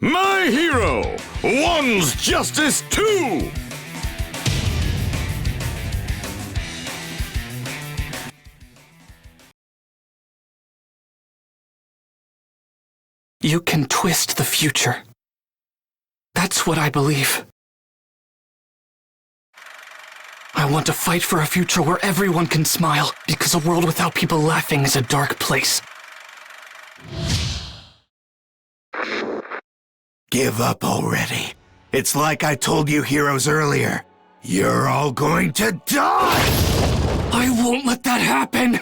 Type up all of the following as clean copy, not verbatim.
My hero! One's justice too! You can twist the future. That's what I believe. I want to fight for a future where everyone can smile, because a world without people laughing is a dark place. Give up already. It's like I told you heroes earlier. You're all going to die! I won't let that happen!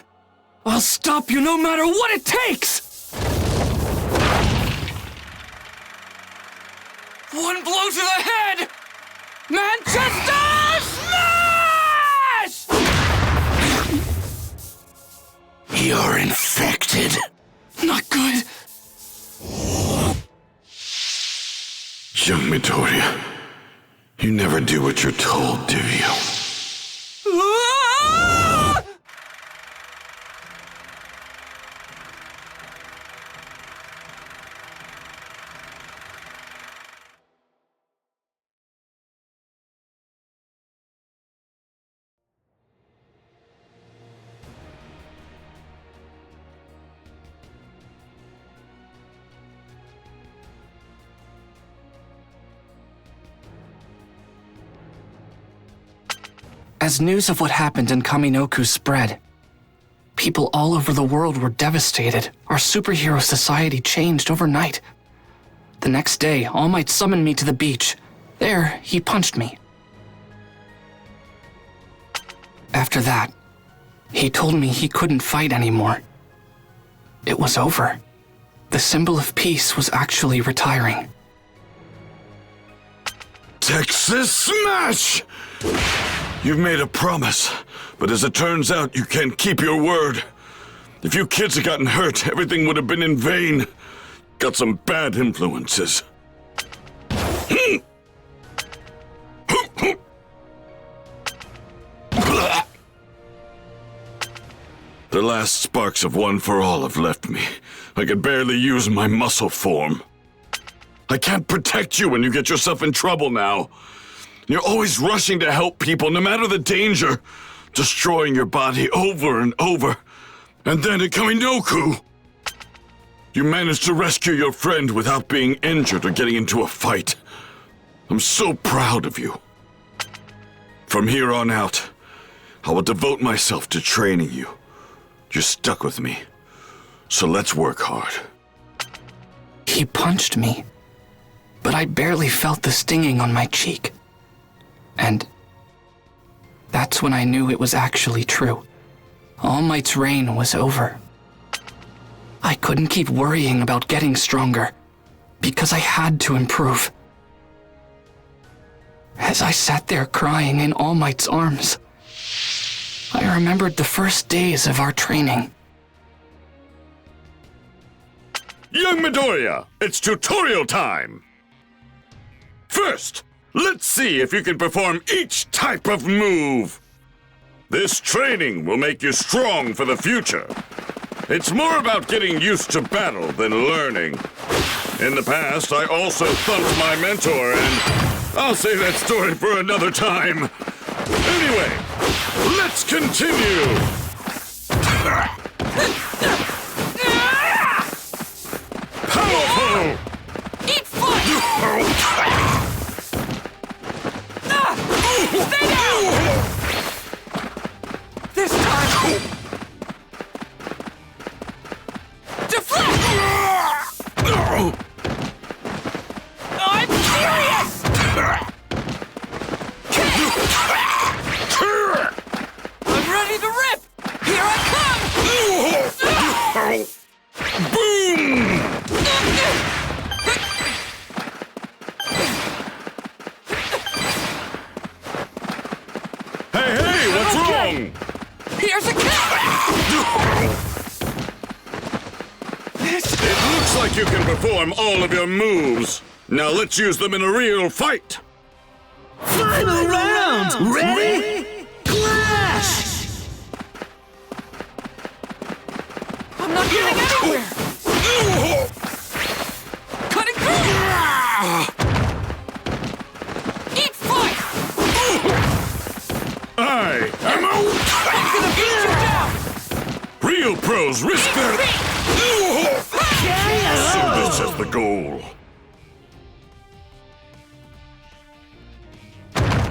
I'll stop you no matter what it takes! One blow to the head! Manchester Smash! You're infected. Not good. Young Midoriya, you never do what you're told, do you? Ah! As news of what happened in Kaminoku spread, people all over the world were devastated. Our superhero society changed overnight. The next day, All Might summoned me to the beach. There, he punched me. After that, he told me he couldn't fight anymore. It was over. The symbol of peace was actually retiring. Texas Smash! You've made a promise, but as it turns out, you can't keep your word. If you kids had gotten hurt, everything would have been in vain. Got some bad influences. The last sparks of One for All have left me. I could barely use my muscle form. I can't protect you when you get yourself in trouble now. You're always rushing to help people, no matter the danger. Destroying your body over and over. And then at Kaminoku, you managed to rescue your friend without being injured or getting into a fight. I'm so proud of you. From here on out, I will devote myself to training you. You're stuck with me, so let's work hard. He punched me, but I barely felt the stinging on my cheek. And that's when I knew it was actually true. All Might's reign was over. I couldn't keep worrying about getting stronger, because I had to improve. As I sat there crying in All Might's arms, I remembered the first days of our training. Young Midoriya, it's tutorial time! First, let's see if you can perform each type of move. This training will make you strong for the future. It's more about getting used to battle than learning. In the past, I also thumped my mentor, and I'll save that story for another time. Anyway, let's continue. Powerful! Eat foot! Stay down! This time... Deflect! I'm serious! I'm ready to rip! Here I come! Boom! Hey, what's wrong? Here's a kick! It looks like you can perform all of your moves. Now let's use them in a real fight. Final round! Ready? Clash! I'm not getting anywhere! Cutting through! I am Real pros risk their... So this is the goal.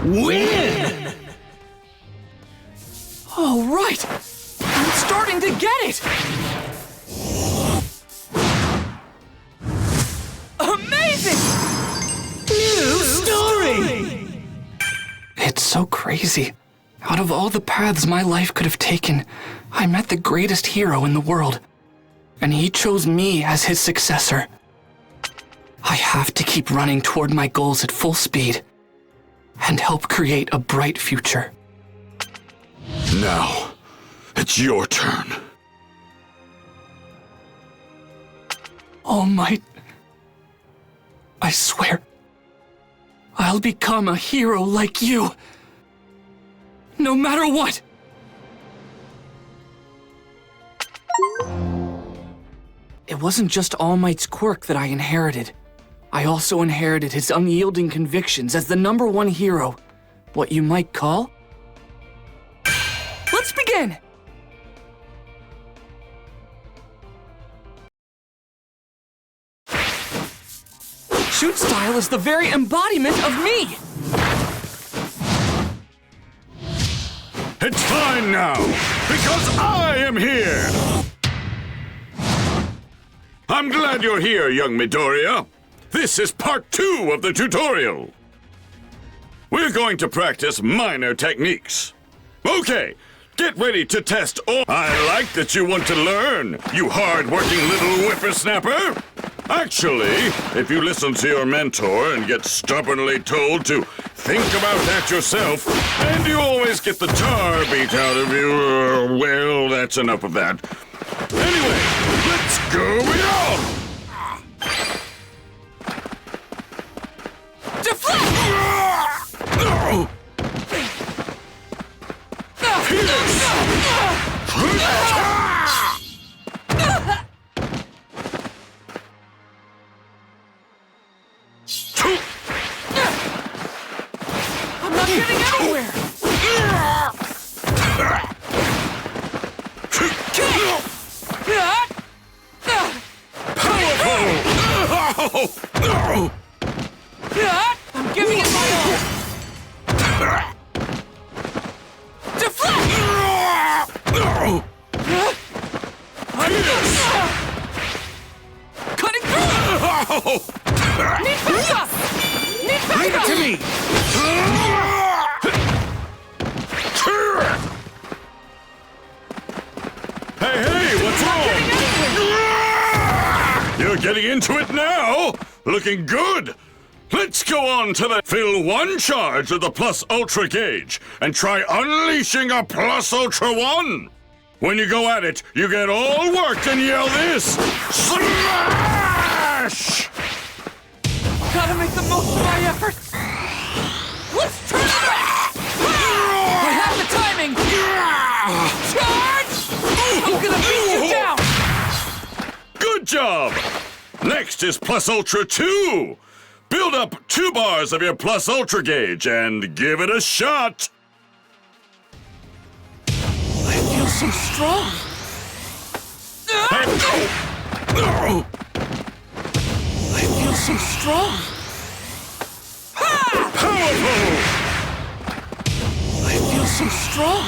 Win! All right! I'm starting to get it! Amazing! New story! It's so crazy. Out of all the paths my life could have taken, I met the greatest hero in the world. And he chose me as his successor. I have to keep running toward my goals at full speed and help create a bright future. Now, it's your turn. All Might, I swear, I'll become a hero like you. No matter what. It wasn't just All Might's quirk that I inherited. I also inherited his unyielding convictions as the #1 hero. What you might call... Let's begin! Shoot style is the very embodiment of me! It's fine now, because I am here! I'm glad you're here, young Midoriya. This is part 2 of the tutorial. We're going to practice minor techniques. Okay, get ready to test all... I like that you want to learn, you hard-working little whippersnapper. Actually, if you listen to your mentor and get stubbornly told to think about that yourself, and you always get the tar beat out of you, well, that's enough of that. Anyway, let's go beyond! Deflect! I'm not getting anywhere! I'm giving it my all! Deflect! Cutting through! Need backup! Need backup! Leave it to me! Hey, what's wrong? You're getting into it now! Looking good! Let's go on to the... Fill 1 charge of the Plus Ultra Gauge and try unleashing a Plus Ultra 1! When you go at it, you get all worked and yell this! Smash! Gotta make the most of my effort! Let's turn it up! I have the timing! Charge! I'm gonna beat you down! Good job! Next is Plus Ultra 2! Build up 2 bars of your Plus Ultra Gauge and give it a shot! I feel so strong! I feel so strong! Powerful! I feel so strong!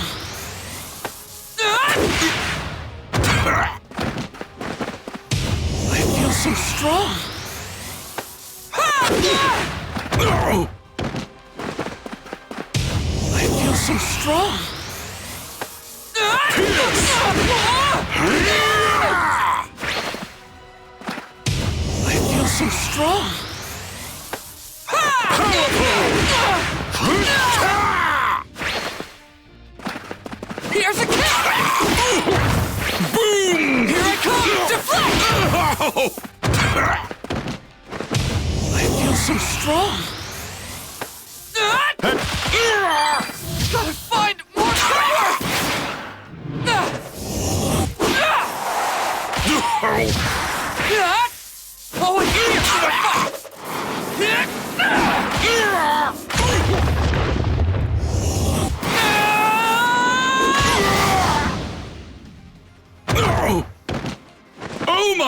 I feel so strong! I feel so strong! I feel so strong! Here's a kick! Boom! Here I come! Deflect! I feel so strong! Gotta find more power! Oh, and here's the fight!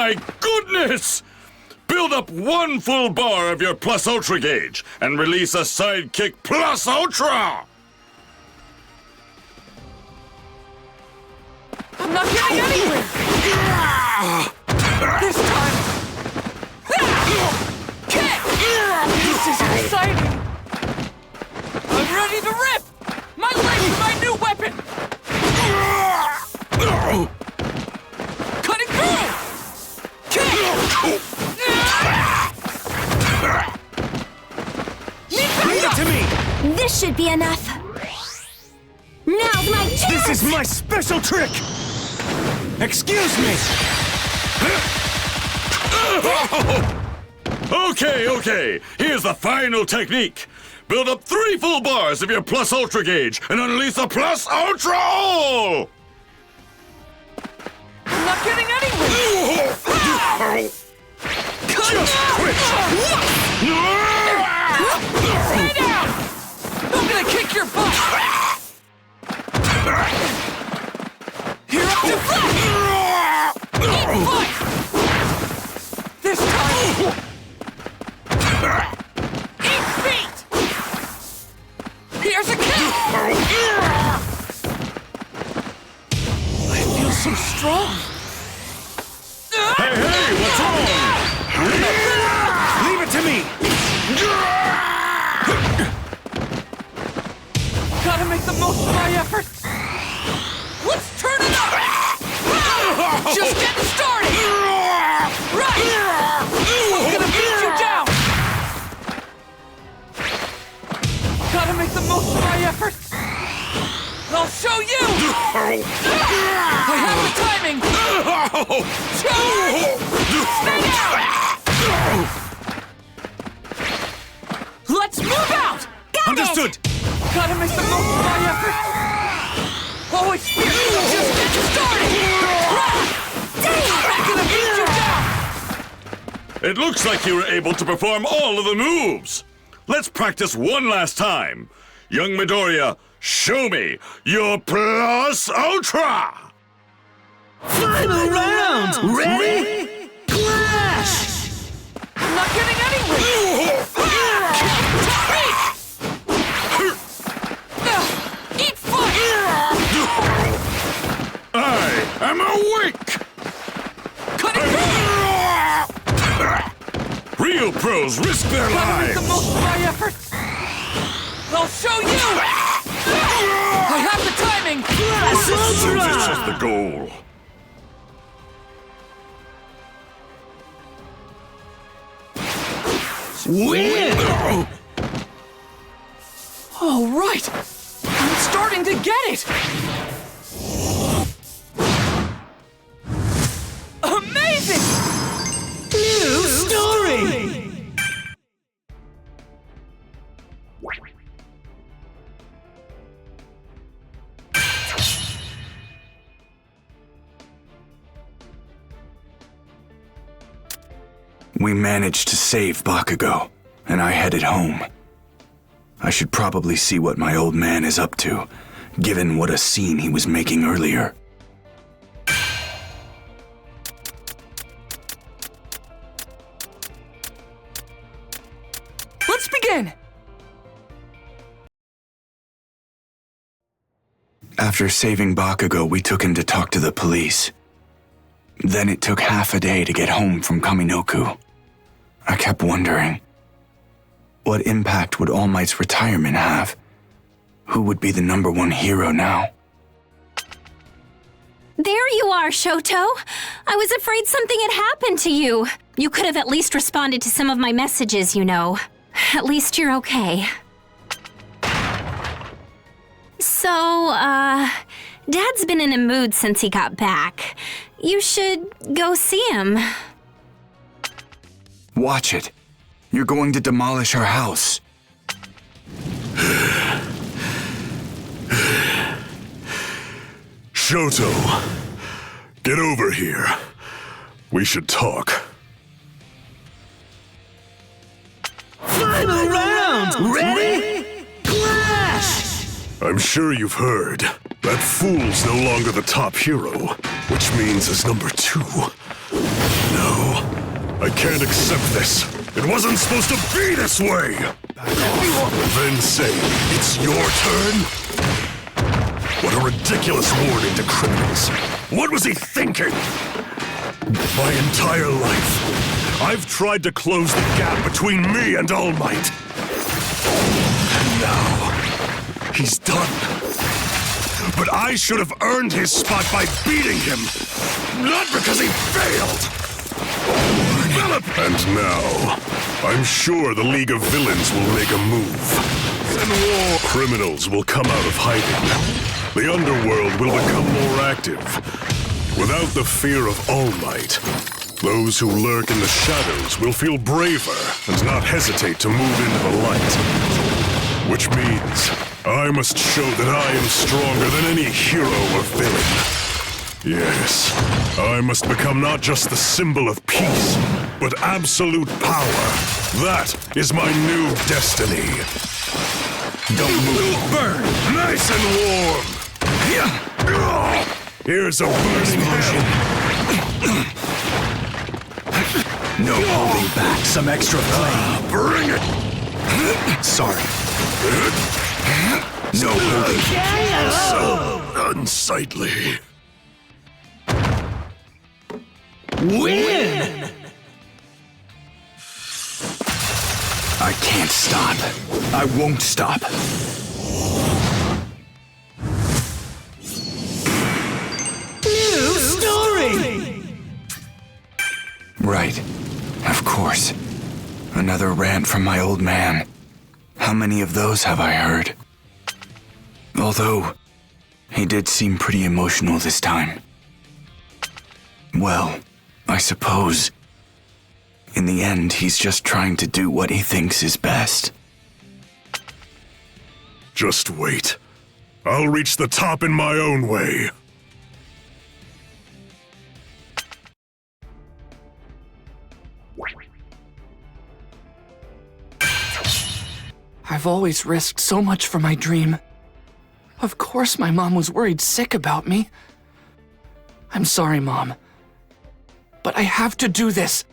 my goodness! Build up 1 full bar of your Plus Ultra gauge and release a Sidekick Plus Ultra! I'm not getting anywhere! This time! Kick! This is exciting! I'm ready to rip! My legs for my new weapon! Cutting through! Kick! Leave it to me! This should be enough. Now's my chance! This is my special trick! Excuse me! Okay. Here's the final technique. Build up 3 full bars of your Plus Ultra gauge and unleash the Plus Ultra All! I'm not getting anywhere! Just quit! Stay down! I'm gonna kick your butt! You're up to flat! Eat fight! This time! Eat feet! Here's a kick! I feel so strong! Hey, what's wrong? Leave it to me! Gotta make the most of my efforts! Let's turn it up! Just getting started! Right! I'm gonna beat you down! Gotta make the most of my efforts! I'll show you! I have the timing! Charge! Stay down! Let's move out! Understood! Gotta make the most of my efforts! Always fear! Just getting started! I'm gonna beat you down! It looks like you were able to perform all of the moves. Let's practice one last time. Young Midoriya, show me your Plus Ultra! Final round! Ready? Clash! I'm not getting anywhere! Eat fire! I am awake! Cutting through! Real pros risk their Gotta make the lives! most of my efforts! I'll show you! I have the timing! So this is the goal. Win! All right! I'm starting to get it! Amazing! New story! We managed to save Bakugo, and I headed home. I should probably see what my old man is up to, given what a scene he was making earlier. Let's begin! After saving Bakugo, we took him to talk to the police. Then it took half a day to get home from Kaminoku. I kept wondering, what impact would All Might's retirement have? Who would be the #1 hero now? There you are, Shoto. I was afraid something had happened to you. You could have at least responded to some of my messages, you know. At least you're okay. So, Dad's been in a mood since he got back. You should go see him. Watch it. You're going to demolish our house. Shoto, get over here. We should talk. Final round! Ready? Clash! I'm sure you've heard. That fool's no longer the top hero, which means as #2. No, I can't accept this. It wasn't supposed to be this way! Then say, it's your turn? What a ridiculous warning to criminals. What was he thinking? My entire life, I've tried to close the gap between me and All Might. And now, he's done. But I should have earned his spot by beating him, not because he failed. And now, I'm sure the League of Villains will make a move. And war criminals will come out of hiding. The underworld will become more active. Without the fear of All Might, those who lurk in the shadows will feel braver and not hesitate to move into the light. Which means I must show that I am stronger than any hero or villain. Yes, I must become not just the symbol of peace, but absolute power. That is my new destiny. Don't move. Burn! Nice and warm! Here's a burning hell. No holding back. Some extra flame. Bring it! Sorry. No holding back. So unsightly. Win! I can't stop. I won't stop. New story! Right. Of course. Another rant from my old man. How many of those have I heard? Although, he did seem pretty emotional this time. Well, I suppose, in the end, he's just trying to do what he thinks is best. Just wait. I'll reach the top in my own way. I've always risked so much for my dream. Of course my mom was worried sick about me. I'm sorry, Mom. But I have to do this.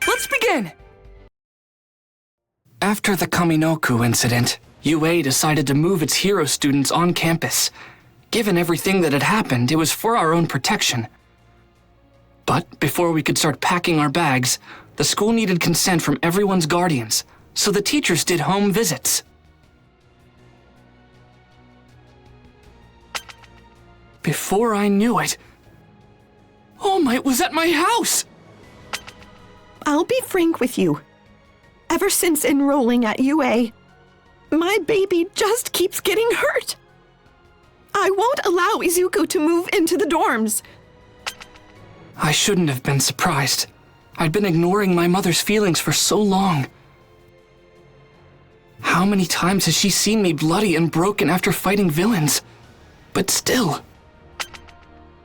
Let's begin! After the Kaminoku incident, UA decided to move its hero students on campus. Given everything that had happened, it was for our own protection. But before we could start packing our bags, the school needed consent from everyone's guardians, so the teachers did home visits. Before I knew it, All Might was at my house! I'll be frank with you. Ever since enrolling at UA, my baby just keeps getting hurt. I won't allow Izuku to move into the dorms. I shouldn't have been surprised. I'd been ignoring my mother's feelings for so long. How many times has she seen me bloody and broken after fighting villains? But still.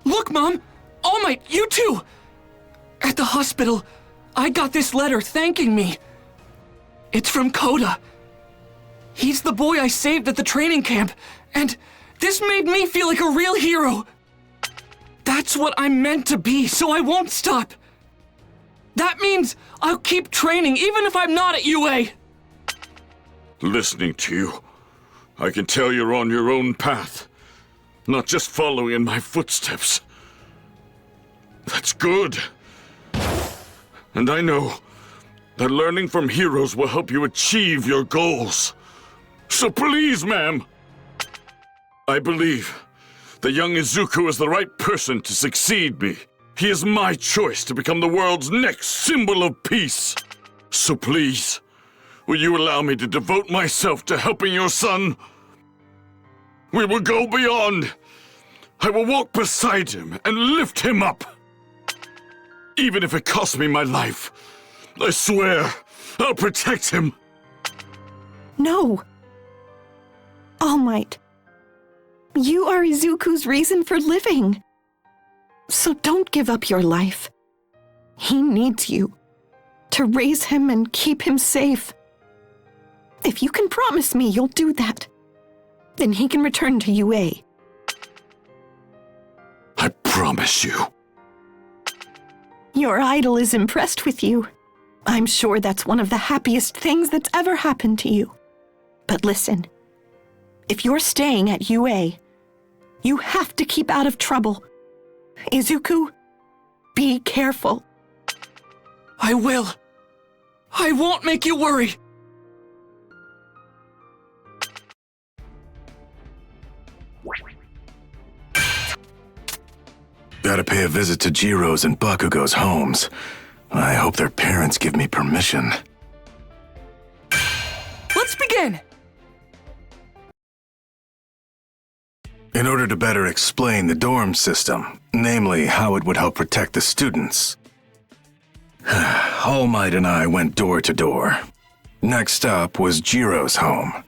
Look, Mom! All Might, you too! At the hospital, I got this letter thanking me. It's from Koda. He's the boy I saved at the training camp, and this made me feel like a real hero. That's what I'm meant to be, so I won't stop. That means I'll keep training even if I'm not at UA. Listening to you, I can tell you're on your own path, not just following in my footsteps. That's good. And I know that learning from heroes will help you achieve your goals. So please, ma'am, I believe the young Izuku is the right person to succeed me. He is my choice to become the world's next symbol of peace. So please, will you allow me to devote myself to helping your son? We will go beyond. I will walk beside him and lift him up. Even if it costs me my life, I swear I'll protect him. No. All Might. You are Izuku's reason for living. So don't give up your life. He needs you to raise him and keep him safe. If you can promise me you'll do that, then he can return to UA promise you. Your idol is impressed with you. I'm sure that's one of the happiest things that's ever happened to you. But listen, if you're staying at UA, you have to keep out of trouble. Izuku, be careful. I will. I won't make you worry. Gotta pay a visit to Jiro's and Bakugo's homes. I hope their parents give me permission. Let's begin. In order to better explain the dorm system, namely how it would help protect the students, All Might and I went door to door. Next up was Jiro's home.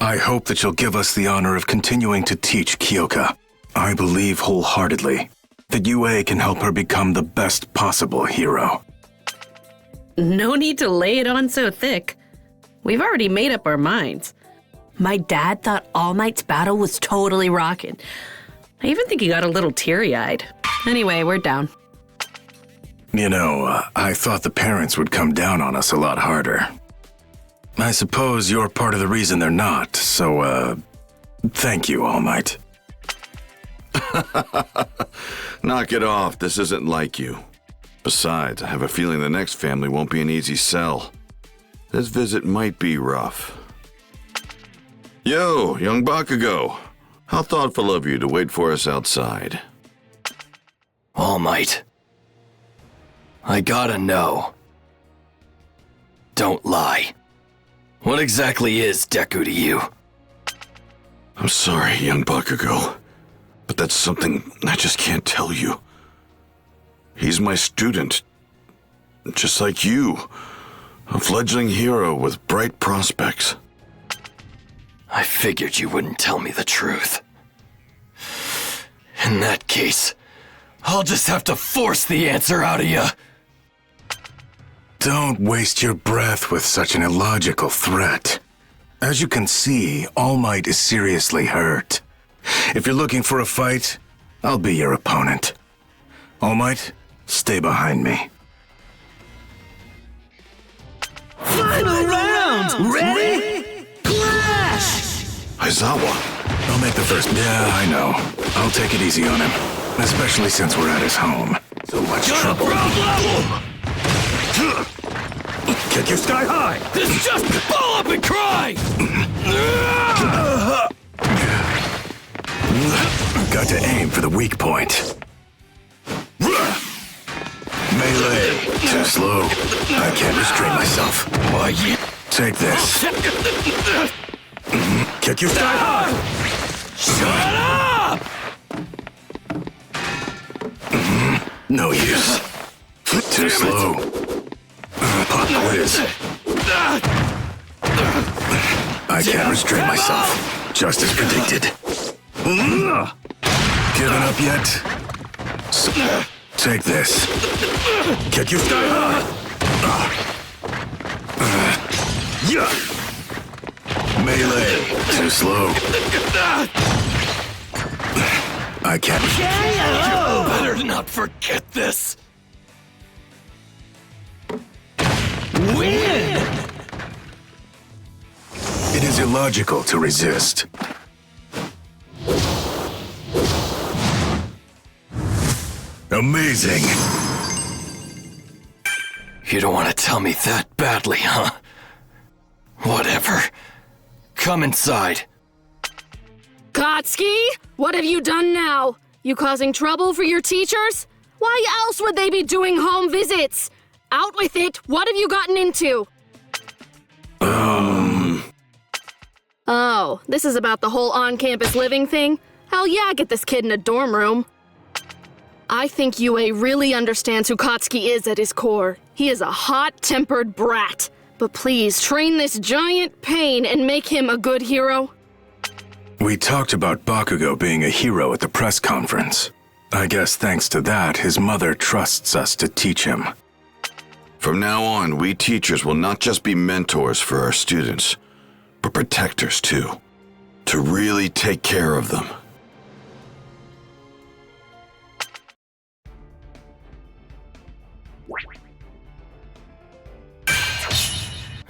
I hope that you'll give us the honor of continuing to teach Kyoka. I believe wholeheartedly that UA can help her become the best possible hero. No need to lay it on so thick. We've already made up our minds. My dad thought All Might's battle was totally rockin'. I even think he got a little teary-eyed. Anyway, we're down. You know, I thought the parents would come down on us a lot harder. I suppose you're part of the reason they're not, so, thank you, All Might. Knock it off. This isn't like you. Besides, I have a feeling the next family won't be an easy sell. This visit might be rough. Yo, young Bakugo. How thoughtful of you to wait for us outside. All Might. I gotta know. Don't lie. What exactly is Deku to you? I'm sorry, young Bakugo, but that's something I just can't tell you. He's my student, just like you, a fledgling hero with bright prospects. I figured you wouldn't tell me the truth. In that case, I'll just have to force the answer out of you. Don't waste your breath with such an illogical threat. As you can see, All Might is seriously hurt. If you're looking for a fight, I'll be your opponent. All Might, stay behind me. Final round! Ready? Clash! Aizawa, I'll make the first. Yeah, I know. I'll take it easy on him. Especially since we're at his home. So much trouble. Kick you sky high! This just ball up and cry! Got to aim for the weak point. Melee. Too slow. I can't restrain myself. Why, you... Take this. Kick you sky high! Shut up! No use. Too slow. Pop quiz. I can't restrain myself. Just as predicted. Giving up yet? Take this. Kick you sky high! Melee. Too slow. I can't. Better not forget this. Win! It is illogical to resist. Amazing. You don't want to tell me that badly, huh? Whatever. Come inside. Katsuki, what have you done now? You causing trouble for your teachers? Why else would they be doing home visits? Out with it! What have you gotten into? Oh, this is about the whole on-campus living thing? Hell yeah, get this kid in a dorm room. I think UA really understands who Katsuki is at his core. He is a hot-tempered brat. But please, train this giant pain and make him a good hero. We talked about Bakugo being a hero at the press conference. I guess thanks to that, his mother trusts us to teach him. from now on, we teachers will not just be mentors for our students, but protectors too, to really take care of them.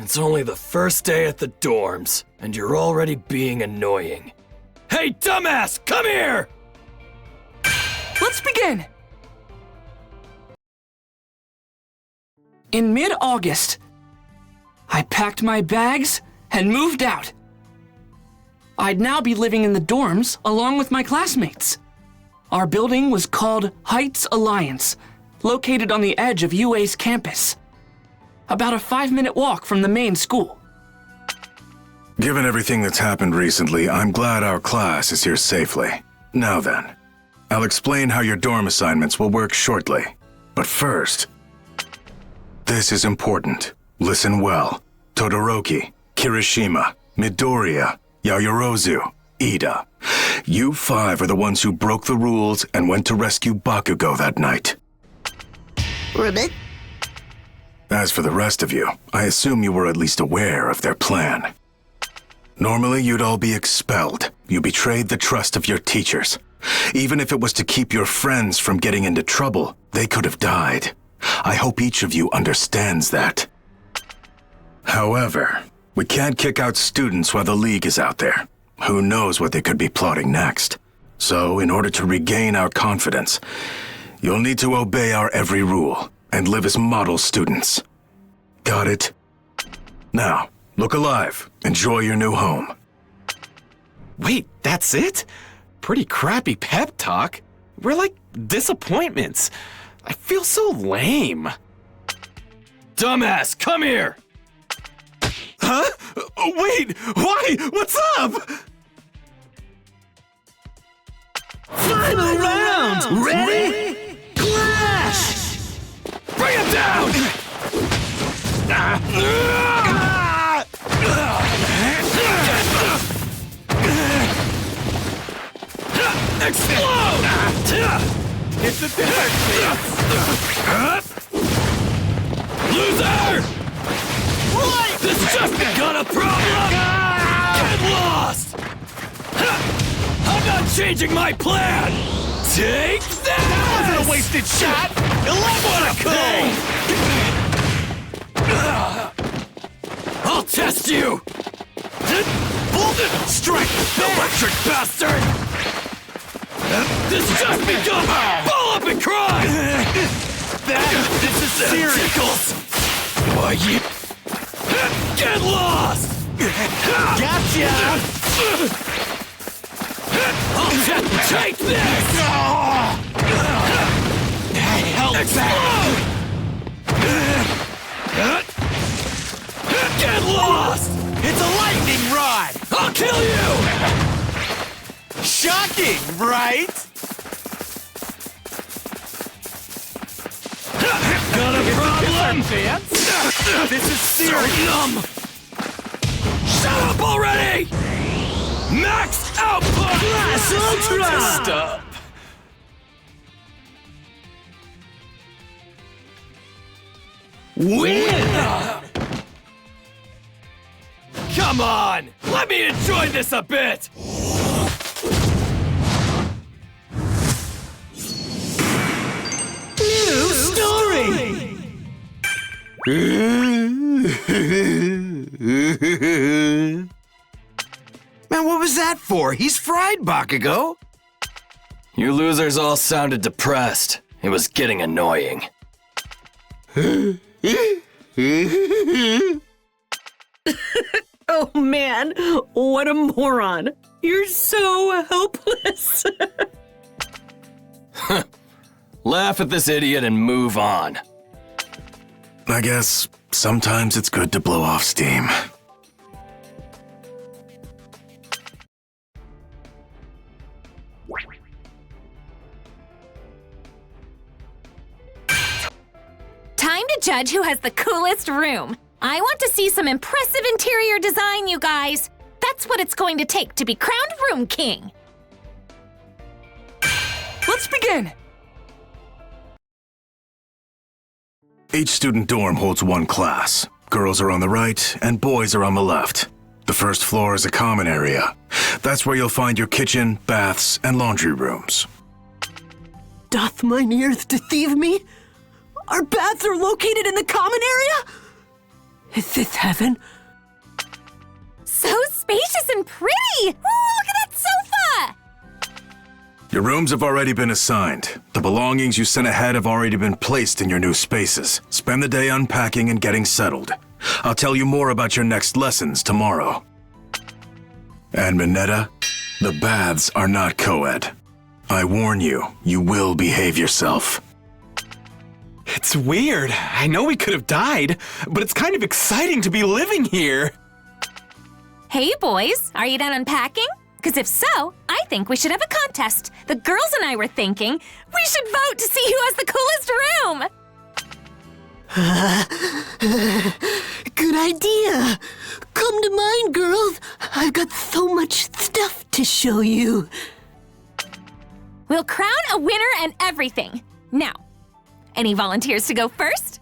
It's only the first day at the dorms, and you're already being annoying. Hey, dumbass, come here! Let's begin! In mid-August, I packed my bags and moved out. I'd now be living in the dorms along with my classmates. Our building was called Heights Alliance, located on the edge of UA's campus. About a 5-minute walk from the main school. Given everything that's happened recently, I'm glad our class is here safely. Now then, I'll explain how your dorm assignments will work shortly. But first, this is important. Listen well. Todoroki, Kirishima, Midoriya, Yayorozu, Ida. You 5 are the ones who broke the rules and went to rescue Bakugo that night. Ribbit? As for the rest of you, I assume you were at least aware of their plan. Normally, you'd all be expelled. You betrayed the trust of your teachers. Even if it was to keep your friends from getting into trouble, they could have died. I hope each of you understands that. However, we can't kick out students while the League is out there. Who knows what they could be plotting next? So, in order to regain our confidence, you'll need to obey our every rule and live as model students. Got it? Now, look alive. Enjoy your new home. Wait, that's it? Pretty crappy pep talk. We're like disappointments. I feel so lame. Dumbass, come here! Huh? Wait, why? What's up? Final round! Ready? Clash! Bring him down! Explode! It's a different Loser! What? This just got a problem! Get lost! I'm not changing my plan! Take that! That wasn't a wasted shot! I'll test you! Strike! Electric bastard! This just begun! Fall up and cry! This is serious! Tickles! Why you... Get lost! Gotcha! I'll just take this! Help Explode! Get lost! It's a lightning rod! I'll kill you! Shocking, right? Got a problem? This is serious! So numb! Shut up already! Max output! Class Ultra! Stop. Win! Come on! Let me enjoy this a bit! New story! Man, what was that for? He's fried, Bakugo. You losers all sounded depressed. It was getting annoying. Oh man, what a moron. You're so helpless. Laugh at this idiot and move on. I guess sometimes it's good to blow off steam. Time to judge who has the coolest room. I want to see some impressive interior design, you guys. That's what it's going to take to be crowned Room King. Let's begin! Each student dorm holds one class. Girls are on the right, and boys are on the left. The first floor is a common area. That's where you'll find your kitchen, baths, and laundry rooms. Doth mine earth deceive me? Our baths are located in the common area? Is this heaven? So spacious and pretty! Ooh, look at that sofa! Your rooms have already been assigned. The belongings you sent ahead have already been placed in your new spaces. Spend the day unpacking and getting settled. I'll tell you more about your next lessons tomorrow. And Minetta, the baths are not co-ed. I warn you, you will behave yourself. It's weird. I know we could have died, but it's kind of exciting to be living here. Hey, boys, are you done unpacking? Because if so, I think we should have a contest. The girls and I were thinking we should vote to see who has the coolest room. Good idea. Come to mine, girls. I've got so much stuff to show you. We'll crown a winner and everything. Now, any volunteers to go first?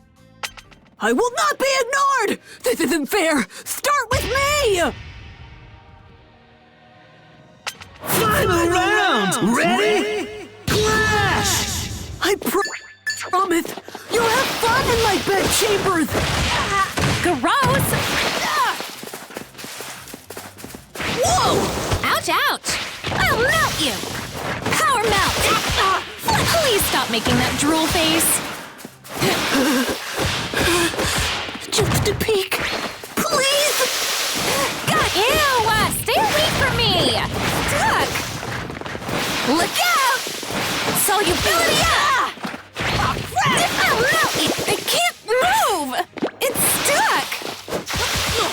I will not be ignored. This isn't fair. Start with me. Final round! Ready? Clash! I promise you'll have fun in my bed chambers! Gross! Whoa! Ouch, ouch! I'll melt you! Power melt! Please stop making that drool face! Just a peek, please! God, ew! Stay away from me! Stuck! Look out! Solubility up! I'll melt you! It can't move! It's stuck!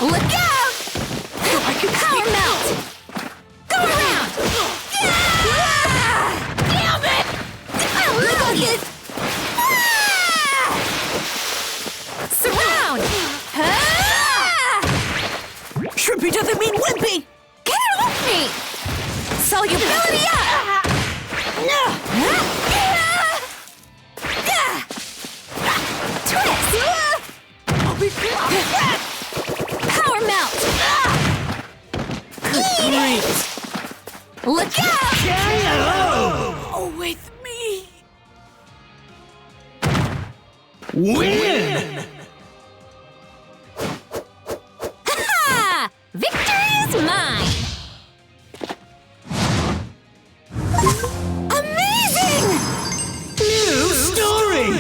Look out! Power melt! Go around! Damn it! I'll melt you! Surround! Shrimpy doesn't mean wimpy! Get it off me! Solubility up! Twist! I'll be Power melt! Eat it! Look out! Oh, with me! Win! Ha! Victory is mine! Amazing! New story!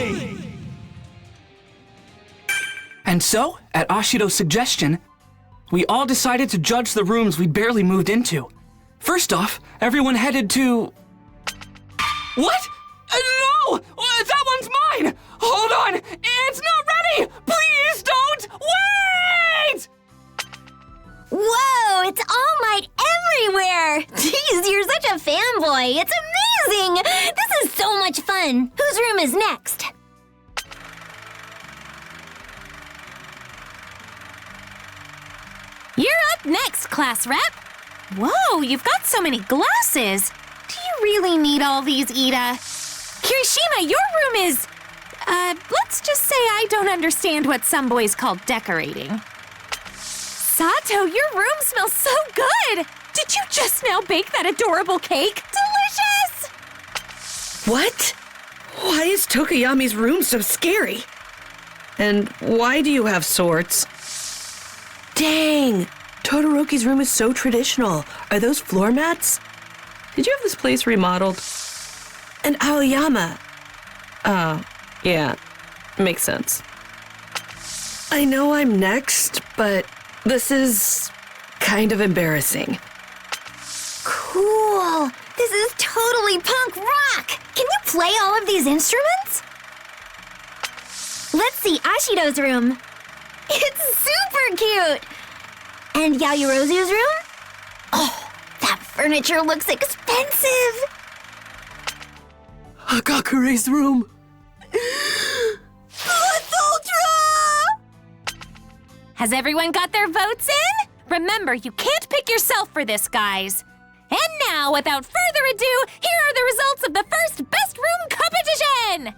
And so, at Ashido's suggestion, we all decided to judge the rooms we barely moved into. First off, everyone headed to... What? No! That one's mine! Hold on! It's not ready! Please don't! Wait! Whoa, it's All Might everywhere! Jeez, you're such a fanboy. It's amazing! This is so much fun. Whose room is next? You're up next, class rep. Whoa, you've got so many glasses. Do you really need all these, Ida? Kirishima, your room is... let's just say I don't understand what some boys call decorating. Sato, your room smells so good! Did you just now bake that adorable cake? Delicious! What? Why is Tokoyami's room so scary? And why do you have swords? Dang! Todoroki's room is so traditional. Are those floor mats? Did you have this place remodeled? And Aoyama. Oh, yeah. Makes sense. I know I'm next, but this is kind of embarrassing. Cool! This is totally punk rock! Can you play all of these instruments? Let's see Ashido's room. It's super cute! And Yaoyorozu's room? Oh, that furniture looks expensive! Hagakure's room. Plus Ultra! Has everyone got their votes in? Remember, you can't pick yourself for this, guys. And now, without further ado, here are the results of the first Best Room competition!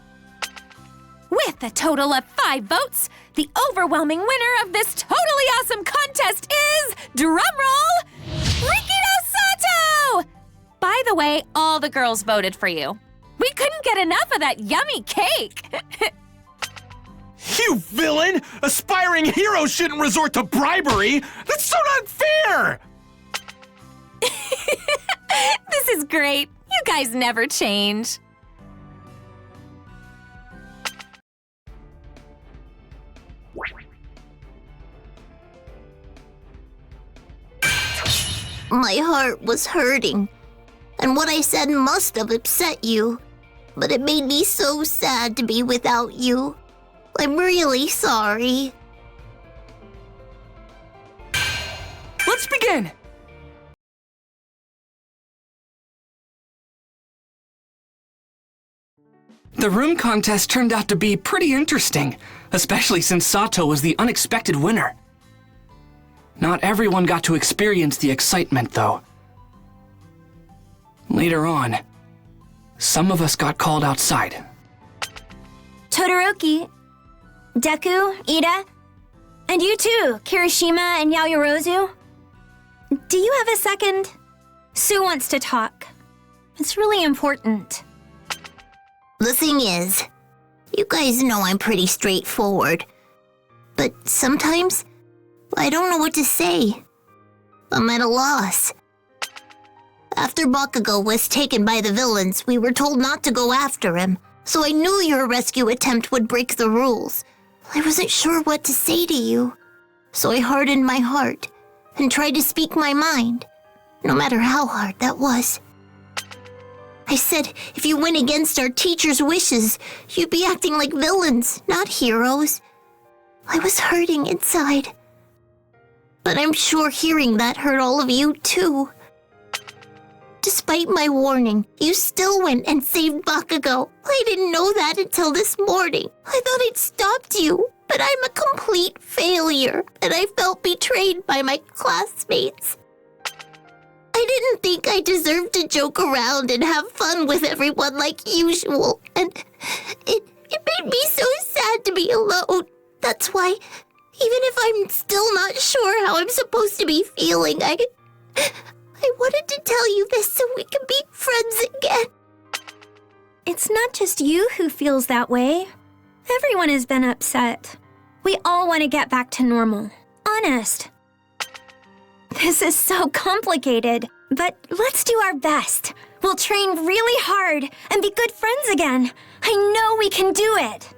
With a total of 5 votes, the overwhelming winner of this totally awesome contest is, drumroll, Rikido Sato! By the way, all the girls voted for you. We couldn't get enough of that yummy cake. You villain! Aspiring heroes shouldn't resort to bribery! That's so not fair! This is great. You guys never change. My heart was hurting, and what I said must have upset you. But it made me so sad to be without you. I'm really sorry. Let's begin! The room contest turned out to be pretty interesting, especially since Sato was the unexpected winner. Not everyone got to experience the excitement, though. Later on, some of us got called outside. Todoroki, Deku, Ida, and you too, Kirishima and Yaoyorozu. Do you have a second? Sue wants to talk. It's really important. The thing is, you guys know I'm pretty straightforward. But sometimes, I don't know what to say. I'm at a loss. After Bakugo was taken by the villains, we were told not to go after him. So I knew your rescue attempt would break the rules. I wasn't sure what to say to you. So I hardened my heart and tried to speak my mind, no matter how hard that was. I said, if you went against our teacher's wishes, you'd be acting like villains, not heroes. I was hurting inside. But I'm sure hearing that hurt all of you too. Despite my warning, you still went and saved Bakugo. I didn't know that until this morning. I thought I'd stopped you, but I'm a complete failure, and I felt betrayed by my classmates. I didn't think I deserved to joke around and have fun with everyone like usual, and it made me so sad to be alone. That's why, even if I'm still not sure how I'm supposed to be feeling, I wanted to tell you this so we can be friends again. It's not just you who feels that way. Everyone has been upset. We all want to get back to normal. Honest. This is so complicated, but let's do our best. We'll train really hard and be good friends again. I know we can do it.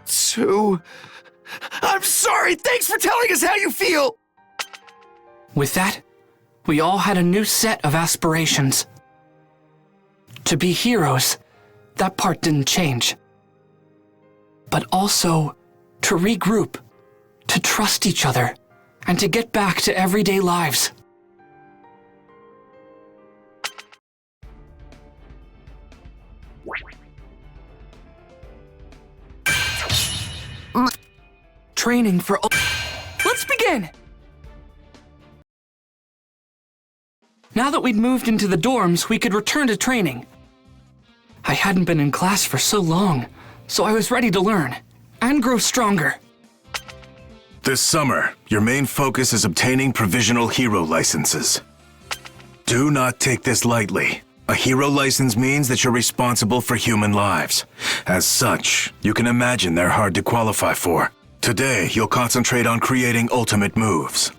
Sue, I'm sorry. Thanks for telling us how you feel. With that, we all had a new set of aspirations. To be heroes, that part didn't change. But also, to regroup, to trust each other, and to get back to everyday lives. Training for... Let's begin! Now that we'd moved into the dorms, we could return to training. I hadn't been in class for so long, so I was ready to learn and grow stronger. This summer, your main focus is obtaining provisional hero licenses. Do not take this lightly. A hero license means that you're responsible for human lives. As such, you can imagine they're hard to qualify for. Today, you'll concentrate on creating ultimate moves.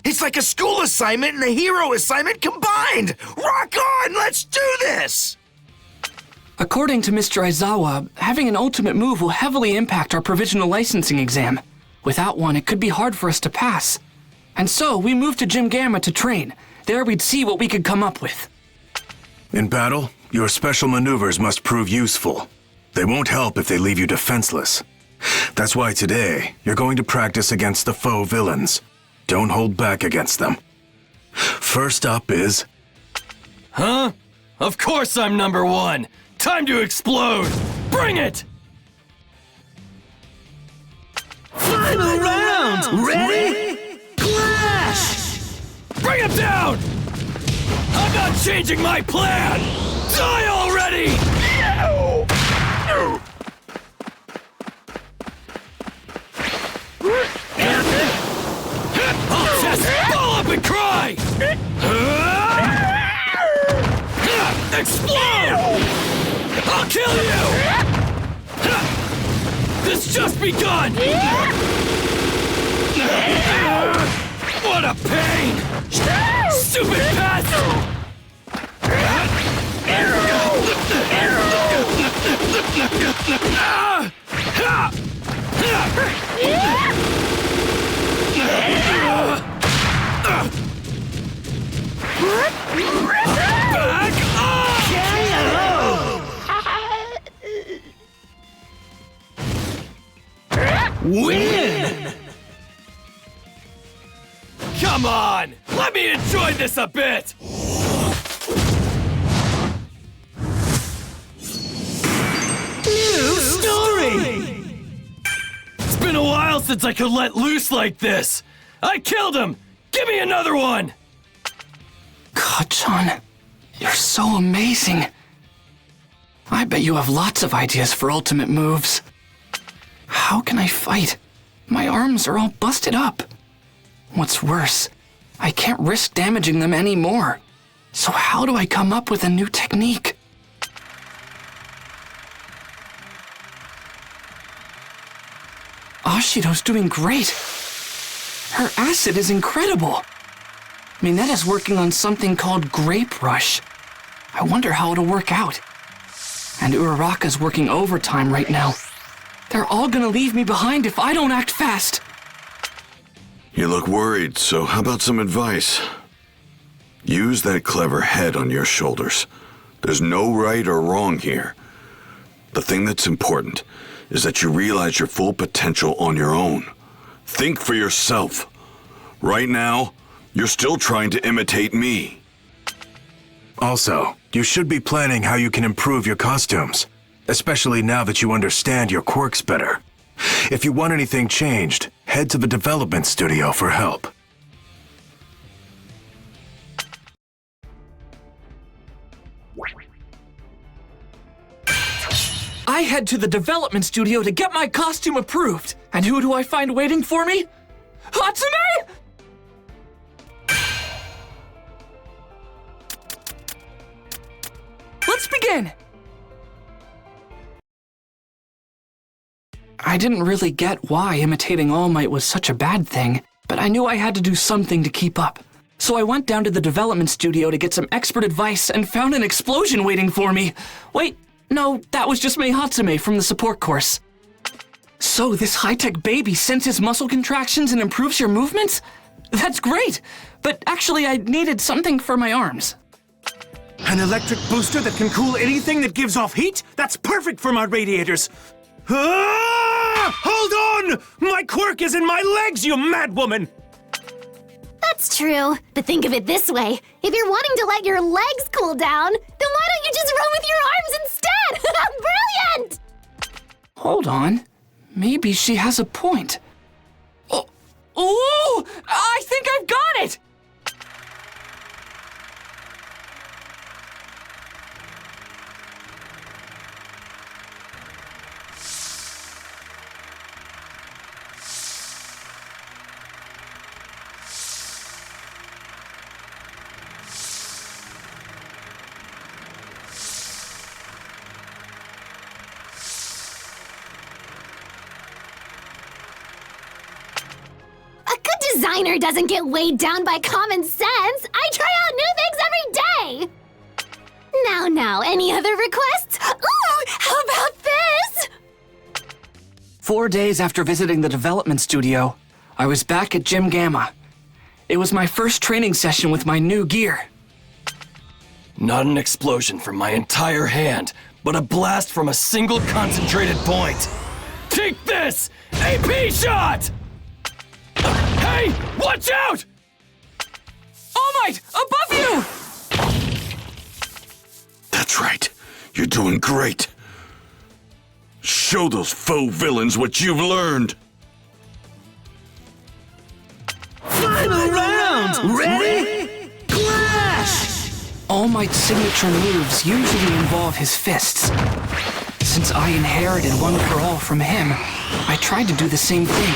It's like a school assignment and a hero assignment combined! Rock on! Let's do this! According to Mr. Aizawa, having an ultimate move will heavily impact our provisional licensing exam. Without one, it could be hard for us to pass. And so, we moved to Gym Gamma to train. There we'd see what we could come up with. In battle, your special maneuvers must prove useful. They won't help if they leave you defenseless. That's why today, you're going to practice against the foe villains. Don't hold back against them. First up is... Huh? Of course I'm number one! Time to explode! Bring it! Final round! Ready? Clash! Bring him down! I'm not changing my plan! Die already! I'll just ball up and cry! Explode! I'll kill you! has just begun! What a pain! Stupid pest! Back off! Win! Come on! Let me enjoy this a bit! New story! It's been a while since I could let loose like this! I killed him! Give me another one! Kacchan, you're so amazing. I bet you have lots of ideas for ultimate moves. How can I fight? My arms are all busted up. What's worse, I can't risk damaging them anymore. So how do I come up with a new technique? Ashido's doing great. Her acid is incredible. Minetta's working on something called Grape Rush. I wonder how it'll work out. And Uraraka's working overtime right now. They're all gonna leave me behind if I don't act fast. You look worried, so how about some advice? Use that clever head on your shoulders. There's no right or wrong here. The thing that's important is that you realize your full potential on your own. Think for yourself. Right now, you're still trying to imitate me. Also, you should be planning how you can improve your costumes, especially now that you understand your quirks better. If you want anything changed, head to the development studio for help. I head to the development studio to get my costume approved. And who do I find waiting for me? Hatsume! Let's begin! I didn't really get why imitating All Might was such a bad thing, but I knew I had to do something to keep up. So I went down to the development studio to get some expert advice and found an explosion waiting for me. Wait, no, that was just Mei Hatsume from the support course. So this high-tech baby senses muscle contractions and improves your movements? That's great, but actually I needed something for my arms. An electric booster that can cool anything that gives off heat? That's perfect for my radiators. Ah! Hold on! My quirk is in my legs, you mad woman! That's true. But think of it this way. If you're wanting to let your legs cool down, then why don't you just run with your arms instead? Brilliant! Hold on. Maybe she has a point. Oh, I think I've got it! Designer doesn't get weighed down by common sense. I try out new things every day. Now, any other requests? Ooh, how about this? 4 days after visiting the development studio, I was back at Gym Gamma. It was my first training session with my new gear. Not an explosion from my entire hand, but a blast from a single concentrated point. Take this! AP shot! Hey! Watch out! All Might! Above you! That's right. You're doing great. Show those faux villains what you've learned. Final round! Ready? Clash! All Might's signature moves usually involve his fists. Since I inherited One for All from him, I tried to do the same thing,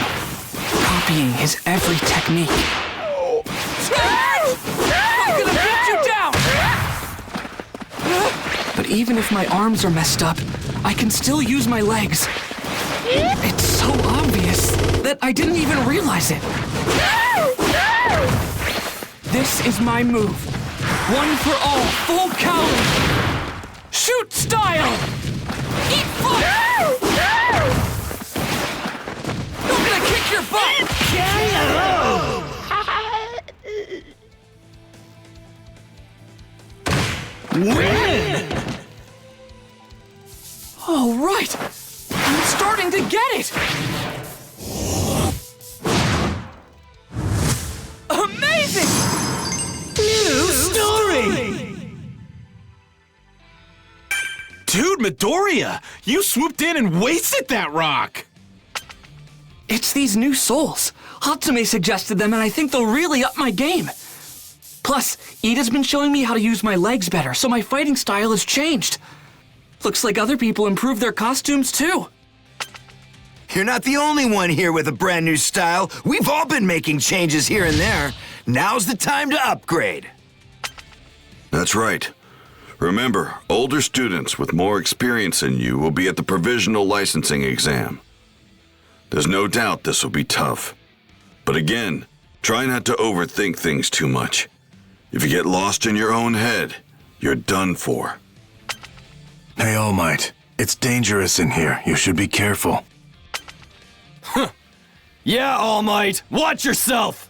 copying his every technique. I'm gonna beat you down! But even if my arms are messed up, I can still use my legs. It's so obvious that I didn't even realize it. This is my move. One for all, full calorie. Shoot style! Eat foot! I'm gonna kick your butt! Win! All right! I'm starting to get it! Amazing! New story! Dude, Midoriya! You swooped in and wasted that rock! It's these new souls. Hatsume suggested them, and I think they'll really up my game. Plus, Ida's been showing me how to use my legs better, so my fighting style has changed. Looks like other people improved their costumes too. You're not the only one here with a brand new style. We've all been making changes here and there. Now's the time to upgrade. That's right. Remember, older students with more experience than you will be at the provisional licensing exam. There's no doubt this will be tough. But again, try not to overthink things too much. If you get lost in your own head, you're done for. Hey, All Might. It's dangerous in here. You should be careful. Yeah, All Might. Watch yourself.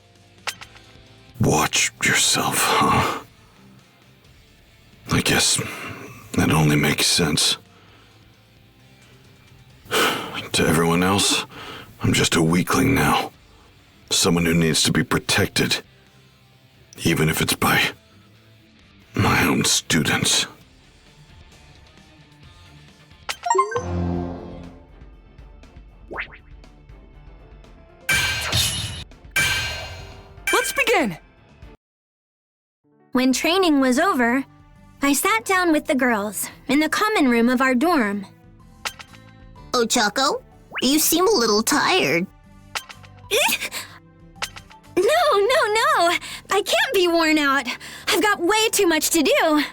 Watch yourself, huh? I guess that only makes sense. To everyone else, I'm just a weakling now. Someone who needs to be protected. Even if it's by my own students. Let's begin! When training was over, I sat down with the girls in the common room of our dorm. Ochako, you seem a little tired. No. I can't be worn out. I've got way too much to do.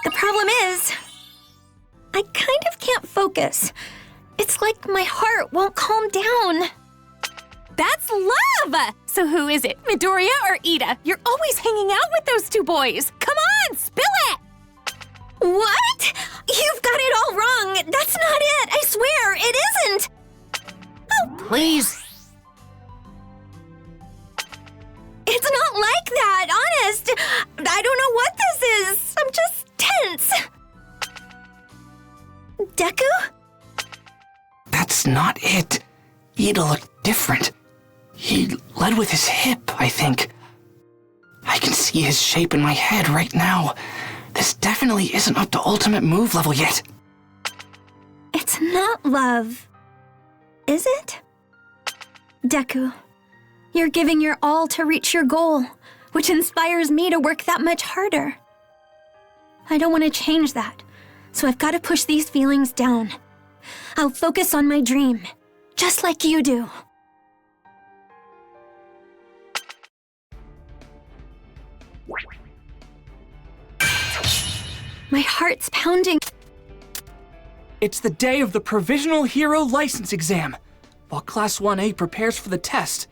The problem is, I kind of can't focus. It's like my heart won't calm down. That's love! So who is it, Midoriya or Ida? You're always hanging out with those two boys. Come on, spill it! What? You've got it all wrong. That's not it. I swear, it isn't. Oh, Please. it's not like that, honest. I don't know what this is. I'm just tense. Deku? That's not it. Ida looked different. He led with his hip, I think. I can see his shape in my head right now. This definitely isn't up to ultimate move level yet. It's not love, is it? Deku, you're giving your all to reach your goal, which inspires me to work that much harder. I don't want to change that, so I've got to push these feelings down. I'll focus on my dream, just like you do. My heart's pounding. It's the day of the Provisional Hero License exam, while Class 1A prepares for the test.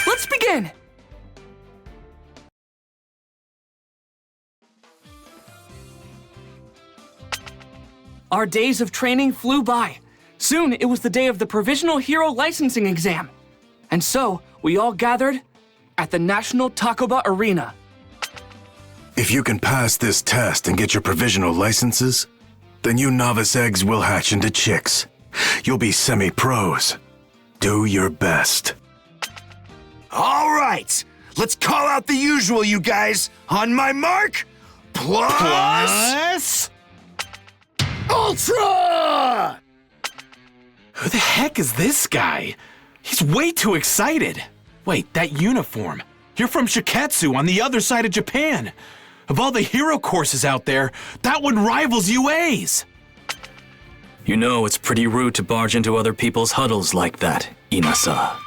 Let's begin! Our days of training flew by. Soon it was the day of the Provisional Hero Licensing exam. And so, we all gathered at the National Takoba Arena. If you can pass this test and get your provisional licenses, then you novice eggs will hatch into chicks. You'll be semi-pros. Do your best. All right, let's call out the usual, you guys. On my mark, plus... Ultra! Who the heck is this guy? He's way too excited. Wait, that uniform. You're from Shiketsu on the other side of Japan. Of all the hero courses out there, that one rivals UA's. You know it's pretty rude to barge into other people's huddles like that, Inasa.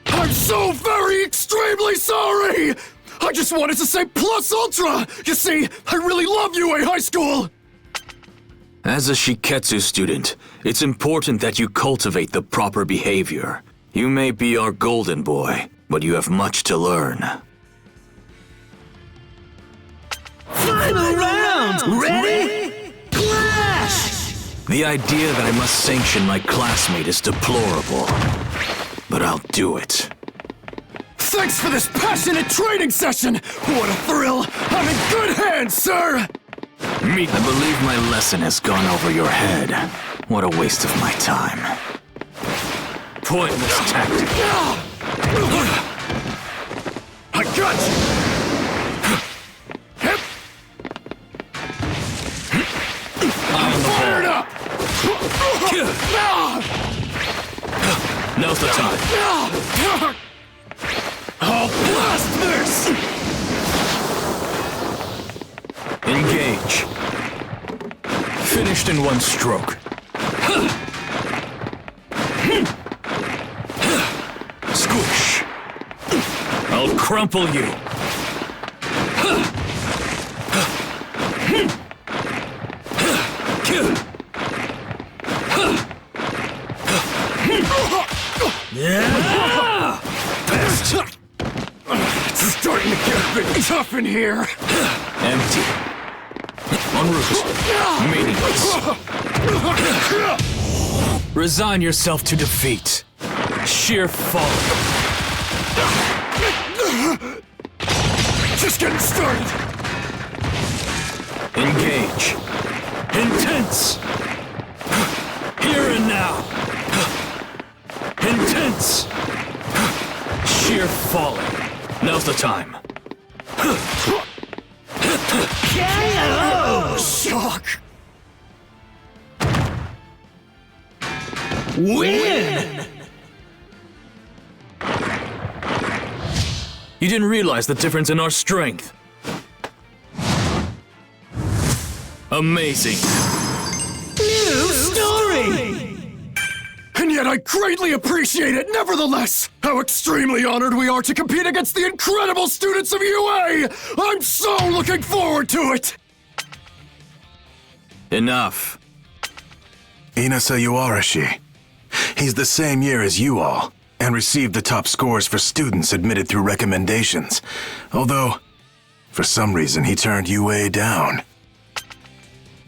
I'm so very extremely sorry! I just wanted to say plus ultra! You see, I really love UA High School! As a Shiketsu student, it's important that you cultivate the proper behavior. You may be our golden boy, but you have much to learn. Final round! Ready? Clash! The idea that I must sanction my classmate is deplorable, but I'll do it. Thanks for this passionate training session! What a thrill! I'm in good hands, sir! I believe my lesson has gone over your head. What a waste of my time. Pointless tactic. I got you! I'm fired up! Now's the time. I'll blast this! Engage. Finished in one stroke. Squish. I'll crumple you. Yeah! Best! It's starting to get a bit tough in here. Empty. En route. Meaningless. Resign yourself to defeat. Sheer folly. Just getting started. Engage. Intense. Here and now. Intense. Sheer folly. Now's the time. KO! Shock! Win! You didn't realize the difference in our strength. Amazing. New story! And yet I greatly appreciate it nevertheless! How extremely honored we are to compete against the incredible students of UA! I'm so looking forward to it! Enough. Inasa Yuarashi. He's the same year as you all, and received the top scores for students admitted through recommendations. Although, for some reason, he turned UA down.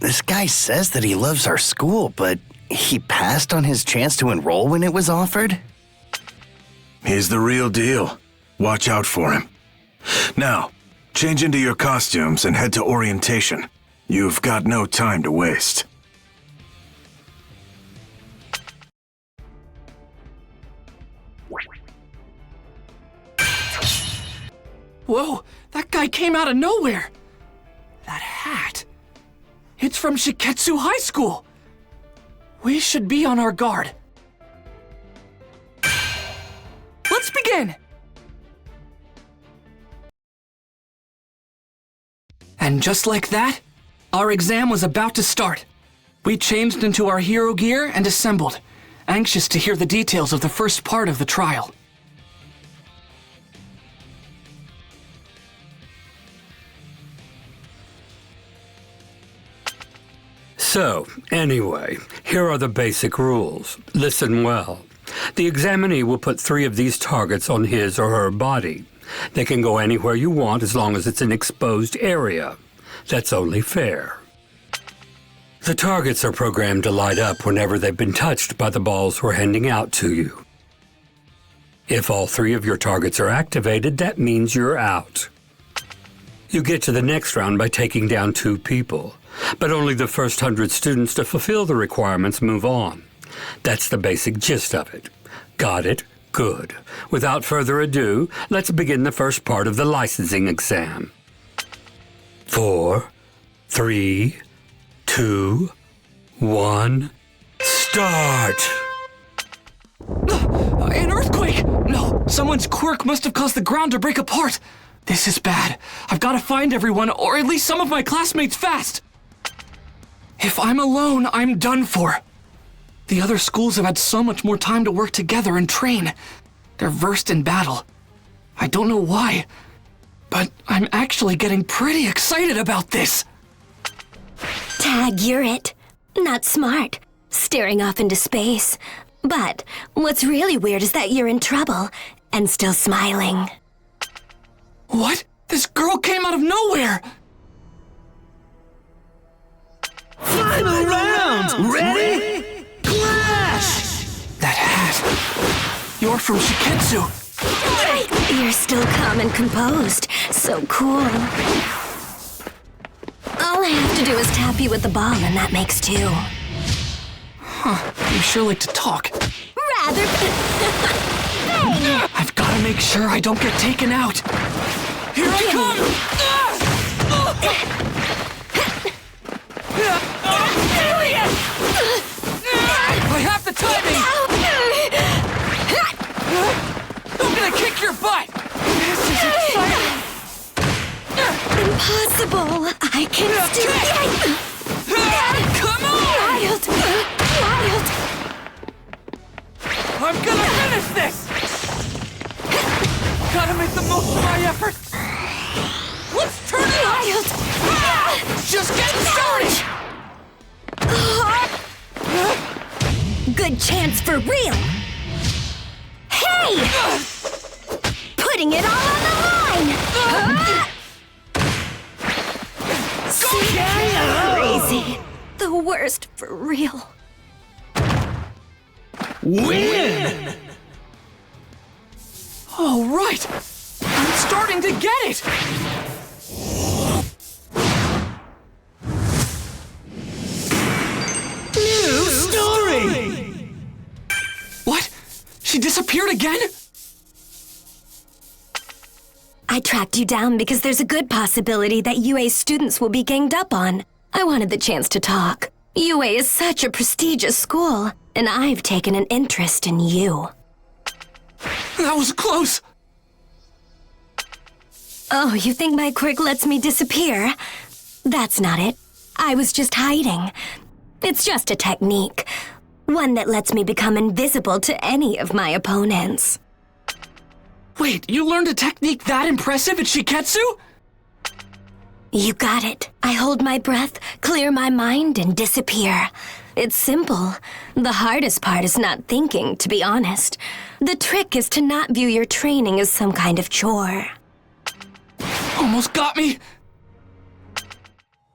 This guy says that he loves our school, but he passed on his chance to enroll when it was offered? He's the real deal. Watch out for him. Now, change into your costumes and head to orientation. You've got no time to waste. Whoa, that guy came out of nowhere. That hat. It's from Shiketsu High School. We should be on our guard. Let's begin! And just like that, our exam was about to start. We changed into our hero gear and assembled, anxious to hear the details of the first part of the trial. So, anyway, here are the basic rules. Listen well. The examinee will put 3 of these targets on his or her body. They can go anywhere you want as long as it's an exposed area. That's only fair. The targets are programmed to light up whenever they've been touched by the balls we're handing out to you. If all 3 of your targets are activated, that means you're out. You get to the next round by taking down 2 people. But only the first 100 students to fulfill the requirements move on. That's the basic gist of it. Got it? Good. Without further ado, let's begin the first part of the licensing exam. 4, 3, 2, 1, start! An earthquake! No, someone's quirk must have caused the ground to break apart. This is bad. I've got to find everyone, or at least some of my classmates fast. If I'm alone, I'm done for. The other schools have had so much more time to work together and train. They're versed in battle. I don't know why, but I'm actually getting pretty excited about this. Tag, you're it. Not smart, staring off into space. But what's really weird is that you're in trouble and still smiling. What? This girl came out of nowhere! Final round! Ready? Clash! That hat. You're from Shiketsu. You're still calm and composed. So cool. All I have to do is tap you with the ball, and that makes 2. Huh, you sure like to talk. Rather. Hey! I've got to make sure I don't get taken out. Here I come! I have the timing! I'm gonna kick your butt! This is exciting! Impossible! I can still... Come on! Wild! I'm gonna finish this! Gotta make the most of my effort! Let's turn it Wild! Just getting started! Good chance for real! Hey! Putting it all on the line! Crazy. The worst for real. Win! All right! I'm starting to get it! New story! What? She disappeared again? I tracked you down because there's a good possibility that UA's students will be ganged up on. I wanted the chance to talk. UA is such a prestigious school, and I've taken an interest in you. That was close! Oh, you think my quirk lets me disappear? That's not it. I was just hiding. It's just a technique. One that lets me become invisible to any of my opponents. Wait, you learned a technique that impressive at Shiketsu? You got it. I hold my breath, clear my mind, and disappear. It's simple. The hardest part is not thinking, to be honest. The trick is to not view your training as some kind of chore. Almost got me!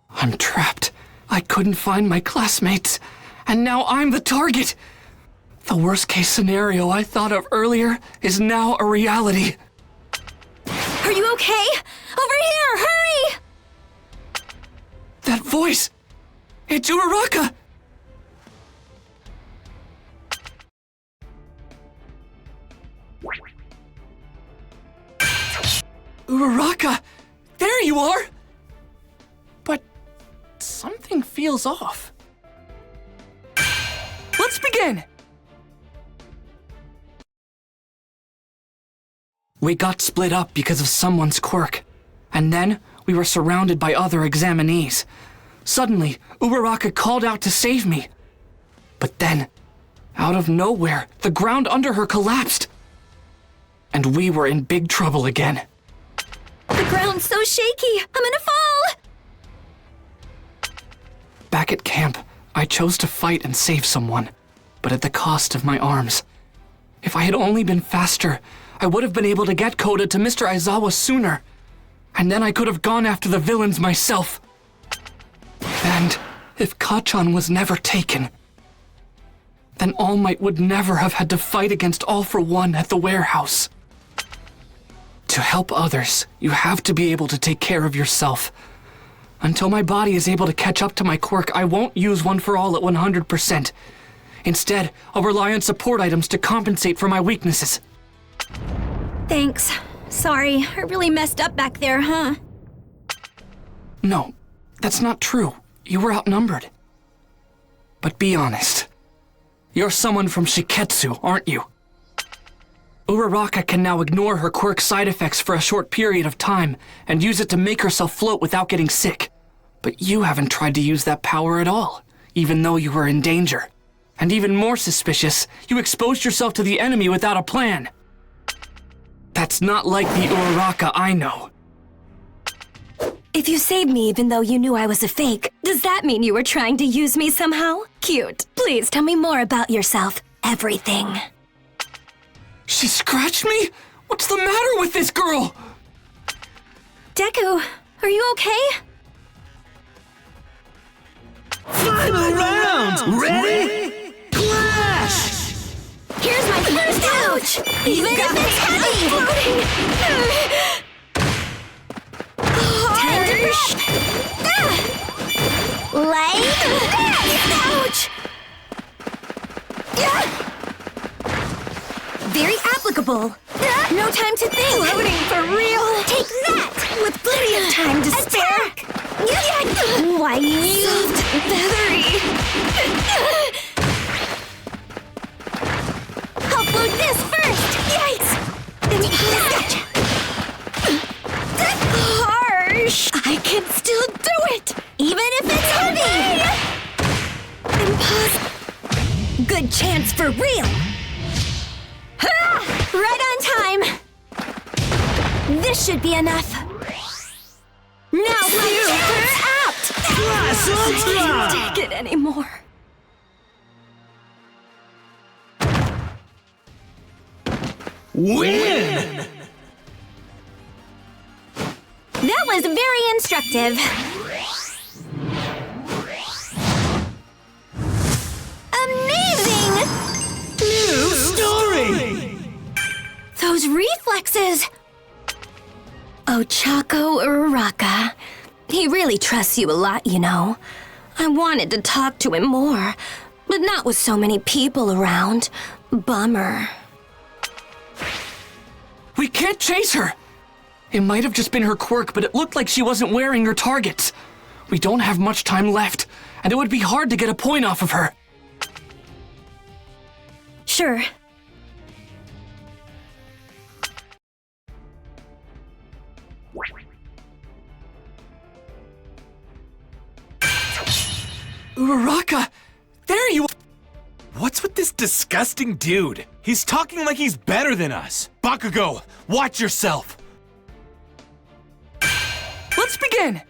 I'm trapped. I couldn't find my classmates, and now I'm the target! The worst-case scenario I thought of earlier is now a reality. Are you okay? Over here, hurry! That voice! It's Uraraka! Uraraka! There you are! But something feels off. Let's begin! We got split up because of someone's quirk, and then we were surrounded by other examinees. Suddenly, Uraraka called out to save me. But then, out of nowhere, the ground under her collapsed. And we were in big trouble again. The ground's so shaky! I'm gonna fall! Back at camp, I chose to fight and save someone, but at the cost of my arms. If I had only been faster, I would have been able to get Koda to Mr. Aizawa sooner. And then I could have gone after the villains myself. And if Kacchan was never taken, then All Might would never have had to fight against All for One at the warehouse. To help others, you have to be able to take care of yourself. Until my body is able to catch up to my quirk, I won't use One for All at 100%. Instead, I'll rely on support items to compensate for my weaknesses. Thanks. Sorry, I really messed up back there, huh? No, that's not true. You were outnumbered. But be honest. You're someone from Shiketsu, aren't you? Uraraka can now ignore her quirk side effects for a short period of time and use it to make herself float without getting sick. But you haven't tried to use that power at all, even though you were in danger. And even more suspicious, you exposed yourself to the enemy without a plan. That's not like the Uraraka I know. If you saved me even though you knew I was a fake, does that mean you were trying to use me somehow? Cute. Please tell me more about yourself. Everything. She scratched me? What's the matter with this girl? Deku, are you okay? Final round! Ready? Clash! Here's my first ouch! Even if it's heavy! Tender! Like this! Ouch! Very applicable. No time to think. Floating for real. Take that! With plenty of time to spare. Why you? Soft, feathery. I'll float this first. Yikes! Harsh. I can still do it! Even if it's heavy. Impossible. Good chance for real. Right on time. This should be enough. Now Super apt! Class Ultra! I can't take it anymore. Win! That was very instructive. Amazing! New story! Those reflexes! Ochako Uraraka. He really trusts you a lot, you know. I wanted to talk to him more, but not with so many people around. Bummer. We can't chase her! It might have just been her quirk, but it looked like she wasn't wearing her targets. We don't have much time left, and it would be hard to get a point off of her. Sure. Uraraka! There you are! What's with this disgusting dude? He's talking like he's better than us. Bakugo, watch yourself. Let's begin!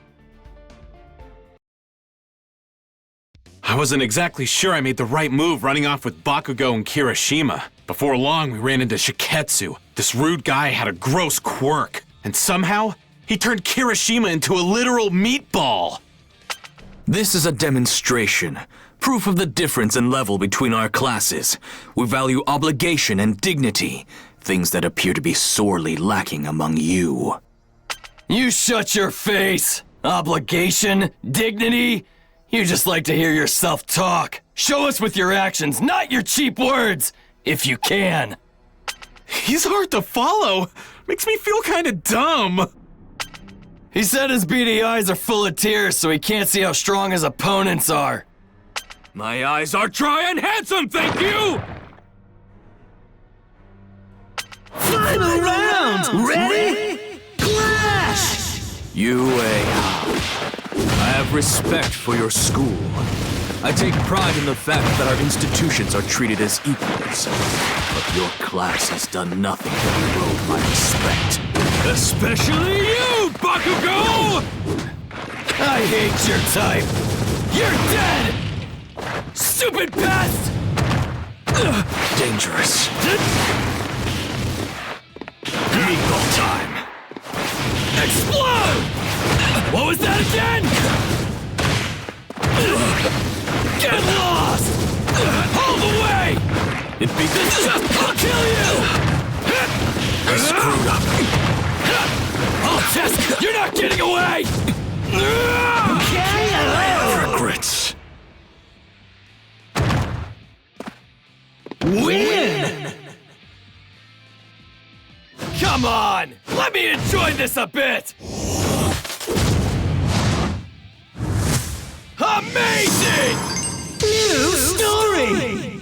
I wasn't exactly sure I made the right move running off with Bakugo and Kirishima. Before long, we ran into Shiketsu. This rude guy had a gross quirk, and somehow, he turned Kirishima into a literal meatball. This is a demonstration. Proof of the difference in level between our classes. We value obligation and dignity, things that appear to be sorely lacking among you. You shut your face! Obligation? Dignity? You just like to hear yourself talk. Show us with your actions, not your cheap words! If you can. He's hard to follow. Makes me feel kinda dumb. He said his beady eyes are full of tears, so he can't see how strong his opponents are. My eyes are dry and handsome, thank you! Final round! Ready? Clash! Yue Hao. I have respect for your school. I take pride in the fact that our institutions are treated as equals. But your class has done nothing to erode my respect. Especially you, Bakugo! I hate your type. You're dead! Stupid pest! Dangerous. Meatball time. Explode! What was that again? Get lost! All the way! It begins. I'll kill you! I screwed up. I'll test. You're not getting away! Regrets. Win! Come on! Let me enjoy this a bit! Amazing! New story!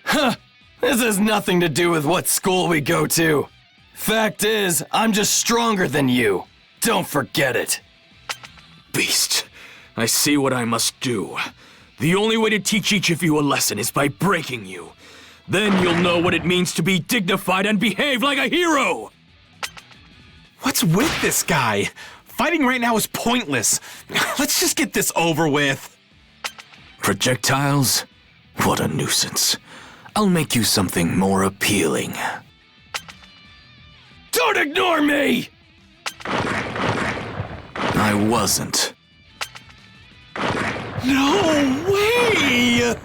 Huh. This has nothing to do with what school we go to. Fact is, I'm just stronger than you. Don't forget it. Beast, I see what I must do. The only way to teach each of you a lesson is by breaking you. Then you'll know what it means to be dignified and behave like a hero! What's with this guy? Fighting right now is pointless. Let's just get this over with. Projectiles? What a nuisance. I'll make you something more appealing. Don't ignore me! I wasn't. No way!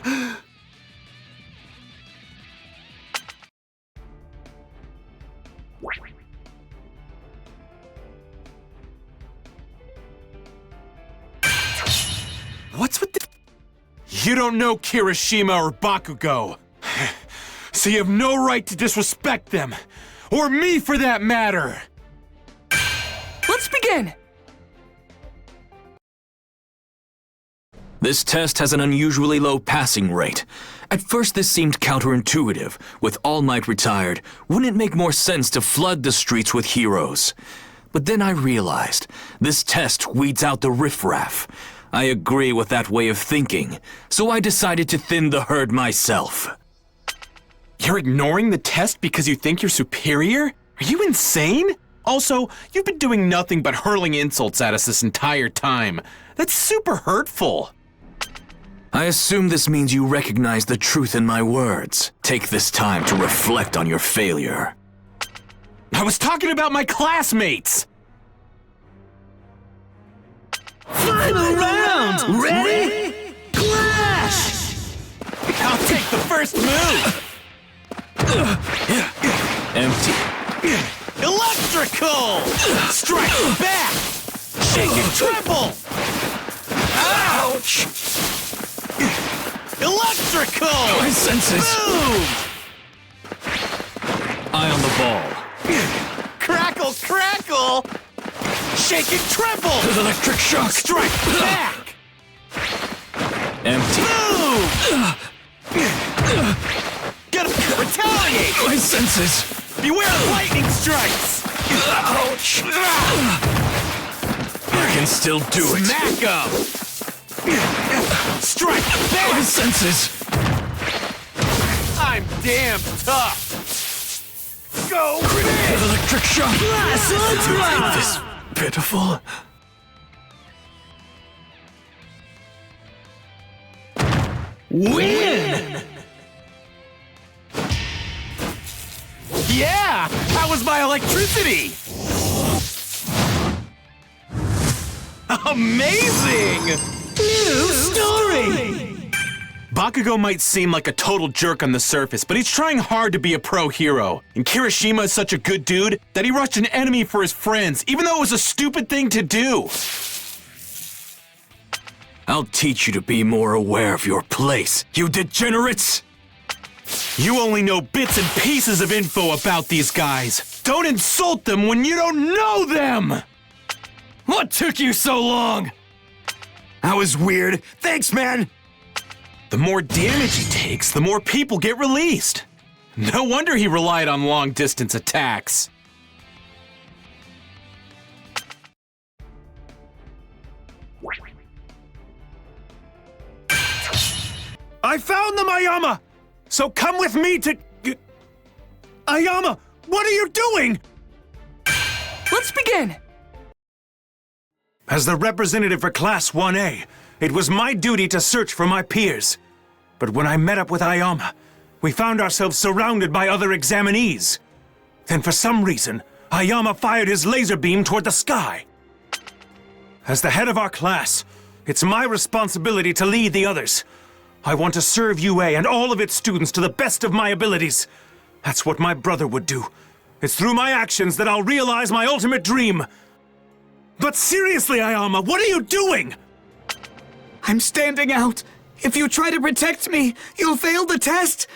What's with the... You don't know Kirishima or Bakugo. So you have no right to disrespect them. Or me, for that matter. Let's begin! This test has an unusually low passing rate. At first this seemed counterintuitive. With All Might retired, wouldn't it make more sense to flood the streets with heroes? But then I realized, this test weeds out the riffraff. I agree with that way of thinking, so I decided to thin the herd myself. You're ignoring the test because you think you're superior? Are you insane? Also, you've been doing nothing but hurling insults at us this entire time. That's super hurtful. I assume this means you recognize the truth in my words. Take this time to reflect on your failure. I was talking about my classmates! Final round! Ready? Clash! I'll take the first move! Empty. Electrical! Strike back! Shake and triple! Ouch! Electrical! My senses! Boom! Eye on the ball. Crackle, crackle! Shake and triple! Electric shock! Strike back! Empty. Boom! Gotta retaliate! My senses! Beware of lightning strikes! Ouch! I can still do it. Smack 'em! Strike back! My senses! I'm damn tough! Go! Electric shock! Blast Ultra! This pitiful. Win! Yeah! How was my electricity? Amazing! New story! Bakugo might seem like a total jerk on the surface, but he's trying hard to be a pro hero. And Kirishima is such a good dude that he rushed an enemy for his friends, even though it was a stupid thing to do. I'll teach you to be more aware of your place, you degenerates! You only know bits and pieces of info about these guys. Don't insult them when you don't know them! What took you so long? That was weird. Thanks, man! The more damage he takes, the more people get released. No wonder he relied on long-distance attacks. I found them, Ayama! So come with me to... Ayama, what are you doing? Let's begin! As the representative for Class 1A, it was my duty to search for my peers. But when I met up with Ayama, we found ourselves surrounded by other examinees. Then for some reason, Ayama fired his laser beam toward the sky. As the head of our class, it's my responsibility to lead the others. I want to serve UA and all of its students to the best of my abilities. That's what my brother would do. It's through my actions that I'll realize my ultimate dream. But seriously, Ayama, what are you doing? I'm standing out. If you try to protect me, you'll fail the test.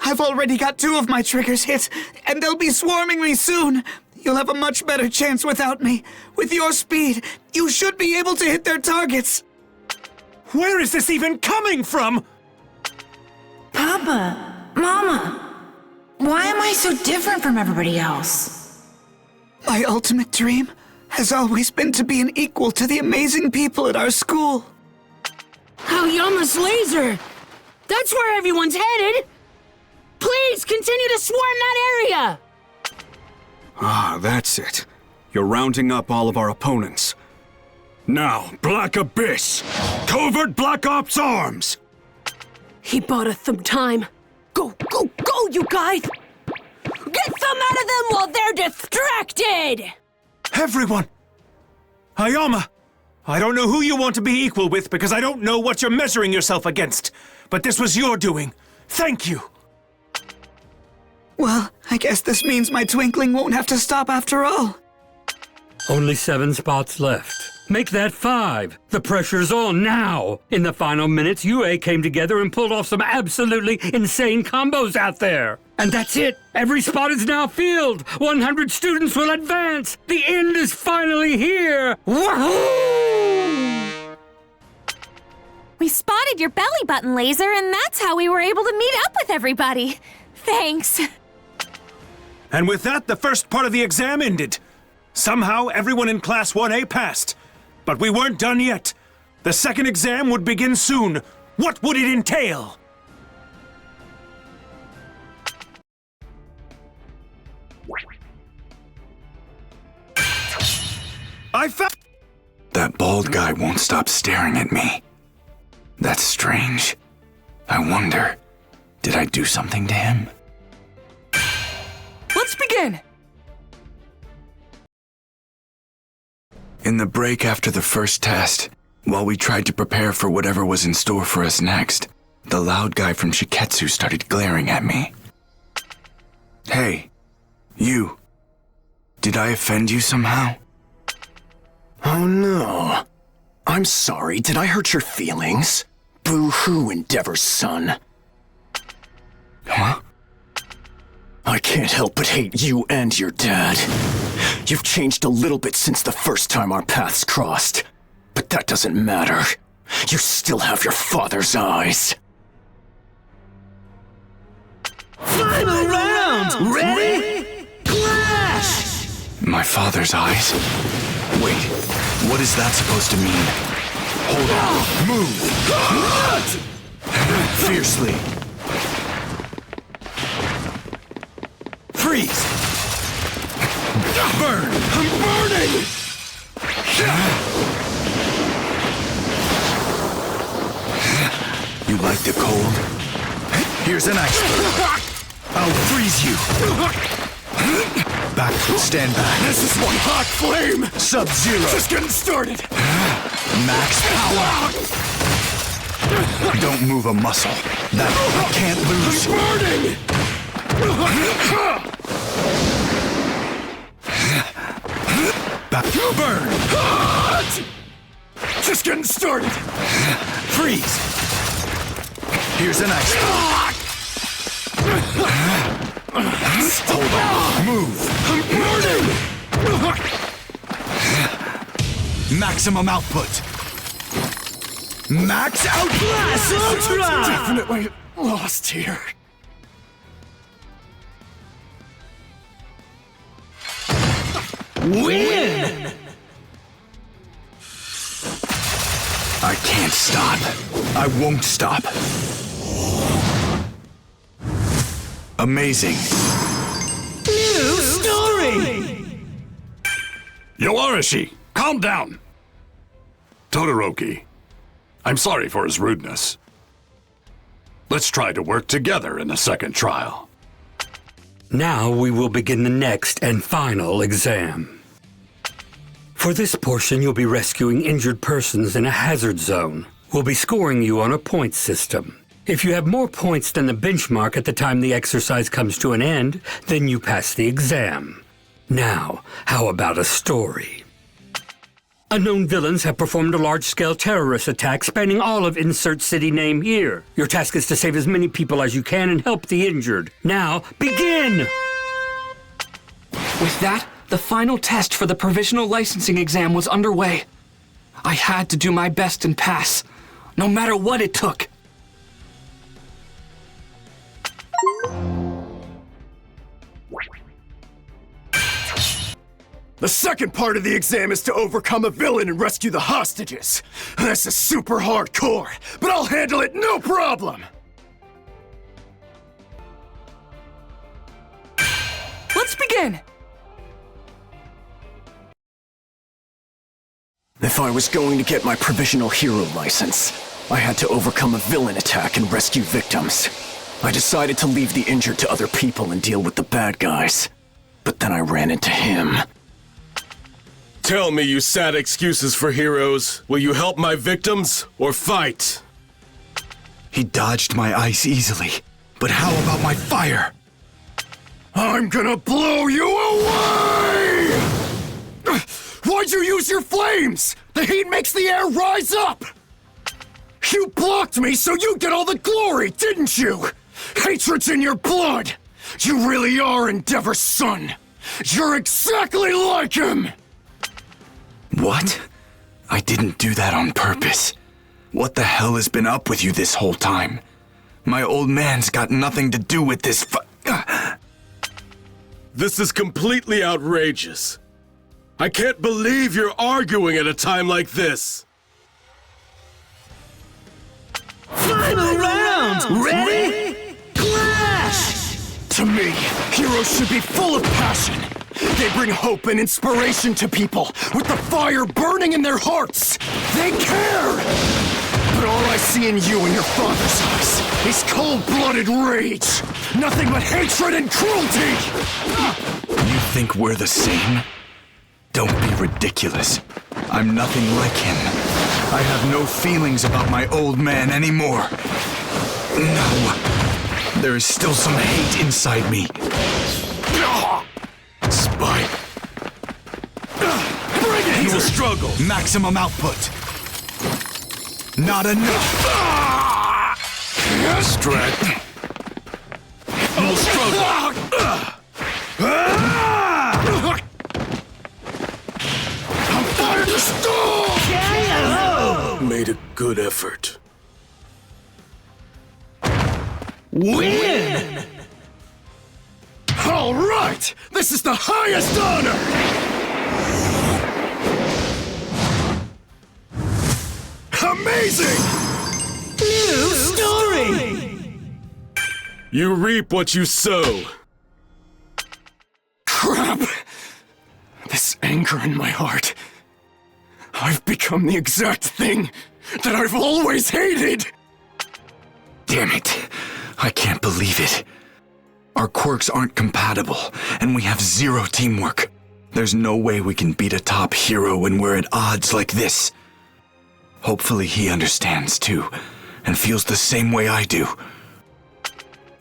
I've already got 2 of my triggers hit, and they'll be swarming me soon. You'll have a much better chance without me. With your speed, you should be able to hit their targets. Where is this even coming from? Papa, Mama, why am I so different from everybody else? My ultimate dream has always been to be an equal to the amazing people at our school. Ayama's laser! That's where everyone's headed! Please continue to swarm that area! Ah, that's it. You're rounding up all of our opponents. Now, Black Abyss! Covert Black Ops Arms! He bought us some time. Go, go, go, you guys! Get some out of them while they're distracted! Everyone! Ayama! I don't know who you want to be equal with because I don't know what you're measuring yourself against. But this was your doing. Thank you! Well, I guess this means my twinkling won't have to stop after all. Only 7 spots left. Make that 5. The pressure's on now. In the final minutes, UA came together and pulled off some absolutely insane combos out there. And that's it. Every spot is now filled. 100 students will advance. The end is finally here. Wahoo! We spotted your belly button laser, and that's how we were able to meet up with everybody. Thanks. And with that, the first part of the exam ended. Somehow, everyone in Class 1A passed. But we weren't done yet. The second exam would begin soon. What would it entail? I found... That bald guy won't stop staring at me. That's strange. I wonder, did I do something to him? Let's begin! In the break after the first test, while we tried to prepare for whatever was in store for us next, the loud guy from Shiketsu started glaring at me. Hey, you. Did I offend you somehow? Oh no. I'm sorry, did I hurt your feelings? Boo-hoo, Endeavor's son. Huh? I can't help but hate you and your dad. You've changed a little bit since the first time our paths crossed. But that doesn't matter. You still have your father's eyes. Final round! Ready? Clash! My father's eyes? Wait, what is that supposed to mean? Hold on. Move! Fiercely. Freeze! Burn! I'm burning! You like the cold? Here's an ice block. I'll freeze you. Back, stand back. This is one hot flame! Sub-Zero. Just getting started! Max power. Don't move a muscle. That I can't lose. I'm burning! Back, burn. Just getting started! Freeze. Here's an ice block. Hold on. Move. I'm burning! Maximum output. Max outblast! Ultra! Definitely lost here. Win! I can't stop. I won't stop. Amazing. New story! Yo, Arashi, calm down. Todoroki, I'm sorry for his rudeness. Let's try to work together in the second trial. Now we will begin the next and final exam. For this portion, you'll be rescuing injured persons in a hazard zone. We'll be scoring you on a point system. If you have more points than the benchmark at the time the exercise comes to an end, then you pass the exam. Now, how about a story? Unknown villains have performed a large-scale terrorist attack spanning all of insert city name here. Your task is to save as many people as you can and help the injured. Now, begin! With that, the final test for the provisional licensing exam was underway. I had to do my best and pass, no matter what it took. The second part of the exam is to overcome a villain and rescue the hostages. This is super hardcore, but I'll handle it no problem! Let's begin! If I was going to get my provisional hero license, I had to overcome a villain attack and rescue victims. I decided to leave the injured to other people and deal with the bad guys. But then I ran into him. Tell me, you sad excuses for heroes. Will you help my victims or fight? He dodged my ice easily, but how about my fire? I'm gonna blow you away! Why'd you use your flames? The heat makes the air rise up! You blocked me so you'd get all the glory, didn't you? Hatred's in your blood! You really are Endeavor's son! You're exactly like him! What? I didn't do that on purpose. What the hell has been up with you this whole time? My old man's got nothing to do with this This is completely outrageous. I can't believe you're arguing at a time like this. Final round! Ready? Clash! To me, heroes should be full of passion. They bring hope and inspiration to people, with the fire burning in their hearts. They care! But all I see in you and your father's eyes is cold-blooded rage. Nothing but hatred and cruelty! You think we're the same? Don't be ridiculous. I'm nothing like him. I have no feelings about my old man anymore. No. There is still some hate inside me. Spite. Bring it! You will struggle. Maximum output. Not enough. Strength. You will struggle. I'm fired to stall! Made a good effort. Win! All right! This is the highest honor! Amazing! New story! You reap what you sow. Crap! This anger in my heart. I've become the exact thing that I've always hated! Damn it. I can't believe it. Our quirks aren't compatible, and we have zero teamwork. There's no way we can beat a top hero when we're at odds like this. Hopefully he understands too, and feels the same way I do.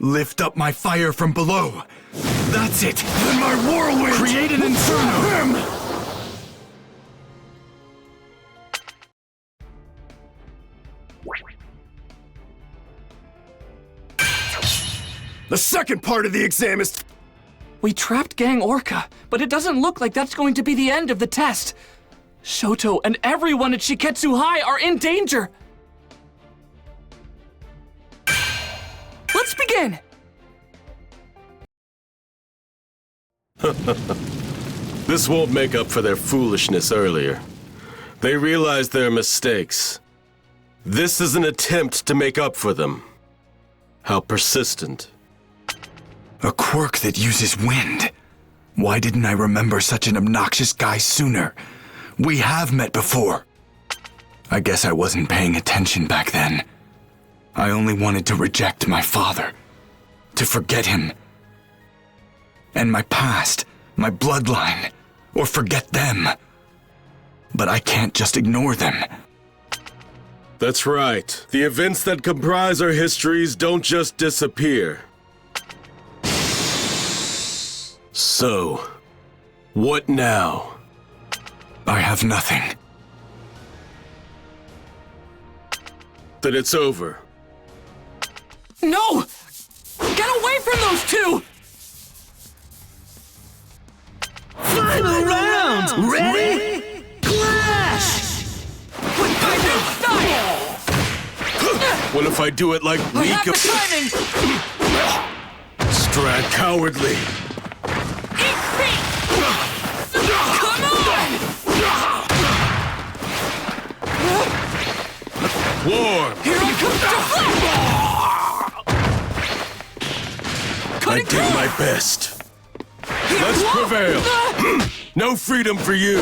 Lift up my fire from below. That's it. Then my whirlwind! Create an inferno! Him! The second part of the exam is... We trapped Gang Orca, but it doesn't look like that's going to be the end of the test. Shoto and everyone at Shiketsu High are in danger. Let's begin! This won't make up for their foolishness earlier. They realized their mistakes. This is an attempt to make up for them. How persistent. A quirk that uses wind. Why didn't I remember such an obnoxious guy sooner? We have met before. I guess I wasn't paying attention back then. I only wanted to reject my father. To forget him. And my past, my bloodline, or forget them. But I can't just ignore them. That's right. The events that comprise our histories don't just disappear. So, what now? I have nothing. Then it's over. No! Get away from those two! Final round! Ready? Clash! What if I do it like I have weak? the timing! Strad cowardly. Come on! Warm. Here I come to I did my best. Let's prevail. No freedom for you.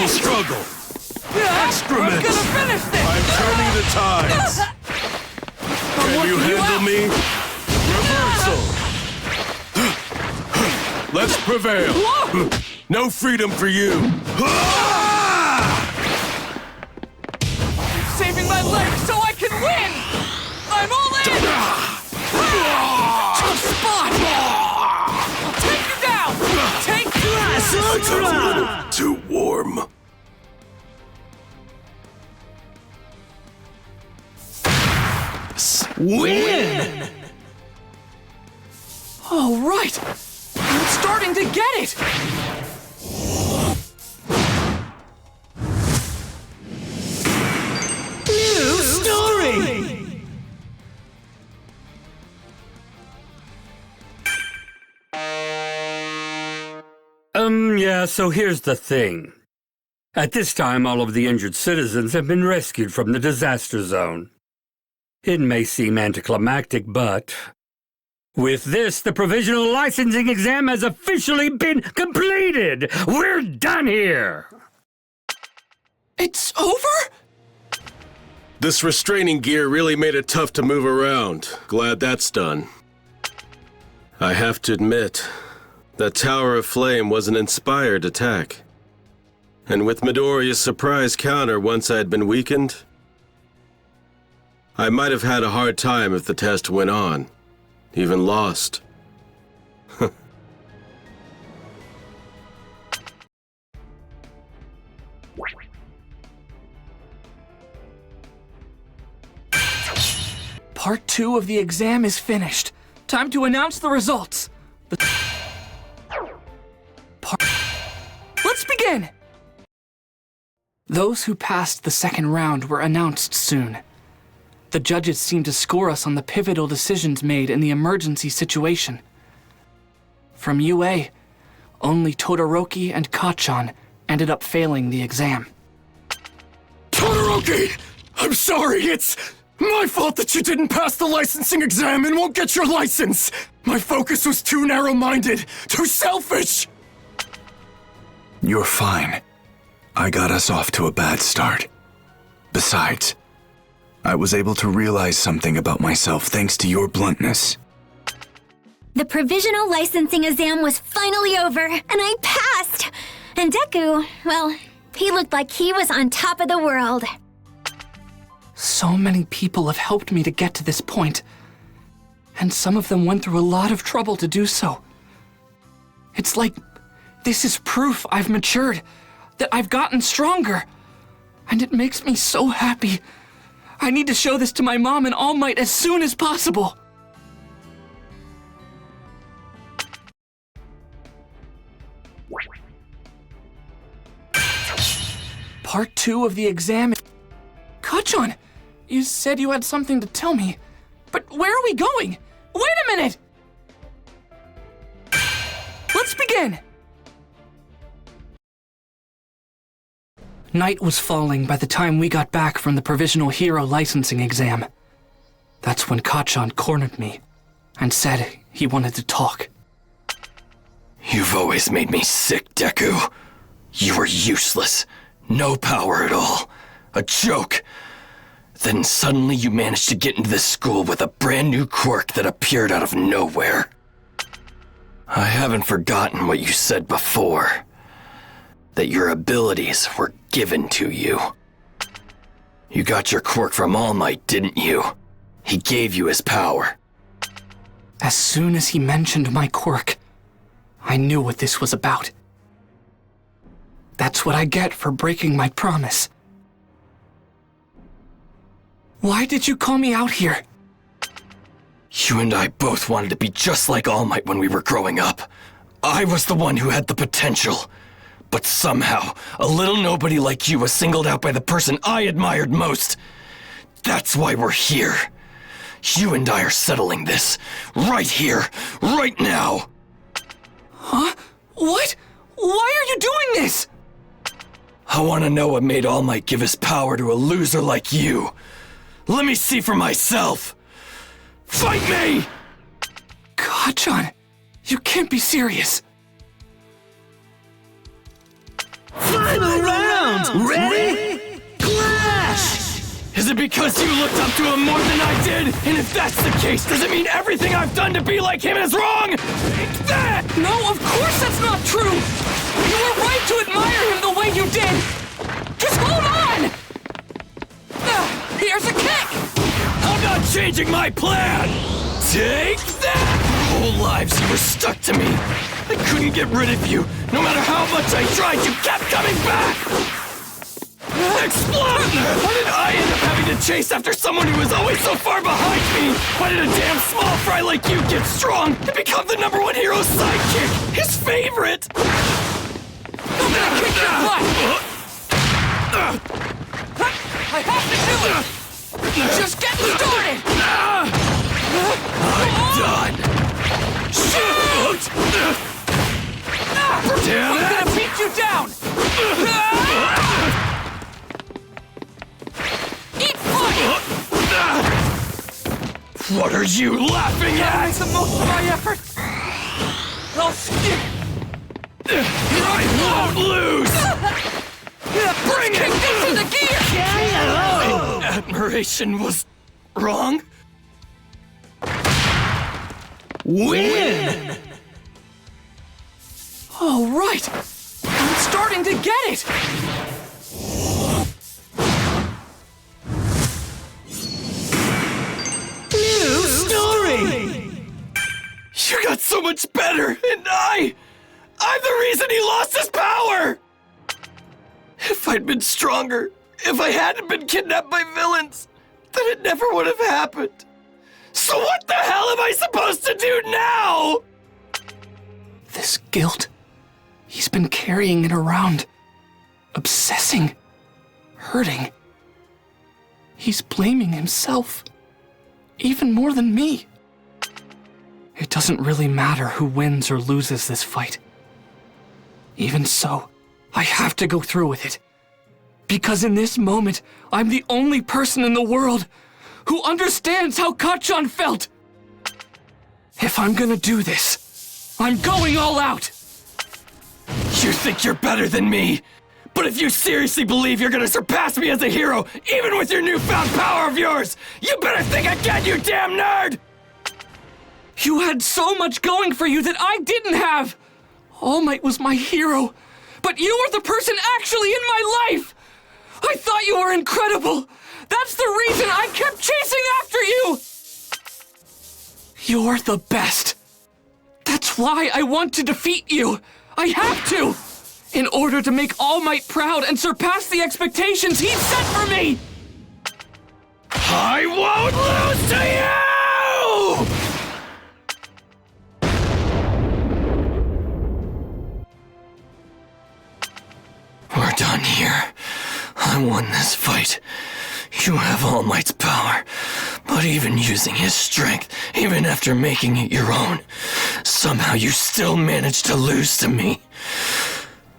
will struggle. Excrement! I'm gonna finish this! I'm turning the tides. Can you handle me? Reversal! Let's prevail. No freedom for you. Saving my legs so I can win! I'm all in! Tough spot! I'll take you down! Take It's a little too warm. Win! All right! I'm starting to get it! New story! Yeah, so here's the thing. At this time, all of the injured citizens have been rescued from the disaster zone. It may seem anticlimactic, but with this, the provisional licensing exam has officially been completed! We're done here! It's over? This restraining gear really made it tough to move around. Glad that's done. I have to admit, that Tower of Flame was an inspired attack. And with Midoriya's surprise counter once I had been weakened, I might have had a hard time if the test went on, even lost. Part 2 of the exam is finished. Time to announce the results. Let's begin! Those who passed the second round were announced soon. The judges seemed to score us on the pivotal decisions made in the emergency situation. From UA, only Todoroki and Kacchan ended up failing the exam. Todoroki! I'm sorry, it's my fault that you didn't pass the licensing exam and won't get your license! My focus was too narrow-minded, too selfish! You're fine. I got us off to a bad start. Besides, I was able to realize something about myself thanks to your bluntness. The provisional licensing exam was finally over, and I passed! And Deku, well, he looked like he was on top of the world. So many people have helped me to get to this point, and some of them went through a lot of trouble to do so. It's like this is proof I've matured, that I've gotten stronger, and it makes me so happy. I need to show this to my mom and All Might as soon as possible. Part 2 of the exam. Kacchan, you said you had something to tell me, but where are we going? Wait a minute! Let's begin! Night was falling by the time we got back from the Provisional Hero licensing exam. That's when Kacchan cornered me and said he wanted to talk. You've always made me sick, Deku. You were useless. No power at all. A joke. Then suddenly you managed to get into this school with a brand new quirk that appeared out of nowhere. I haven't forgotten what you said before. That your abilities were given to you. You got your quirk from All Might, didn't you? He gave you his power. As soon as he mentioned my quirk, I knew what this was about. That's what I get for breaking my promise. Why did you call me out here? You and I both wanted to be just like All Might when we were growing up. I was the one who had the potential. But somehow, a little nobody like you was singled out by the person I admired most. That's why we're here. You and I are settling this. Right here. Right now. Huh? What? Why are you doing this? I want to know what made All Might give his power to a loser like you. Let me see for myself. Fight me! Kacchan, you can't be serious. Final round! round! Ready? Clash! Is it because you looked up to him more than I did? And if that's the case, does it mean everything I've done to be like him is wrong? Take that! No, of course that's not true! You were right to admire him the way you did! Just hold on! Here's a kick! I'm not changing my plan! Take that! Our whole lives you were stuck to me. I couldn't get rid of you. No matter how much I tried, you kept coming back! Explode! Why did I end up having to chase after someone who was always so far behind me? Why did a damn small fry like you get strong and become the #1 hero's sidekick? His favorite! I'm gonna kick your butt! I have to do it! Just getting started! I'm done! Shoot! Damn it! I'm gonna beat you down! Eat fire! What are you laughing That at? makes the most of my effort! I'll skip! I won't lose! Bring it! Kick this in the gear! My admiration was wrong? Win! All right! I'm starting to get it! New story! You got so much better, and I'm the reason he lost his power! If I'd been stronger, if I hadn't been kidnapped by villains, then it never would have happened. So what the hell am I supposed to do now? This guilt. He's been carrying it around. Obsessing. Hurting. He's blaming himself. Even more than me. It doesn't really matter who wins or loses this fight. Even so, I have to go through with it. Because in this moment, I'm the only person in the world who understands how Kacchan felt. If I'm gonna do this, I'm going all out. You think you're better than me? But if you seriously believe you're gonna surpass me as a hero, even with your newfound power of yours, you better think again, you damn nerd! You had so much going for you that I didn't have. All Might was my hero, but you were the person actually in my life. I thought you were incredible. That's the reason I kept chasing after you. You're the best. That's why I want to defeat you. I have to. In order to make All Might proud and surpass the expectations he'd set for me. I won't lose to you! We're done here. I won this fight. You have All Might's power, but even using his strength, even after making it your own, somehow you still managed to lose to me.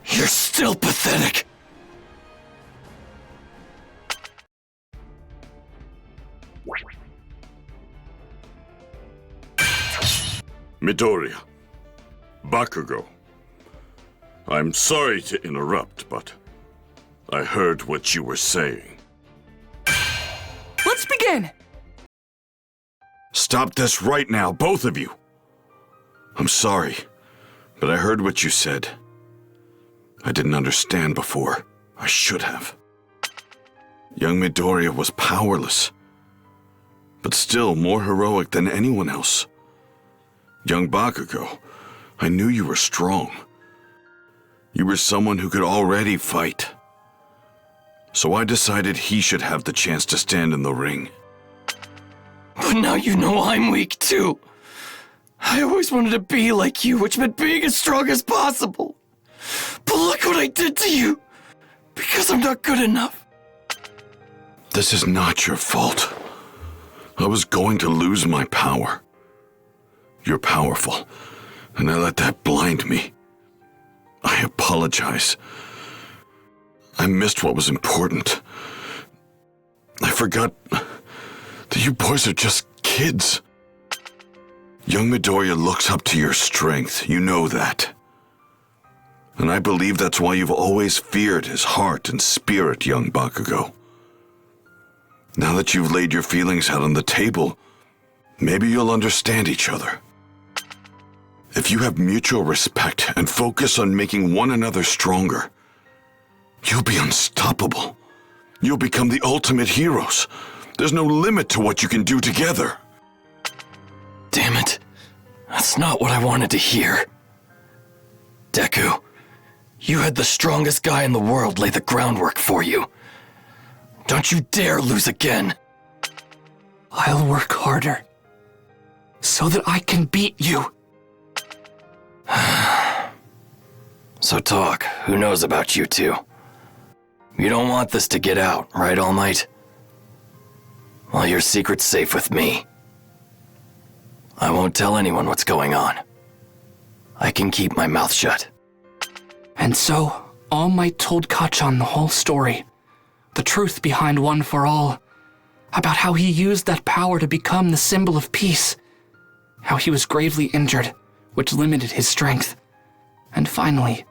You're still pathetic. Midoriya, Bakugo, I'm sorry to interrupt, but I heard what you were saying. Let's begin! Stop this right now, both of you. I'm sorry, but I heard what you said. I didn't understand before. I should have. Young Midoriya was powerless, but still more heroic than anyone else. Young Bakugo, I knew you were strong. You were someone who could already fight. So I decided he should have the chance to stand in the ring. But now you know I'm weak too. I always wanted to be like you, which meant being as strong as possible. But look what I did to you! Because I'm not good enough. This is not your fault. I was going to lose my power. You're powerful, and I let that blind me. I apologize. I missed what was important. I forgot that you boys are just kids. Young Midoriya looks up to your strength, you know that. And I believe that's why you've always feared his heart and spirit, young Bakugo. Now that you've laid your feelings out on the table, maybe you'll understand each other. If you have mutual respect and focus on making one another stronger, you'll be unstoppable. You'll become the ultimate heroes. There's no limit to what you can do together. Damn it. That's not what I wanted to hear. Deku, you had the strongest guy in the world lay the groundwork for you. Don't you dare lose again. I'll work harder so that I can beat you. So talk, who knows about you two? You don't want this to get out, right, All Might? Well, your secret's safe with me. I won't tell anyone what's going on. I can keep my mouth shut. And so, All Might told Kacchan the whole story. The truth behind One for All. About how he used that power to become the symbol of peace. How he was gravely injured, which limited his strength. And finally,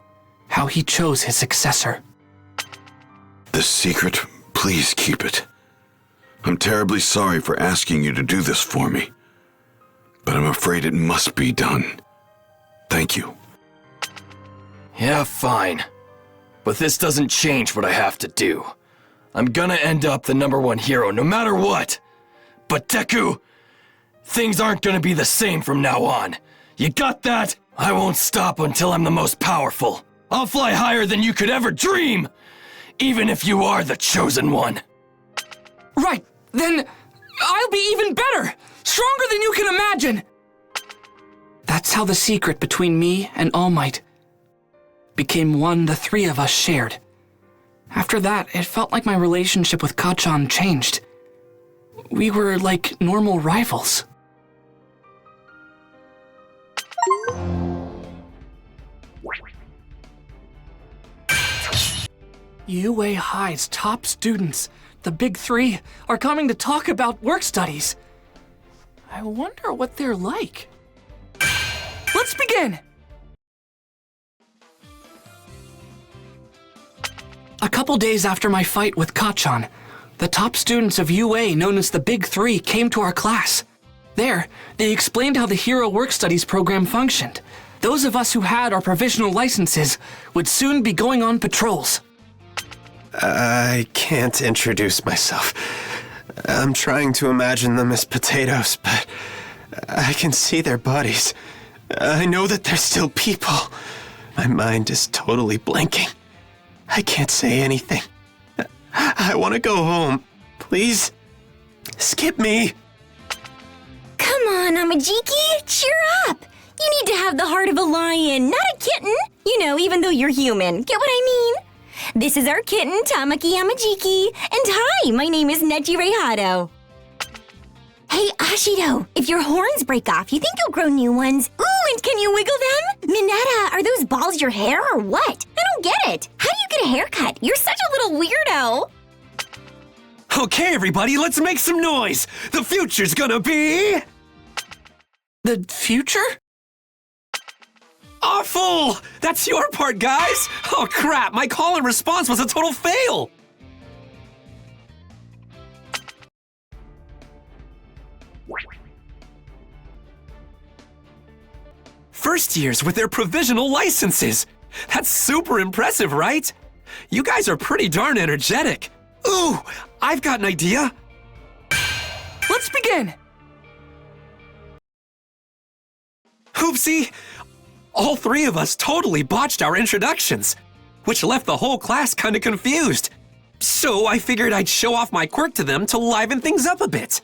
how he chose his successor. The secret, please keep it. I'm terribly sorry for asking you to do this for me, but I'm afraid it must be done. Thank you. Yeah, fine. But this doesn't change what I have to do. I'm gonna end up the #1 hero no matter what. But Deku, things aren't gonna be the same from now on. You got that? I won't stop until I'm the most powerful. I'll fly higher than you could ever dream, even if you are the chosen one. Right, then I'll be even better, stronger than you can imagine. That's how the secret between me and All Might became one the three of us shared. After that, it felt like my relationship with Kacchan changed. We were like normal rivals. UA High's top students, the Big Three, are coming to talk about work studies. I wonder what they're like. Let's begin! A couple days after my fight with Kacchan, the top students of UA, known as the Big Three, came to our class. There, they explained how the Hero Work Studies program functioned. Those of us who had our provisional licenses would soon be going on patrols. I can't introduce myself. I'm trying to imagine them as potatoes, but I can see their bodies. I know that they're still people. My mind is totally blanking. I can't say anything. I want to go home. Please, skip me. Come on, Amajiki, cheer up. You need to have the heart of a lion, not a kitten. You know, even though you're human. Get what I mean? This is our kitten, Tamaki Amajiki. And hi, my name is Neji Reihado. Hey, Ashido, if your horns break off, you think you'll grow new ones? Ooh, and can you wiggle them? Mineta, are those balls your hair or what? I don't get it. How do you get a haircut? You're such a little weirdo. Okay, everybody, let's make some noise. The future's gonna be... The future? Awful! That's your part, guys! Oh crap, my call and response was a total fail! First years with their provisional licenses! That's super impressive, right? You guys are pretty darn energetic. Ooh, I've got an idea. Let's begin! Oopsie! All three of us totally botched our introductions, which left the whole class kinda confused. So I figured I'd show off my quirk to them to liven things up a bit.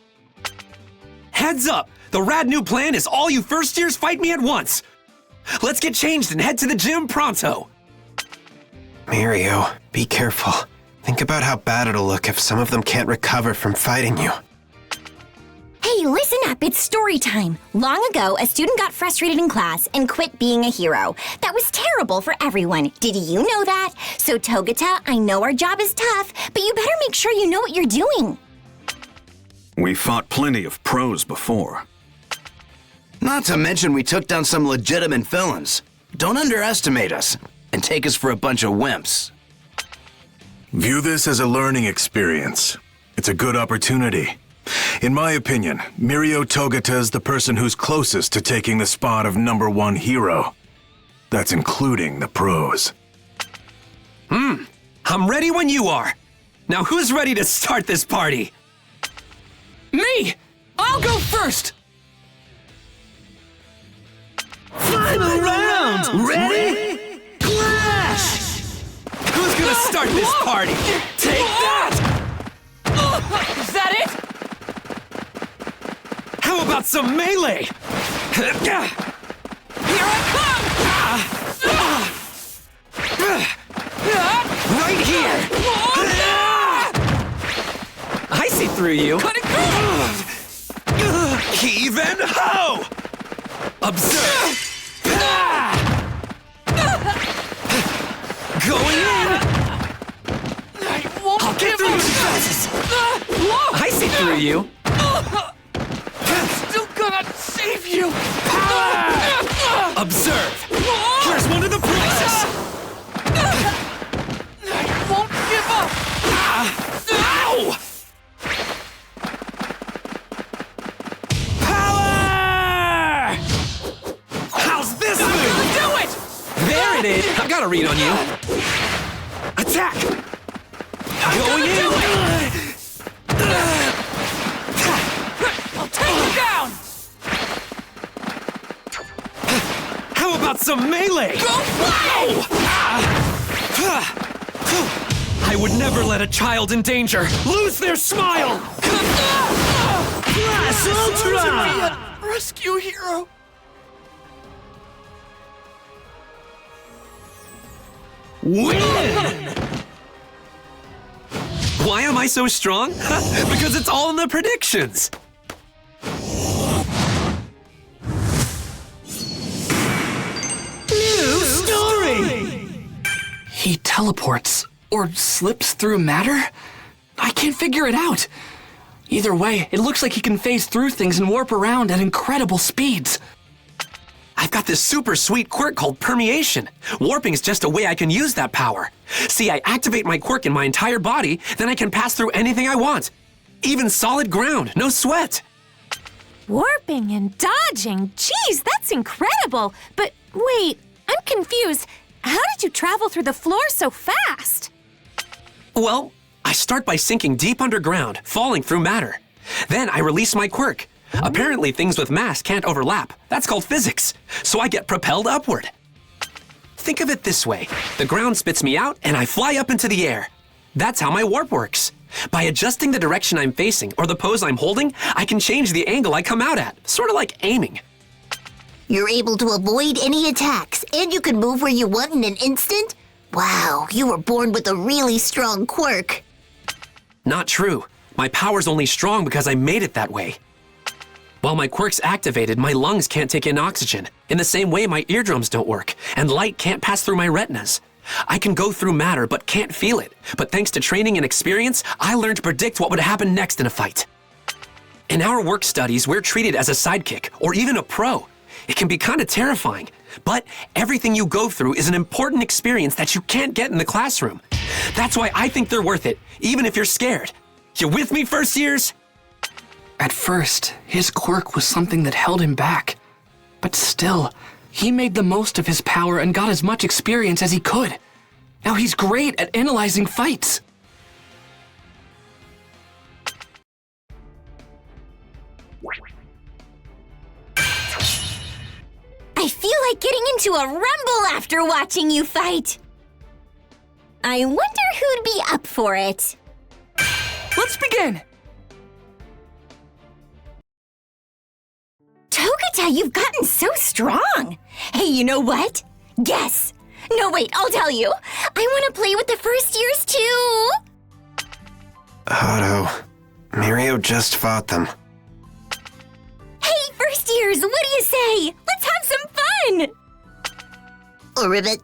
Heads up! The rad new plan is all you first years fight me at once! Let's get changed and head to the gym pronto! Mirio, be careful. Think about how bad it'll look if some of them can't recover from fighting you. Hey, listen up, it's story time. Long ago, a student got frustrated in class and quit being a hero. That was terrible for everyone. Did you know that? So Togata, I know our job is tough, but you better make sure you know what you're doing. We fought plenty of pros before. Not to mention we took down some legitimate villains. Don't underestimate us. and take us for a bunch of wimps. View this as a learning experience. It's a good opportunity. In my opinion, Mirio Togata is the person who's closest to taking the spot of #1 hero. That's including the pros. I'm ready when you are. Now who's ready to start this party? Me! I'll go first! Final round! Ready? Clash! Who's gonna start this party? Take that! Is that it? How about some melee? Here I come! Right here! I see through you. Cut it through! Heave and ho! Observe! Going in! I'll get through you fast! I see through you. I'm still gonna save you! Observe! Here's one of the prizes! I won't give up! Ow! Power! How's this move? Do it! There it is! I've got a read on you. Attack! Going in! I'll take you down! How about some melee? Go fly! I would never let a child in danger lose their smile! Blast Ultra! Rescue hero! Win! Why am I so strong? Because it's all in the predictions! New story! He teleports or slips through matter? I can't figure it out. Either way, it looks like he can phase through things and warp around at incredible speeds. I've got this super sweet quirk called permeation. Warping is just a way I can use that power. See, I activate my quirk in my entire body, then I can pass through anything I want. Even solid ground, no sweat. Warping and dodging. Jeez, that's incredible. But wait, I'm confused. How did you travel through the floor so fast? Well, I start by sinking deep underground, falling through matter. Then I release my quirk. Apparently, things with mass can't overlap. That's called physics. So I get propelled upward. Think of it this way. The ground spits me out, and I fly up into the air. That's how my warp works. By adjusting the direction I'm facing or the pose I'm holding, I can change the angle I come out at, sort of like aiming. You're able to avoid any attacks, and you can move where you want in an instant? Wow, you were born with a really strong quirk. Not true. My power's only strong because I made it that way. While my quirk's activated, my lungs can't take in oxygen. In the same way, my eardrums don't work, and light can't pass through my retinas. I can go through matter but can't feel it. But thanks to training and experience, I learned to predict what would happen next in a fight. In our work studies, we're treated as a sidekick or even a pro. It can be kind of terrifying, but everything you go through is an important experience that you can't get in the classroom. That's why I think they're worth it, even if you're scared. You with me, first years? At first, his quirk was something that held him back. But still, he made the most of his power and got as much experience as he could. Now he's great at analyzing fights. I feel like getting into a rumble after watching you fight. I wonder who'd be up for it. Let's begin! Togata, you've gotten so strong. Hey, you know what? Guess. No, wait, I'll tell you. I want to play with the first years too. Otto, Mirio just fought them. Hey, first years, what do you say? Let's have some fun. Ribbit,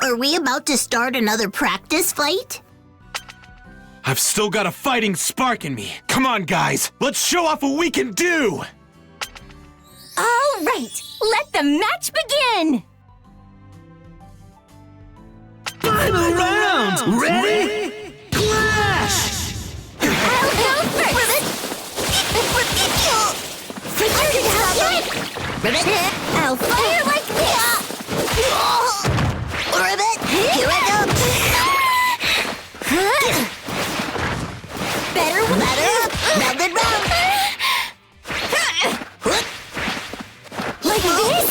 are we about to start another practice fight? I've still got a fighting spark in me. Come on, guys. Let's show off what we can do. All right, let the match begin. Final round! Ready? Clash! I'll go first! Figure it out yet? I'll fire like this! Ribbit, here I go! Better, round and round! Like this?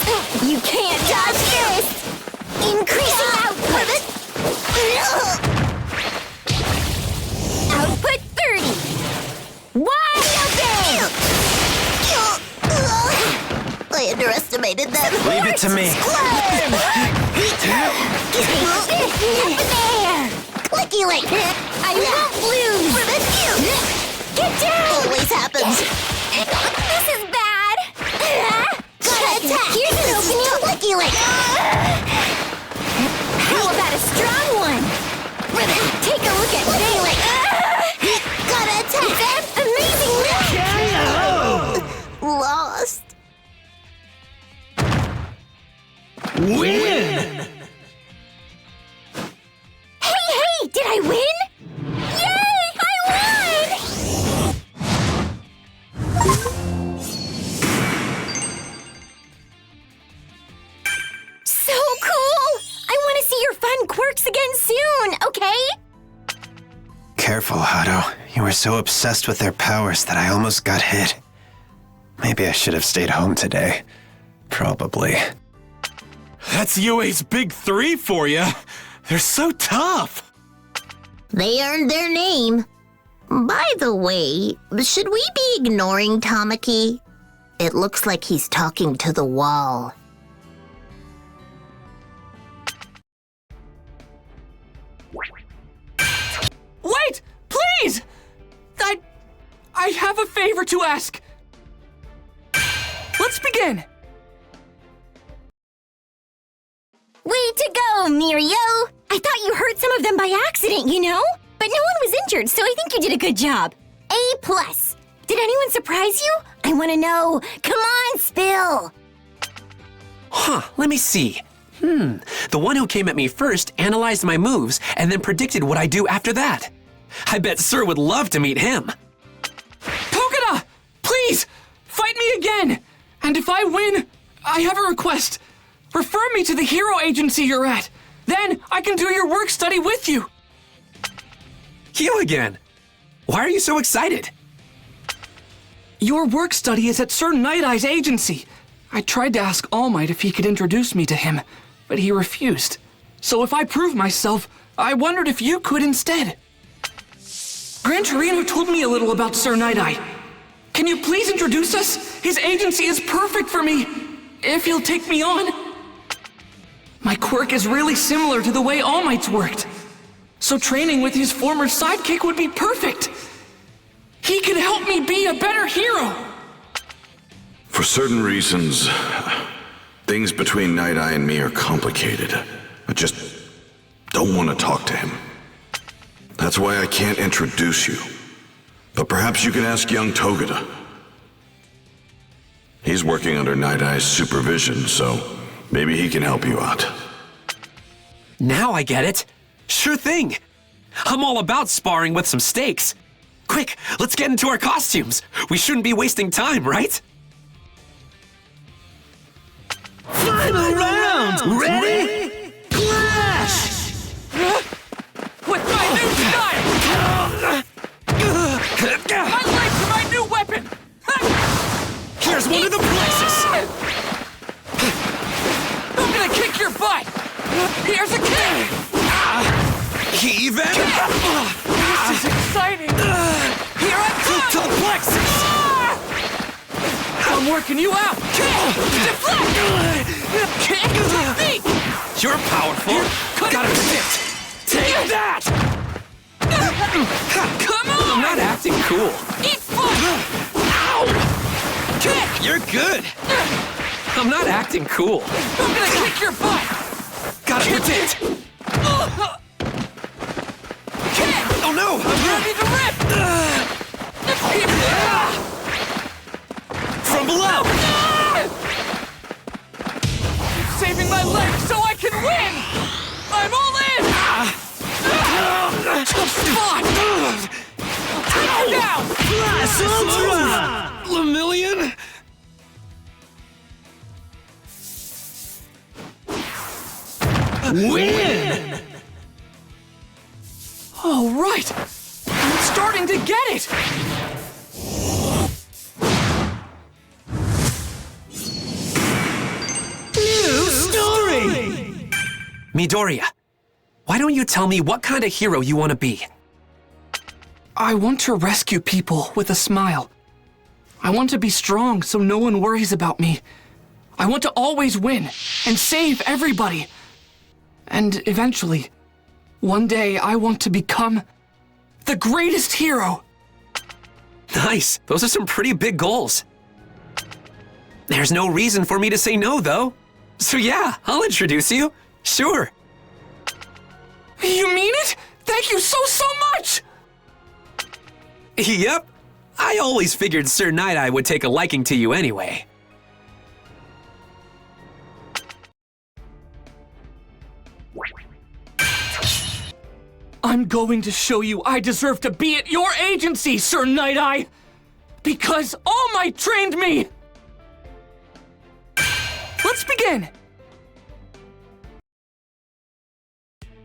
You can't dodge this! Increasing output! Output 30! Wide open! I underestimated them. Leave it to me. Clicky link! I won't lose! Get down! Always happens. This is bad! Gotta attack! Here's an opening! Clicky link! How about a strong one? Take a look at Daylight! Gotta attack! That's amazing! Lost. Win! Hey! Did I win? Yay! I won! So cool! I want to see your fun quirks again soon, okay? Careful, Hato. You were so obsessed with their powers that I almost got hit. Maybe I should have stayed home today. Probably. That's UA's big three for you. They're so tough. They earned their name. By the way, should we be ignoring Tamaki? It looks like he's talking to the wall. Wait! Please! I have a favor to ask. Let's begin. Way to go, Mirio! I thought you hurt some of them by accident, you know? But no one was injured, so I think you did a good job. A+. Did anyone surprise you? I want to know. Come on, spill! Huh, let me see. The one who came at me first analyzed my moves and then predicted what I do after that. I bet Sir would love to meet him. Togeda! Please! Fight me again! And if I win, I have a request. Refer me to the hero agency you're at. Then I can do your work study with you. You again? Why are you so excited? Your work study is at Sir Night Eye's agency. I tried to ask All Might if he could introduce me to him, but he refused. So if I prove myself, I wondered if you could instead. Gran Torino told me a little about Sir Night Eye. Can you please introduce us? His agency is perfect for me, if he'll take me on. My quirk is really similar to the way All Might's worked. So training with his former sidekick would be perfect. He could help me be a better hero. For certain reasons, things between Night Eye and me are complicated. I just don't want to talk to him. That's why I can't introduce you. But perhaps you can ask young Togeda. He's working under Night Eye's supervision, so maybe he can help you out. Now I get it. Sure thing. I'm all about sparring with some stakes. Quick, let's get into our costumes. We shouldn't be wasting time, right? Final round! Ready? Clash! With my new style! My legs are my new weapon! Here's one of the plexus! I'm gonna kick your butt! Here's a kick! Even? This is exciting! Here I come! To the plexus! I'm working you out! Kick! Deflect! Kick! Technique! You're powerful! Gotta predict! Take that! Come on! I'm not acting cool. Eat fun! Ow! Kick! You're good! I'm not acting cool. I'm gonna kick your butt! Gotta predict! Kick! Oh no! I'm ready to rip! From below! Saving my legs so I can win! I'm all in! Lemillion? Win! All right! I'm starting to get it! New story! Midoriya, why don't you tell me what kind of hero you want to be? I want to rescue people with a smile. I want to be strong so no one worries about me. I want to always win and save everybody. And eventually, one day I want to become the greatest hero. Nice. Those are some pretty big goals. There's no reason for me to say no, though. So yeah, I'll introduce you. Sure. You mean it? Thank you so much! Yep. I always figured Sir Night-Eye would take a liking to you anyway. I'm going to show you I deserve to be at your agency, Sir Night-Eye! Because All Might trained me! Let's begin!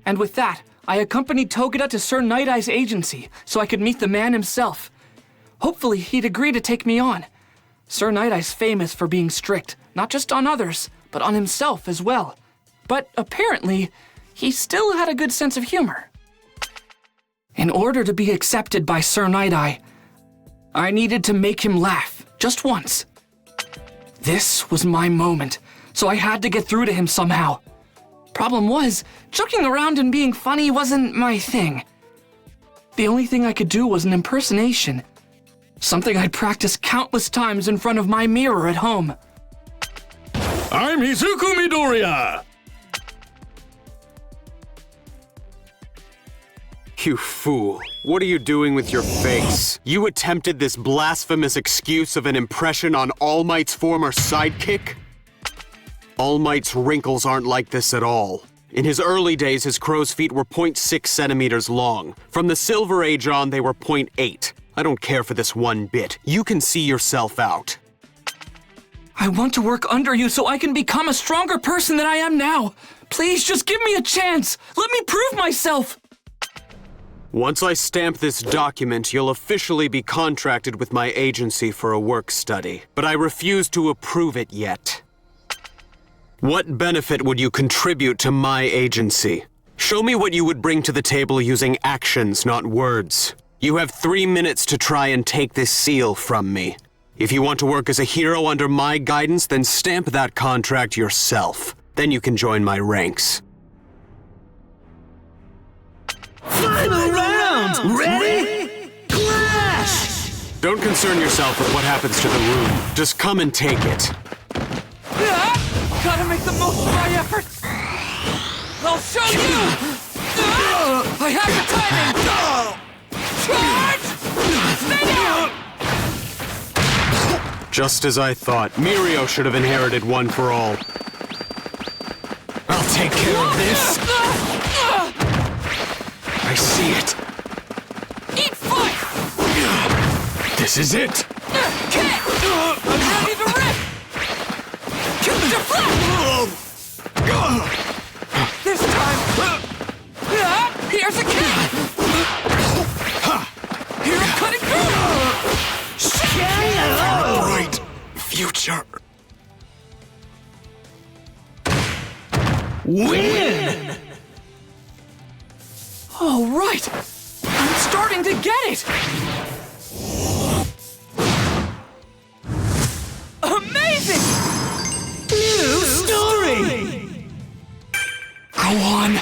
And with that, I accompanied Togeda to Sir Night-Eye's agency so I could meet the man himself. Hopefully, he'd agree to take me on. Sir Night-Eye's famous for being strict, not just on others, but on himself as well. But apparently, he still had a good sense of humor. In order to be accepted by Sir Night-Eye, I needed to make him laugh, just once. This was my moment, so I had to get through to him somehow. Problem was, joking around and being funny wasn't my thing. The only thing I could do was an impersonation, something I'd practiced countless times in front of my mirror at home. I'm Izuku Midoriya! You fool. What are you doing with your face? You attempted this blasphemous excuse of an impression on All Might's former sidekick? All Might's wrinkles aren't like this at all. In his early days, his crow's feet were 0.6 centimeters long. From the Silver Age on, they were 0.8. I don't care for this one bit. You can see yourself out. I want to work under you so I can become a stronger person than I am now. Please, just give me a chance. Let me prove myself. Once I stamp this document, you'll officially be contracted with my agency for a work study. But I refuse to approve it yet. What benefit would you contribute to my agency? Show me what you would bring to the table using actions, not words. You have 3 minutes to try and take this seal from me. If you want to work as a hero under my guidance, then stamp that contract yourself. Then you can join my ranks. Final round! Ready? Clash! Don't concern yourself with what happens to the room. Just come and take it. Gotta make the most of my efforts! I'll show you! I have the timing! Charge! Stay down! Just as I thought, Mirio should have inherited One for All. I'll take care of this. I see it. Eat fight! This is it. Kick! I'm ready to rip! Deflect! This time! Here's a kick! Here I'm cutting through! Bright future. Win! All right! I'm starting to get it! Amazing! New story! Go on!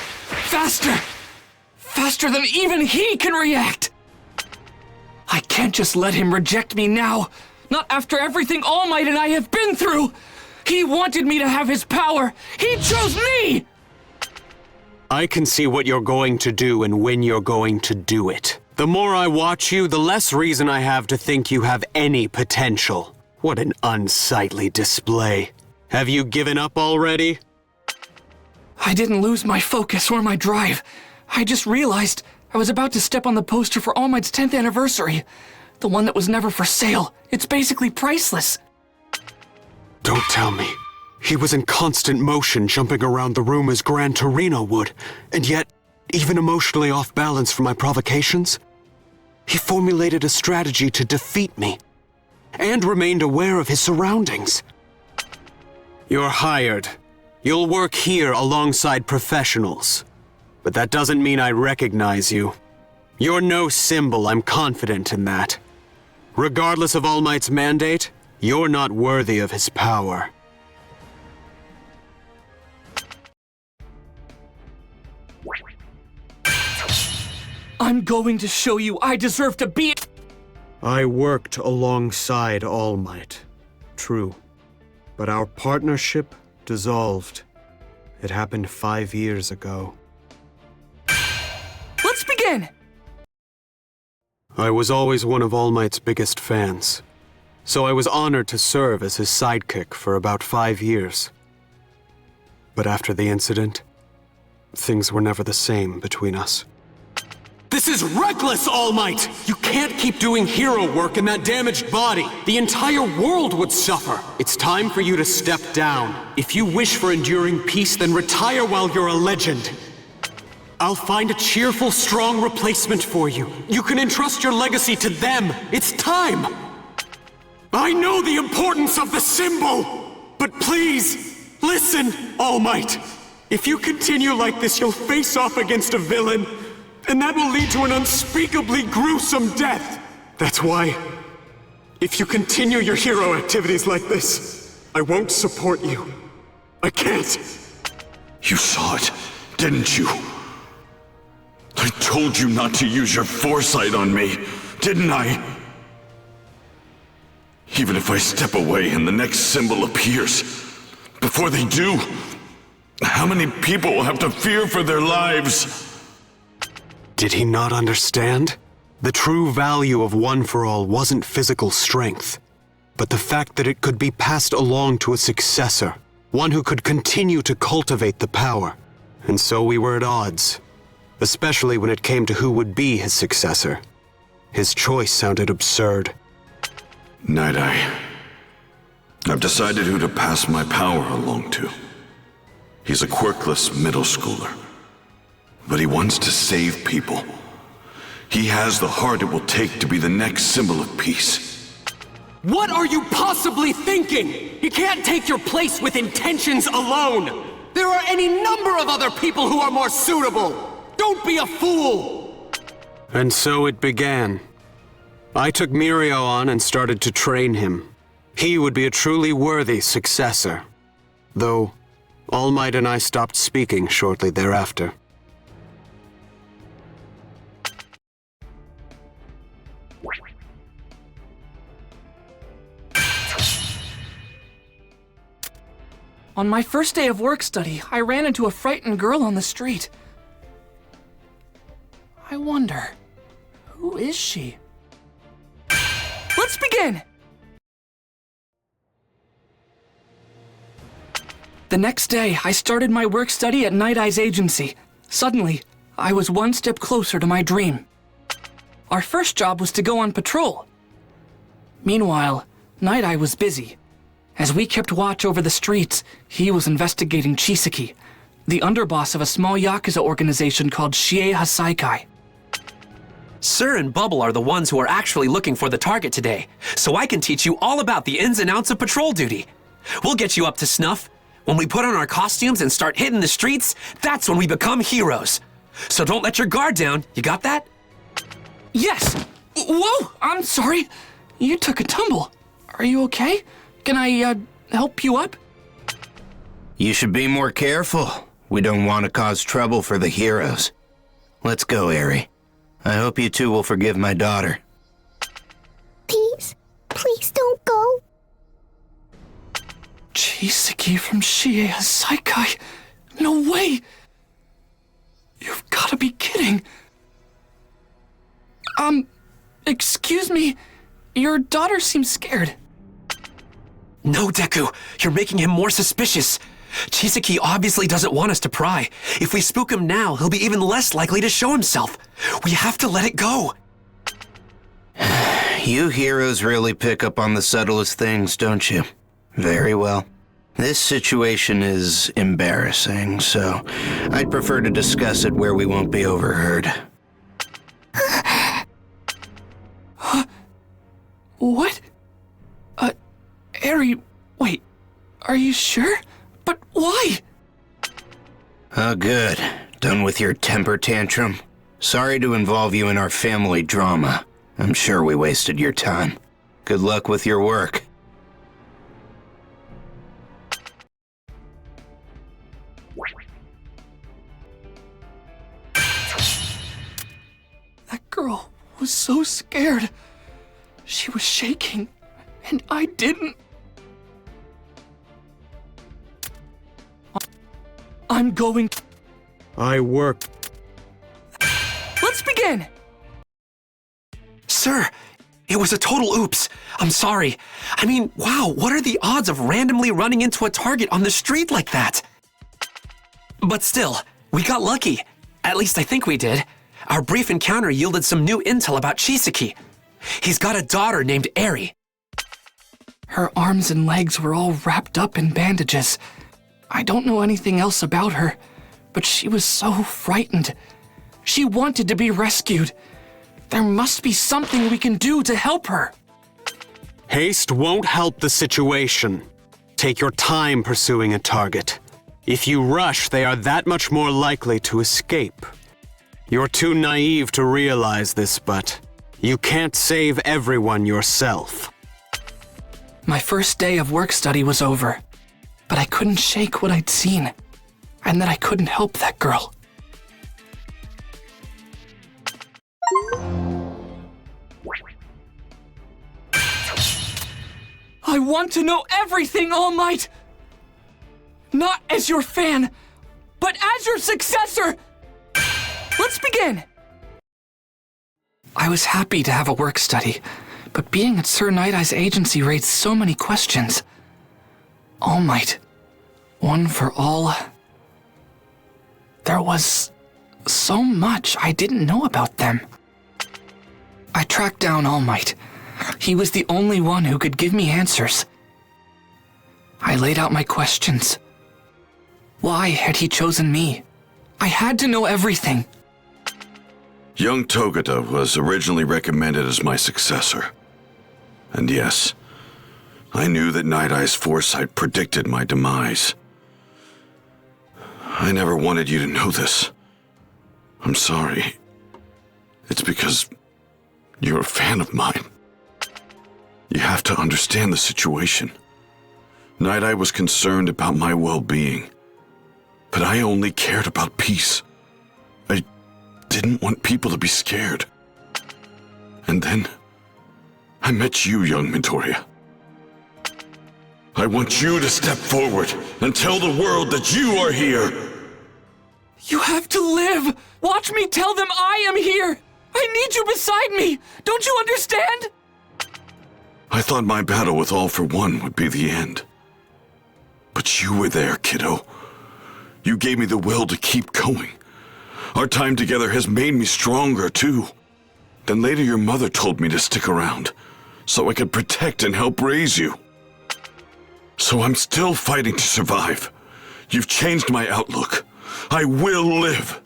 Faster! Faster than even he can react! I can't just let him reject me now! Not after everything All Might and I have been through! He wanted me to have his power! He chose me! I can see what you're going to do and when you're going to do it. The more I watch you, the less reason I have to think you have any potential. What an unsightly display. Have you given up already? I didn't lose my focus or my drive. I just realized I was about to step on the poster for All Might's 10th anniversary. The one that was never for sale. It's basically priceless. Don't tell me. He was in constant motion, jumping around the room as Gran Torino would, and yet, even emotionally off balance from my provocations, he formulated a strategy to defeat me, and remained aware of his surroundings. You're hired. You'll work here alongside professionals. But that doesn't mean I recognize you. You're no symbol, I'm confident in that. Regardless of All Might's mandate, you're not worthy of his power. I'm going to show you I deserve to be— I worked alongside All Might. True. But our partnership dissolved. It happened 5 years ago. Let's begin! I was always one of All Might's biggest fans, so I was honored to serve as his sidekick for about 5 years. But after the incident, things were never the same between us. This is reckless, All Might! You can't keep doing hero work in that damaged body. The entire world would suffer. It's time for you to step down. If you wish for enduring peace, then retire while you're a legend. I'll find a cheerful, strong replacement for you. You can entrust your legacy to them. It's time! I know the importance of the symbol! But please, listen, All Might. If you continue like this, you'll face off against a villain, and that will lead to an unspeakably gruesome death. That's why, if you continue your hero activities like this, I won't support you. I can't. You saw it, didn't you? I told you not to use your foresight on me, didn't I? Even if I step away and the next symbol appears, before they do, how many people will have to fear for their lives? Did he not understand? The true value of One for All wasn't physical strength, but the fact that it could be passed along to a successor, one who could continue to cultivate the power. And so we were at odds, especially when it came to who would be his successor. His choice sounded absurd. Night Eye. I've decided who to pass my power along to. He's a quirkless middle schooler, but he wants to save people. He has the heart it will take to be the next symbol of peace. What are you possibly thinking? You can't take your place with intentions alone. There are any number of other people who are more suitable. Don't be a fool! And so it began. I took Mirio on and started to train him. He would be a truly worthy successor. Though, All Might and I stopped speaking shortly thereafter. On my first day of work study, I ran into a frightened girl on the street. I wonder, who is she? Let's begin! The next day, I started my work study at Night Eye's agency. Suddenly, I was one step closer to my dream. Our first job was to go on patrol. Meanwhile, Night Eye was busy. As we kept watch over the streets, he was investigating Chisaki, the underboss of a small Yakuza organization called Shie Hasaikai. Sir and Bubble are the ones who are actually looking for the target today, so I can teach you all about the ins and outs of patrol duty. We'll get you up to snuff. When we put on our costumes and start hitting the streets, that's when we become heroes. So don't let your guard down, you got that? Yes! Whoa! I'm sorry. You took a tumble. Are you okay? Can I, help you up? You should be more careful. We don't want to cause trouble for the heroes. Let's go, Eri. I hope you two will forgive my daughter. Please, please don't go. Chisaki from Shie Hasaikai? No way! You've gotta be kidding. Excuse me. Your daughter seems scared. No, Deku, you're making him more suspicious. Chisaki obviously doesn't want us to pry. If we spook him now, he'll be even less likely to show himself. We have to let it go. You heroes really pick up on the subtlest things, don't you? Very well. This situation is embarrassing, so I'd prefer to discuss it where we won't be overheard. What? Eri, wait, are you sure? But why? Oh, good. Done with your temper tantrum? Sorry to involve you in our family drama. I'm sure we wasted your time. Good luck with your work. That girl was so scared. She was shaking, and I didn't. I'm going. I work. Let's begin! Sir, it was a total oops. I'm sorry. I mean, wow, what are the odds of randomly running into a target on the street like that? But still, we got lucky. At least I think we did. Our brief encounter yielded some new intel about Chisaki. He's got a daughter named Eri. Her arms and legs were all wrapped up in bandages. I don't know anything else about her, but she was so frightened. She wanted to be rescued. There must be something we can do to help her. Haste won't help the situation. Take your time pursuing a target. If you rush, they are that much more likely to escape. You're too naive to realize this, but you can't save everyone yourself. My first day of work study was over, but I couldn't shake what I'd seen, and that I couldn't help that girl. I want to know everything, All Might! Not as your fan, but as your successor! Let's begin! I was happy to have a work study, but being at Sir Night Eye's agency raised so many questions. All Might, one for all. There was so much I didn't know about them. I tracked down All Might. He was the only one who could give me answers. I laid out my questions. Why had he chosen me? I had to know everything. Young Togata was originally recommended as my successor. And yes, I knew that Night Eye's foresight predicted my demise. I never wanted you to know this. I'm sorry. It's because you're a fan of mine. You have to understand the situation. Night Eye was concerned about my well-being, but I only cared about peace. I didn't want people to be scared. And then I met you, young Midoriya. I want you to step forward and tell the world that you are here. You have to live! Watch me tell them I am here! I need you beside me! Don't you understand? I thought my battle with All for One would be the end. But you were there, kiddo. You gave me the will to keep going. Our time together has made me stronger, too. Then later your mother told me to stick around, so I could protect and help raise you. So I'm still fighting to survive. You've changed my outlook. I will live.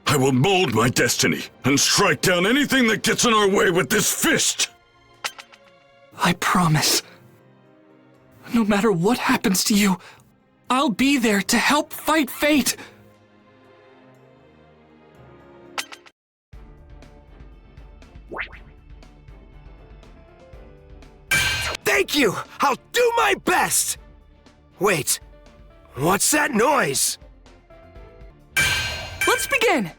I will mold my destiny and strike down anything that gets in our way with this fist. I promise. No matter what happens to you, I'll be there to help fight fate. Thank you! I'll do my best! Wait, what's that noise? Let's begin!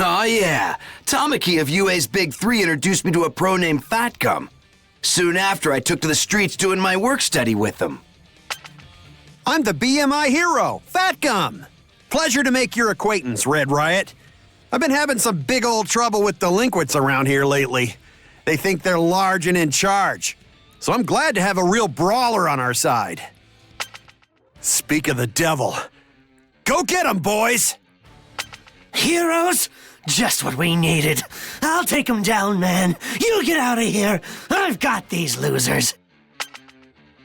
Oh yeah, Tamaki of UA's Big 3 introduced me to a pro named Fatgum. Soon after, I took to the streets doing my work study with them. I'm the BMI hero, Fatgum. Pleasure to make your acquaintance, Red Riot. I've been having some big old trouble with delinquents around here lately. They think they're large and in charge. So I'm glad to have a real brawler on our side. Speak of the devil. Go get him, boys! Heroes, Just what we needed. I'll take them down, man. You get out of here. I've got these losers.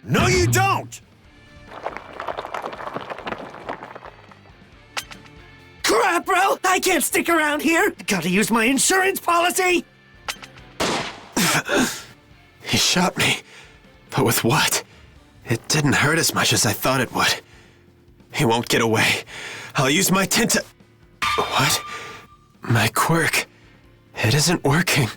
No, you don't! Crap, bro! I can't stick around here. Gotta use my insurance policy. He shot me. But with what? It didn't hurt as much as I thought it would. He won't get away. I'll use my What? My quirk. It isn't working.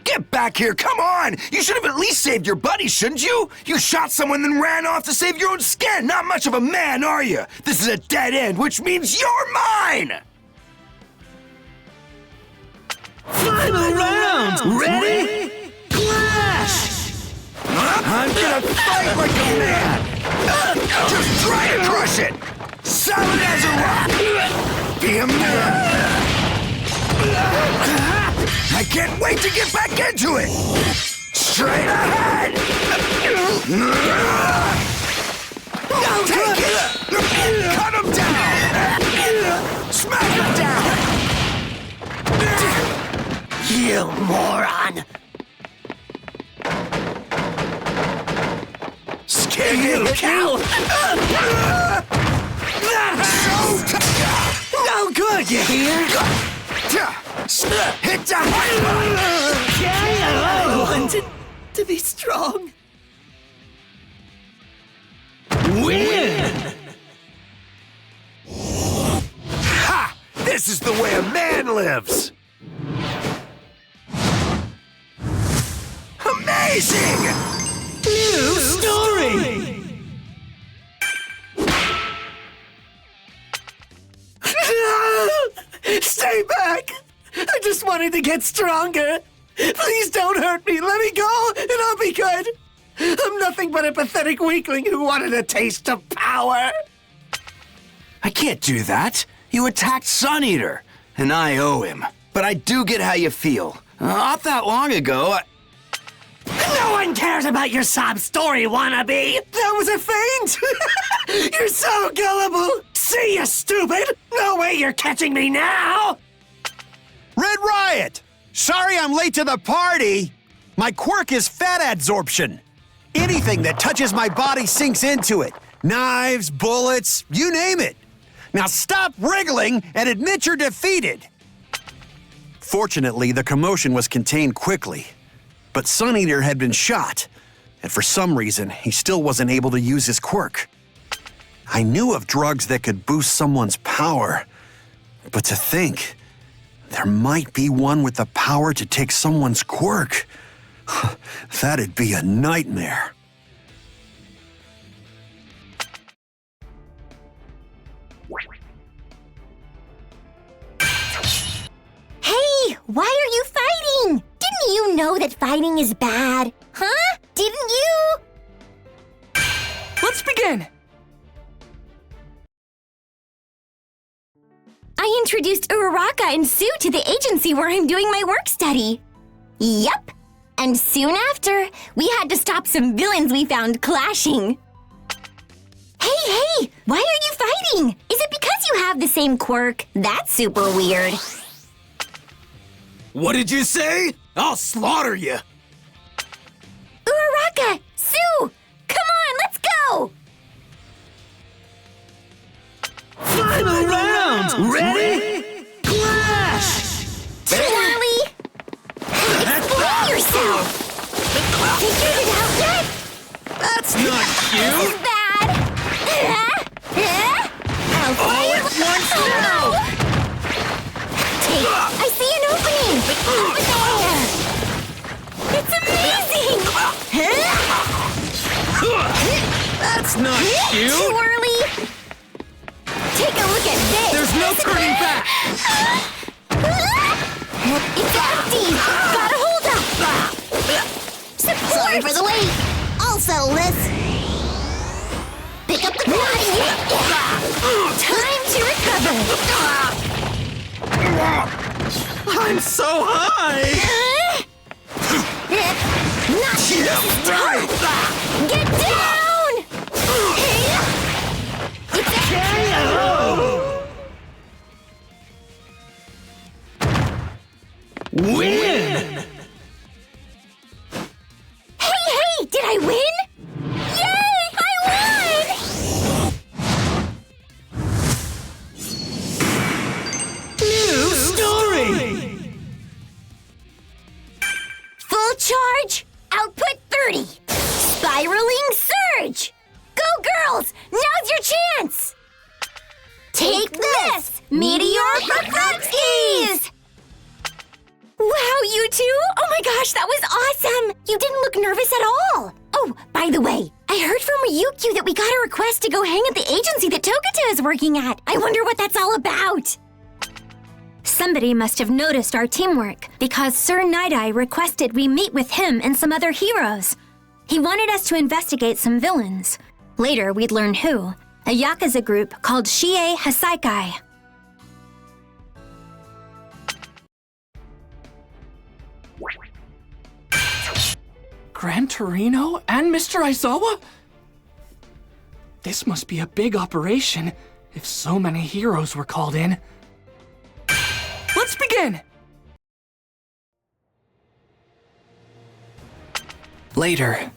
Get back here, come on! You should have at least saved your buddy, shouldn't you? You shot someone then ran off to save your own skin. Not much of a man, are you? This is a dead end, which means you're mine! Final round! Ready? Clash! I'm gonna fight like a man! Just try to crush it! Solid as a rock! Be a man! I can't wait to get back into it! Straight ahead! Take it! Cut him down! Smack him down! You moron! Scared cow! No good, you hear? Hit the hard I wanted to be strong. Win! Ha! This is the way a man lives! Amazing! New story! Stay back! I just wanted to get stronger. Please don't hurt me. Let me go, and I'll be good. I'm nothing but a pathetic weakling who wanted a taste of power. I can't do that. You attacked Sun Eater, and I owe him. But I do get how you feel. Not that long ago, No one cares about your sob story, wannabe! That was a feint! You're so gullible! See ya, stupid! No way you're catching me now! Red Riot! Sorry I'm late to the party! My quirk is fat adsorption. Anything that touches my body sinks into it. Knives, bullets, you name it. Now stop wriggling and admit you're defeated. Fortunately, the commotion was contained quickly. But Sun Eater had been shot, and for some reason, he still wasn't able to use his quirk. I knew of drugs that could boost someone's power, but to think, there might be one with the power to take someone's quirk. That'd be a nightmare. Hey, why are you fighting? Didn't you know that fighting is bad? Huh? Didn't you? Let's begin! I introduced Uraraka and Sue to the agency where I'm doing my work study. Yup. And soon after, we had to stop some villains we found clashing. Hey, why are you fighting? Is it because you have the same quirk? That's super weird. What did you say? I'll slaughter you. Uraraka! Sue! Come on, let's go! Final round! Ready? Clash! Too early! Explain yourself! Figured it out yet? That's not This is cute! bad! All at once now! I see an opening! Over there! It's amazing! That's not cute! Too early! Take a look at this! There's no turning back! It's empty! Gotta hold up! Support! Sorry for the wait! I'll settle this! Pick up the body! Time to recover! I'm so high! Not this time! Get down! It's Did I win? Yay! I won! New story! Full charge, output 30. Spiraling surge! Go girls! Now's your chance! Take this! Meteor for Frogskies! Wow, you two! Oh my gosh, that was awesome! You didn't look nervous at all! Oh, by the way, I heard from Ryukyu that we got a request to go hang at the agency that Togata is working at. I wonder what that's all about. Somebody must have noticed our teamwork, because Sir Night-Eye requested we meet with him and some other heroes. He wanted us to investigate some villains. Later, we'd learn who. A Yakuza group called Shie Hasaikai. Gran Torino and Mr. Aizawa? This must be a big operation if so many heroes were called in. Let's begin! Later,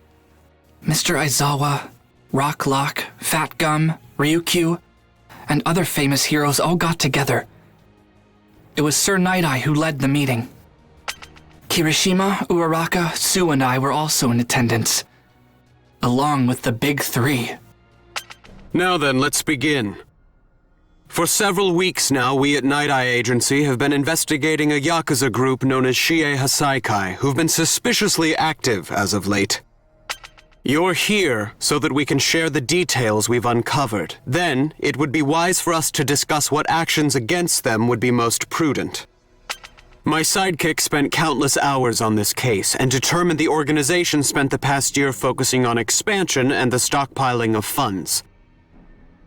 Mr. Aizawa, Rock Lock, Fat Gum, Ryukyu, and other famous heroes all got together. It was Sir Night-Eye who led the meeting. Kirishima, Uraraka, Sue, and I were also in attendance, along with the Big Three. Now then, let's begin. For several weeks now, we at Night-Eye Agency have been investigating a Yakuza group known as Shie Hasaikai, who've been suspiciously active as of late. You're here so that we can share the details we've uncovered. Then, it would be wise for us to discuss what actions against them would be most prudent. My sidekick spent countless hours on this case and determined the organization spent the past year focusing on expansion and the stockpiling of funds.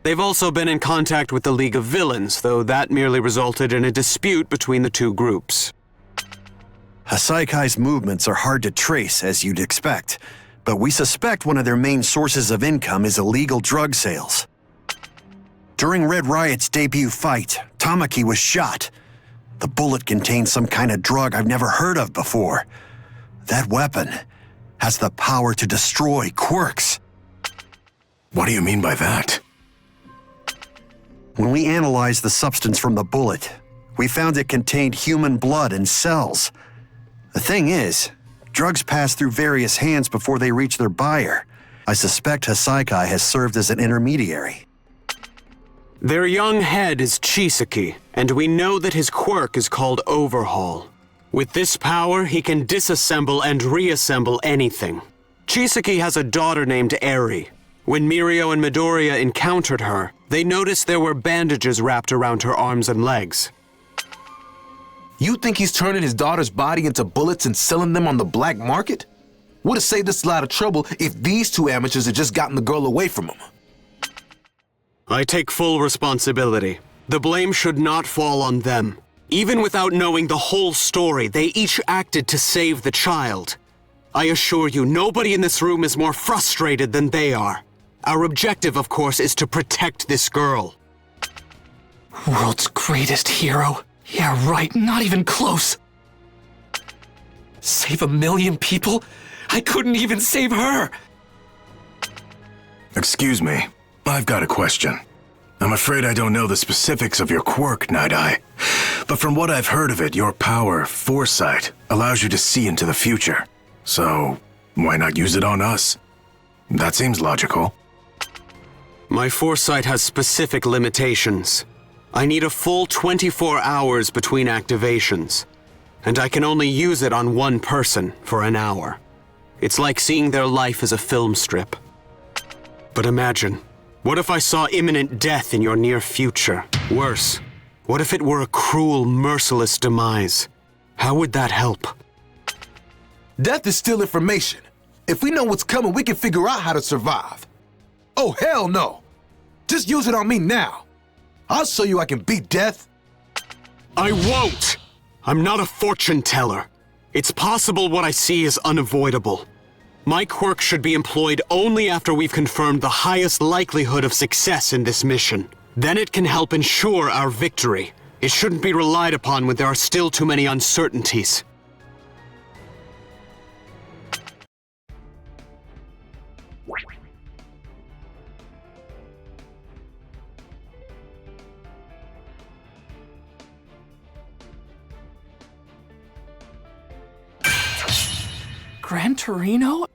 They've also been in contact with the League of Villains, though that merely resulted in a dispute between the two groups. Hasaikai's movements are hard to trace, as you'd expect, but we suspect one of their main sources of income is illegal drug sales. During Red Riot's debut fight, Tamaki was shot. The bullet contained some kind of drug I've never heard of before. That weapon has the power to destroy quirks. What do you mean by that? When we analyzed the substance from the bullet, we found it contained human blood and cells. The thing is, drugs pass through various hands before they reach their buyer. I suspect Hasaikai has served as an intermediary. Their young head is Chisaki, and we know that his quirk is called Overhaul. With this power, he can disassemble and reassemble anything. Chisaki has a daughter named Eri. When Mirio and Midoriya encountered her, they noticed there were bandages wrapped around her arms and legs. You think he's turning his daughter's body into bullets and selling them on the black market? Would have saved us a lot of trouble if these two amateurs had just gotten the girl away from him. I take full responsibility. The blame should not fall on them. Even without knowing the whole story, they each acted to save the child. I assure you, nobody in this room is more frustrated than they are. Our objective, of course, is to protect this girl. World's greatest hero. Yeah, right, not even close. Save 1 million people? I couldn't even save her! Excuse me, I've got a question. I'm afraid I don't know the specifics of your quirk, Night-Eye. But from what I've heard of it, your power, foresight, allows you to see into the future. So, why not use it on us? That seems logical. My foresight has specific limitations. I need a full 24 hours between activations, and I can only use it on one person for an hour. It's like seeing their life as a film strip. But imagine, what if I saw imminent death in your near future? Worse, what if it were a cruel, merciless demise? How would that help? Death is still information. If we know what's coming, we can figure out how to survive. Oh, hell no! Just use it on me now. I'll show you I can beat death. I won't! I'm not a fortune teller. It's possible what I see is unavoidable. My quirk should be employed only after we've confirmed the highest likelihood of success in this mission. Then it can help ensure our victory. It shouldn't be relied upon when there are still too many uncertainties. Gran Torino?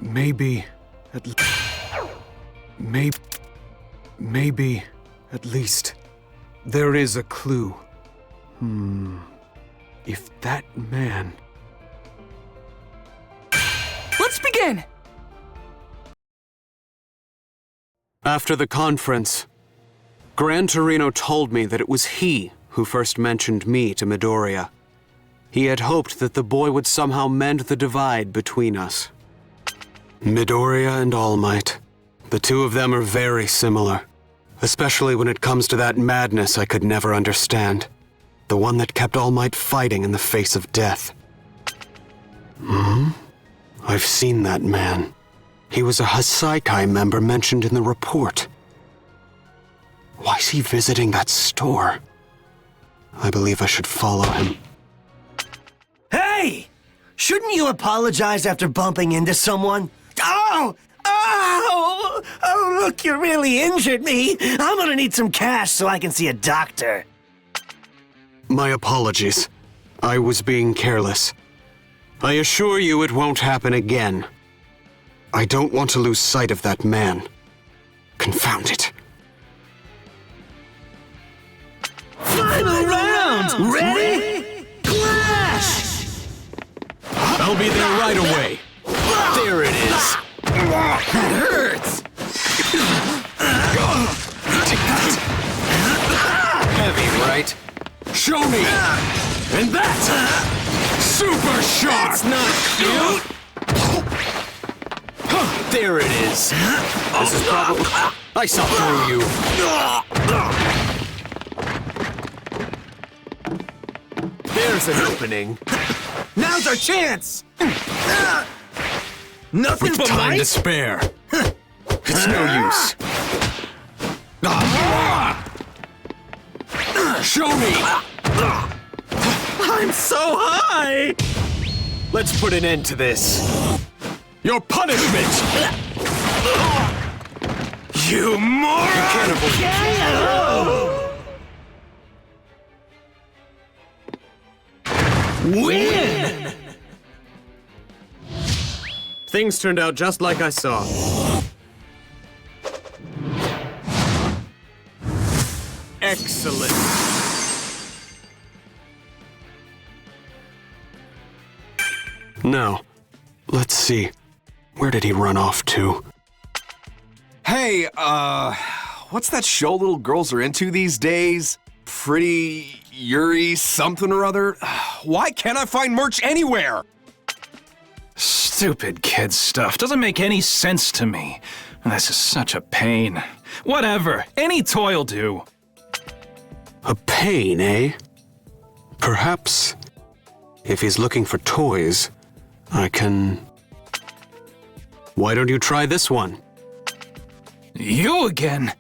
Maybe at least there is a clue. If that man... Let's begin! After the conference, Gran Torino told me that it was he who first mentioned me to Midoriya. He had hoped that the boy would somehow mend the divide between us. Midoriya and All Might. The two of them are very similar, especially when it comes to that madness I could never understand. The one that kept All Might fighting in the face of death. I've seen that man. He was a Hasaikai member mentioned in the report. Why is he visiting that store? I believe I should follow him. Hey! Shouldn't you apologize after bumping into someone? Oh! Oh! Oh, look, you really injured me. I'm gonna need some cash so I can see a doctor. My apologies. I was being careless. I assure you it won't happen again. I don't want to lose sight of that man. Confound it. Final round! Ready? Clash! I'll be there right away. There it is. That hurts! Take that. Heavy, right? Show me! And that! Super shot! That's not cute! There it is. This is probably... I saw through you. There's an opening. Now's our chance! Nothing With but time might? to spare. It's no use. Show me! I'm so high! Let's put an end to this. Your punishment! You moron! You can't avoid Win! Things turned out just like I saw. Excellent. Now, let's see. Where did he run off to? Hey, what's that show little girls are into these days? Pretty Yuri something or other? Why can't I find merch anywhere? Stupid kid stuff. Doesn't make any sense to me. This is such a pain. Whatever. Any toy'll do. A pain, eh? Perhaps, if he's looking for toys, I can... Why don't you try this one? You again?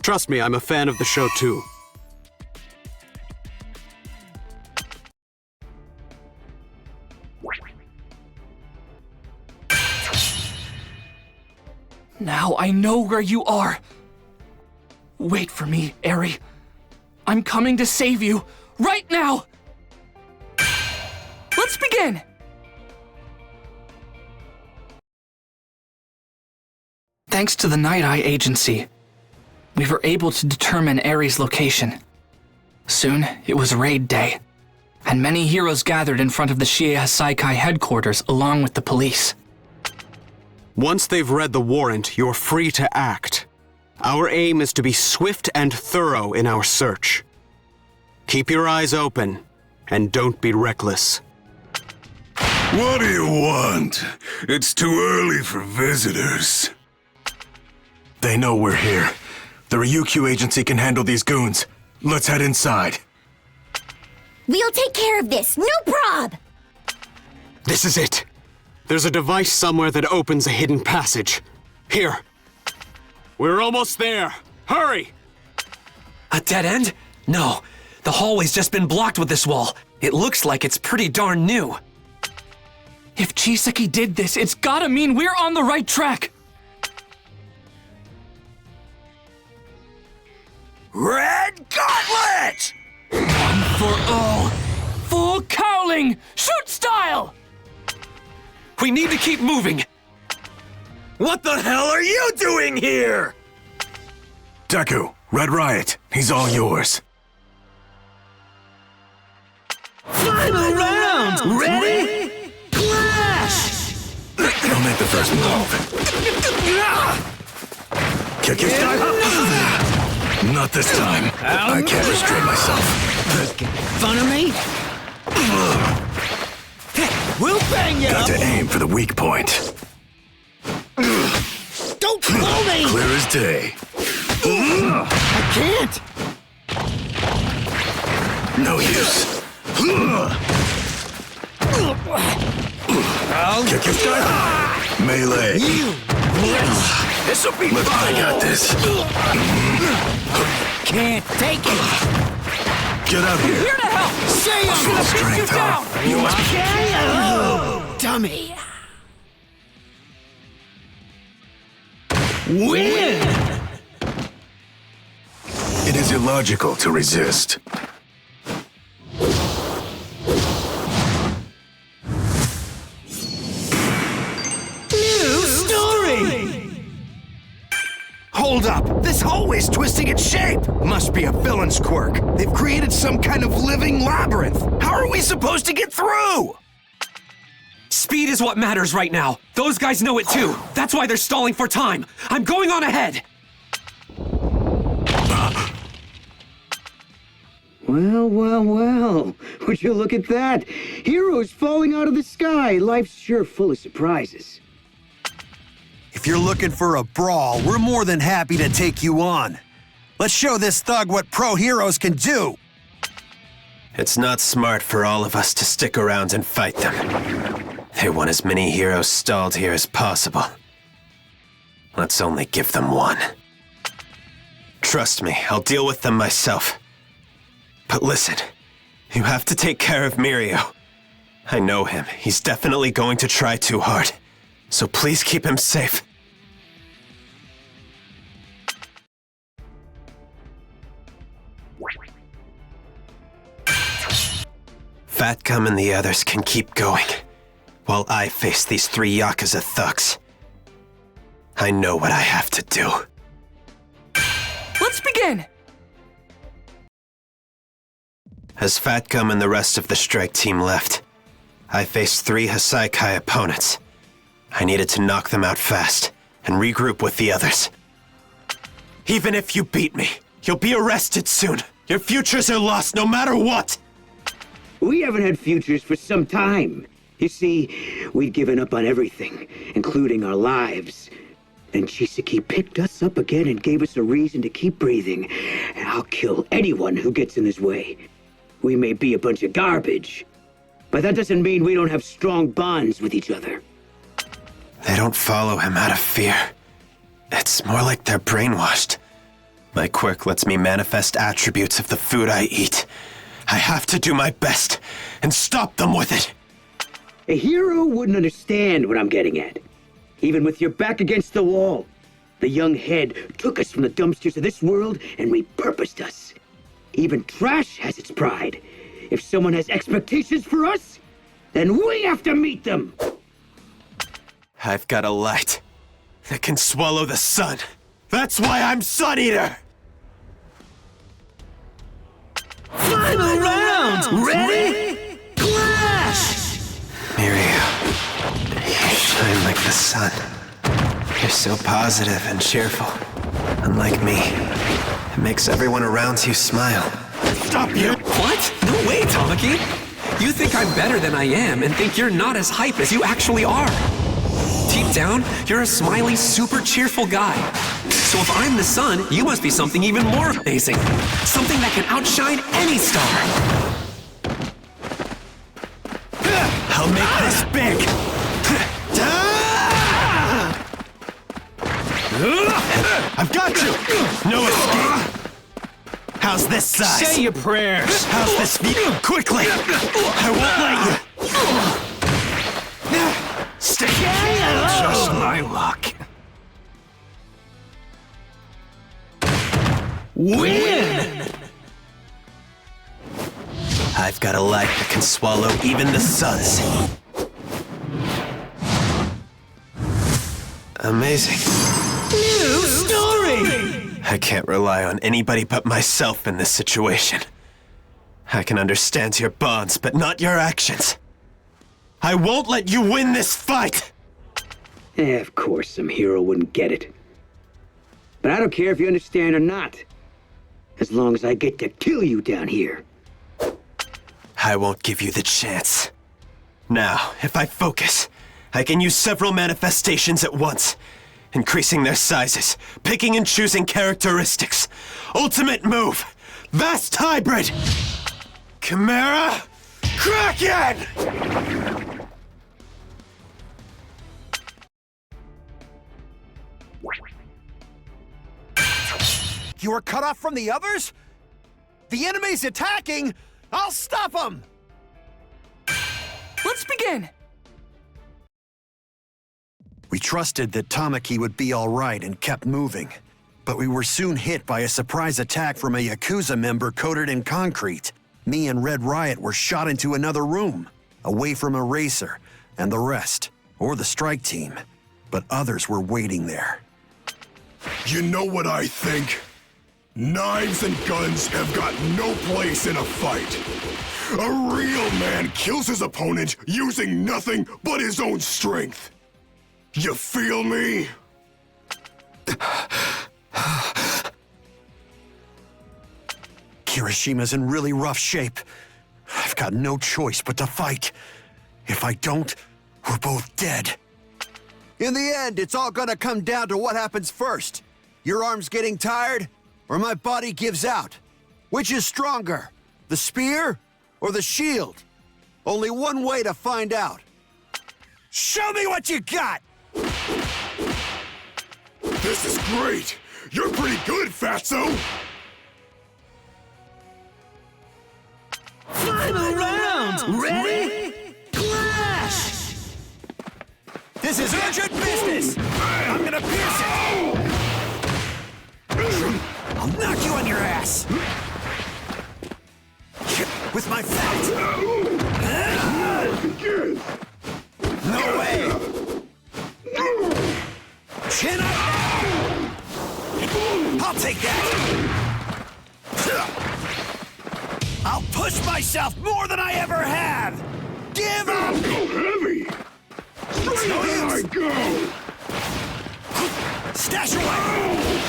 Trust me, I'm a fan of the show too. Now I know where you are. Wait for me, Eri. I'm coming to save you, right now! Let's begin! Thanks to the Night Eye Agency, we were able to determine Eri's location. Soon, it was raid day, and many heroes gathered in front of the Shie Hasaikai headquarters along with the police. Once they've read the warrant, you're free to act. Our aim is to be swift and thorough in our search. Keep your eyes open, and don't be reckless. What do you want? It's too early for visitors. They know we're here. The Ryukyu agency can handle these goons. Let's head inside. We'll take care of this, no prob! This is it. There's a device somewhere that opens a hidden passage. Here. We're almost there. Hurry! A dead end? No. The hallway's just been blocked with this wall. It looks like it's pretty darn new. If Chisaki did this, it's gotta mean we're on the right track. Red Gauntlet! One for all. Full cowling! Shoot style! We need to keep moving. What the hell are you doing here? Deku, Red Riot, he's all yours. Final round! Ready? Clash! I'll make the first move. Kick your sky up! Not this time. I can't restrain myself. Fun of me? We'll bang you Got up! to aim for the weak point. Don't blow me! Clear as day. I can't! No use. Kick your sky high. Melee. This'll be Look, I got this. Can't take it! Get out here. Here to help! Say I'm gonna beat you Strength, huh? down! You must Okay? Oh, dummy! Win! It is illogical to resist. New story! Hold up! This hallway's twisting its shape! Must be a villain's quirk. They've created some kind of living labyrinth. How are we supposed to get through? Speed is what matters right now. Those guys know it too. That's why they're stalling for time. I'm going on ahead. Well, well, well. Would you look at that? Heroes falling out of the sky. Life's sure full of surprises. If you're looking for a brawl, we're more than happy to take you on. Let's show this thug what pro heroes can do. It's not smart for all of us to stick around and fight them. They want as many heroes stalled here as possible. Let's only give them one. Trust me, I'll deal with them myself. But listen, you have to take care of Mirio. I know him. He's definitely going to try too hard. So please keep him safe. Fat Gum and the others can keep going, while I face these three Yakuza thugs. I know what I have to do. Let's begin! As Fat Gum and the rest of the strike team left, I faced three Hasaikai opponents. I needed to knock them out fast and regroup with the others. Even if you beat me, you'll be arrested soon. Your futures are lost no matter what! We haven't had futures for some time. You see, we'd given up on everything, including our lives. And Chisaki picked us up again and gave us a reason to keep breathing. And I'll kill anyone who gets in his way. We may be a bunch of garbage, but that doesn't mean we don't have strong bonds with each other. They don't follow him out of fear. It's more like they're brainwashed. My quirk lets me manifest attributes of the food I eat. I have to do my best and stop them with it. A hero wouldn't understand what I'm getting at. Even with your back against the wall, the young head took us from the dumpsters of this world and repurposed us. Even trash has its pride. If someone has expectations for us, then we have to meet them. I've got a light that can swallow the sun. That's why I'm Sun Eater! Final round! Ready? Clash! Mirio, you shine like the sun. You're so positive and cheerful. Unlike me, it makes everyone around you smile. Stop you! What? No way, Tamaki! You think I'm better than I am and think you're not as hype as you actually are. Deep down, you're a smiley, super cheerful guy. So if I'm the sun, you must be something even more amazing. Something that can outshine any star. I'll make this big! I've got you! No escape! How's this size? Say your prayers. How's this view? Quickly! I won't let you! Stay Just my luck. Win! I've got a life that can swallow even the suns. Amazing. New story! I can't rely on anybody but myself in this situation. I can understand your bonds, but not your actions. I won't let you win this fight! Of course, some hero wouldn't get it. But I don't care if you understand or not. As long as I get to kill you down here. I won't give you the chance. Now, if I focus, I can use several manifestations at once, increasing their sizes, picking and choosing characteristics. Ultimate move! Vast Hybrid! Chimera! Kraken! You are cut off from the others? The enemy's attacking! I'll stop them! Let's begin! We trusted that Tamaki would be all right and kept moving. But we were soon hit by a surprise attack from a Yakuza member coated in concrete. Me and Red Riot were shot into another room, away from Eraser and the rest, or the strike team. But others were waiting there. You know what I think? Knives and guns have got no place in a fight. A real man kills his opponent using nothing but his own strength. You feel me? Kirishima's in really rough shape. I've got no choice but to fight. If I don't, we're both dead. In the end, it's all gonna come down to what happens first. Your arm's getting tired, or my body gives out. Which is stronger, the spear or the shield? Only one way to find out. Show me what you got! This is great! You're pretty good, Fatso! Final round! Ready? Clash! This is urgent business! I'm gonna pierce it! I'll knock you on your ass! With my fat! No way! Chin up! I'll take that! I'll push myself more than I ever have! Give up! Go heavy! Straight No I use. go! Stash away!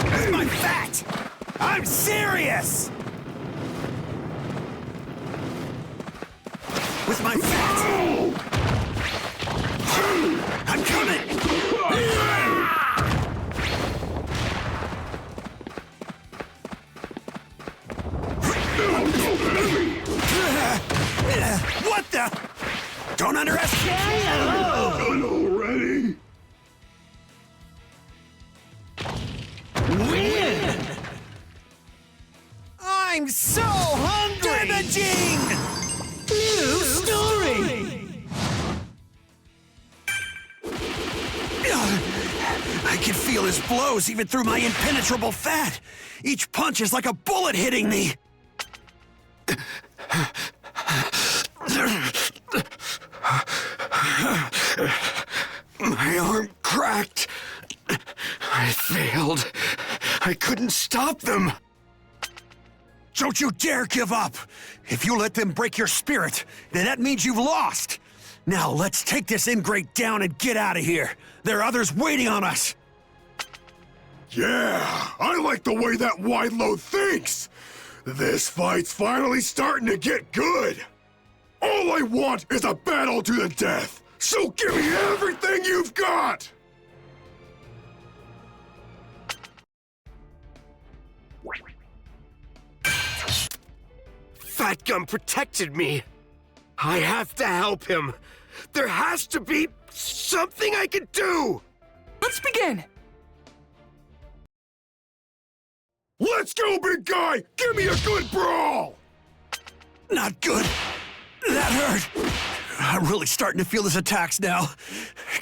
With my fat! I'm serious! With my fat! I'm coming! What the? Don't underestimate! Done already? Win! I'm so hungry! Damaging! New story! I can feel his blows even through my impenetrable fat. Each punch is like a bullet hitting me. My arm cracked. I failed. I couldn't stop them. Don't you dare give up! If you let them break your spirit, then that means you've lost! Now let's take this ingrate down and get out of here! There are others waiting on us! Yeah, I like the way that Wildlow thinks. This fight's finally starting to get good. All I want is a battle to the death. So give me everything you've got. Fat Gum protected me. I have to help him. There has to be something I can do. Let's begin! Let's go, big guy! Give me a good brawl! Not good. That hurt. I'm really starting to feel his attacks now.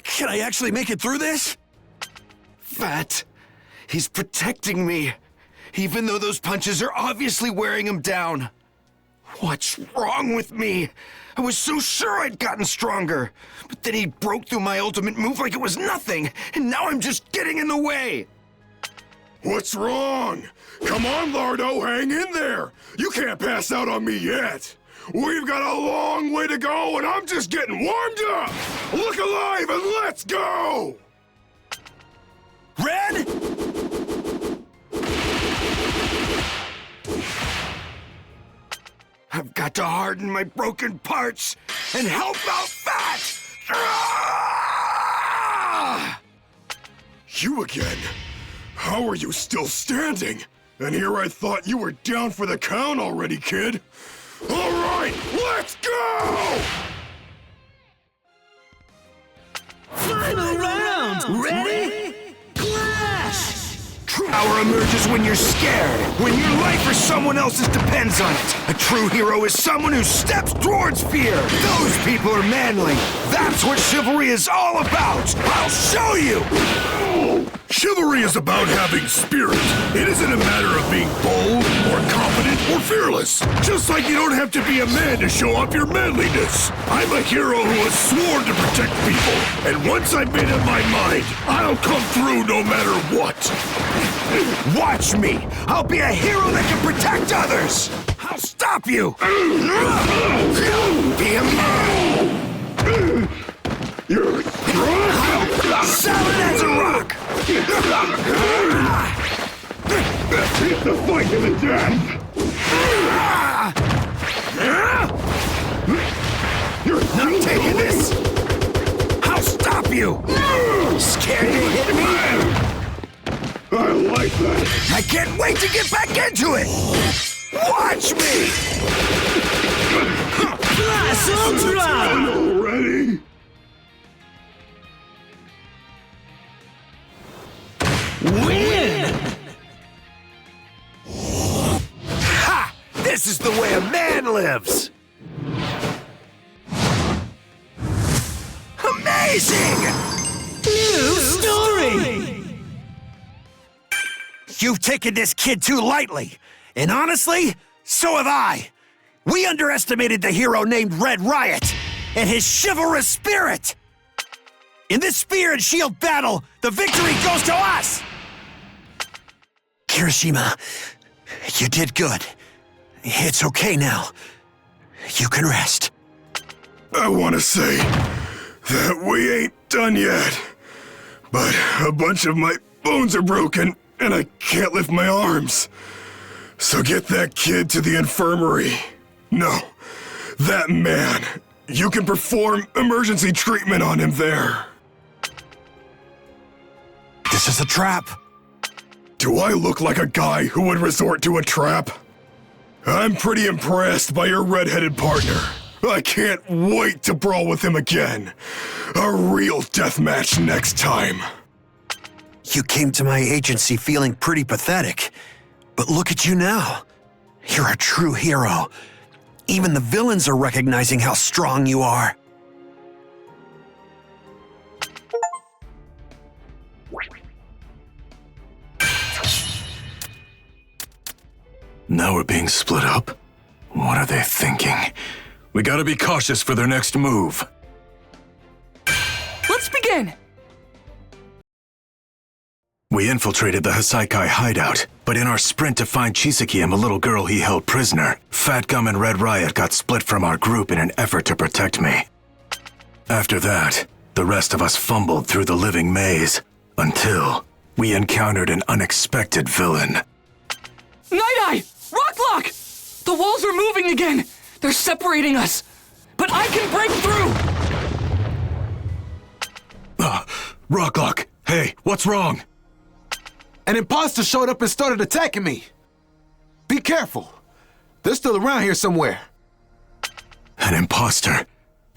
Can I actually make it through this? Fat, he's protecting me, even though those punches are obviously wearing him down. What's wrong with me? I was so sure I'd gotten stronger, but then he broke through my ultimate move like it was nothing, and now I'm just getting in the way. What's wrong? Come on, Lardo, hang in there. You can't pass out on me yet. We've got a long way to go, and I'm just getting warmed up. Look alive and let's go! Red? I've got to harden my broken parts and help out Fat! Ah! You again? How are you still standing? And here I thought you were down for the count already, kid. All right, let's go! Final round! Ready? Clash! True power emerges when you're scared, when your life or someone else's depends on it. A true hero is someone who steps towards fear. Those people are manly. That's what chivalry is all about. I'll show you! Chivalry is about having spirit. It isn't a matter of being bold, or confident, or fearless. Just like you don't have to be a man to show off your manliness. I'm a hero who has sworn to protect people. And once I've made up my mind, I'll come through no matter what. Watch me! I'll be a hero that can protect others! I'll stop you! Be a man! You're strong! Solid as a rock! It's the fight to the death! You're not taking this! I'll stop you! Scared to hit me? I like that! I can't wait to get back into it! Watch me! Class Ultra! Already? Win! Ha! This is the way a man lives! Amazing! New story! You've taken this kid too lightly. And honestly, so have I. We underestimated the hero named Red Riot and his chivalrous spirit. In this Spear and Shield battle, the victory goes to us! Kirishima, you did good. It's okay now. You can rest. I want to say that we ain't done yet. But a bunch of my bones are broken, and I can't lift my arms. So get that kid to the infirmary. No, that man. You can perform emergency treatment on him there. This is a trap. Do I look like a guy who would resort to a trap? I'm pretty impressed by your red-headed partner. I can't wait to brawl with him again. A real deathmatch next time. You came to my agency feeling pretty pathetic. But look at you now. You're a true hero. Even the villains are recognizing how strong you are. Now we're being split up? What are they thinking? We gotta be cautious for their next move. Let's begin! We infiltrated the Hasaikai hideout, but in our sprint to find Chisaki and the little girl he held prisoner, Fat Gum and Red Riot got split from our group in an effort to protect me. After that, the rest of us fumbled through the living maze, until we encountered an unexpected villain. Night-Eye! Rocklock! The walls are moving again! They're separating us! But I can break through! Rocklock, hey, what's wrong? An imposter showed up and started attacking me. Be careful. They're still around here somewhere. An imposter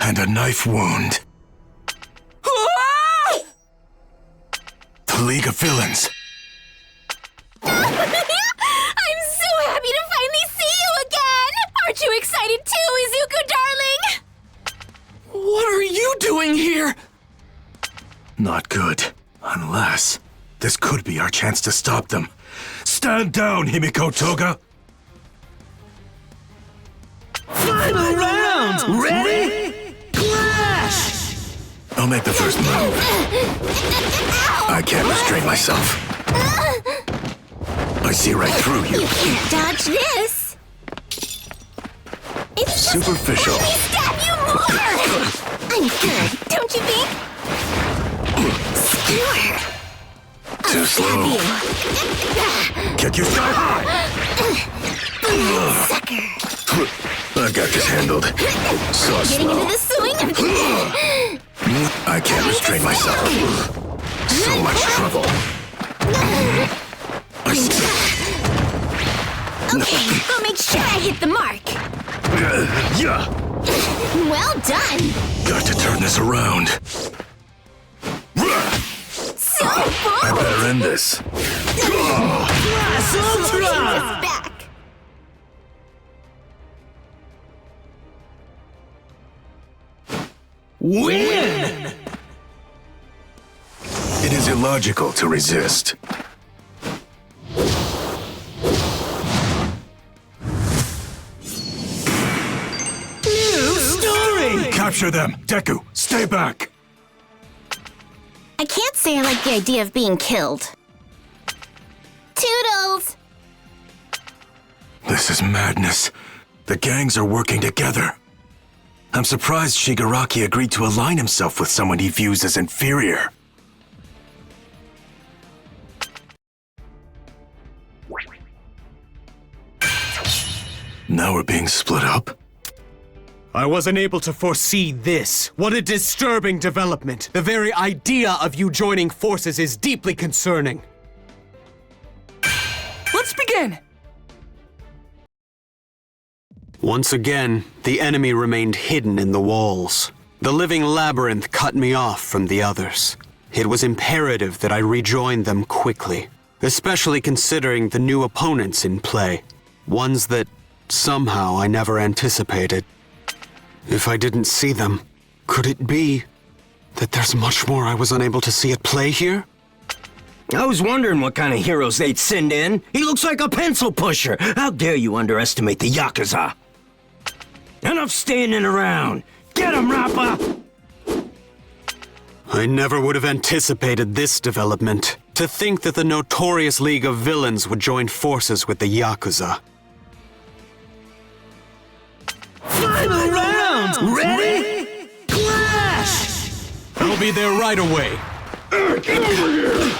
and a knife wound. The League of Villains. I doing here? Not good. Unless... this could be our chance to stop them. Stand down, Himiko Toga! Final round! Ready? Clash! I'll make the first move. I can't restrain myself. I see right through you. You can't dodge this. It's Superficial. Let me stab you more! I'm good, don't you think? Skewer. Too slow. Kick you sky high! Sucker. I got this handled. So Getting slow. into the swing of I can't restrain myself. So much trouble. Okay, I'll make sure I hit the mark. Yeah. Well done. Got to turn this around. So I better end this. Class Ultra! back. Win! It is illogical to resist. New story! Capture them! Deku, stay back! I can't say I like the idea of being killed. Toodles! This is madness. The gangs are working together. I'm surprised Shigaraki agreed to align himself with someone he views as inferior. Now we're being split up? I wasn't able to foresee this. What a disturbing development. The very idea of you joining forces is deeply concerning. Let's begin! Once again, the enemy remained hidden in the walls. The living labyrinth cut me off from the others. It was imperative that I rejoin them quickly, especially considering the new opponents in play, ones that somehow I never anticipated. If I didn't see them, could it be that there's much more I was unable to see at play here? I was wondering what kind of heroes they'd send in. He looks like a pencil pusher. How dare you underestimate the Yakuza? Enough standing around. Get him, Rappa! I never would have anticipated this development. To think that the notorious League of Villains would join forces with the Yakuza. Final round! Ready? Clash! I'll be there right away. Get over here!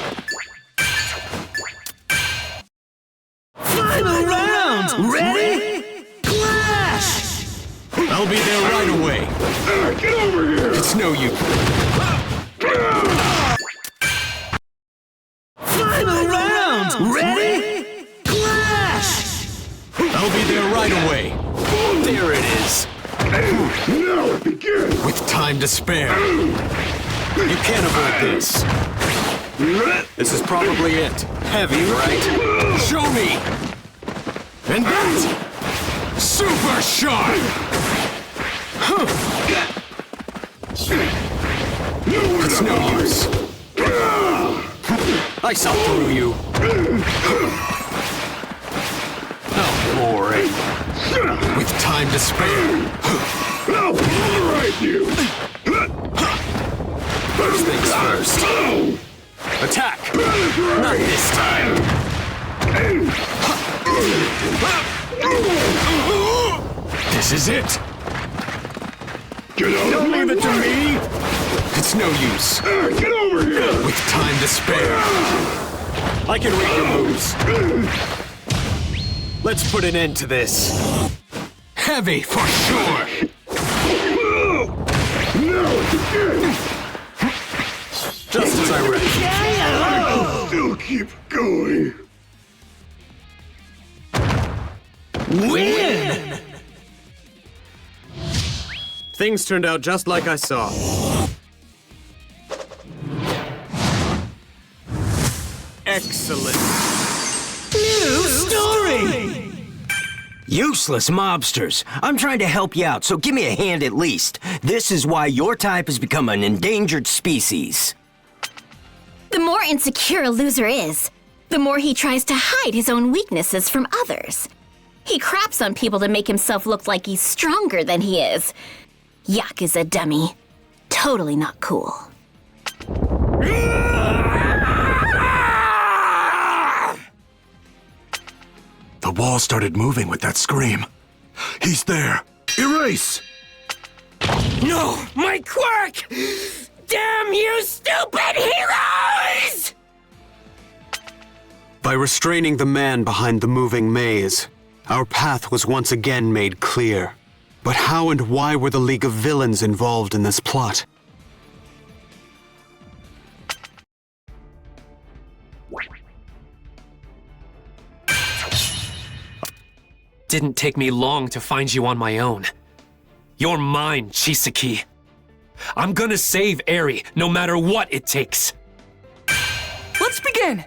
Final round! Ready? Clash! I'll be there right away. Get over here! It's no use. Final round! Ready? Clash! I'll be there right away. There it is. Now it begins! With time to spare. You can't avoid this. This is probably it. Heavy, right? Show me! And that! Super sharp! It's no use. I saw through you. Oh, boring. With time to spare. I'll pulverize you! First things first. Attack! Not this time. This is it. Don't leave it to me. It's no use. Get over here! With time to spare. I can read your moves. Let's put an end to this. Heavy for sure. Now it begins! Just as I read. I can still keep going. Win! Things turned out just like I saw. Excellent. New story! Useless mobsters. I'm trying to help you out, so give me a hand at least. This is why your type has become an endangered species. The more insecure a loser is, the more he tries to hide his own weaknesses from others. He craps on people to make himself look like he's stronger than he is. Yuck is a dummy. Totally not cool. The wall started moving with that scream. He's there. Erase! No! My quirk! Damn you, stupid heroes! By restraining the man behind the moving maze, our path was once again made clear. But how and why were the League of Villains involved in this plot? Didn't take me long to find you on my own. You're mine, Chisaki. I'm gonna save Eri, no matter what it takes. Let's begin!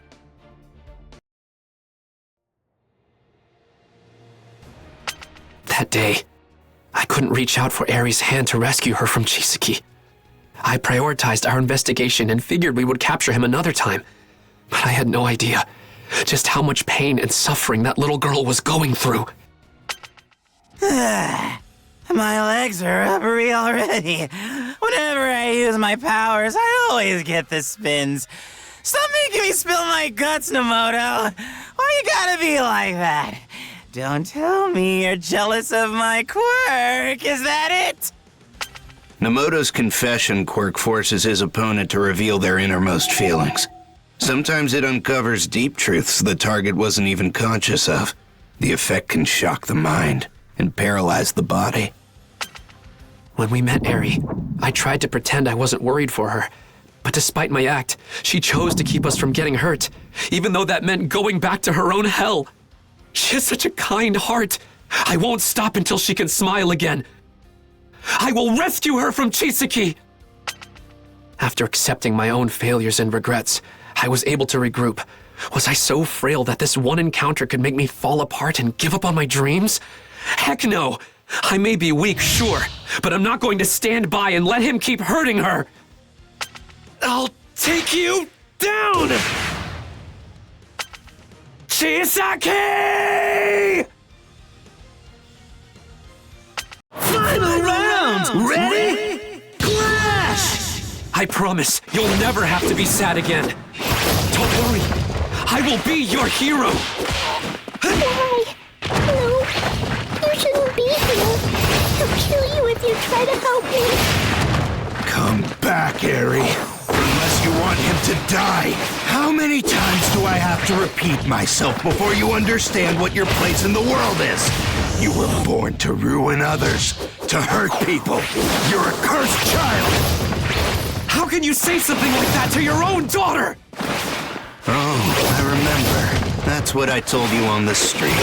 That day, I couldn't reach out for Eri's hand to rescue her from Chisaki. I prioritized our investigation and figured we would capture him another time. But I had no idea just how much pain and suffering that little girl was going through. My legs are rubbery already. Whenever I use my powers, I always get the spins. Stop making me spill my guts, Nomoto. Why you gotta be like that? Don't tell me you're jealous of my quirk, is that it? Nomoto's confession quirk forces his opponent to reveal their innermost feelings. Sometimes it uncovers deep truths the target wasn't even conscious of. The effect can shock the mind and paralyze the body. When we met Eri, I tried to pretend I wasn't worried for her. But despite my act, she chose to keep us from getting hurt, even though that meant going back to her own hell. She has such a kind heart. I won't stop until she can smile again. I will rescue her from Chisaki! After accepting my own failures and regrets, I was able to regroup. Was I so frail that this one encounter could make me fall apart and give up on my dreams? Heck no! I may be weak, sure, but I'm not going to stand by and let him keep hurting her! I'll take you down! Chisaki! Final round! Ready? Clash! I promise you'll never have to be sad again. Don't worry, I will be your hero! Why? No, you shouldn't be here. He'll kill you if you try to help me. Come back, Eri. Unless you want him to die. How many times do I have to repeat myself before you understand what your place in the world is? You were born to ruin others, to hurt people. You're a cursed child. How can you say something like that to your own daughter? Oh, I remember. That's what I told you on the street.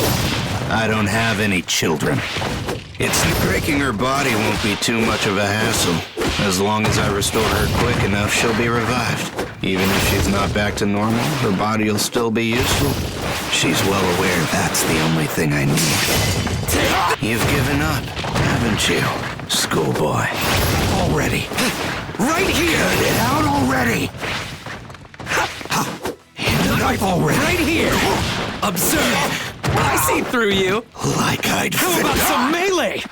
I don't have any children. It's breaking her body won't be too much of a hassle. As long as I restore her quick enough, she'll be revived. Even if she's not back to normal, her body will still be useful. She's well aware that's the only thing I need. You've given up, haven't you, schoolboy? Already. Right here. Cut it out already. The knife already. Right here. Observe. I see through you. Like I'd How about some melee?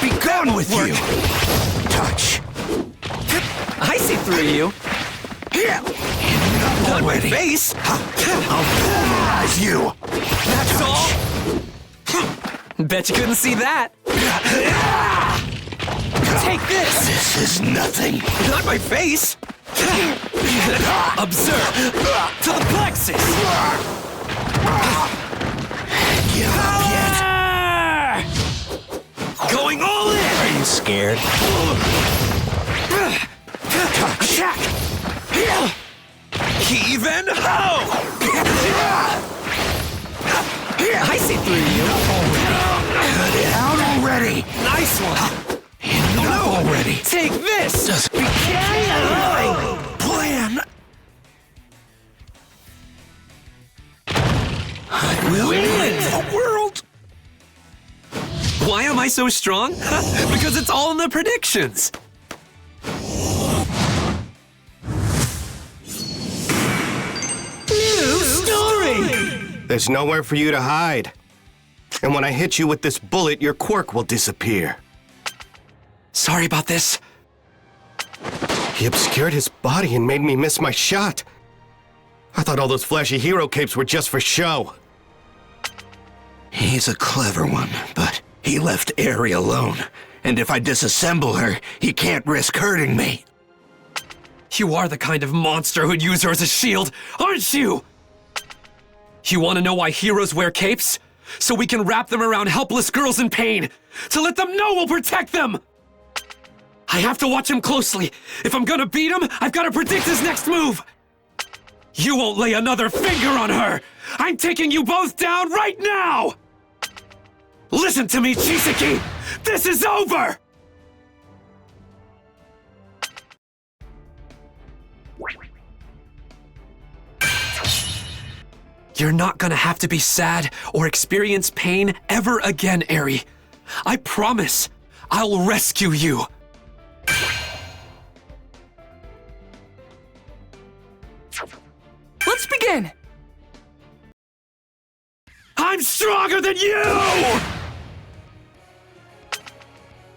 Be gone with you. Touch. I see through you. Not already. My face. I'll pulverize you. That's all. Bet you couldn't see that. Take this. This is nothing. Not my face. Observe. To the plexus. Give up yet? Going all in. Are you scared? Attack. Heave and ho. I see through you. Cut it out already. Nice one. Enough already. Take this. Just be careful. Plan. I I so strong? Because it's all in the predictions. New story! There's nowhere for you to hide. And when I hit you with this bullet, your quirk will disappear. Sorry about this. He obscured his body and made me miss my shot. I thought all those flashy hero capes were just for show. He's a clever one, but he left Eri alone. And if I disassemble her, he can't risk hurting me. You are the kind of monster who'd use her as a shield, aren't you? You want to know why heroes wear capes? So we can wrap them around helpless girls in pain, to let them know we'll protect them! I have to watch him closely. If I'm gonna beat him, I've got to predict his next move! You won't lay another finger on her! I'm taking you both down right now! Listen to me, Chisaki! This is over! You're not gonna have to be sad or experience pain ever again, Eri. I promise, I'll rescue you. Let's begin! I'm stronger than you!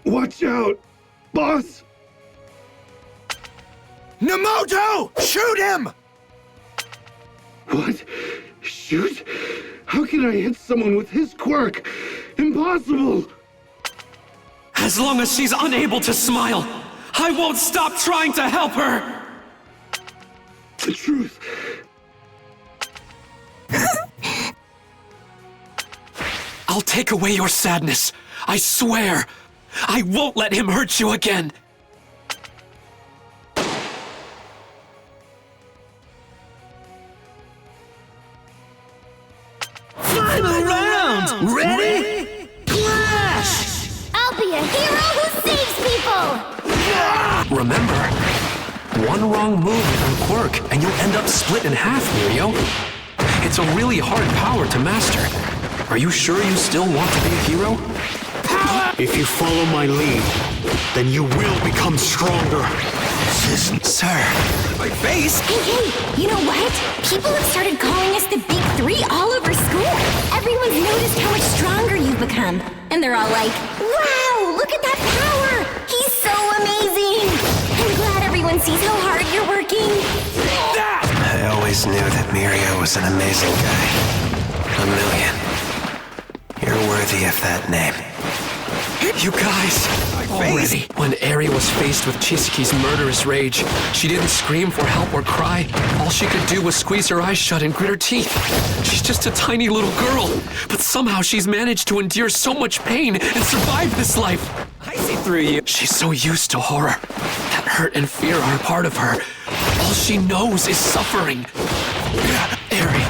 Watch out, boss! Nemoto! Shoot him! What? Shoot? How can I hit someone with his quirk? Impossible! As long as she's unable to smile, I won't stop trying to help her! The truth. I'll take away your sadness. I swear. I won't let him hurt you again. Final round! Ready? Clash! I'll be a hero who saves people! Remember, one wrong move with your quirk and you'll end up split in half, Mirio. It's a really hard power to master. Are you sure you still want to be a hero? If you follow my lead, then you will become stronger. Sir. My face! Hey, you know what? People have started calling us the Big Three all over school. Everyone's noticed how much stronger you've become. And they're all like, wow, look at that power! He's so amazing! I'm glad everyone sees how hard you're working. I always knew that Mirio was an amazing guy. A million. You're worthy of that name. You guys, already. When Eri was faced with Chisaki's murderous rage, she didn't scream for help or cry. All she could do was squeeze her eyes shut and grit her teeth. She's just a tiny little girl, but somehow she's managed to endure so much pain and survive this life. I see through you. She's so used to horror. That hurt and fear are a part of her. All she knows is suffering. Eri,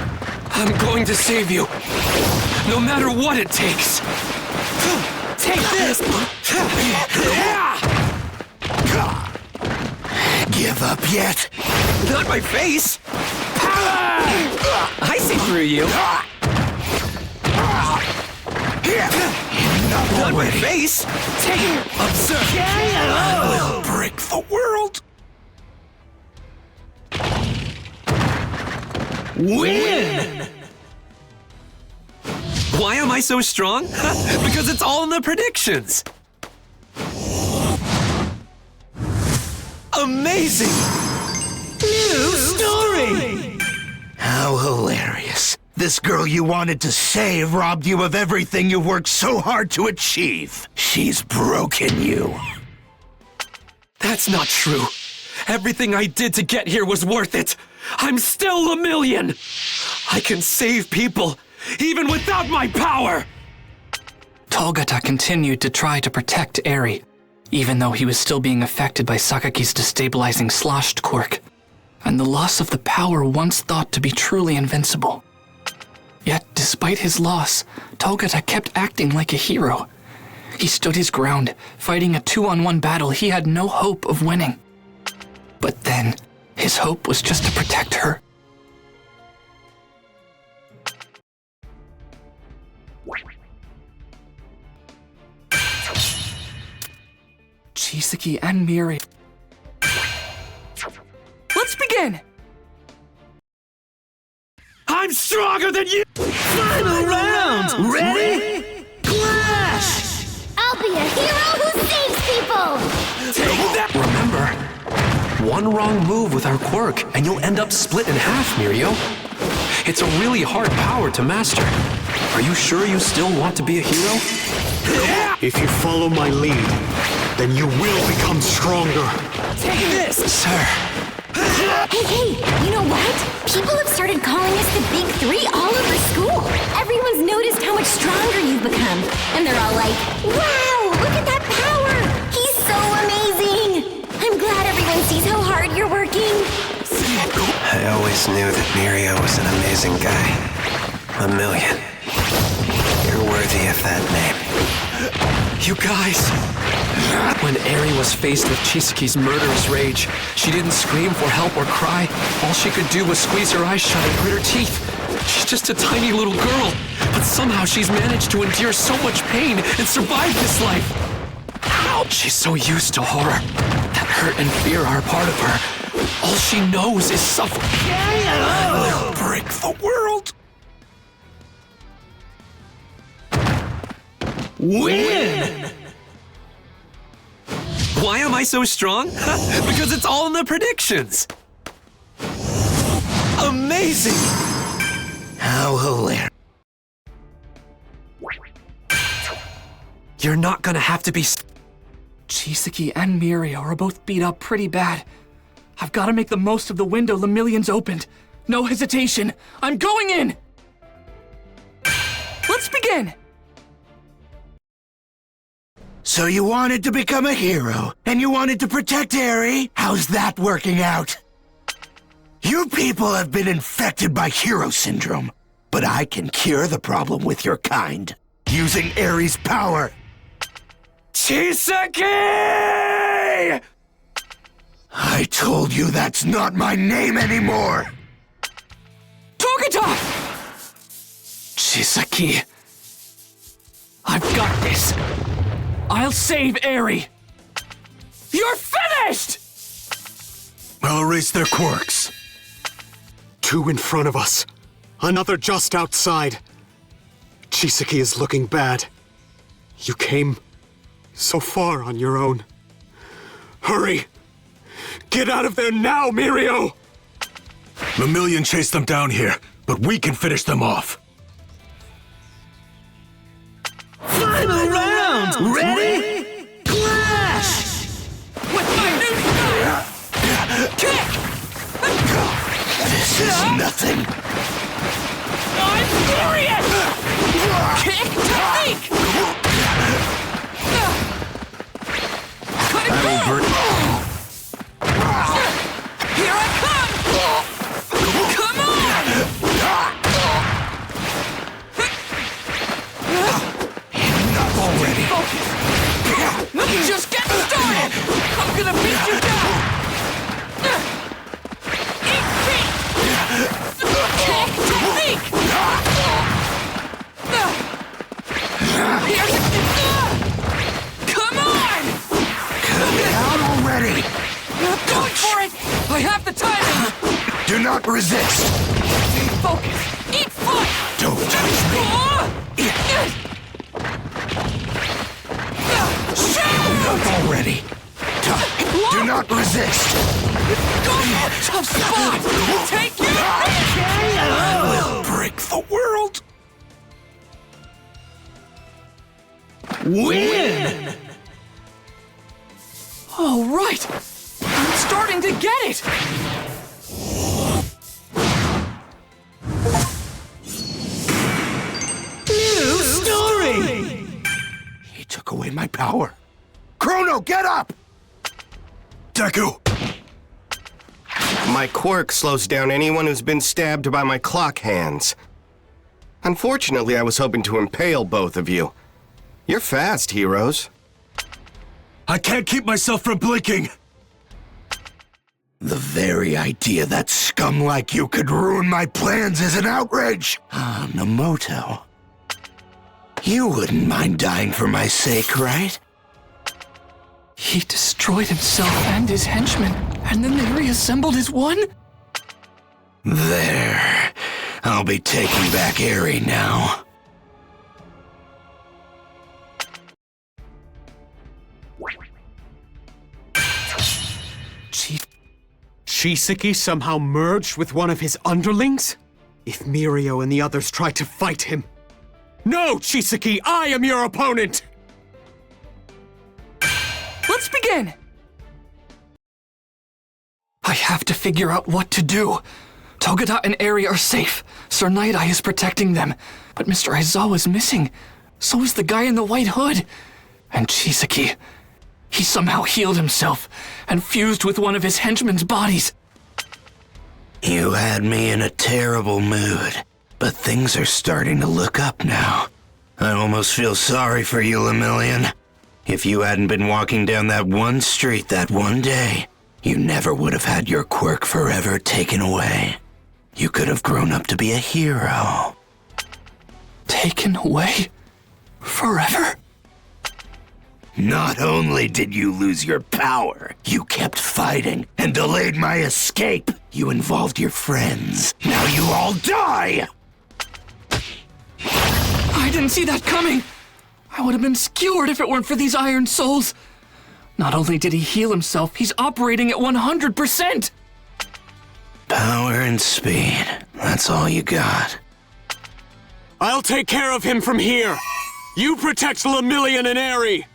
I'm going to save you. No matter what it takes. Take this! Give up yet? Not my face! I see through you! Not my face! Take it! Observe! I will break the world! Win! Why am I so strong? Because it's all in the predictions! Amazing! New story! How hilarious. This girl you wanted to save robbed you of everything you worked so hard to achieve. She's broken you. That's not true. Everything I did to get here was worth it. I'm still a million. I can save people, even without my power! Togata continued to try to protect Eri, even though he was still being affected by Sakaki's destabilizing sloshed quirk, and the loss of the power once thought to be truly invincible. Yet, despite his loss, Togata kept acting like a hero. He stood his ground, fighting a 2-on-1 battle he had no hope of winning. But then, his hope was just to protect her. Chisaki and Mirio. Let's begin! I'm stronger than you! Final round! Ready? Clash! I'll be a hero who saves people! Take that! Remember, one wrong move with our quirk, and you'll end up split in half, Mirio. It's a really hard power to master. Are you sure you still want to be a hero? If you follow my lead, then you will become stronger. Take this! Sir. Hey, you know what? People have started calling us the Big Three all over school. Everyone's noticed how much stronger you've become. And they're all like, wow, look at that power! He's so amazing! I'm glad everyone sees how hard you're working. I always knew that Mirio was an amazing guy. A million. You're worthy of that name. You guys! When Eri was faced with Chisaki's murderous rage, she didn't scream for help or cry. All she could do was squeeze her eyes shut and grit her teeth. She's just a tiny little girl, but somehow she's managed to endure so much pain and survive this life. Ouch! She's so used to horror. That hurt and fear are a part of her. All she knows is suffering. I will break the world. Win! Why am I so strong? Because it's all in the predictions. Amazing! How hilarious. You're not gonna have to be... Chisaki and Mirio are both beat up pretty bad. I've got to make the most of the window Lemillion's opened. No hesitation. I'm going in! Let's begin! So you wanted to become a hero, and you wanted to protect Eri? How's that working out? You people have been infected by hero syndrome, but I can cure the problem with your kind, using Eri's power. Chisaki! I told you that's not my name anymore! Togata! Chisaki. I've got this. I'll save Eri. You're finished! I'll erase their quirks. 2 in front of us. Another just outside. Chisaki is looking bad. You came so far on your own. Hurry! Get out of there now, Mirio! Lemillion chased them down here, but we can finish them off. Final round! Ready? Clash! With my new style! Kick! This is nothing. I'm furious! Kick technique! Cutting through! Here I come! Come on! Enough already. Focus! Just get started! I'm gonna beat you down! Eat feet! Kick technique! Here's a... Come on! Cut it out already! Going for it! I have the timing! Do not resist! Focus! Eat fight! Don't touch me! Enough already! Do not resist! Go for a tough spot! Take you! I will break the world! Win! All right. I'm starting to get it. New story! He took away my power. Chrono, get up! Deku! My quirk slows down anyone who's been stabbed by my clock hands. Unfortunately, I was hoping to impale both of you. You're fast, heroes. I can't keep myself from blinking! The very idea that scum like you could ruin my plans is an outrage! Ah, Nomoto. You wouldn't mind dying for my sake, right? He destroyed himself and his henchmen, and then they reassembled as one? There. I'll be taking back Eri now. Chisaki somehow merged with one of his underlings? If Mirio and the others try to fight him... No, Chisaki, I am your opponent! Let's begin! I have to figure out what to do. Togeda and Eri are safe. Sir Night-Eye is protecting them. But Mr. Aizawa's missing. So is the guy in the white hood. And Chisaki. He somehow healed himself and fused with one of his henchmen's bodies. You had me in a terrible mood, but things are starting to look up now. I almost feel sorry for you, Lemillion. If you hadn't been walking down that one street that one day, you never would have had your quirk forever taken away. You could have grown up to be a hero. Taken away? Forever? Not only did you lose your power, you kept fighting and delayed my escape. You involved your friends. Now you all die! I didn't see that coming. I would have been skewered if it weren't for these iron souls. Not only did he heal himself, he's operating at 100%. Power and speed. That's all you got. I'll take care of him from here. You protect Lemillion and Eri.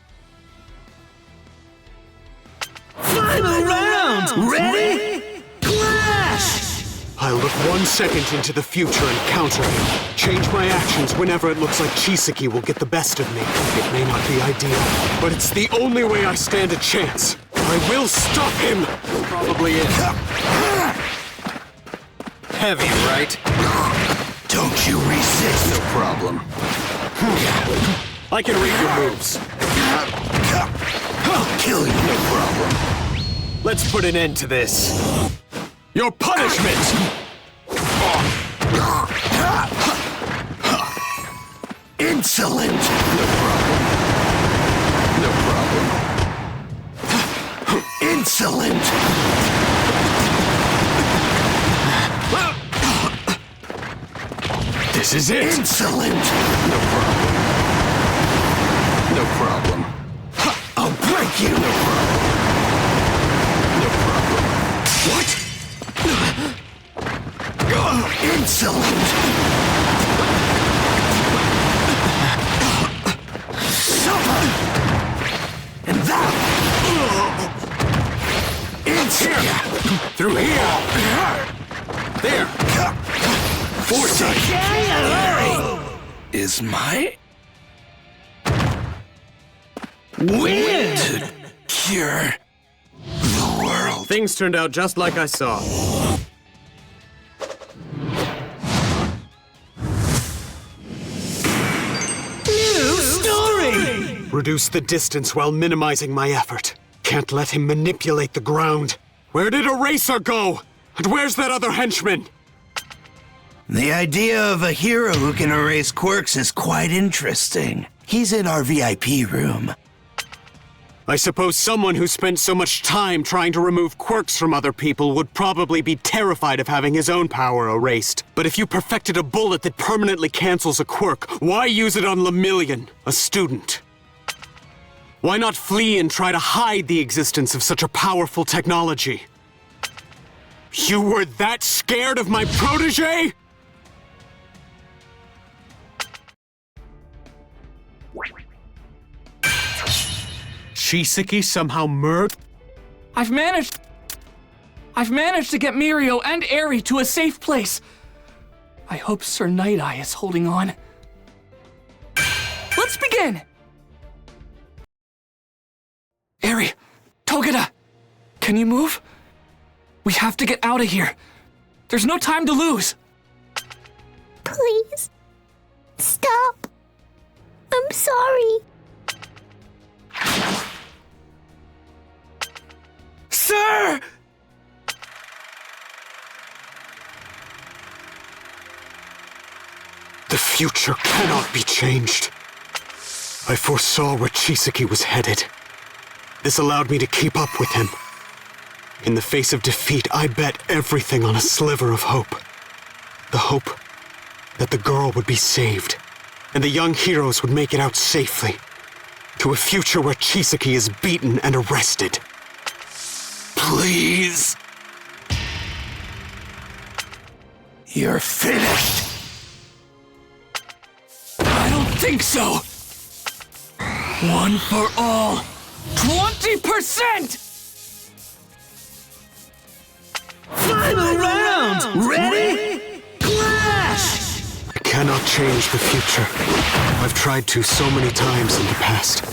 Final round! Ready? Clash! I'll look 1 second into the future and counter him. Change my actions whenever it looks like Chisaki will get the best of me. It may not be ideal, but it's the only way I stand a chance. I will stop him! Probably is. Heavy, right? Don't you resist. No problem. I can read your moves. I'll kill you, no problem. Let's put an end to this. Your punishment! Insolent! No problem. No problem. Insolent! This is it! Insolent! No problem. No problem. I'll break you! No problem. No problem. What? Insolent! Suffer! And thou! Insolent! Through here! There! Foresight! Is my... win to cure the world. Things turned out just like I saw. New story! Reduce the distance while minimizing my effort. Can't let him manipulate the ground. Where did Eraser go? And where's that other henchman? The idea of a hero who can erase quirks is quite interesting. He's in our VIP room. I suppose someone who spent so much time trying to remove quirks from other people would probably be terrified of having his own power erased. But if you perfected a bullet that permanently cancels a quirk, why use it on Lemillion, a student? Why not flee and try to hide the existence of such a powerful technology? You were that scared of my protege? Chisaki somehow murdered? I've managed to get Mirio and Eri to a safe place. I hope Sir Night-Eye is holding on. Let's begin! Eri, Togeda, can you move? We have to get out of here. There's no time to lose. Please. Stop. I'm sorry. Sir! The future cannot be changed. I foresaw where Chisaki was headed. This allowed me to keep up with him. In the face of defeat, I bet everything on a sliver of hope. The hope that the girl would be saved, and the young heroes would make it out safely, to a future where Chisaki is beaten and arrested. Please. You're finished. I don't think so. One for all. 20%! Final round! Ready? Clash! I cannot change the future. I've tried to so many times in the past.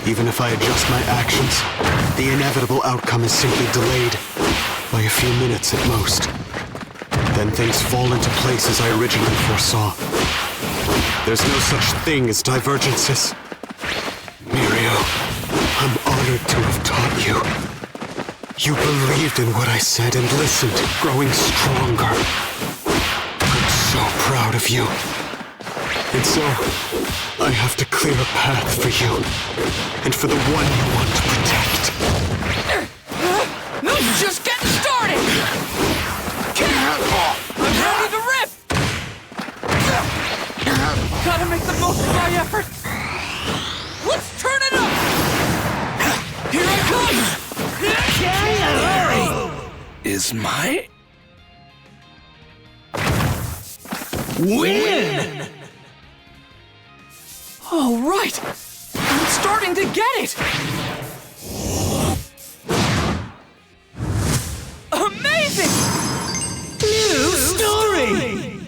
Even if I adjust my actions, the inevitable outcome is simply delayed by a few minutes at most. Then things fall into place as I originally foresaw. There's no such thing as divergences. Mirio, I'm honored to have taught you. You believed in what I said and listened, growing stronger. I'm so proud of you. And so, I have to clear a path for you, and for the one you want to protect. It's just getting started! I'm ready to rip! Gotta make the most of my effort! Let's turn it up! Here I come! Is my win! All right! I'm starting to get it! Amazing! New story!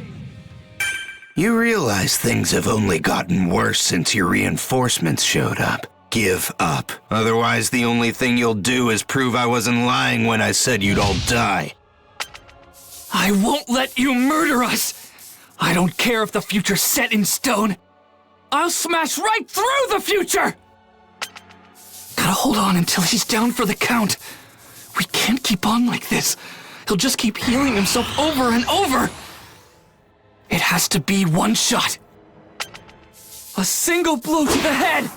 You realize things have only gotten worse since your reinforcements showed up. Give up. Otherwise, the only thing you'll do is prove I wasn't lying when I said you'd all die. I won't let you murder us! I don't care if the future's set in stone. I'll smash right through the future! Gotta hold on until he's down for the count. We can't keep on like this. He'll just keep healing himself over and over. It has to be one shot. A single blow to the head.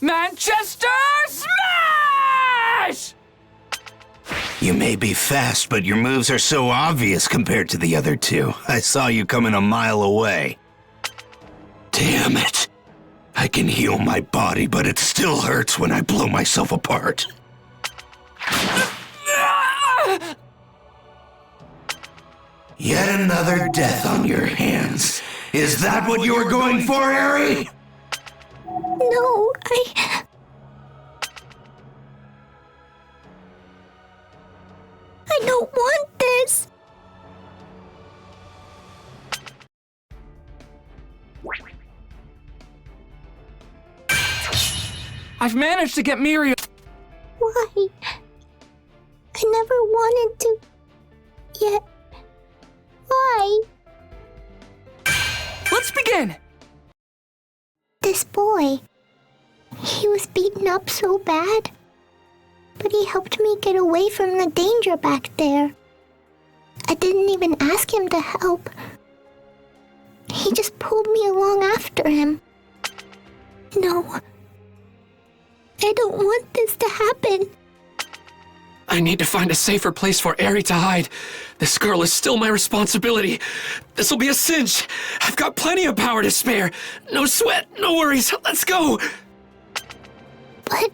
Manchester Smash! You may be fast, but your moves are so obvious compared to the other two. I saw you coming a mile away. Damn it. I can heal my body, but it still hurts when I blow myself apart. Yet another death on your hands. Is that what you were going for, Eri? No, I don't want this. I've managed to get Mirio. Why? I never wanted to. Yet. Why? Let's begin! This boy. He was beaten up so bad. But he helped me get away from the danger back there. I didn't even ask him to help. He just pulled me along after him. No. I don't want this to happen. I need to find a safer place for Eri to hide. This girl is still my responsibility. This'll be a cinch. I've got plenty of power to spare. No sweat, no worries. Let's go. But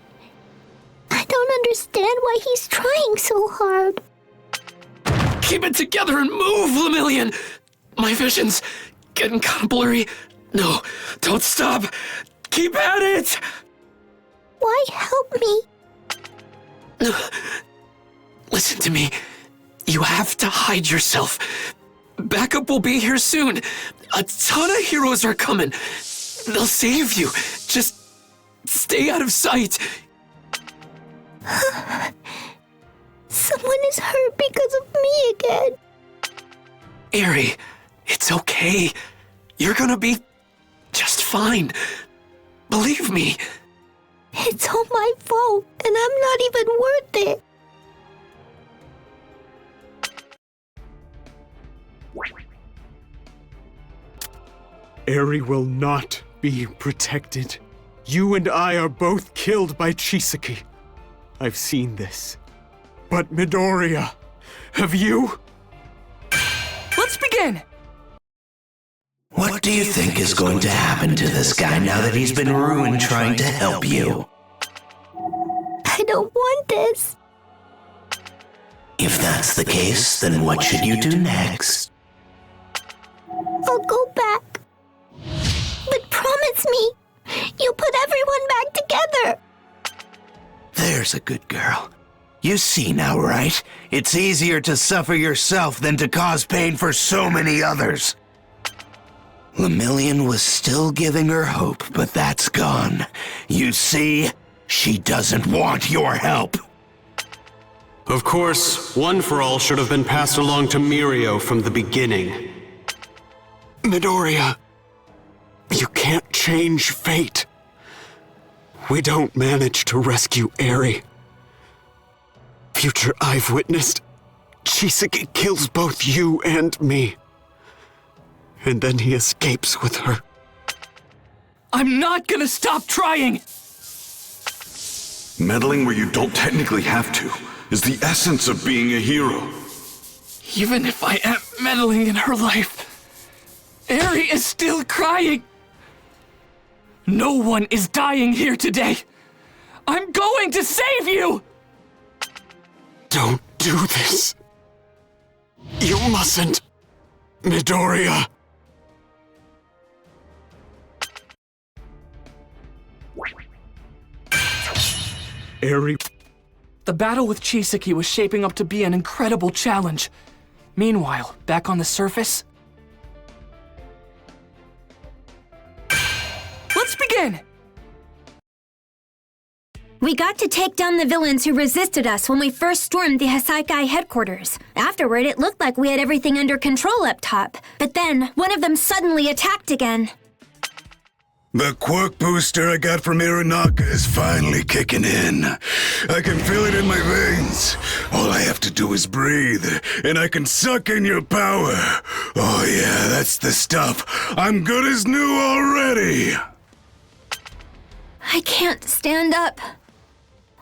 I don't understand why he's trying so hard. Keep it together and move, Lemillion. My vision's getting kind of blurry. No, don't stop. Keep at it. Why help me? Listen to me. You have to hide yourself. Backup will be here soon. A ton of heroes are coming. They'll save you. Just stay out of sight. Someone is hurt because of me again. Eri, it's okay. You're gonna be just fine. Believe me. It's all my fault, and I'm not even worth it. Eri will not be protected. You and I are both killed by Chisaki. I've seen this. But Midoriya, have you? Let's begin! What do you think is going to happen to this guy now that he's been ruined trying to help you? I don't want this. If that's the case, then what should you do next? I'll go back. But promise me, you'll put everyone back together. There's a good girl. You see now, right? It's easier to suffer yourself than to cause pain for so many others. Lemillion was still giving her hope, but that's gone. You see, she doesn't want your help. Of course, One for All should have been passed along to Mirio from the beginning. Midoriya, you can't change fate. We don't manage to rescue Eri. Future I've witnessed, Chisaki kills both you and me. And then he escapes with her. I'm not gonna stop trying! Meddling where you don't technically have to is the essence of being a hero. Even if I am meddling in her life, Eri is still crying. No one is dying here today. I'm going to save you! Don't do this. You mustn't, Midoriya. Eri. The battle with Chisaki was shaping up to be an incredible challenge. Meanwhile, back on the surface... Let's begin! We got to take down the villains who resisted us when we first stormed the Hasaikai headquarters. Afterward, it looked like we had everything under control up top. But then, one of them suddenly attacked again. The quirk booster I got from Iranaka is finally kicking in. I can feel it in my veins. All I have to do is breathe, and I can suck in your power. Oh yeah, that's the stuff. I'm good as new already. I can't stand up.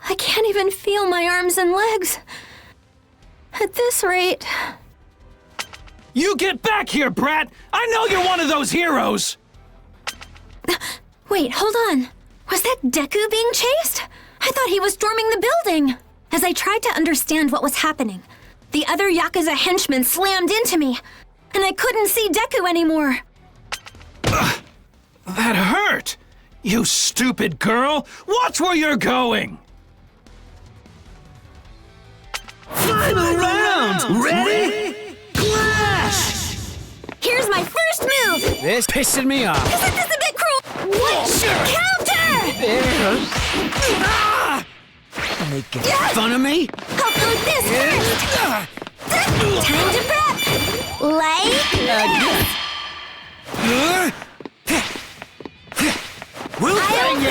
I can't even feel my arms and legs. At this rate... You get back here, brat! I know you're one of those heroes! Wait, hold on. Was that Deku being chased? I thought he was storming the building. As I tried to understand what was happening, the other Yakuza henchmen slammed into me, and I couldn't see Deku anymore. That hurt! You stupid girl! Watch where you're going! Final round! Ready? Clash! Here's my first move! This pissing me off. Isn't this a bit cruel? What? Counter! Making fun of me? I'll go this first! Time to prep! Like this! We'll bang you!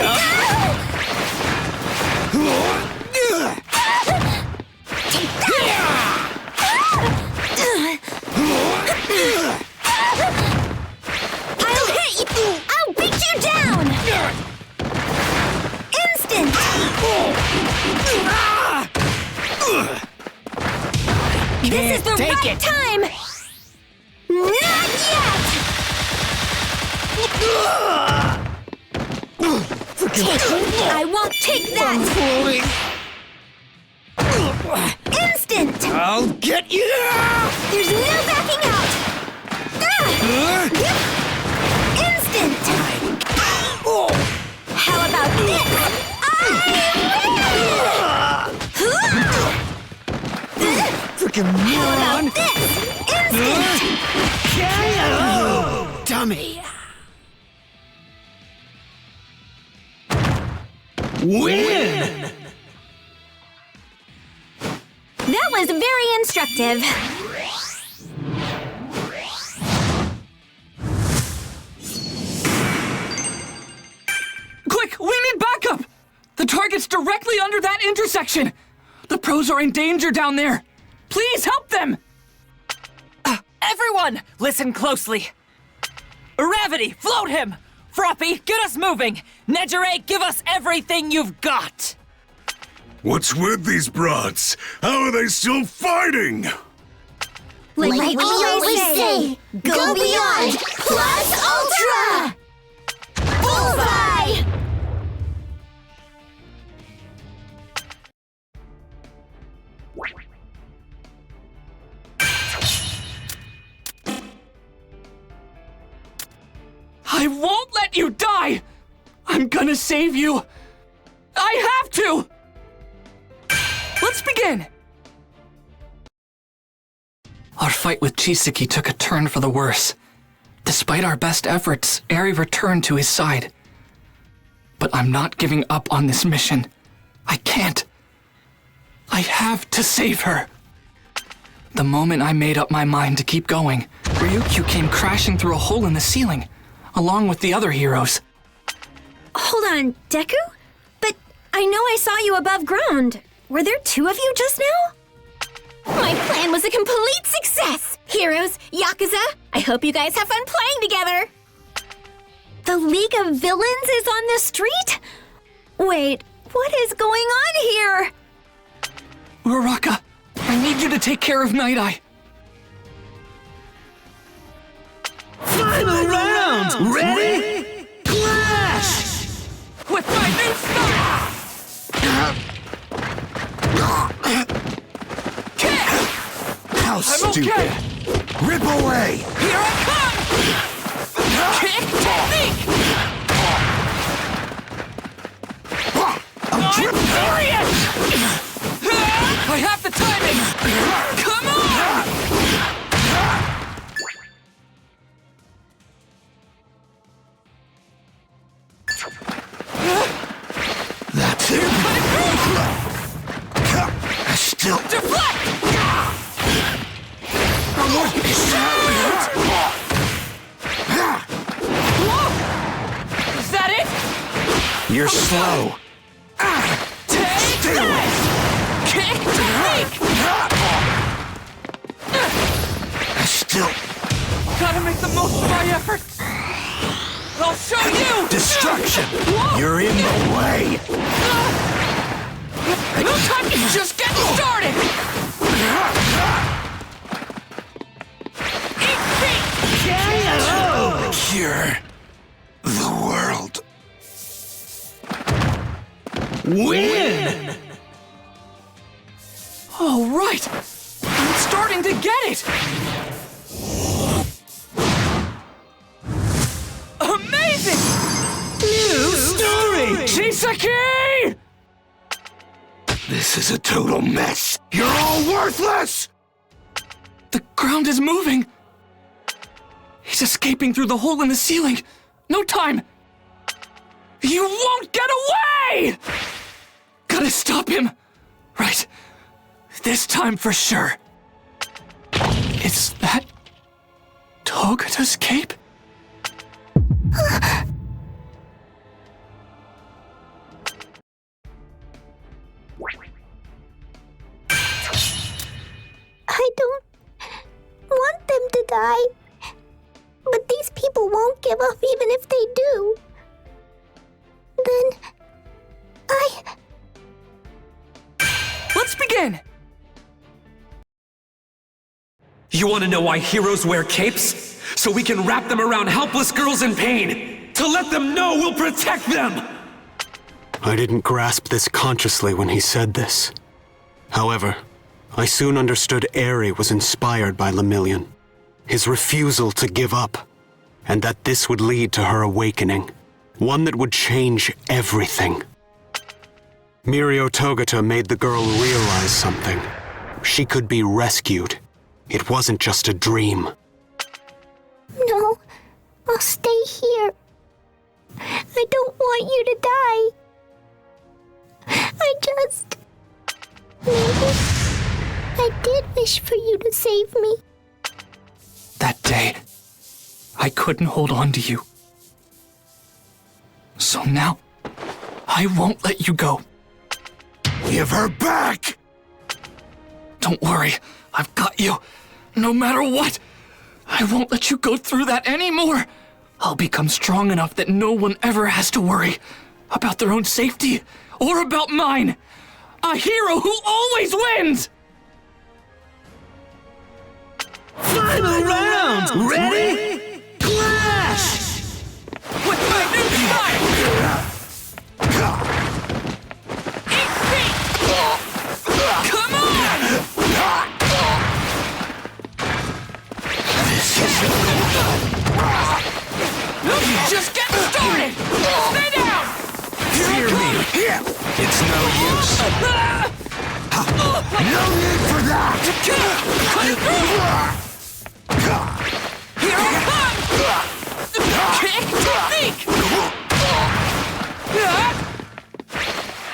I'll hit you! I'll beat you down! Instant! This is the right time! Not yet! I won't take that! Instant! I'll get you! There's no backing out! Instant! How about this? Freaking How about this? Instant! Dummy! Win! That was very instructive. Quick, we need backup! The target's directly under that intersection! The pros are in danger down there! Please help them! Everyone, listen closely. Ravity, float him! Froppy, get us moving! Nejire, give us everything you've got! What's with these broads? How are they still fighting? Like we always say, go beyond plus ultra! Bullseye! I won't let you die! I'm gonna save you! I have to! Let's begin! Our fight with Chisaki took a turn for the worse. Despite our best efforts, Eri returned to his side. But I'm not giving up on this mission. I can't. I have to save her. The moment I made up my mind to keep going, Ryukyu came crashing through a hole in the ceiling, along with the other heroes. Hold on, Deku? But I know I saw you above ground. Were there two of you just now? My plan was a complete success! Heroes, Yakuza, I hope you guys have fun playing together! The League of Villains is on the street? Wait, what is going on here? Uraraka, I need you to take care of Night Eye. Final round! Ready? Clash! With my new style! How I'm stupid! okay. Rip away! Here I come! Kick technique! I'm furious! I have the timing! Come on! That's it! Still... Deflect! Is that it? You're slow. Take that! Kick technique! Still... Gotta make the most of my effort. I'll show you! Destruction! You're in the way! No time to just get started! Eat feet! Cure the world. Win! All right! I'm starting to get it! Amazing! New story! Chisaki! This is a total mess. You're all worthless! The ground is moving. He's escaping through the hole in the ceiling. No time. You won't get away! Gotta stop him. Right. This time for sure. Is that Togata's cape? I don't want them to die. But these people won't give up even if they do. Then... Let's begin! You want to know why heroes wear capes? So we can wrap them around helpless girls in pain! To let them know we'll protect them! I didn't grasp this consciously when he said this. However, I soon understood Eri was inspired by Lemillion, his refusal to give up, and that this would lead to her awakening, one that would change everything. Mirio Togata made the girl realize something. She could be rescued. It wasn't just a dream. No, I'll stay here. I don't want you to die. I just... Maybe I did wish for you to save me. That day, I couldn't hold on to you. So now, I won't let you go. Give her back! Don't worry, I've got you. No matter what, I won't let you go through that anymore. I'll become strong enough that no one ever has to worry about their own safety or about mine. A hero who always wins! Final round! Ready? Clash! With my new style! Eat feet! Come on! This isn't Just get started! Stay down! Fear me! It's no use. No need for that! Cut it through! Here I come! Kick, technique!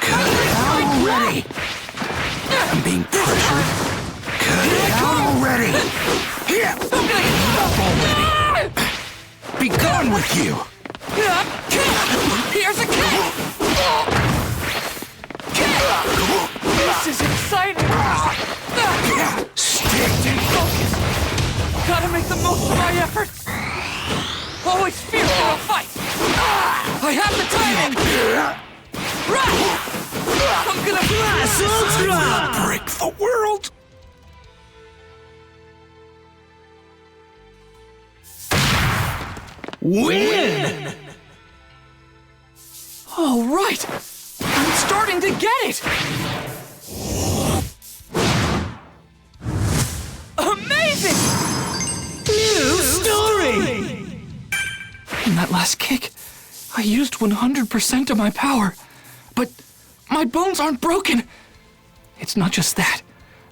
Cut it out already! I'm being pressured. Cut it out already! Here! Enough already! Be gone with you! Here's a kick! This is exciting! Stay focused! Gotta make the most of my effort! Always fierce in a fight! I have the timing! Right! I'm gonna blast Ultra! Break the world! Win! All right! I'm starting to get it! Amazing! New story! In that last kick, I used 100% of my power. But my bones aren't broken. It's not just that.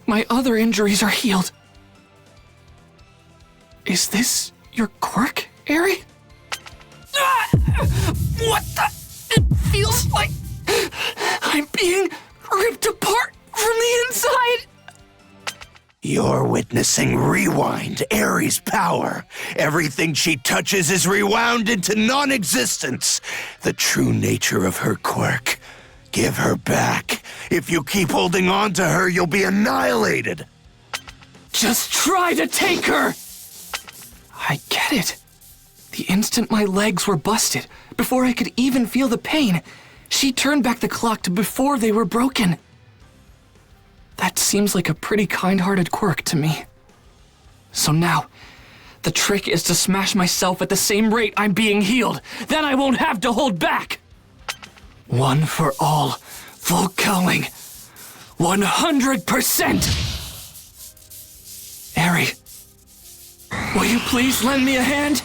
My other injuries are healed. Is this your quirk, Eri? What the? It feels like I'm being ripped apart from the inside. You're witnessing Rewind, Eri's power. Everything she touches is rewound into non-existence. The true nature of her quirk. Give her back. If you keep holding on to her, you'll be annihilated. Just try to take her! I get it. The instant my legs were busted, before I could even feel the pain, she turned back the clock to before they were broken. That seems like a pretty kind-hearted quirk to me. So now, the trick is to smash myself at the same rate I'm being healed. Then I won't have to hold back. One for all, Volkelling. 100%! Eri, will you please lend me a hand?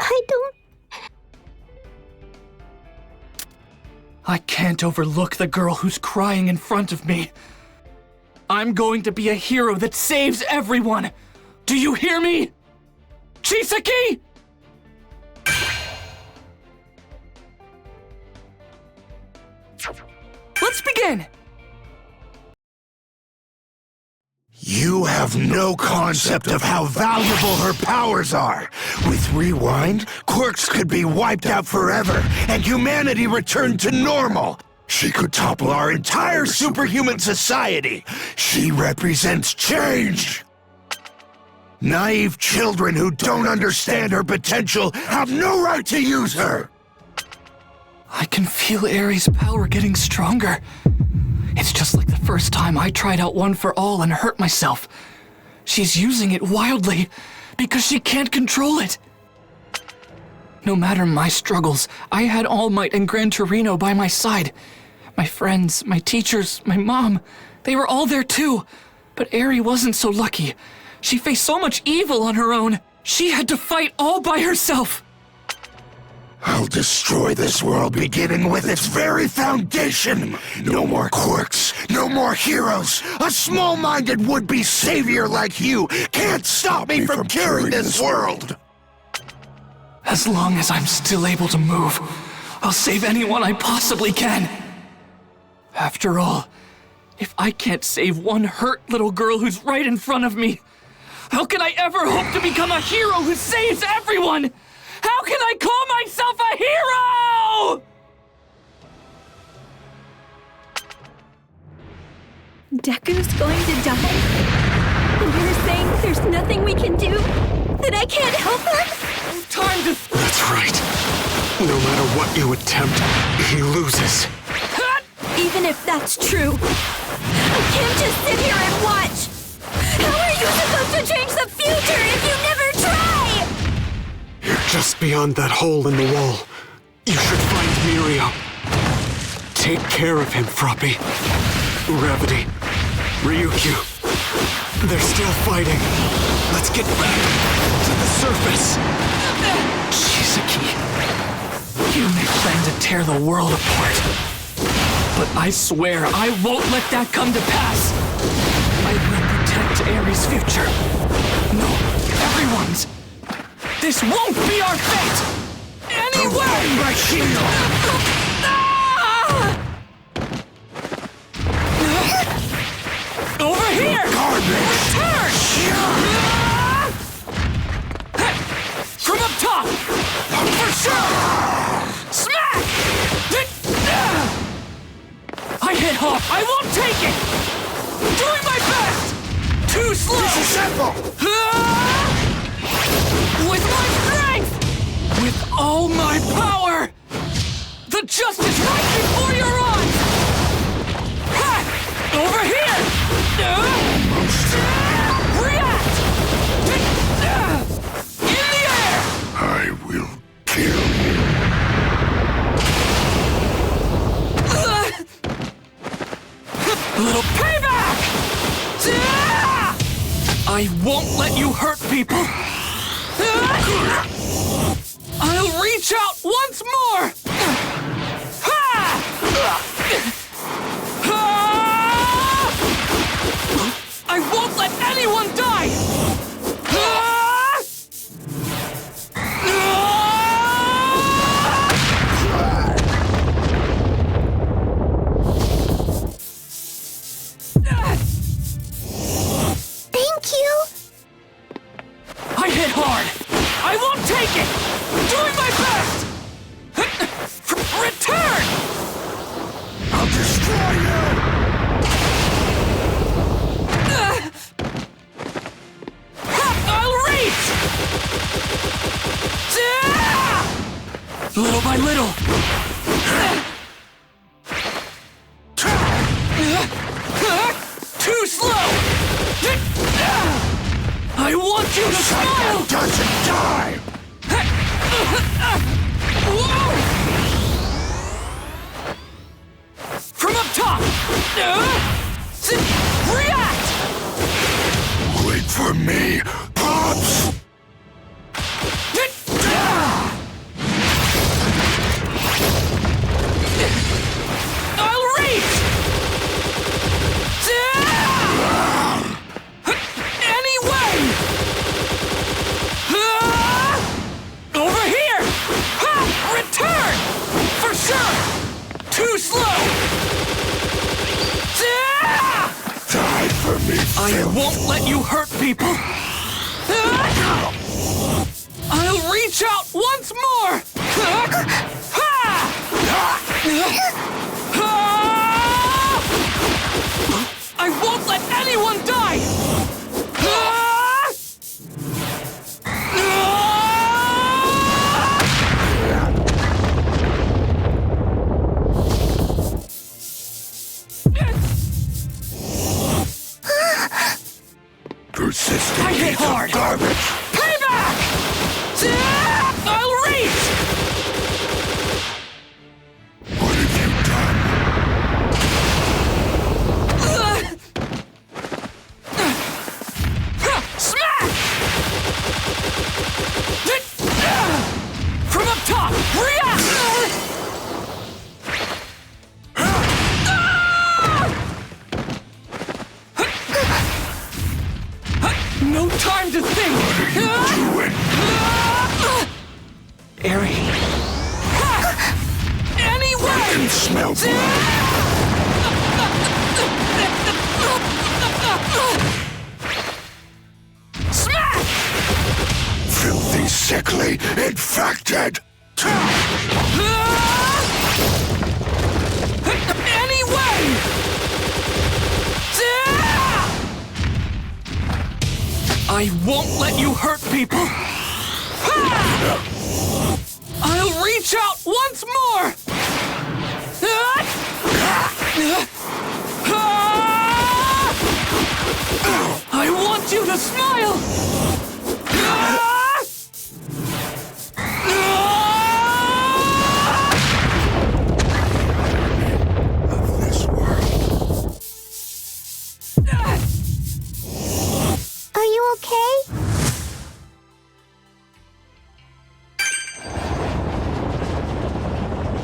I don't... I can't overlook the girl who's crying in front of me. I'm going to be a hero that saves everyone. Do you hear me? Chisaki! Let's begin! You have no concept of how valuable her powers are. With Rewind, quirks could be wiped out forever, and humanity returned to normal. She could topple our entire superhuman society. She represents change. Naive children who don't understand her potential have no right to use her. I can feel Eri's power getting stronger. It's just like the first time I tried out One for All and hurt myself. She's using it wildly because she can't control it. No matter my struggles, I had All Might and Gran Torino by my side. My friends, my teachers, my mom, they were all there too. But Eri wasn't so lucky. She faced so much evil on her own. She had to fight all by herself. I'll destroy this world beginning with its very foundation. No more quirks, no more heroes. A small-minded would-be savior like you can't stop me from curing this world. As long as I'm still able to move, I'll save anyone I possibly can. After all, if I can't save one hurt little girl who's right in front of me, how can I ever hope to become a hero who saves everyone? How can I call myself a hero? Deku's going to die? And you're saying there's nothing we can do? That I can't help her? time to... That's right. No matter what you attempt, he loses. Even if that's true, I can't just sit here and watch. How are you supposed to change the future if you never try? You're just beyond that hole in the wall. You should find Mirio. Take care of him, Froppy. Revity, Ryukyu. They're still fighting. Let's get back to the surface. Chisaki, you may plan to tear the world apart, but I swear I won't let that come to pass. I will protect Ares' future. No, everyone's. This won't be our fate! Anyway! My shield! Over here! Return! From up top! For sure! Smack! I hit hard. I won't take it! Doing my best! Too slow! Disassemble! With my strength! With all my power! The justice right before your eyes! Ha! Over here! React! In the air! I will kill you. Little payback! I won't let you hurt people! I'll reach out once more! I won't let anyone die! Thank you. I hit hard! I won't take it! Doing my best! Return! I'll destroy you! I'll reach! Little by little. Too slow! I want you to smile! Doesn't die! From up top! React! Wait for me, Pops! I'll reach! Anyway! Over here! Return! For sure! Too slow! Die for me, I won't let you hurt people! I'll reach out once more! I won't let anyone die! Persistent I hit piece of hard! garbage! Payback! I'll reach! What have you done? Smack! From up top! React! No time to think! What are you doing? Eri. Anyway! I can smell Smack! filthy, sickly, infected! Anyway! I won't let you hurt people! I'll reach out once more! I want you to smile! Are you okay?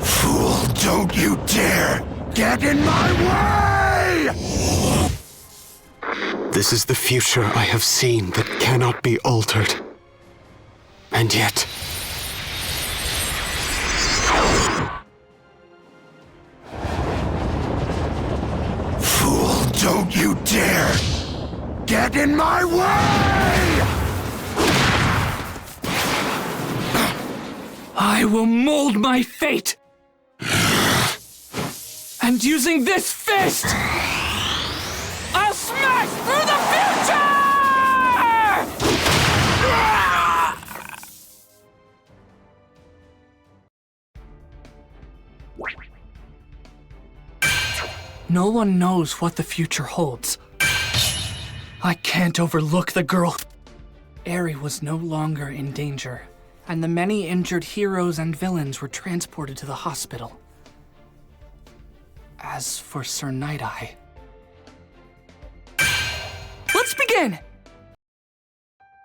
Fool, don't you dare get in my way! This is the future I have seen that cannot be altered. And yet... Fool, don't you dare get in my way! I will mold my fate! And using this fist, I'll smash through the future! No one knows what the future holds. I can't overlook the girl. Eri was no longer in danger, and the many injured heroes and villains were transported to the hospital. As for Sir Night-Eye... Let's begin!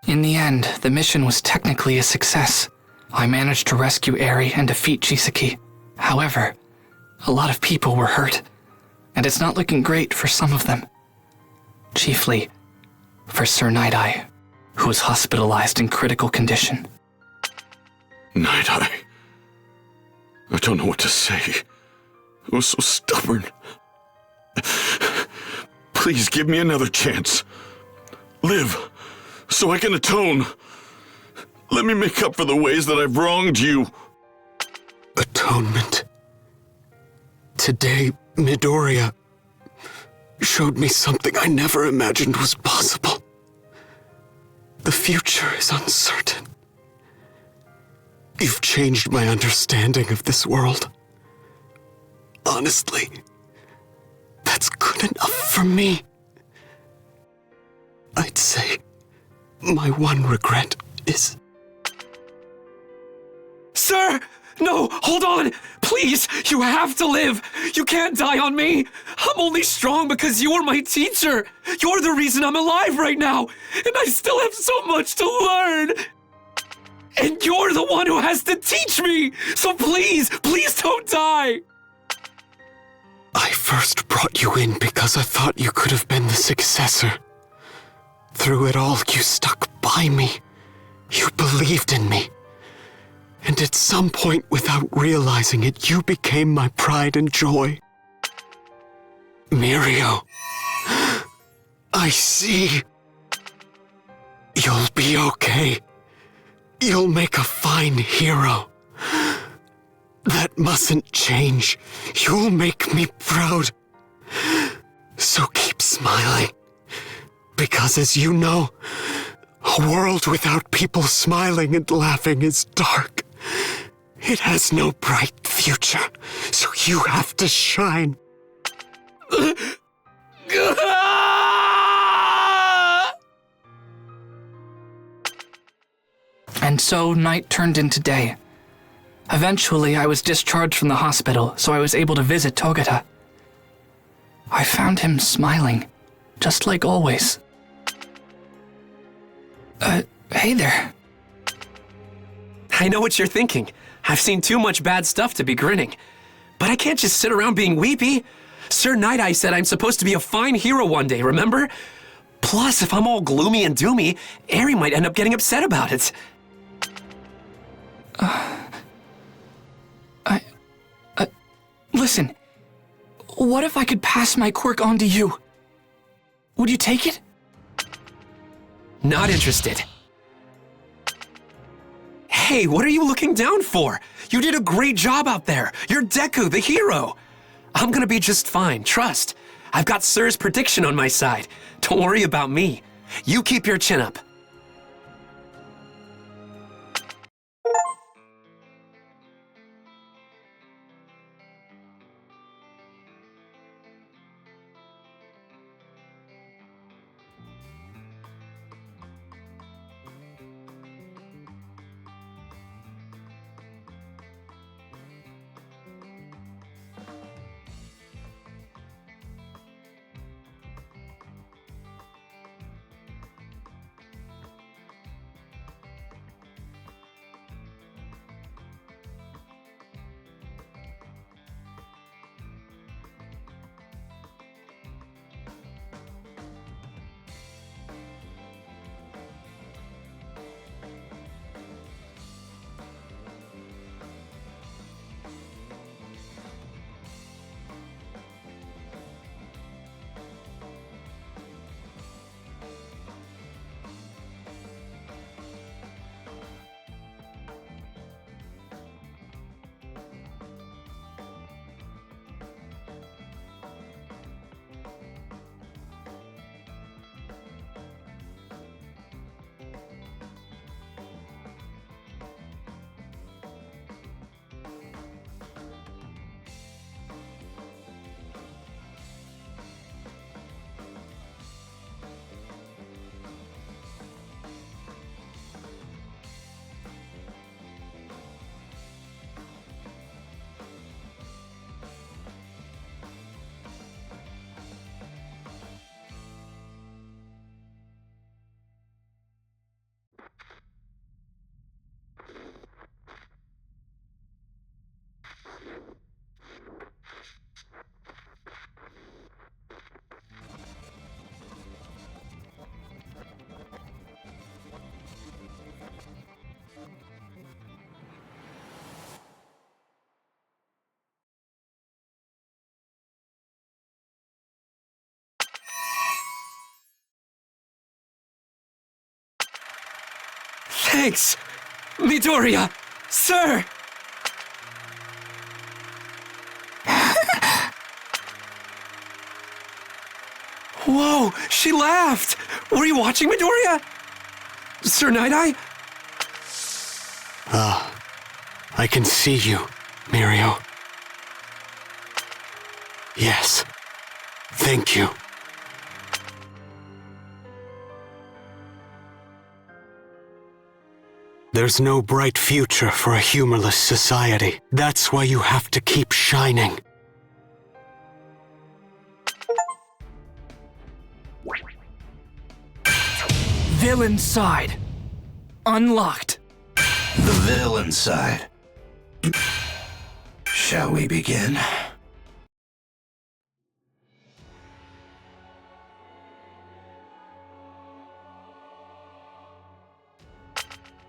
In the end, the mission was technically a success. I managed to rescue Eri and defeat Chisaki. However, a lot of people were hurt, and it's not looking great for some of them. Chiefly for Sir Night-Eye, who was hospitalized in critical condition. Night-Eye. I don't know what to say. I was so stubborn. Please give me another chance. Live, so I can atone. Let me make up for the ways that I've wronged you. Atonement. Today, Midoriya showed me something I never imagined was possible. The future is uncertain. You've changed my understanding of this world. Honestly, that's good enough for me. I'd say my one regret is... Sir! No, hold on! Please, you have to live! You can't die on me! I'm only strong because you are my teacher! You're the reason I'm alive right now! And I still have so much to learn! And you're the one who has to teach me! So please, please don't die! I first brought you in because I thought you could have been the successor. Through it all, you stuck by me. You believed in me. And at some point, without realizing it, you became my pride and joy. Mirio, I see. You'll be okay. You'll make a fine hero. That mustn't change. You'll make me proud. So keep smiling. Because as you know, a world without people smiling and laughing is dark. It has no bright future, so you have to shine. And so night turned into day. Eventually, I was discharged from the hospital, so I was able to visit Togata. I found him smiling, just like always. Hey there. I know what you're thinking. I've seen too much bad stuff to be grinning. But I can't just sit around being weepy. Sir Night-Eye said I'm supposed to be a fine hero one day, remember? Plus, if I'm all gloomy and doomy, Eri might end up getting upset about it. Listen. What if I could pass my quirk on to you? Would you take it? Not interested. Hey, what are you looking down for? You did a great job out there. You're Deku, the hero. I'm gonna be just fine, trust. I've got Sir's prediction on my side. Don't worry about me. You keep your chin up. Thanks! Midoriya! Sir! Whoa, she laughed! Were you watching, Midoriya? Sir Night-Eye? I can see you, Mirio. Yes. Thank you. There's no bright future for a humorless society. That's why you have to keep shining. Villain side. Unlocked. The villain side. Shall we begin?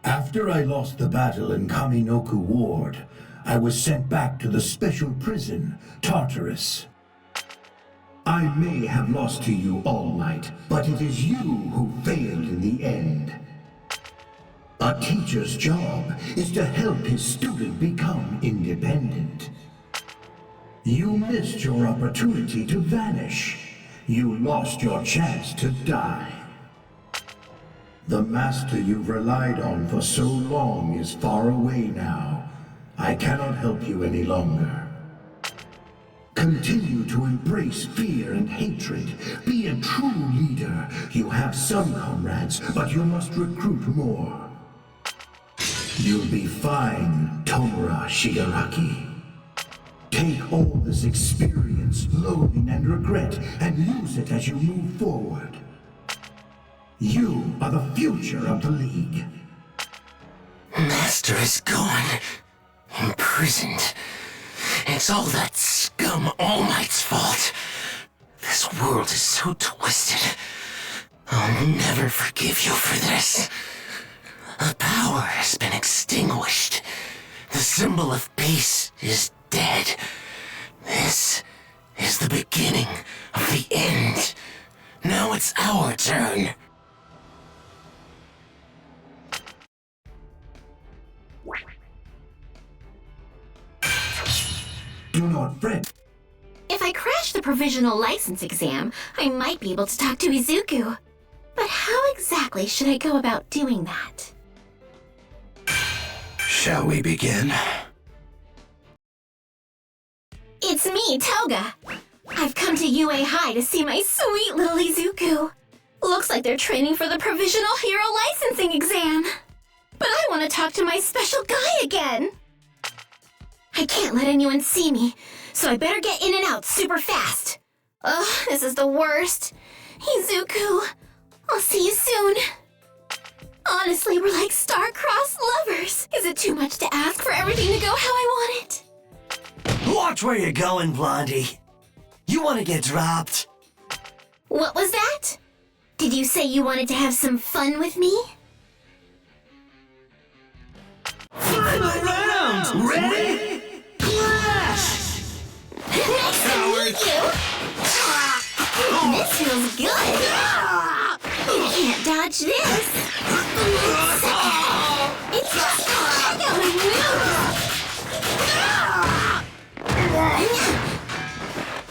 After I lost the battle in Kaminoku Ward, I was sent back to the special prison, Tartarus. I may have lost to you, All Might, but it is you who failed in the end. A teacher's job is to help his student become independent. You missed your opportunity to vanish. You lost your chance to die. The master you've relied on for so long is far away now. I cannot help you any longer. Continue to embrace fear and hatred. Be a true leader. You have some comrades, but you must recruit more. You'll be fine, Tomura Shigaraki. Take all this experience, loathing and regret, and use it as you move forward. You are the future of the League. Master is gone. Imprisoned. It's all that scum All Might's fault. This world is so twisted. I'll never forgive you for this. The power has been extinguished. The symbol of peace is dead. This is the beginning of the end. Now it's our turn. Do not fret. If I crash the provisional license exam, I might be able to talk to Izuku. But how exactly should I go about doing that? Shall we begin? It's me, Toga. I've come to UA High to see my sweet little Izuku. Looks like they're training for the provisional hero licensing exam. But I want to talk to my special guy again. I can't let anyone see me, so I better get in and out super fast. Ugh, this is the worst. Izuku, I'll see you soon. Honestly, we're like star-crossed lovers. Is it too much to ask for everything to go how I want it? Watch where you're going, Blondie. You want to get dropped. What was that? Did you say you wanted to have some fun with me? Final round! Ready? Clash! Nice to meet you! This feels good! You can't dodge this! It's just check out my moves!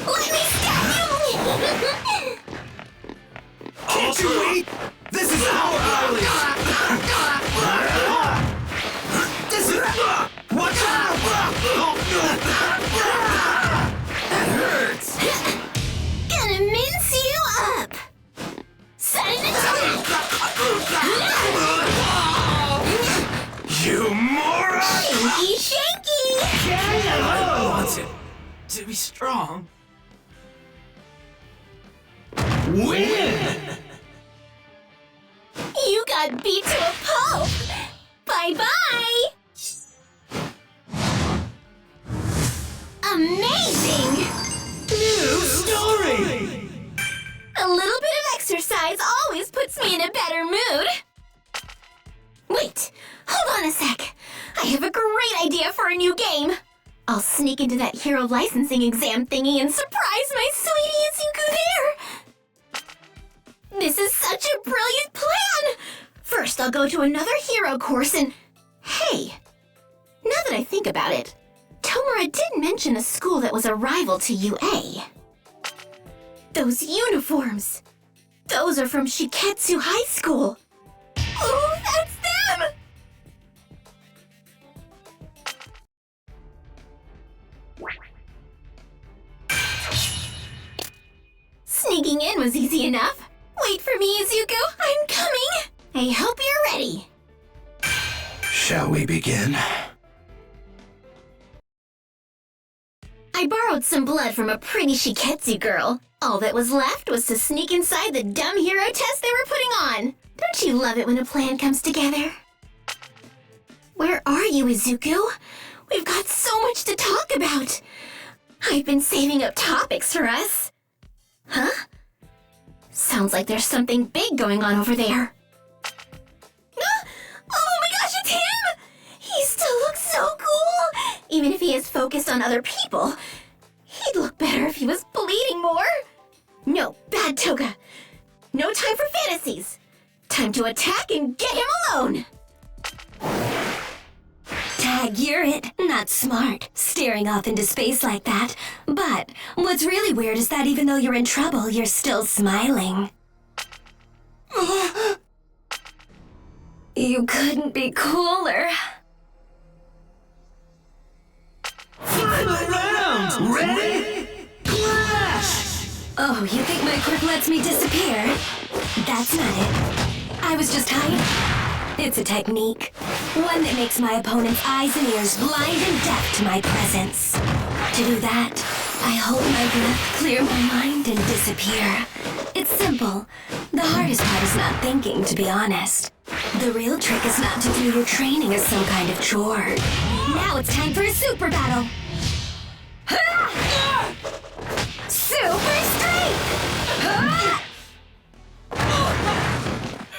Let me stab you! Can't you wait? This is our alley! This is... Watch out! That hurts! Gonna mince you up! Set an attack! You moron! Shanky, shanky! Everyone wants it to be strong. Win! You got beat to a pulp! Bye-bye! Amazing! New story! A little bit of exercise always puts me in a better mood. Wait, hold on a sec. I have a great idea for a new game. I'll sneak into that hero licensing exam thingy and surprise my sweetie Izuku there. This is such a brilliant plan! First, I'll go to another hero course and... Hey, now that I think about it, Tomura did mention a school that was a rival to UA. Those uniforms! Those are from Shiketsu High School! Oh, that's them! Sneaking in was easy enough. Wait for me, Izuku. I'm coming. I hope you're ready. Shall we begin? I borrowed some blood from a pretty Shiketsu girl. All that was left was to sneak inside the dumb hero test they were putting on. Don't you love it when a plan comes together? Where are you, Izuku? We've got so much to talk about. I've been saving up topics for us. Huh? Sounds like there's something big going on over there. Oh my gosh, it's him! He still looks so cool! Even if he is focused on other people, he'd look better if he was bleeding more. No, bad Toga. No time for fantasies. Time to attack and get him alone! Tag, you're it. Not smart, staring off into space like that. But what's really weird is that even though you're in trouble, you're still smiling. You couldn't be cooler. Final round! Ready? Clash! Oh, you think my quirk lets me disappear? That's not it. I was just hiding. It's a technique. One that makes my opponent's eyes and ears blind and deaf to my presence. To do that, I hold my breath, clear my mind, and disappear. It's simple. The hardest part is not thinking, to be honest. The real trick is not to view your training as some kind of chore. Now it's time for a super battle. Super strength!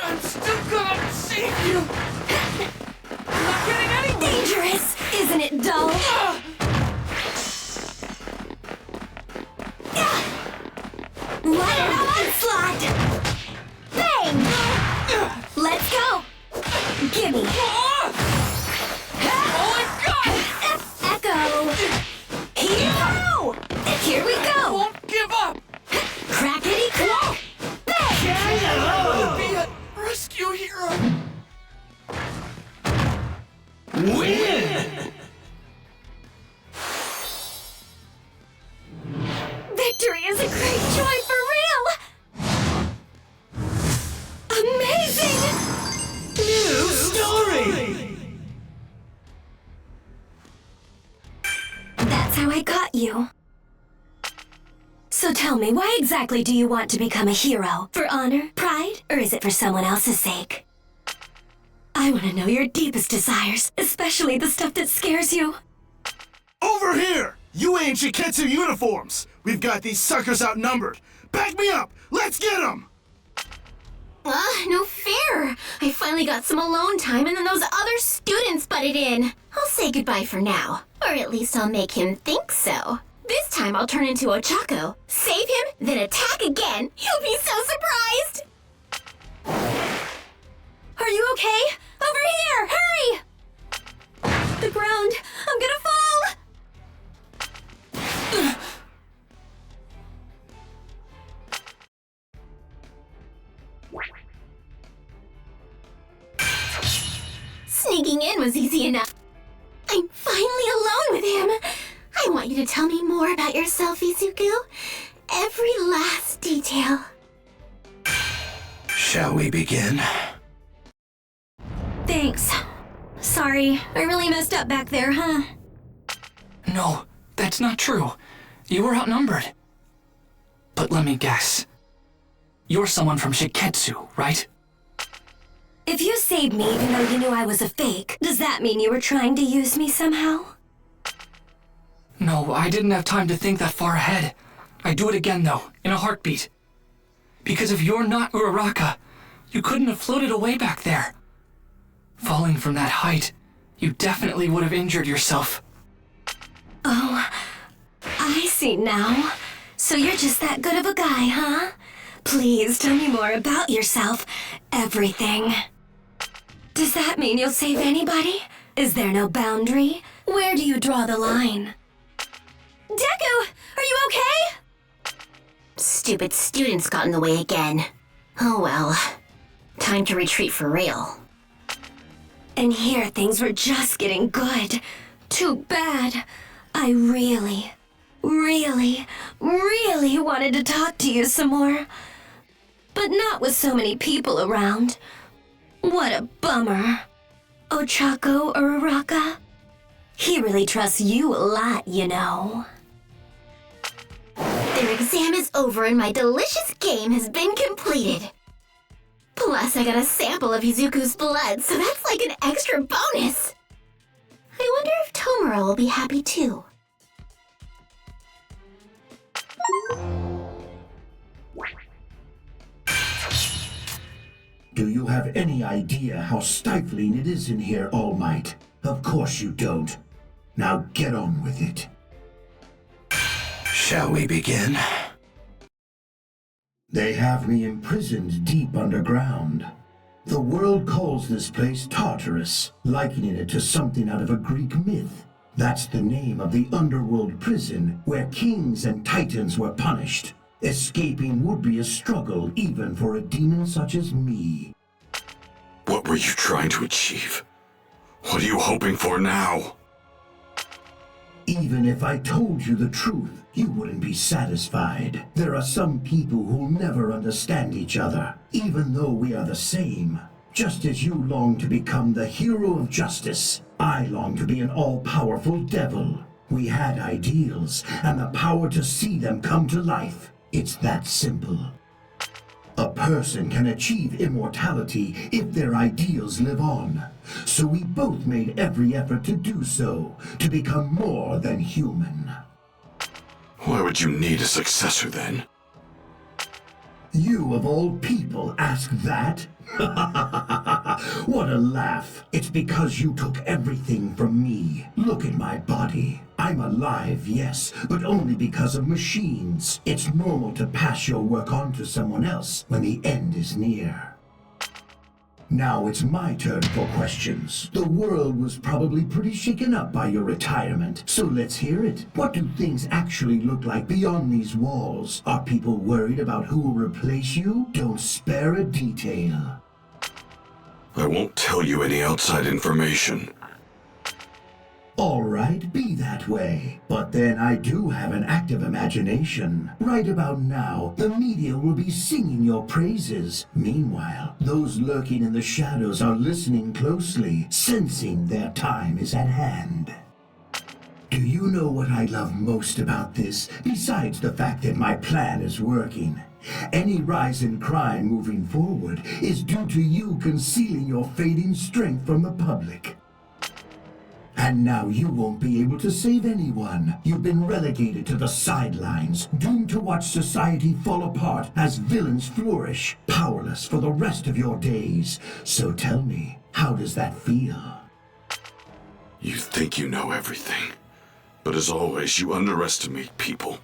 I'm still gonna save you! I'm not getting anywhere! Dangerous, isn't it, dull? Light onslaught! Bang! Let's go! Gimme! Echo! Hero! Here we go! Won't give up! Crackety crack! Bang! I'll be a rescue hero! Win! Victory is a great joy for real! Amazing! New story! That's how I got you. So tell me, why exactly do you want to become a hero? For honor, pride, or is it for someone else's sake? I want to know your deepest desires, especially the stuff that scares you. Over here! You ain't Shiketsu uniforms! We've got these suckers outnumbered! Back me up! Let's get them! No fair. I finally got some alone time and then those other students butted in. I'll say goodbye for now. Or at least I'll make him think so. This time I'll turn into Ochako, save him, then attack again. He'll be so surprised! Are you okay? Over here! Hurry! The ground! I'm gonna fall! Sneaking in was easy enough. I'm finally alone with him. I want you to tell me more about yourself, Izuku. Every last detail. Shall we begin? Thanks. Sorry, I really messed up back there, huh? No, that's not true. You were outnumbered. But let me guess. You're someone from Shiketsu, right? If you saved me even though you knew I was a fake, does that mean you were trying to use me somehow? No, I didn't have time to think that far ahead. I'd do it again, though, in a heartbeat. Because if you're not Uraraka, you couldn't have floated away back there. Falling from that height, you definitely would have injured yourself. Oh, I see now. So you're just that good of a guy, huh? Please tell me more about yourself. Everything. Does that mean you'll save anybody? Is there no boundary? Where do you draw the line? Deku, are you okay? Stupid students got in the way again. Oh well. Time to retreat for real. And here things were just getting good. Too bad. I really wanted to talk to you some more. But not with so many people around. What a bummer. Ochako Uraraka? He really trusts you a lot, you know. Their exam is over and my delicious game has been completed. Plus, I got a sample of Izuku's blood, so that's like an extra bonus. I wonder if Tomura will be happy too. Do you have any idea how stifling it is in here, All Might? Of course you don't. Now get on with it. Shall we begin? They have me imprisoned deep underground. The world calls this place Tartarus, likening it to something out of a Greek myth. That's the name of the underworld prison where kings and titans were punished. Escaping would be a struggle even for a demon such as me. What were you trying to achieve? What are you hoping for now? Even if I told you the truth, you wouldn't be satisfied. There are some people who'll never understand each other, even though we are the same. Just as you long to become the hero of justice, I long to be an all-powerful devil. We had ideals, and the power to see them come to life. It's that simple. A person can achieve immortality if their ideals live on. So we both made every effort to do so, to become more than human. Why would you need a successor then? You of all people ask that? What a laugh. It's because you took everything from me. Look at my body. I'm alive, yes, but only because of machines. It's normal to pass your work on to someone else when the end is near. Now it's my turn for questions. The world was probably pretty shaken up by your retirement, so let's hear it. What do things actually look like beyond these walls? Are people worried about who will replace you? Don't spare a detail. I won't tell you any outside information. All right, be that way. But then I do have an active imagination. Right about now, the media will be singing your praises. Meanwhile, those lurking in the shadows are listening closely, sensing their time is at hand. Do you know what I love most about this, besides the fact that my plan is working? Any rise in crime moving forward is due to you concealing your fading strength from the public. And now you won't be able to save anyone. You've been relegated to the sidelines, doomed to watch society fall apart as villains flourish, powerless for the rest of your days. So tell me, how does that feel? You think you know everything, but as always, you underestimate people.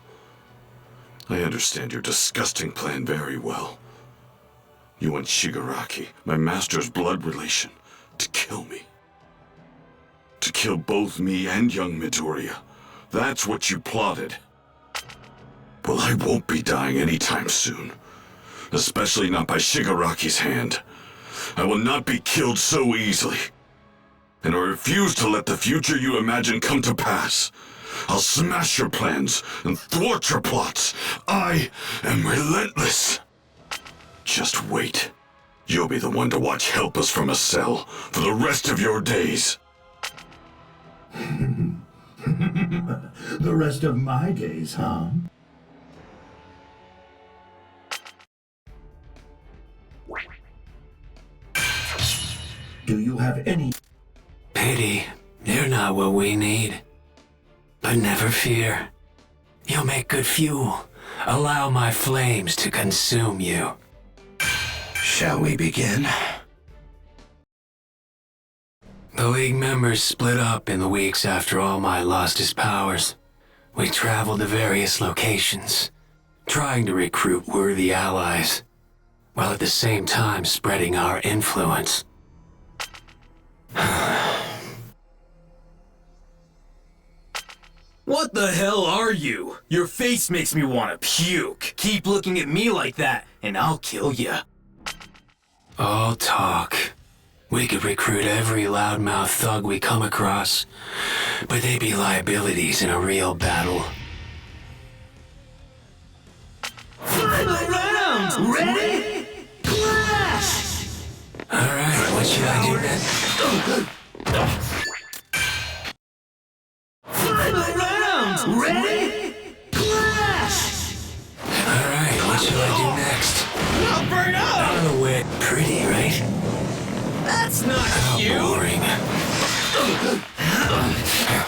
I understand your disgusting plan very well. You want Shigaraki, my master's blood relation, to kill me. To kill both me and young Midoriya. That's what you plotted. Well, I won't be dying anytime soon. Especially not by Shigaraki's hand. I will not be killed so easily. And I refuse to let the future you imagine come to pass. I'll smash your plans and thwart your plots. I am relentless. Just wait. You'll be the one to watch help us from a cell for the rest of your days. The rest of my days, huh? Do you have any... Pity, you're not what we need. But never fear. You'll make good fuel. Allow my flames to consume you. Shall we begin? The League members split up in the weeks after All Might lost his powers. We traveled to various locations, trying to recruit worthy allies, while at the same time spreading our influence. What the hell are you? Your face makes me want to puke. Keep looking at me like that, and I'll kill you. All talk. We could recruit every loudmouth thug we come across, but they'd be liabilities in a real battle. Final round! Ready? Clash! Alright, what should I do then? Final round! Ready? Clash! Alright, what should I do next? I'll burn up! Out of the way. Pretty, right? That's not cute! Boring.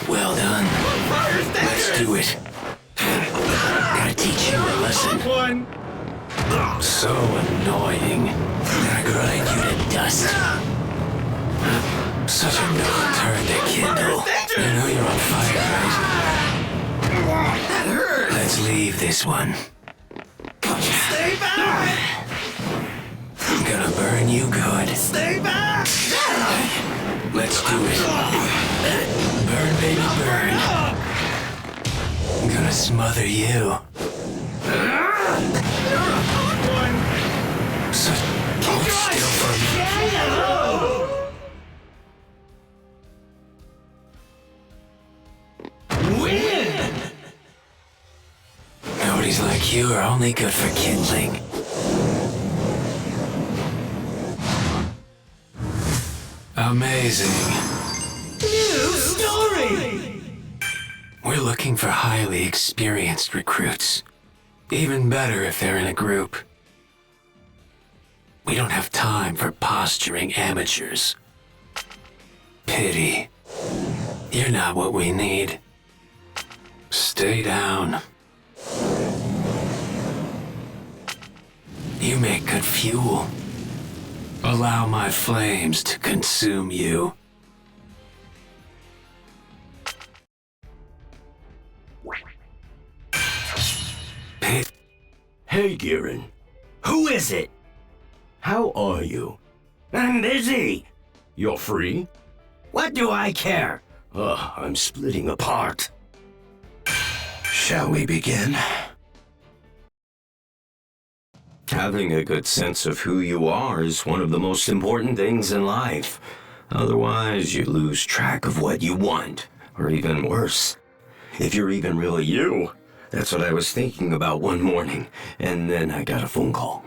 Well done. Let's do it. Gotta teach you a lesson. So annoying. Gonna grind you to dust. Such a no turn to kindle. You know you're on fire, right? That hurts! Let's leave this one. Stay back! I'm gonna burn you good. Stay back! Let's do it. Burn, baby, burn. I'm gonna smother you. So, hold still for me. Win! Nobody's like you are only good for kindling. Amazing. New story! We're looking for highly experienced recruits. Even better if they're in a group. We don't have time for posturing amateurs. Pity. You're not what we need. Stay down. You make good fuel. Allow my flames to consume you. Hey, Giran. Who is it? How are you? I'm busy. You're free? What do I care? I'm splitting apart. Shall we begin? Having a good sense of who you are is one of the most important things in life. Otherwise, you lose track of what you want, or even worse, if you're even really you. That's what I was thinking about one morning, and then I got a phone call.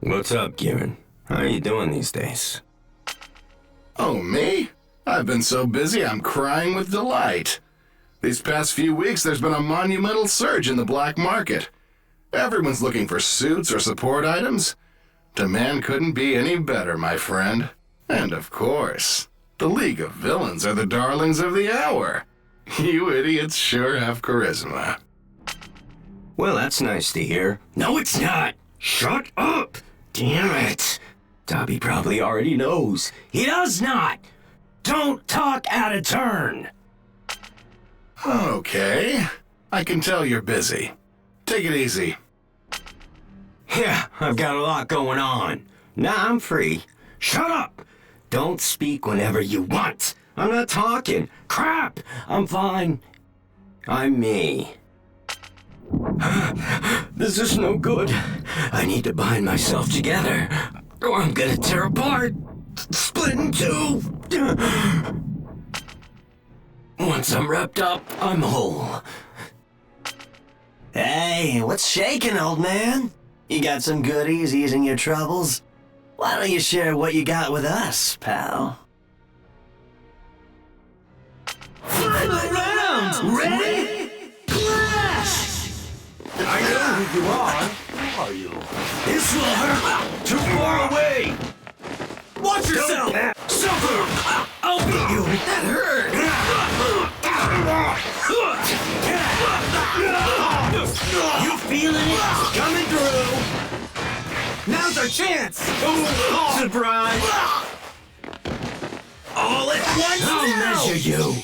What's up, Giran? How are you doing these days? Oh, me? I've been so busy I'm crying with delight. These past few weeks there's been a monumental surge in the black market. Everyone's looking for suits or support items. Demand couldn't be any better, my friend. And of course, the League of Villains are the darlings of the hour. You idiots sure have charisma. Well, that's nice to hear. No, it's not! Shut up! Damn it! Dobby probably already knows. He does not! Don't talk out of turn! Okay. I can tell you're busy. Take it easy. Yeah, I've got a lot going on. Nah, I'm free. Shut up! Don't speak whenever you want. I'm not talking. Crap! I'm fine. I'm me. This is no good. I need to bind myself together, or I'm gonna tear apart. Split in two. Once I'm wrapped up, I'm whole. Hey, what's shaking, old man? You got some goodies easing your troubles? Why don't you share what you got with us, pal? Final round! Ready? Clash! I know who you are. Who are you? This will hurt! Too far away! Watch yourself! Suffer! I'll beat you! That hurt! You feeling it? Coming through! Now's our chance! Surprise! All at once I'll now! measure you!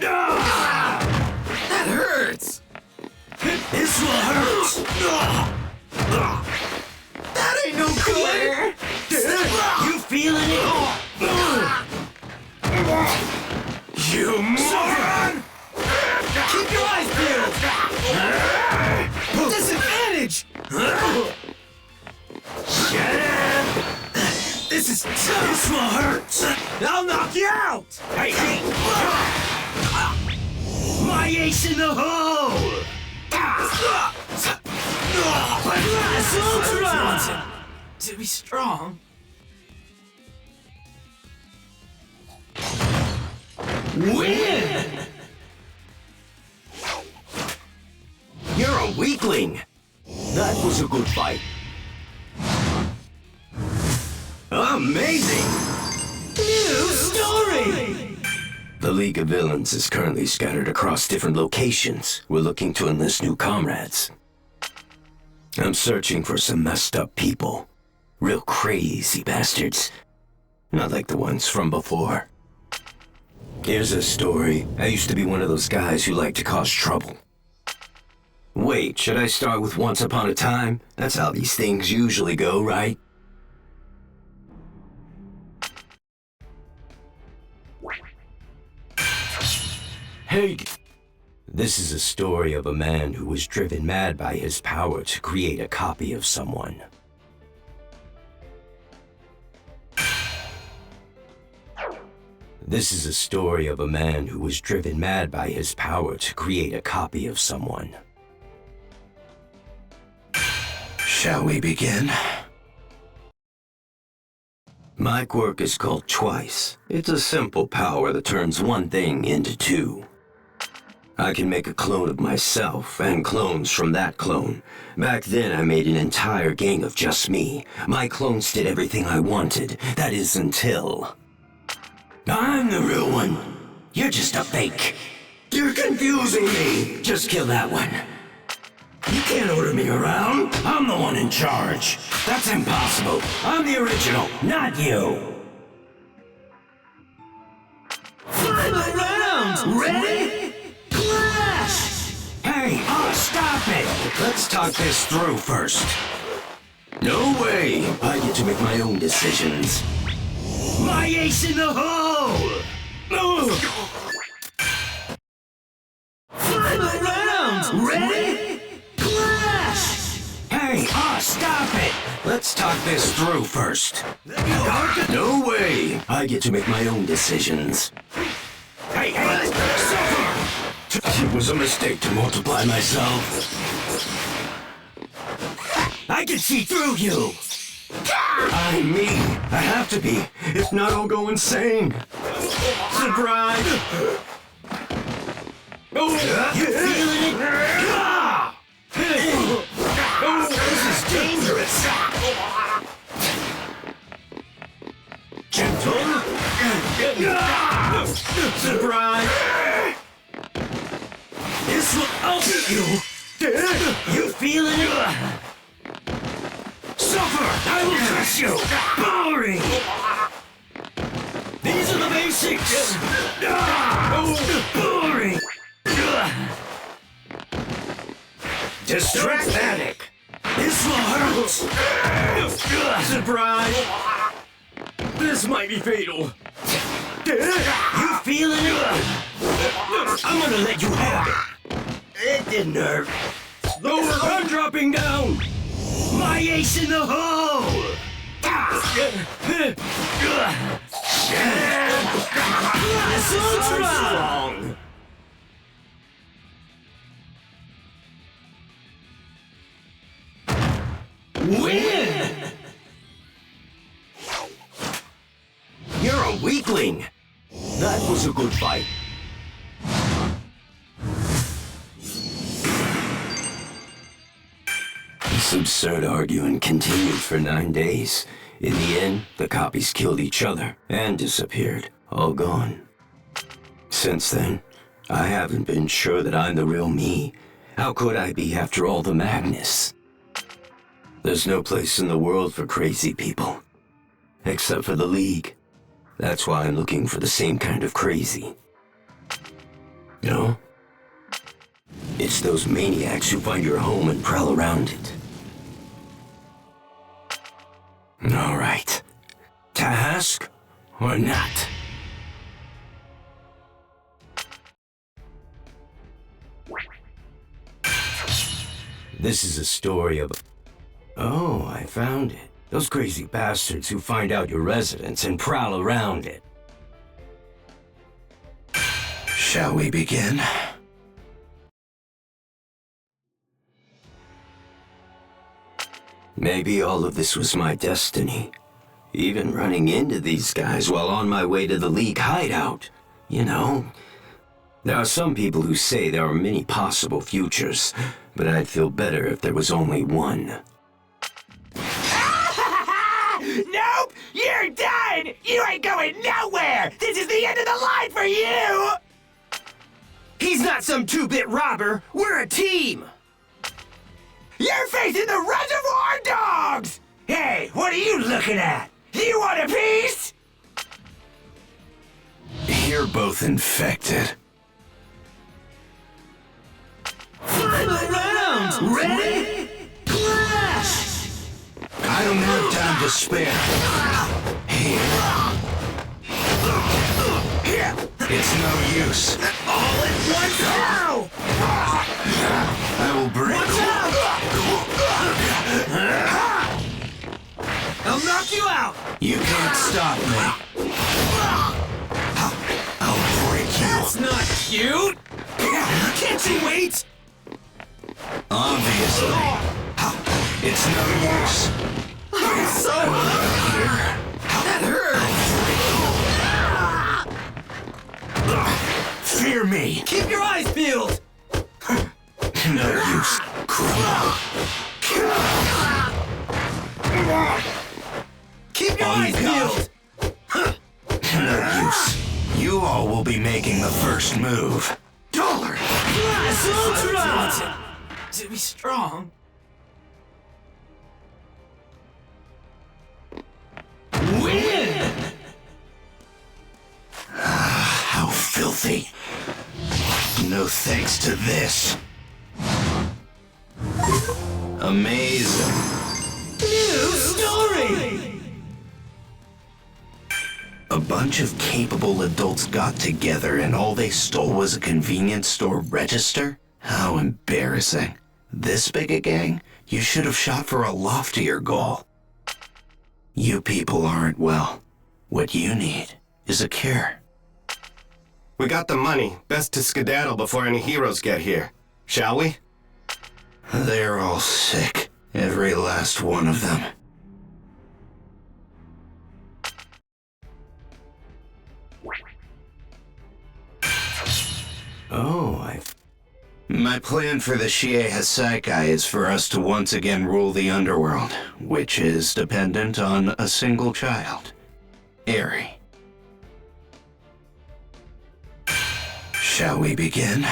That hurts! This will hurt! That ain't no good! You feeling it? You moron! This is tough. This will hurt. I'll knock you out. Hey, hey. My ace in the hole. Ultra. To be strong. Win. You're a weakling. That was a good fight. Amazing! New story! The League of Villains is currently scattered across different locations. We're looking to enlist new comrades. I'm searching for some messed up people. Real crazy bastards. Not like the ones from before. Here's a story. I used to be one of those guys who like to cause trouble. Wait, should I start with Once Upon a Time? That's how these things usually go, right? Hey! This is a story of a man who was driven mad by his power to create a copy of someone. This is a story of a man who was driven mad by his power to create a copy of someone. Shall we begin? My quirk is called Twice. It's a simple power that turns one thing into two. I can make a clone of myself and clones from that clone. Back then, I made an entire gang of just me. My clones did everything I wanted. That is until... I'm the real one. You're just a fake. You're confusing me. Just kill that one. You can't order me around. I'm the one in charge. That's impossible. I'm the original, not you. Final round! Ready? Clash! Hey, stop it! Let's talk this through first. No way! I get to make my own decisions. My ace in the hole! Final round! Ready? Clash! Hey, stop it! Let's talk this through first. No way! I get to make my own decisions. Hey, suffer! It was a mistake to multiply myself. I can see through you! I'm me. I have to be. If not, I'll go insane. Surprise! Oh, you feeling it? Oh, this is dangerous. Gentle. Surprise! This will out you. You feeling it? Suffer! I will crush you! Boring! These are the basics! Boring! Distractmatic! This will hurt! Surprise! This might be fatal! You feeling it? I'm gonna let you have it! It didn't hurt! Lower! I'm dropping down! My ace in the hole! So strong! Win! You're a weakling! That was a good fight. This absurd arguing continued for 9 days. In the end, the copies killed each other and disappeared, all gone. Since then, I haven't been sure that I'm the real me. How could I be after all the madness? There's no place in the world for crazy people. Except for the League. That's why I'm looking for the same kind of crazy. No? It's those maniacs who find your home and prowl around it. All right. Task or not? This is a story of... Oh, I found it. Those crazy bastards who find out your residence and prowl around it. Shall we begin? Maybe all of this was my destiny. Even running into these guys while on my way to the League hideout. You know, there are some people who say there are many possible futures, but I'd feel better if there was only one. Nope! You're done! You ain't going nowhere! This is the end of the line for you! He's not some two-bit robber. We're a team! You're facing the Reservoir Dogs! Hey, what are you looking at? You want a piece? You're both infected. Final round! Ready? Clash! I don't have time to spare. Here. It's no use. All at once now! I will break. I'll knock you out! You can't stop me. I'll break you. That's not cute! Can't you wait? Obviously. It's no use. I'm so hurt! That hurts! Fear me. Keep your eyes peeled! No use. Keep your All eyes you got. peeled! No use. You all will be making the first move. Dollar! Glass Ultra! To be strong. Win! How filthy. No thanks to this. Amazing. New story! A bunch of capable adults got together and all they stole was a convenience store register? How embarrassing. This big a gang? You should have shot for a loftier goal. You people aren't well. What you need is a cure. We got the money. Best to skedaddle before any heroes get here. Shall we? They're all sick. Every last one of them. Oh, My plan for the Shie Hasaikai is for us to once again rule the underworld, which is dependent on a single child. Eri. Shall we begin?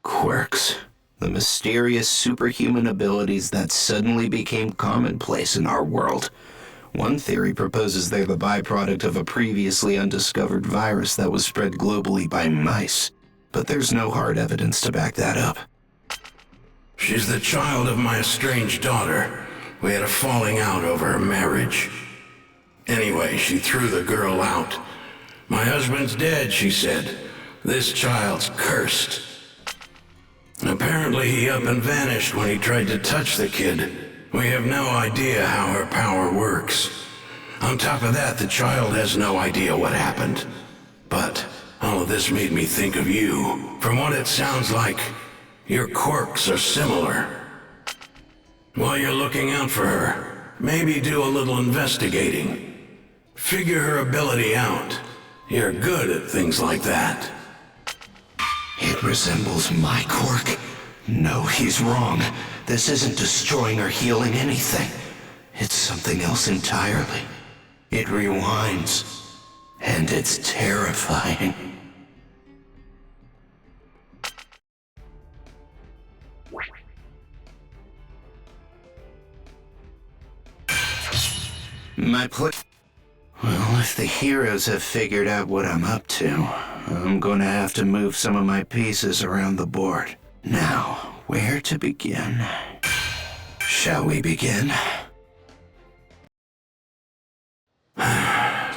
Quirks. The mysterious superhuman abilities that suddenly became commonplace in our world. One theory proposes they're the byproduct of a previously undiscovered virus that was spread globally by mice. But there's no hard evidence to back that up. She's the child of my estranged daughter. We had a falling out over her marriage. Anyway, she threw the girl out. My husband's dead, she said. This child's cursed. Apparently he up and vanished when he tried to touch the kid. We have no idea how her power works. On top of that, the child has no idea what happened. But all of this made me think of you. From what it sounds like, your quirks are similar. While you're looking out for her, maybe do a little investigating. Figure her ability out. You're good at things like that. It resembles my quirk. No, he's wrong. This isn't destroying or healing anything. It's something else entirely. It rewinds. And it's terrifying. Well, if the heroes have figured out what I'm up to, I'm gonna have to move some of my pieces around the board. Now, where to begin? Shall we begin?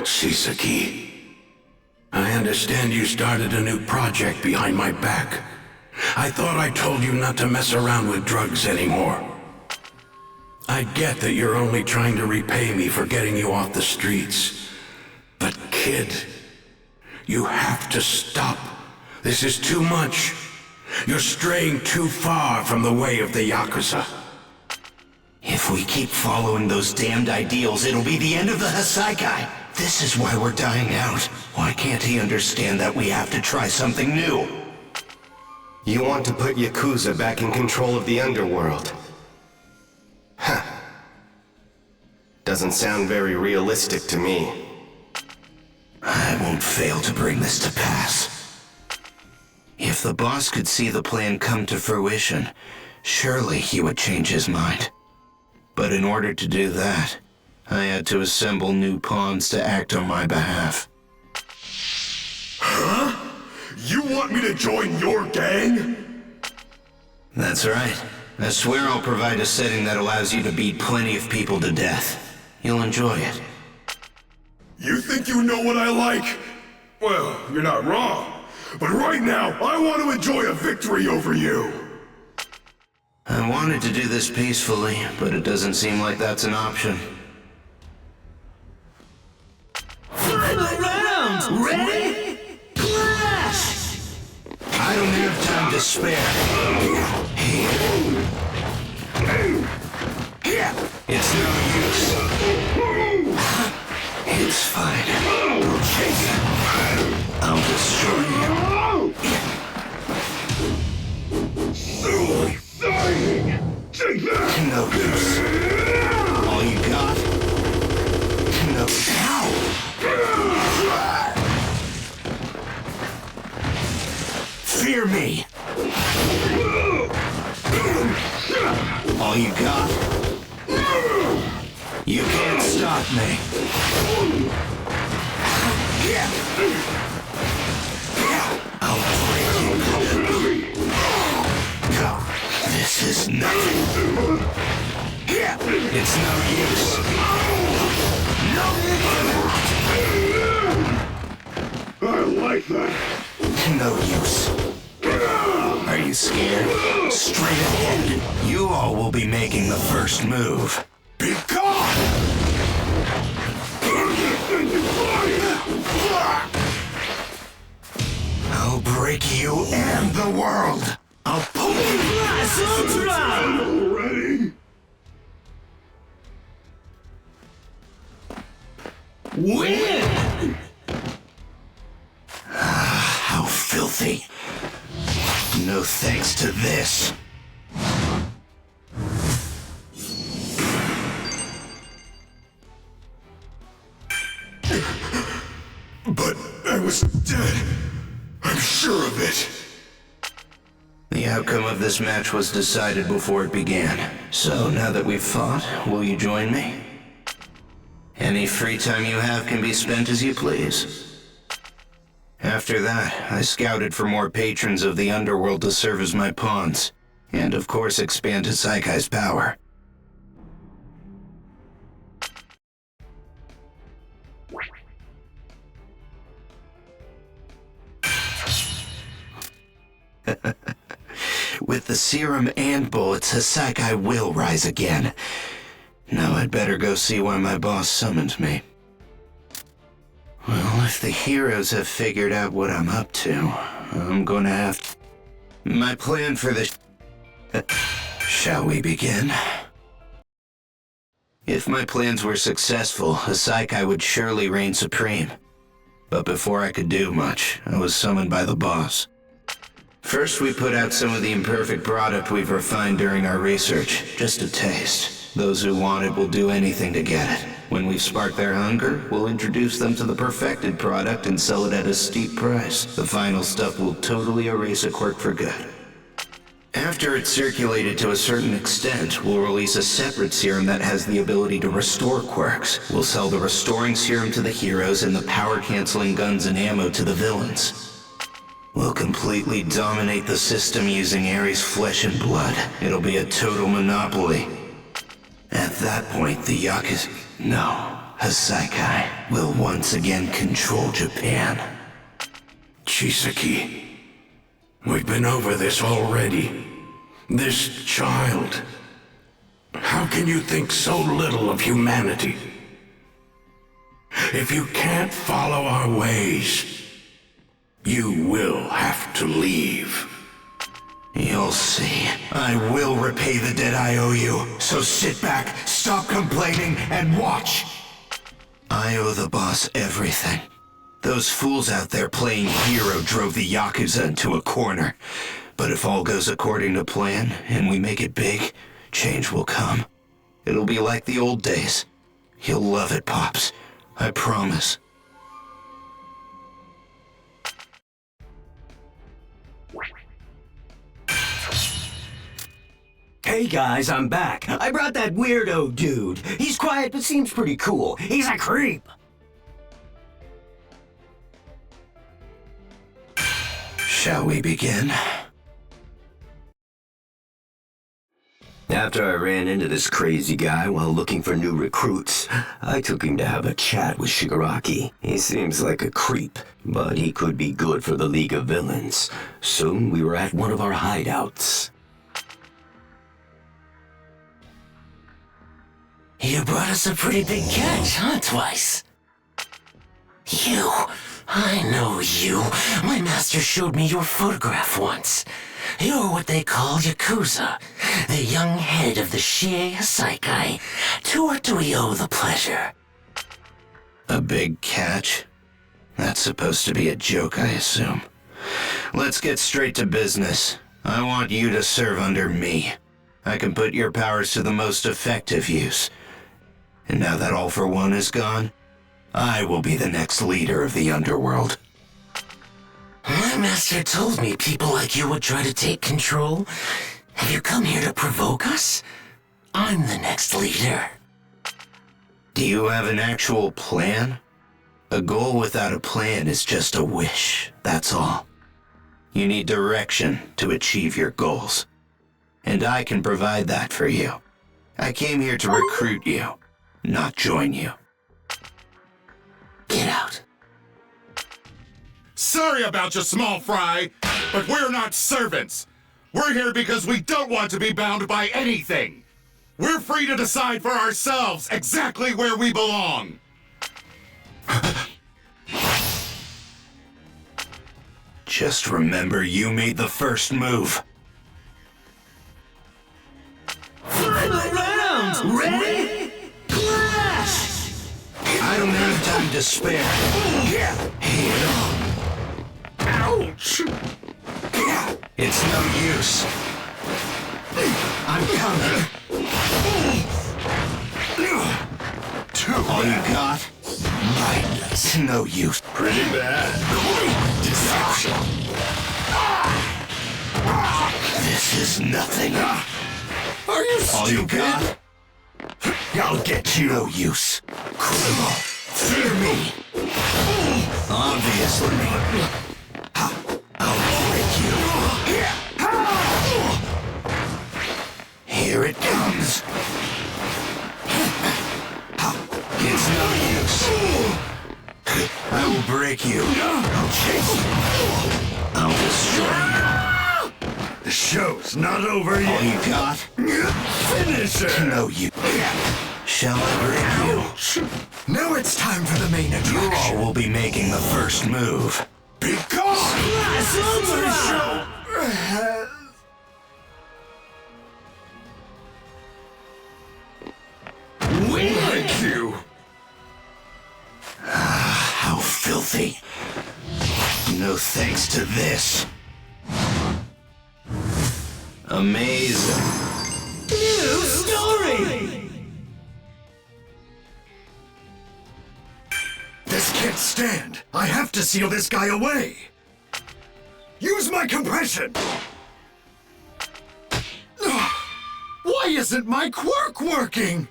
Shisaki, I understand you started a new project behind my back. I thought I told you not to mess around with drugs anymore. I get that you're only trying to repay me for getting you off the streets. But kid, you have to stop. This is too much. You're straying too far from the way of the Yakuza. If we keep following those damned ideals, it'll be the end of the Hasaikai. This is why we're dying out. Why can't he understand that we have to try something new? You want to put Yakuza back in control of the underworld? Huh. Doesn't sound very realistic to me. I won't fail to bring this to pass. If the boss could see the plan come to fruition, surely he would change his mind. But in order to do that, I had to assemble new pawns to act on my behalf. Huh? You want me to join your gang? That's right. I swear I'll provide a setting that allows you to beat plenty of people to death. You'll enjoy it. You think you know what I like? Well, you're not wrong. But right now, I want to enjoy a victory over you. I wanted to do this peacefully, but it doesn't seem like that's an option. Final round! Ready? Clash! I don't have time to spare. It's no use. It's fine. I'll destroy you. No use. All you got? No. Fear me. All you got? You can't stop me. I'll break you. This is nothing. It's no use. I like that. No use. Are you scared? Straight ahead. You all will be making the first move. Be gone! I'll break you and the world. I'll pull you. Already? Win! How filthy. No thanks to this. But I was dead. I'm sure of it. The outcome of this match was decided before it began. So now that we've fought, will you join me? Any free time you have can be spent as you please. After that, I scouted for more patrons of the underworld to serve as my pawns, and of course expand Hasaikai's power. With the serum and bullets, Hasaikai will rise again. Now I'd better go see why my boss summoned me. Well, if the heroes have figured out what I'm up to, I'm gonna have... My plan for the... Shall we begin? If my plans were successful, Hasaikai would surely reign supreme. But before I could do much, I was summoned by the boss. First, we put out some of the imperfect product we've refined during our research, just a taste. Those who want it will do anything to get it. When we've sparked their hunger, we'll introduce them to the perfected product and sell it at a steep price. The final stuff will totally erase a quirk for good. After it's circulated to a certain extent, we'll release a separate serum that has the ability to restore quirks. We'll sell the restoring serum to the heroes and the power-canceling guns and ammo to the villains. We'll completely dominate the system using Ares' flesh and blood. It'll be a total monopoly. At that point, the Yakuza... No, Hasaikai will once again control Japan. Chisaki, we've been over this already. This child. How can you think so little of humanity? If you can't follow our ways, you will have to leave. You'll see. I will repay the debt I owe you. So sit back, stop complaining, and watch. I owe the boss everything. Those fools out there playing hero drove the Yakuza into a corner. But if all goes according to plan, and we make it big, change will come. It'll be like the old days. You'll love it, Pops. I promise. Hey guys, I'm back. I brought that weirdo dude. He's quiet but seems pretty cool. He's a creep. Shall we begin? After I ran into this crazy guy while looking for new recruits, I took him to have a chat with Shigaraki. He seems like a creep, but he could be good for the League of Villains. Soon we were at one of our hideouts. You brought us a pretty big catch, huh, Twice? You. I know you. My master showed me your photograph once. You're what they call Yakuza, the young head of the Shie Hasaikai. To what do we owe the pleasure? A big catch? That's supposed to be a joke, I assume. Let's get straight to business. I want you to serve under me. I can put your powers to the most effective use. And now that All for One is gone, I will be the next leader of the underworld. My master told me people like you would try to take control. Have you come here to provoke us? I'm the next leader. Do you have an actual plan? A goal without a plan is just a wish, that's all. You need direction to achieve your goals. And I can provide that for you. I came here to recruit you, not join you. Get out. Sorry about you, small fry, but we're not servants. We're here because we don't want to be bound by anything. We're free to decide for ourselves exactly where we belong. Just remember you made the first move. Final round! Ready? Clash! I don't have time to spare. Ouch! It's no use. I'm coming. All you got? Mindless. No use. Pretty bad. Deception. This is nothing. Are you All you stupid? got? I'll get you. No use. Criminal. Fear me. Obviously. I'll break you. Here it comes. It's no use. I will break you. I'll chase you. I'll destroy you. The show's not over yet. All you got? Finish it. No, you. Shall I break you? Now it's time for the main You attraction. all will be making the first move. Be gone! Thank you. How filthy. No thanks to this. Amazing. New story! This can't stand. I have to seal this guy away. Use my compression. Why isn't my quirk working?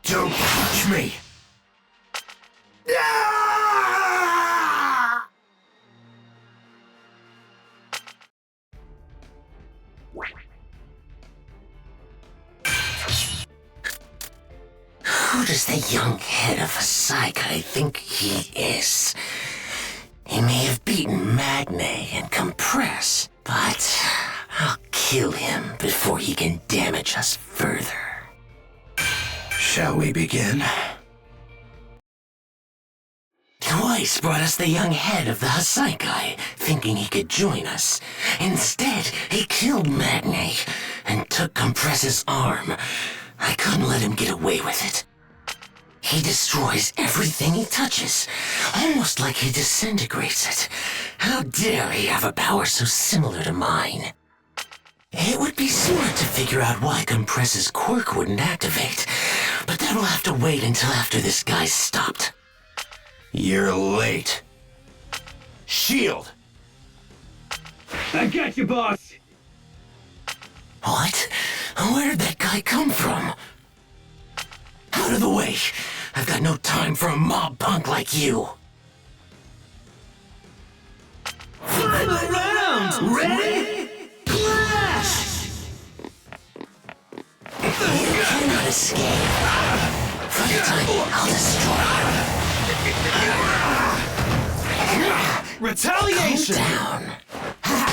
Don't touch me. Who does the young head of Hasaikai think he is? He may have beaten Magne and Compress, but I'll kill kill him before he can damage us further. Shall we begin? Twice brought us the young head of the Hasaikai, thinking he could join us. Instead, he killed Magnate and took Compress's arm. I couldn't let him get away with it. He destroys everything he touches, almost like he disintegrates it. How dare he have a power so similar to mine? It would be smart to figure out why Compress's quirk wouldn't activate, but that'll have to wait until after this guy's stopped. You're late. Shield! I got you, boss! What? Where did that guy come from? Out of the way! I've got no time for a mob punk like you! Final round! Ready? Clash! You cannot escape! For the time, I'll destroy you! Retaliation! Calm down!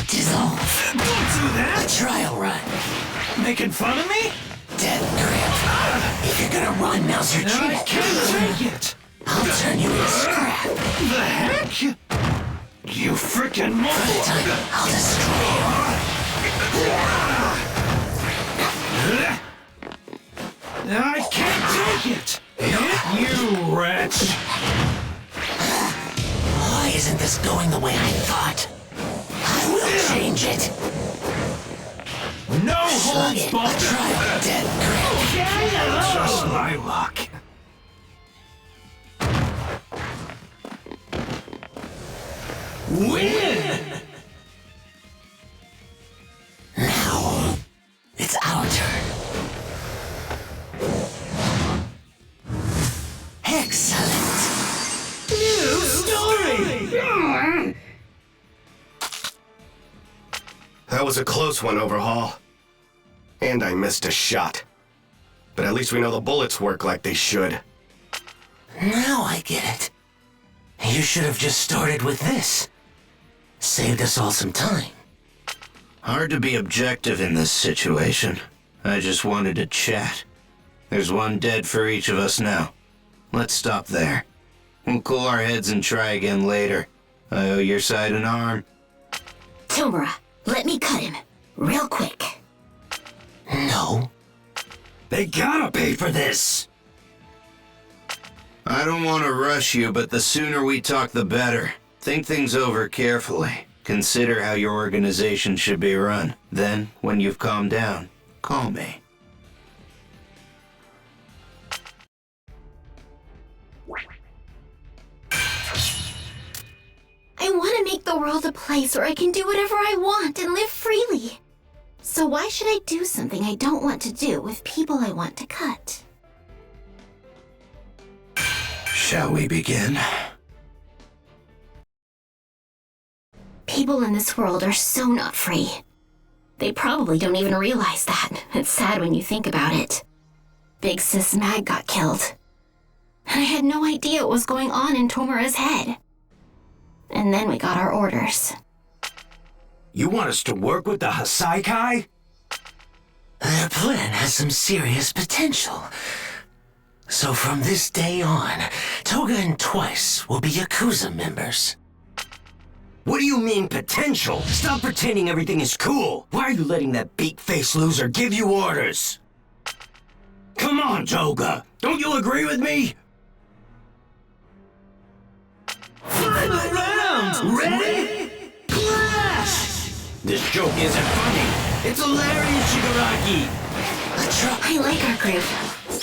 Dissolve! Don't do that! A trial run! Making fun of me? Death grip! If you're gonna run, now's your chance! I can't take it! I'll turn you into scrap! The heck? You frickin' For the time, I'll destroy you! I can't take it! You wretch! Why isn't this going the way I thought? I will change it! No holds barred! Trial death grip! Just my luck. Win! Now, it's our turn. Excellent! New story! That was a close one, Overhaul. And I missed a shot. But at least we know the bullets work like they should. Now I get it. You should have just started with this. Saved us all some time. Hard to be objective in this situation. I just wanted to chat. There's one dead for each of us now. Let's stop there. We'll cool our heads and try again later. I owe your side an arm. Tomura, let me cut him. Real quick. No. They gotta pay for this! I don't want to rush you, but the sooner we talk, the better. Think things over carefully. Consider how your organization should be run. Then, when you've calmed down, call me. I want to make the world a place where I can do whatever I want and live freely. So why should I do something I don't want to do with people I want to cut? Shall we begin? People in this world are so not free. They probably don't even realize that. It's sad when you think about it. Big Sis Mag got killed. And I had no idea what was going on in Tomura's head. And then we got our orders. You want us to work with the Hasaikai? Their plan has some serious potential. So from this day on, Toga and Twice will be Yakuza members. What do you mean, potential? Stop pretending everything is cool! Why are you letting that beak-faced loser give you orders? Come on, Toga! Don't you agree with me? Final round! Ready? Clash! This joke isn't funny. It's hilarious, Shigaraki! I like our group.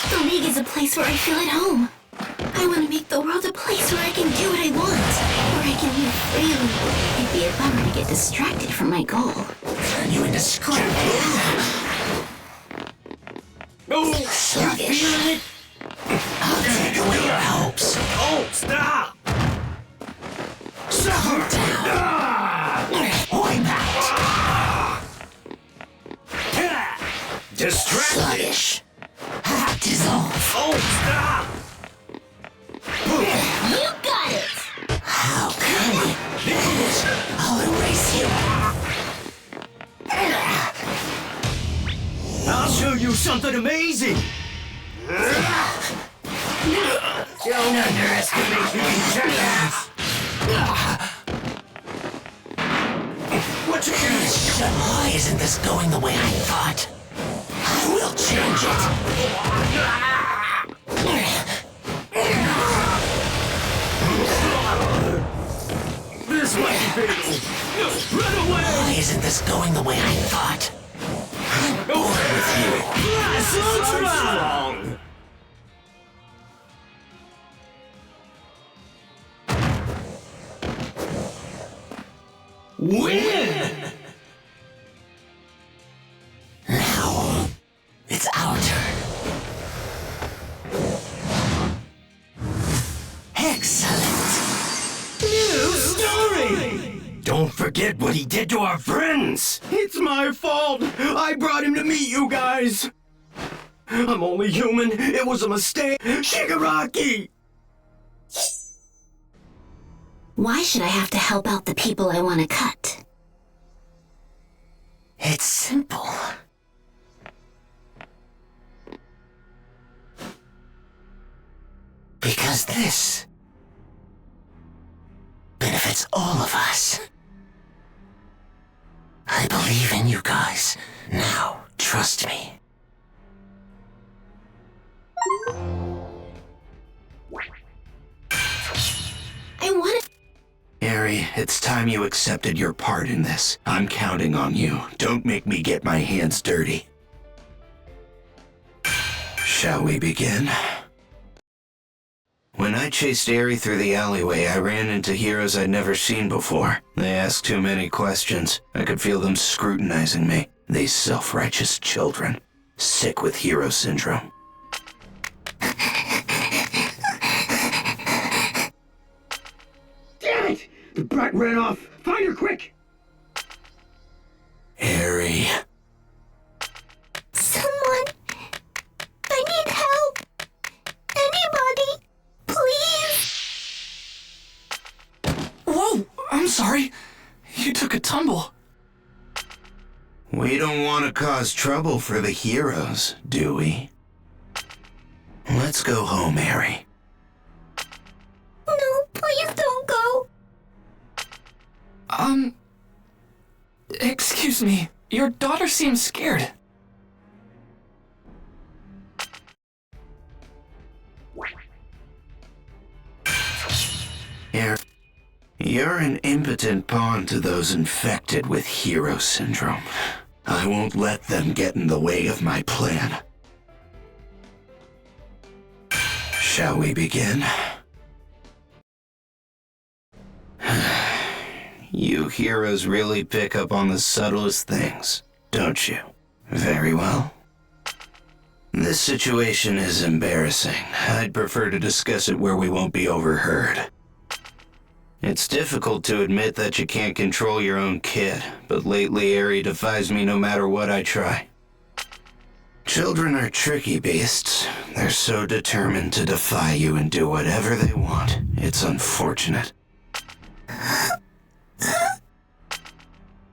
The League is a place where I feel at home. I want to make the world a place where I can do what I want, where I can live freely. It'd be a bummer to get distracted from my goal. Turn you into scrap. Oh, sluggish. You feel it? I'll take away your hopes. Oh, stop! Calm down. Wipe out. Distracted. Sluggish. Dissolve. Oh, stop! You got it! How come? I'll erase you. show you something amazing! Don't underestimate me, jackass! What you gonna shut? Why isn't this going the way I thought? I will change it. This might be fatal. Run away! Why isn't this going the way I thought? I'm bored with you. So strong! Win! Now, it's our turn. Excellent! New story! Don't forget what he did to our friends! It's my fault! I brought him to meet you guys! I'm only human. It was a mistake. Shigaraki! Why should I have to help out the people I want to cut? It's simple. Because this benefits all of us. I believe in you guys. Now, trust me. I want to... Eri, it's time you accepted your part in this. I'm counting on you. Don't make me get my hands dirty. Shall we begin? When I chased Eri through the alleyway, I ran into heroes I'd never seen before. They asked too many questions. I could feel them scrutinizing me. These self-righteous children. Sick with hero syndrome. Damn it! The brat ran off! Find her quick! Eri. Someone... I need help! Anybody! Please! Whoa! I'm sorry. You took a tumble. We don't want to cause trouble for the heroes, do we? Let's go home, Eri. No, please don't go. Excuse me. Your daughter seems scared. You're an impotent pawn to those infected with hero syndrome. I won't let them get in the way of my plan. Shall we begin? You heroes really pick up on the subtlest things, don't you? Very well. This situation is embarrassing. I'd prefer to discuss it where we won't be overheard. It's difficult to admit that you can't control your own kid, but lately Eri defies me no matter what I try. Children are tricky beasts. They're so determined to defy you and do whatever they want. It's unfortunate.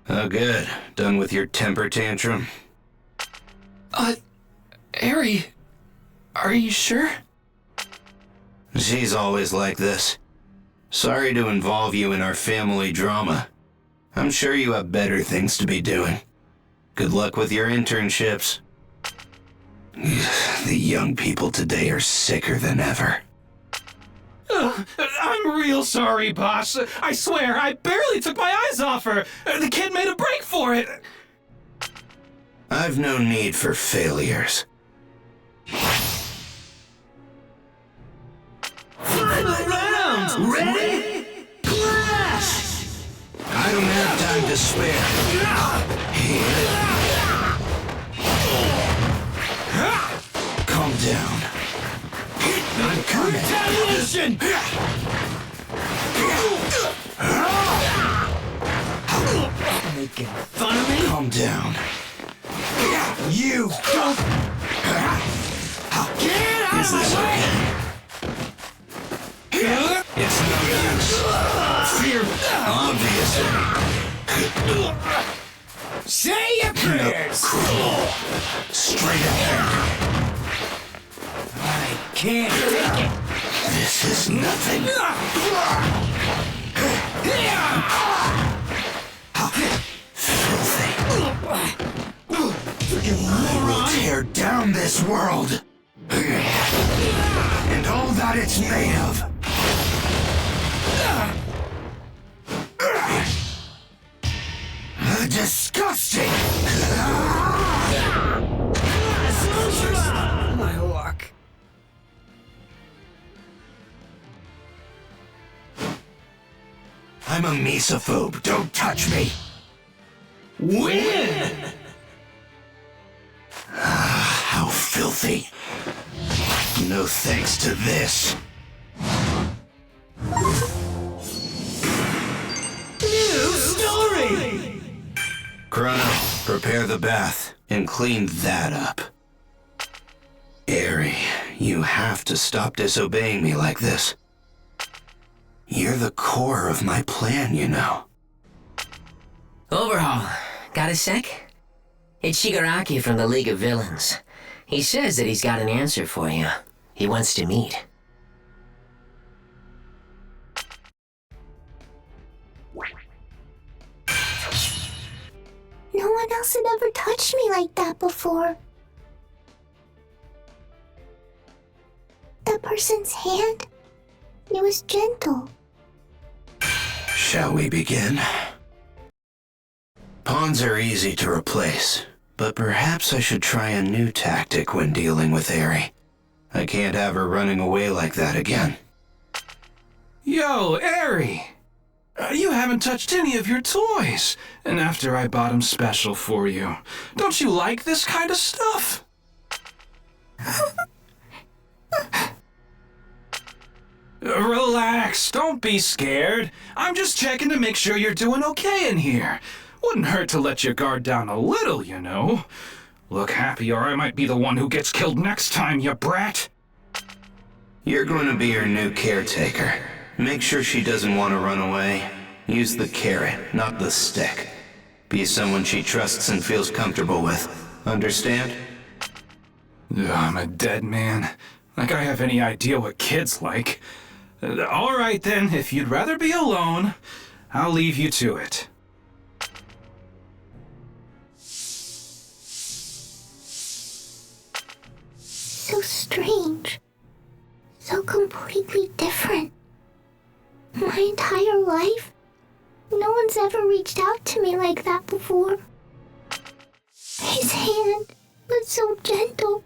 Oh good. Done with your temper tantrum? Eri, are you sure? She's always like this. Sorry to involve you in our family drama. I'm sure you have better things to be doing. Good luck with your internships. The young people today are sicker than ever. I'm real sorry, boss. I swear, I barely took my eyes off her. The kid made a break for it. I've no need for failures. Final round! Ready? Clash! I don't have time to spare. Calm down. I'm coming. Retaliation! Making fun of me? Calm down. You don't... Get out of my way! It's no use. Fear. Obviously. Say your prayers! Straight ahead. I can't take it! This is nothing. Filthy. I will tear down this world. And all that it's made of. Disgusting! My luck. I'm a mesophobe. Don't touch me. Win! How filthy. No thanks to this. New story! Chrono, prepare the bath and clean that up. Eri, you have to stop disobeying me like this. You're the core of my plan, you know. Overhaul, got a sec? It's Shigaraki from the League of Villains. He says that he's got an answer for you. He wants to meet. No one else had ever touched me like that before. That person's hand, it was gentle. Shall we begin? Pawns are easy to replace, but perhaps I should try a new tactic when dealing with Eri. I can't have her running away like that again. Yo, Eri! You haven't touched any of your toys, and after I bought them special for you. Don't you like this kind of stuff? Relax, don't be scared. I'm just checking to make sure you're doing okay in here. Wouldn't hurt to let your guard down a little, you know. Look happy or I might be the one who gets killed next time, you brat. You're going to be her new caretaker. Make sure she doesn't want to run away. Use the carrot, not the stick. Be someone she trusts and feels comfortable with. Understand? I'm a dead man. Like I have any idea what kids like. All right then, if you'd rather be alone, I'll leave you to it. So strange. So completely different. My entire life, no one's ever reached out to me like that before. His hand was so gentle.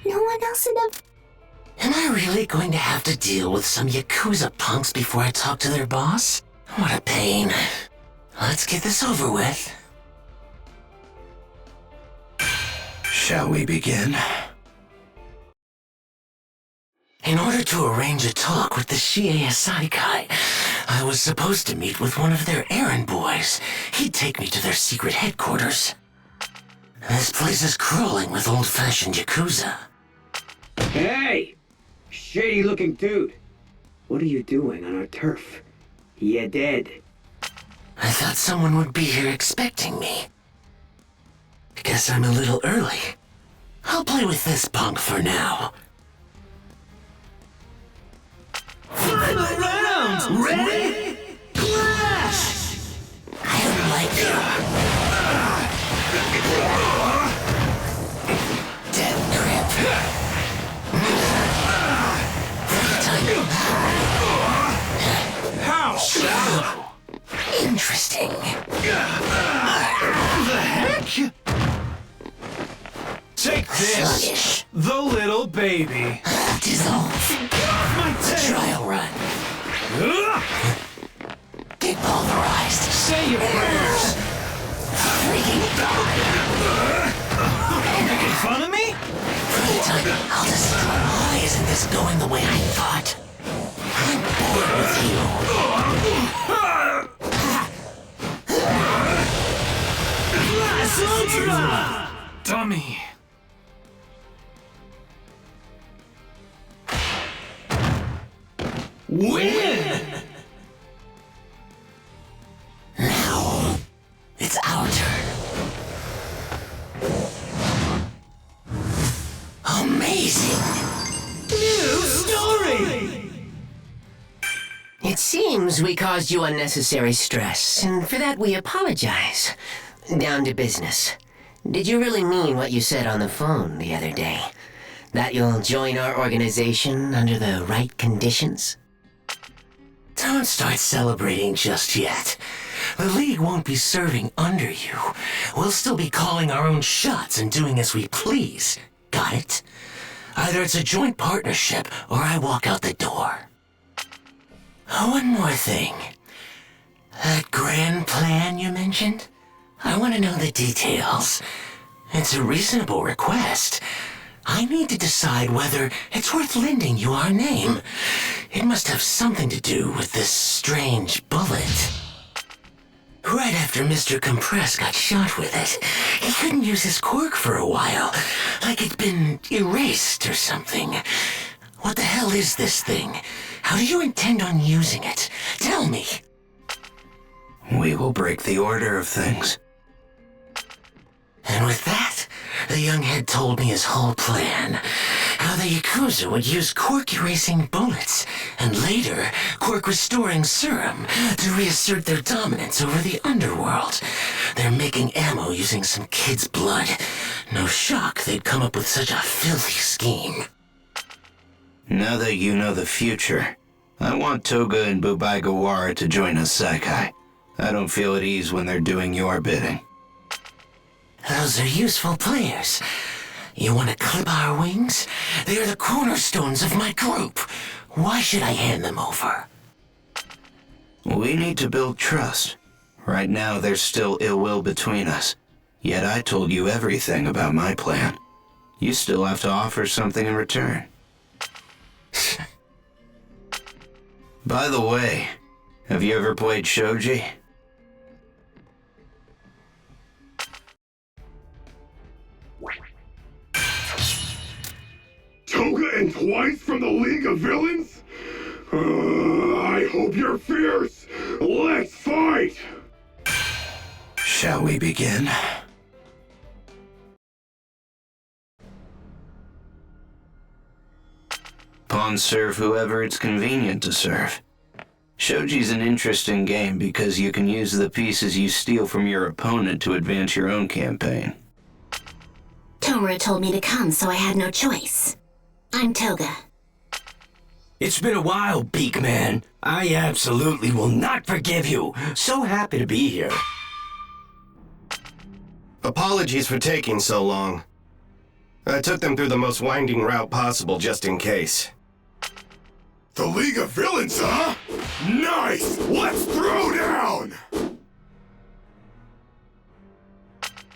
No one else had ever... Am I really going to have to deal with some Yakuza punks before I talk to their boss? What a pain. Let's get this over with. Shall we begin? In order to arrange a talk with the Shie Asaikai, I was supposed to meet with one of their errand boys. He'd take me to their secret headquarters. This place is crawling with old-fashioned Yakuza. Hey! Shady-looking dude. What are you doing on our turf? You're dead. I thought someone would be here expecting me. Guess I'm a little early. I'll play with this punk for now. Final round! Ready? Clash! I don't like you. Death grip. How shallow! Interesting. The heck? Take this, Sluggish. the little baby. Dissolve. Get off my tail! Trial run. Depulverized. Say your prayers. Freaking Making fun of me? For the time, I'll destroy. Why isn't this going the way I thought? I'm bored with you. Dummy. Win! Now, it's our turn. Amazing! New story! It seems we caused you unnecessary stress, and for that we apologize. Down to business. Did you really mean what you said on the phone the other day? That you'll join our organization under the right conditions? Don't start celebrating just yet. The League won't be serving under you. We'll still be calling our own shots and doing as we please. Got it? Either it's a joint partnership or I walk out the door. One more thing. That grand plan you mentioned? I want to know the details. It's a reasonable request. I need to decide whether it's worth lending you our name. It must have something to do with this strange bullet. Right after Mr. Compress got shot with it, he couldn't use his quirk for a while, like it'd been erased or something. What the hell is this thing? How do you intend on using it? Tell me. We will break the order of things. And with that, the young head told me his whole plan. How the Yakuza would use quirk-erasing bullets, and later, quirk-restoring serum to reassert their dominance over the underworld. They're making ammo using some kid's blood. No shock they'd come up with such a filthy scheme. Now that you know the future, I want Toga and Bubai Gawara to join us, Saikai. I don't feel at ease when they're doing your bidding. Those are useful players. You want to clip our wings? They are the cornerstones of my group. Why should I hand them over? We need to build trust. Right now, there's still ill will between us. Yet I told you everything about my plan. You still have to offer something in return. By the way, have you ever played Shoji? Toga and twice from the League of Villains? I hope you're fierce. Let's fight! Shall we begin? Pawns serve whoever it's convenient to serve. Shoji's an interesting game because you can use the pieces you steal from your opponent to advance your own campaign. Tomura told me to come, so I had no choice. I'm Toga. It's been a while, Beakman. I absolutely will not forgive you. So happy to be here. Apologies for taking so long. I took them through the most winding route possible just in case. The League of Villains, huh? Nice! Let's throw down!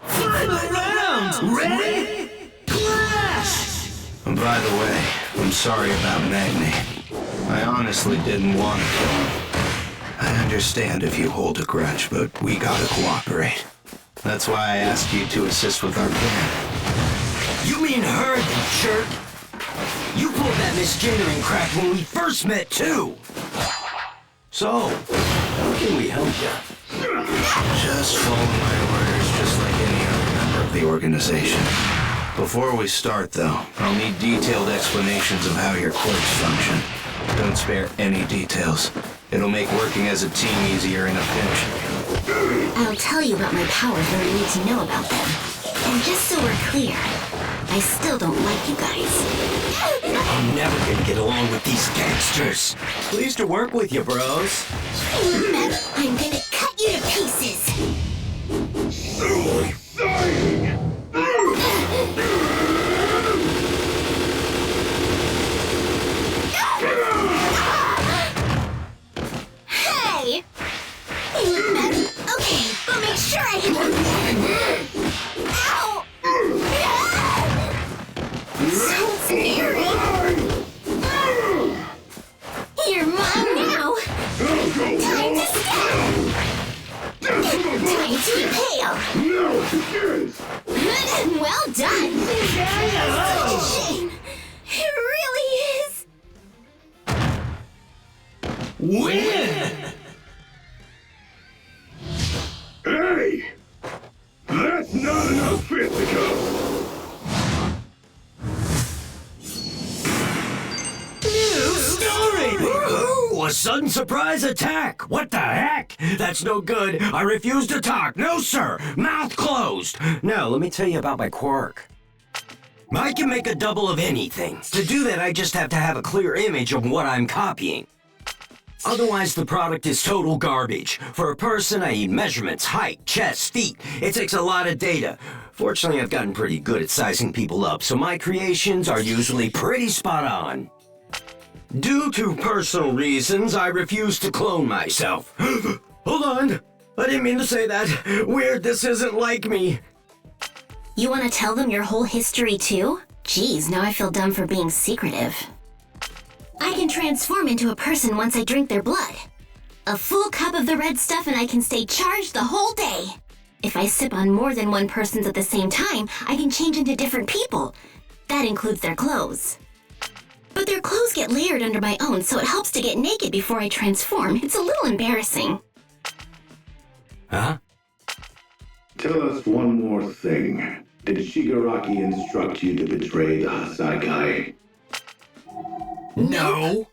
Final round! Ready? Clash! By the way, I'm sorry about Magni. I honestly didn't want to kill him. I understand if you hold a grudge, but we gotta cooperate. That's why I asked you to assist with our plan. You mean her, you jerk? You pulled that misgendering crap when we first met, too. So, how can we help you? Just follow my orders just like any other member of the organization. Before we start, though, I'll need detailed explanations of how your quirks function. Don't spare any details. It'll make working as a team easier in a pinch. I'll tell you about my powers when you need to know about them. And just so we're clear, I still don't like you guys. I'm never gonna get along with these gangsters. Pleased to work with you, bros. I'm gonna cut you to pieces. So exciting! Ow! So scary. You're mine now. Time to stab. Time to impale. Now it begins. Well done. Such a shame. It really is. Win! Hey! That's not enough physical! New story! Ooh, a sudden surprise attack! What the heck? That's no good. I refuse to talk. No, sir. Mouth closed. Now, let me tell you about my quirk. I can make a double of anything. To do that, I just have to have a clear image of what I'm copying. Otherwise, the product is total garbage. For a person, I need measurements, height, chest, feet. It takes a lot of data. Fortunately, I've gotten pretty good at sizing people up, so my creations are usually pretty spot on. Due to personal reasons, I refuse to clone myself. Hold on. I didn't mean to say that. Weird, this isn't like me. You want to tell them your whole history too? Geez, now I feel dumb for being secretive. I can transform into a person once I drink their blood. A full cup of the red stuff and I can stay charged the whole day. If I sip on more than one person's at the same time, I can change into different people. That includes their clothes. But their clothes get layered under my own, so it helps to get naked before I transform. It's a little embarrassing. Huh? Tell us one more thing. Did Shigaraki instruct you to betray the Hassaikai? No.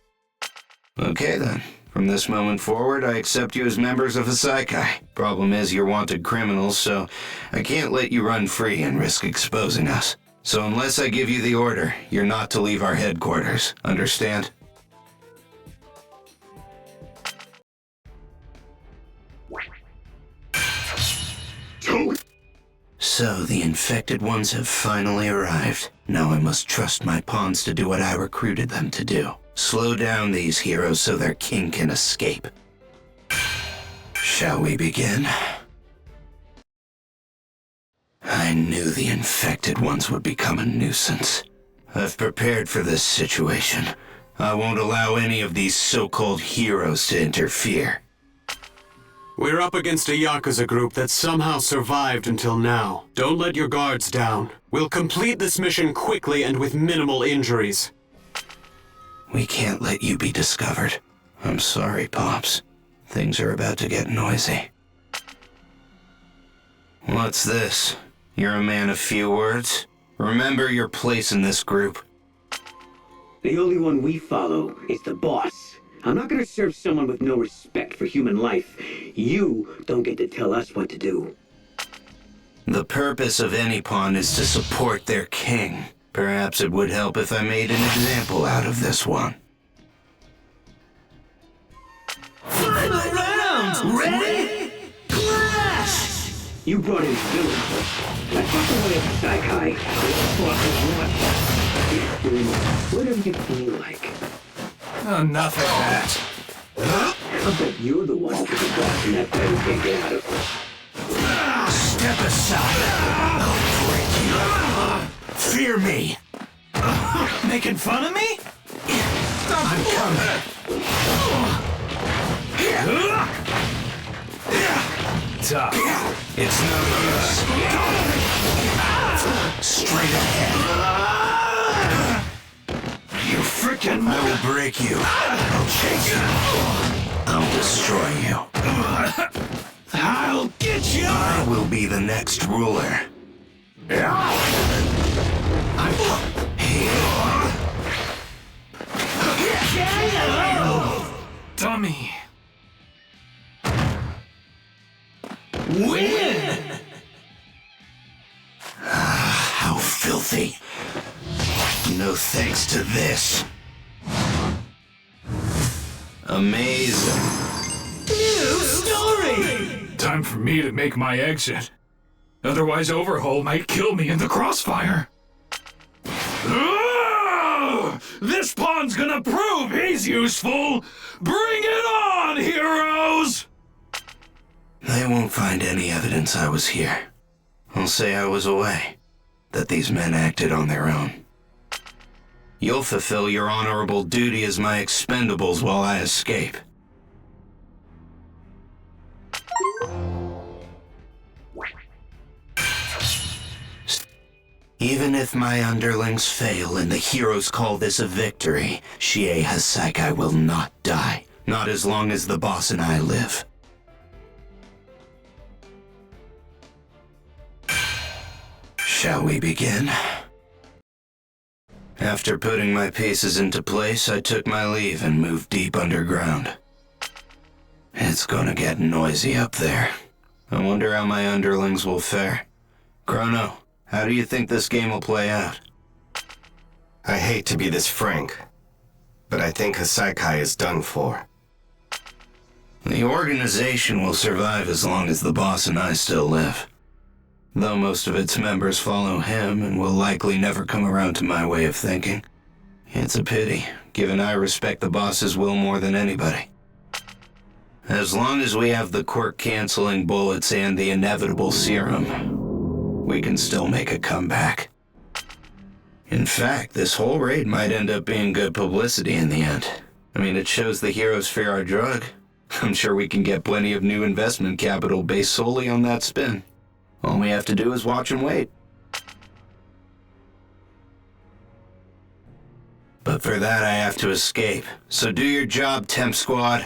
Okay then. From this moment forward, I accept you as members of Hassaikai. Problem is, you're wanted criminals, so I can't let you run free and risk exposing us. So unless I give you the order, you're not to leave our headquarters. Understand? So the infected ones have finally arrived. Now I must trust my pawns to do what I recruited them to do. Slow down these heroes so their king can escape. Shall we begin? I knew the infected ones would become a nuisance. I've prepared for this situation. I won't allow any of these so-called heroes to interfere. We're up against a Yakuza group that somehow survived until now. Don't let your guards down. We'll complete this mission quickly and with minimal injuries. We can't let you be discovered. I'm sorry, Pops. Things are about to get noisy. What's this? You're a man of few words? Remember your place in this group. The only one we follow is the boss. I'm not gonna serve someone with no respect for human life. You don't get to tell us what to do. The purpose of any pawn is to support their king. Perhaps it would help if I made an example out of this one. Final round! Ready? Clash! You brought in villains. I fucked away at Hassaikai. Whatever you feel like. Enough of that. I'll bet you're the one who the boss and that better can't get out of. Step aside. I'll break you. Fear me. Making fun of me? I'm coming. Tough. It's no use. Straight ahead. You frickin' I will break you. I'll chase you. I'll destroy you. I'll get you! I will be the next ruler. Dummy. Win! How filthy. No thanks to this. Amazing. New story! Time for me to make my exit. Otherwise, Overhaul might kill me in the crossfire. This pawn's gonna prove he's useful! Bring it on, heroes! They won't find any evidence I was here. I'll say I was away, that these men acted on their own. You'll fulfill your honorable duty as my expendables while I escape. Even if my underlings fail and the heroes call this a victory, Shie Hassaikai will not die. Not as long as the boss and I live. Shall we begin? After putting my pieces into place, I took my leave and moved deep underground. It's gonna get noisy up there. I wonder how my underlings will fare. Chrono, how do you think this game will play out? I hate to be this frank, but I think Hassaikai is done for. The organization will survive as long as the boss and I still live. Though most of its members follow him and will likely never come around to my way of thinking. It's a pity, given I respect the boss's will more than anybody. As long as we have the quirk-canceling bullets and the inevitable serum, we can still make a comeback. In fact, this whole raid might end up being good publicity in the end. I mean, it shows the heroes fear our drug. I'm sure we can get plenty of new investment capital based solely on that spin. All we have to do is watch and wait. But for that, I have to escape. So do your job, Temp Squad.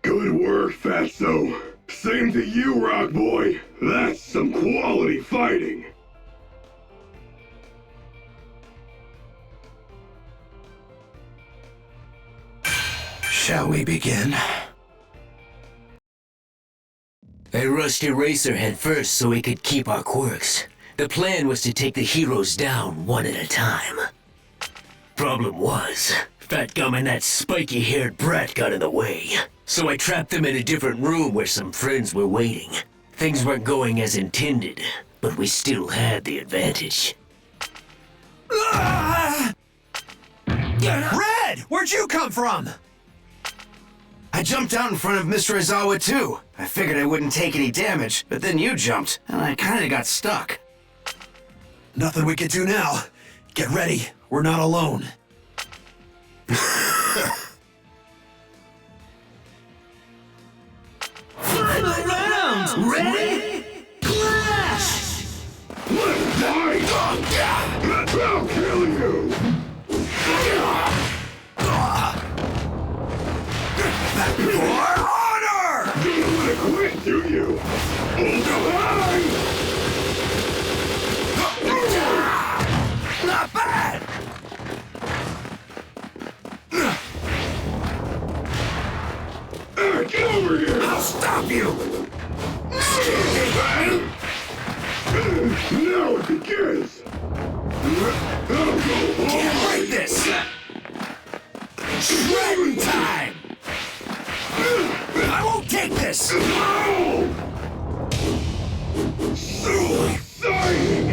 Good work, Fatso. Same to you, Rock Boy. That's some quality fighting. Shall we begin? I rushed Eraser head first so we could keep our quirks. The plan was to take the heroes down one at a time. Problem was, Fat Gum and that spiky-haired brat got in the way. So I trapped them in a different room where some friends were waiting. Things weren't going as intended, but we still had the advantage. Red! Where'd you come from? I jumped out in front of Mr. Izawa too. I figured I wouldn't take any damage, but then you jumped, and I kinda got stuck. Nothing we can do now. Get ready, we're not alone. Final round! Ready? Clash! Let's fight! I'll kill you! For honor! You don't want to quit, do you? Hold the line! Not bad! Get over here! I'll stop you! Now it begins! I'll go home! Can't break this! Shredding time! I won't take this! So exciting!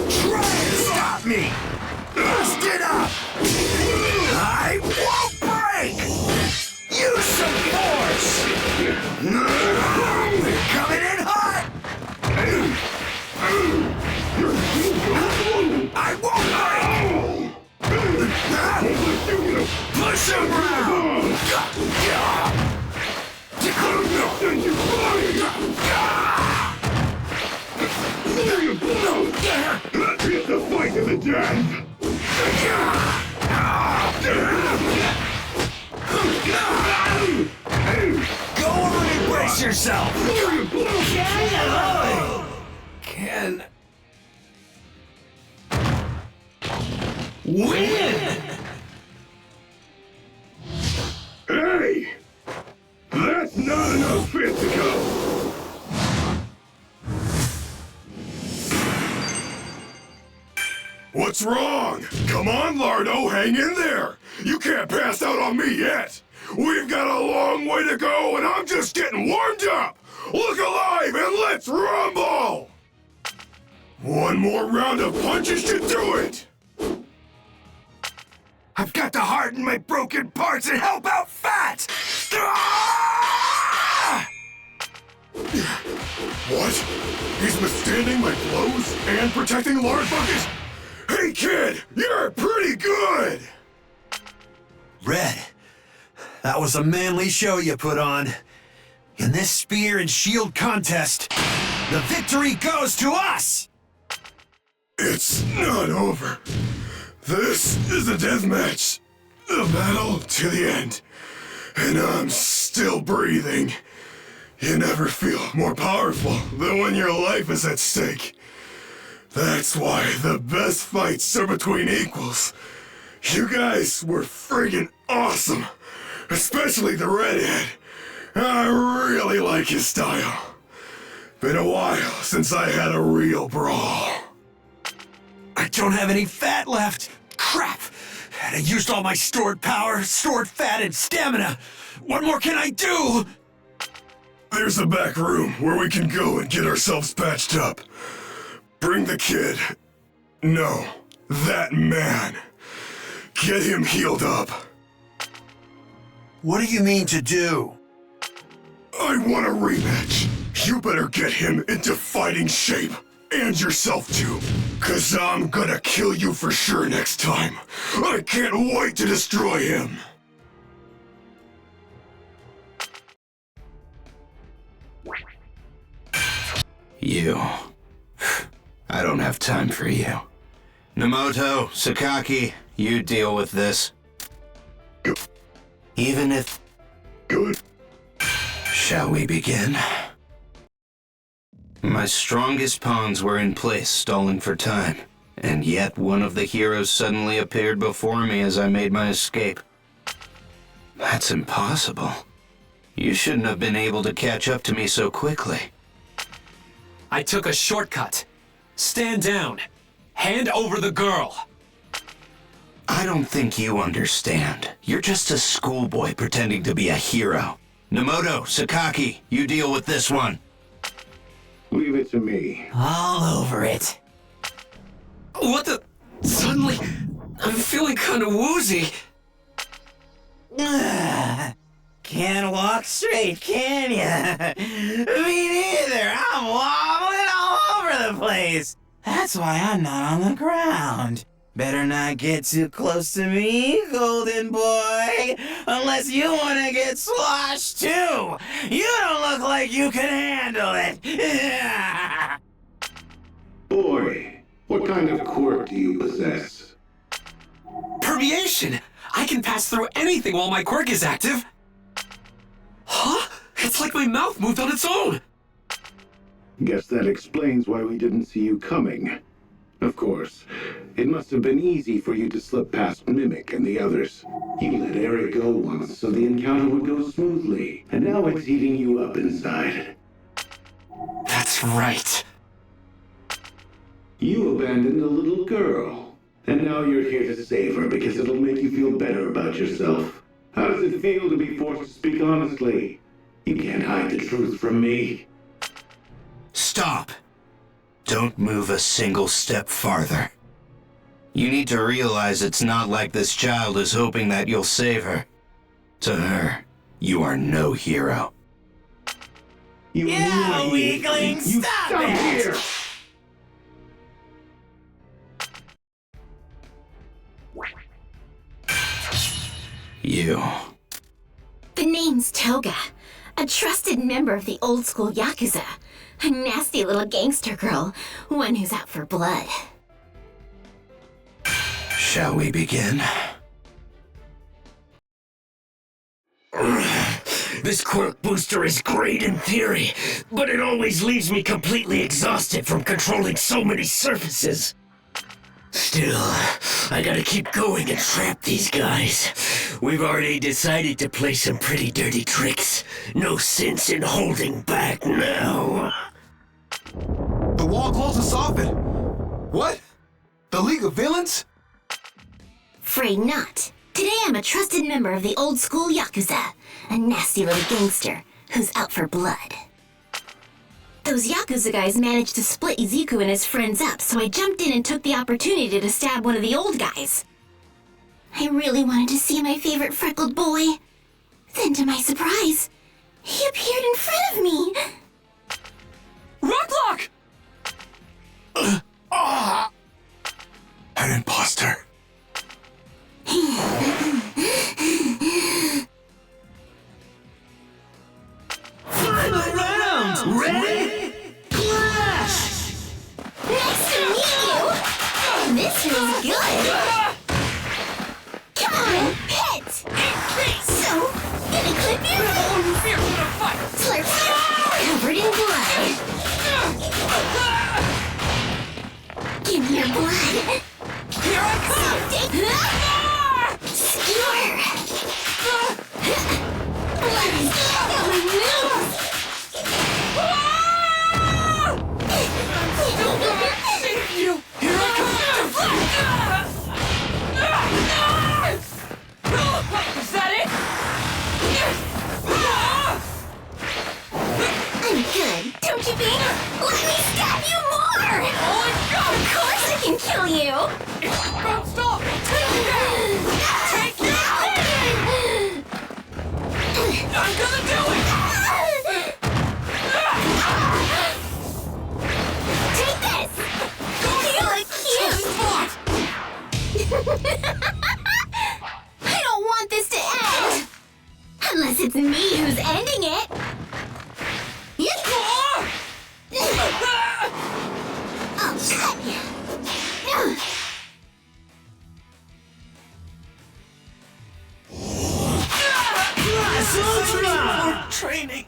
Try and stop me! Bust it up! I won't break! Use some force! They're coming in hot! I won't break! Push him around! Let's get the fight to the death! Go on and brace yourself! Can... win! Hey! That's not enough physical! What's What's wrong? Come on, Lardo, hang in there. You can't pass out on me yet. We've got a long way to go, and I'm just getting warmed up. Look alive and let's rumble! One more round of punches should do it. I've got to harden my broken parts and help out Fat! Ah! What? He's withstanding my blows and protecting Lard Bucket? Hey kid, you're pretty good! Red, that was a manly show you put on. In this spear and shield contest, the victory goes to us! It's not over. This is a death match. A battle to the end. And I'm still breathing. You never feel more powerful than when your life is at stake. That's why the best fights are between equals. You guys were friggin' awesome. Especially the redhead. I really like his style. Been a while since I had a real brawl. I don't have any fat left. Crap! And I used all my stored power, stored fat, and stamina. What more can I do? There's a back room where we can go and get ourselves patched up. Bring the kid. No, that man. Get him healed up. What do you mean to do? I want a rematch. You better get him into fighting shape. And yourself too. 'Cause I'm gonna kill you for sure next time. I can't wait to destroy him. You. I don't have time for you. Nemoto, Sakaki, you deal with this. Even if... Good. Shall we begin? My strongest pawns were in place, stalling for time, and yet one of the heroes suddenly appeared before me as I made my escape. That's impossible. You shouldn't have been able to catch up to me so quickly. I took a shortcut. Stand down. Hand over the girl. I don't think you understand. You're just a schoolboy pretending to be a hero. Nemoto, Sakaki, you deal with this one. Leave it to me. All over it. What the? Suddenly, I'm feeling kind of woozy. Can't walk straight, can ya? Me neither. I'm wobbling all over the place. That's why I'm not on the ground. Better not get too close to me, golden boy. Unless you want to get sloshed too. You don't look like you can handle it. Boy, what kind of quirk do you possess? Permeation! I can pass through anything while my quirk is active. Huh? It's like my mouth moved on its own. Guess that explains why we didn't see you coming. Of course, it must have been easy for you to slip past Mimic and the others. You let Eric go once so the encounter would go smoothly, and now it's eating you up inside. That's right. You abandoned a little girl, and now you're here to save her because it'll make you feel better about yourself. How does it feel to be forced to speak honestly? You can't hide the truth from me. Stop! Don't move a single step farther. You need to realize it's not like this child is hoping that you'll save her. To her, you are no hero. Yeah, weakling, stop it! Here! You. The name's Toga, a trusted member of the old school Yakuza. A nasty little gangster girl, one who's out for blood. Shall we begin? This quirk booster is great in theory, but it always leaves me completely exhausted from controlling so many surfaces. Still, I gotta keep going and trap these guys. We've already decided to play some pretty dirty tricks. No sense in holding back now. The wall closes off it. What? The League of Villains? Afraid not. Today I'm a trusted member of the old school Yakuza, a nasty little gangster who's out for blood. Those Yakuza guys managed to split Izuku and his friends up, so I jumped in and took the opportunity to stab one of the old guys. I really wanted to see my favorite freckled boy. Then, to my surprise, he appeared in front of me. Rocklock! An imposter. Final round! Ready? Clash! Nice to meet you! This feels good! Come on, hit! So, gonna clip you? Slurp, slurp, covered in blood. Give me your blood. Here I come! Skewer! Blood is on my nose! Save you! Here I come! Is that it? I'm good, don't you think? Let me stab you more! Oh my god! Of course I can kill you! Don't stop! Take your thing! I'm gonna do it! Take this! You look cute! I don't want this to end! Unless it's me who's ending it! I'll cut you! Training.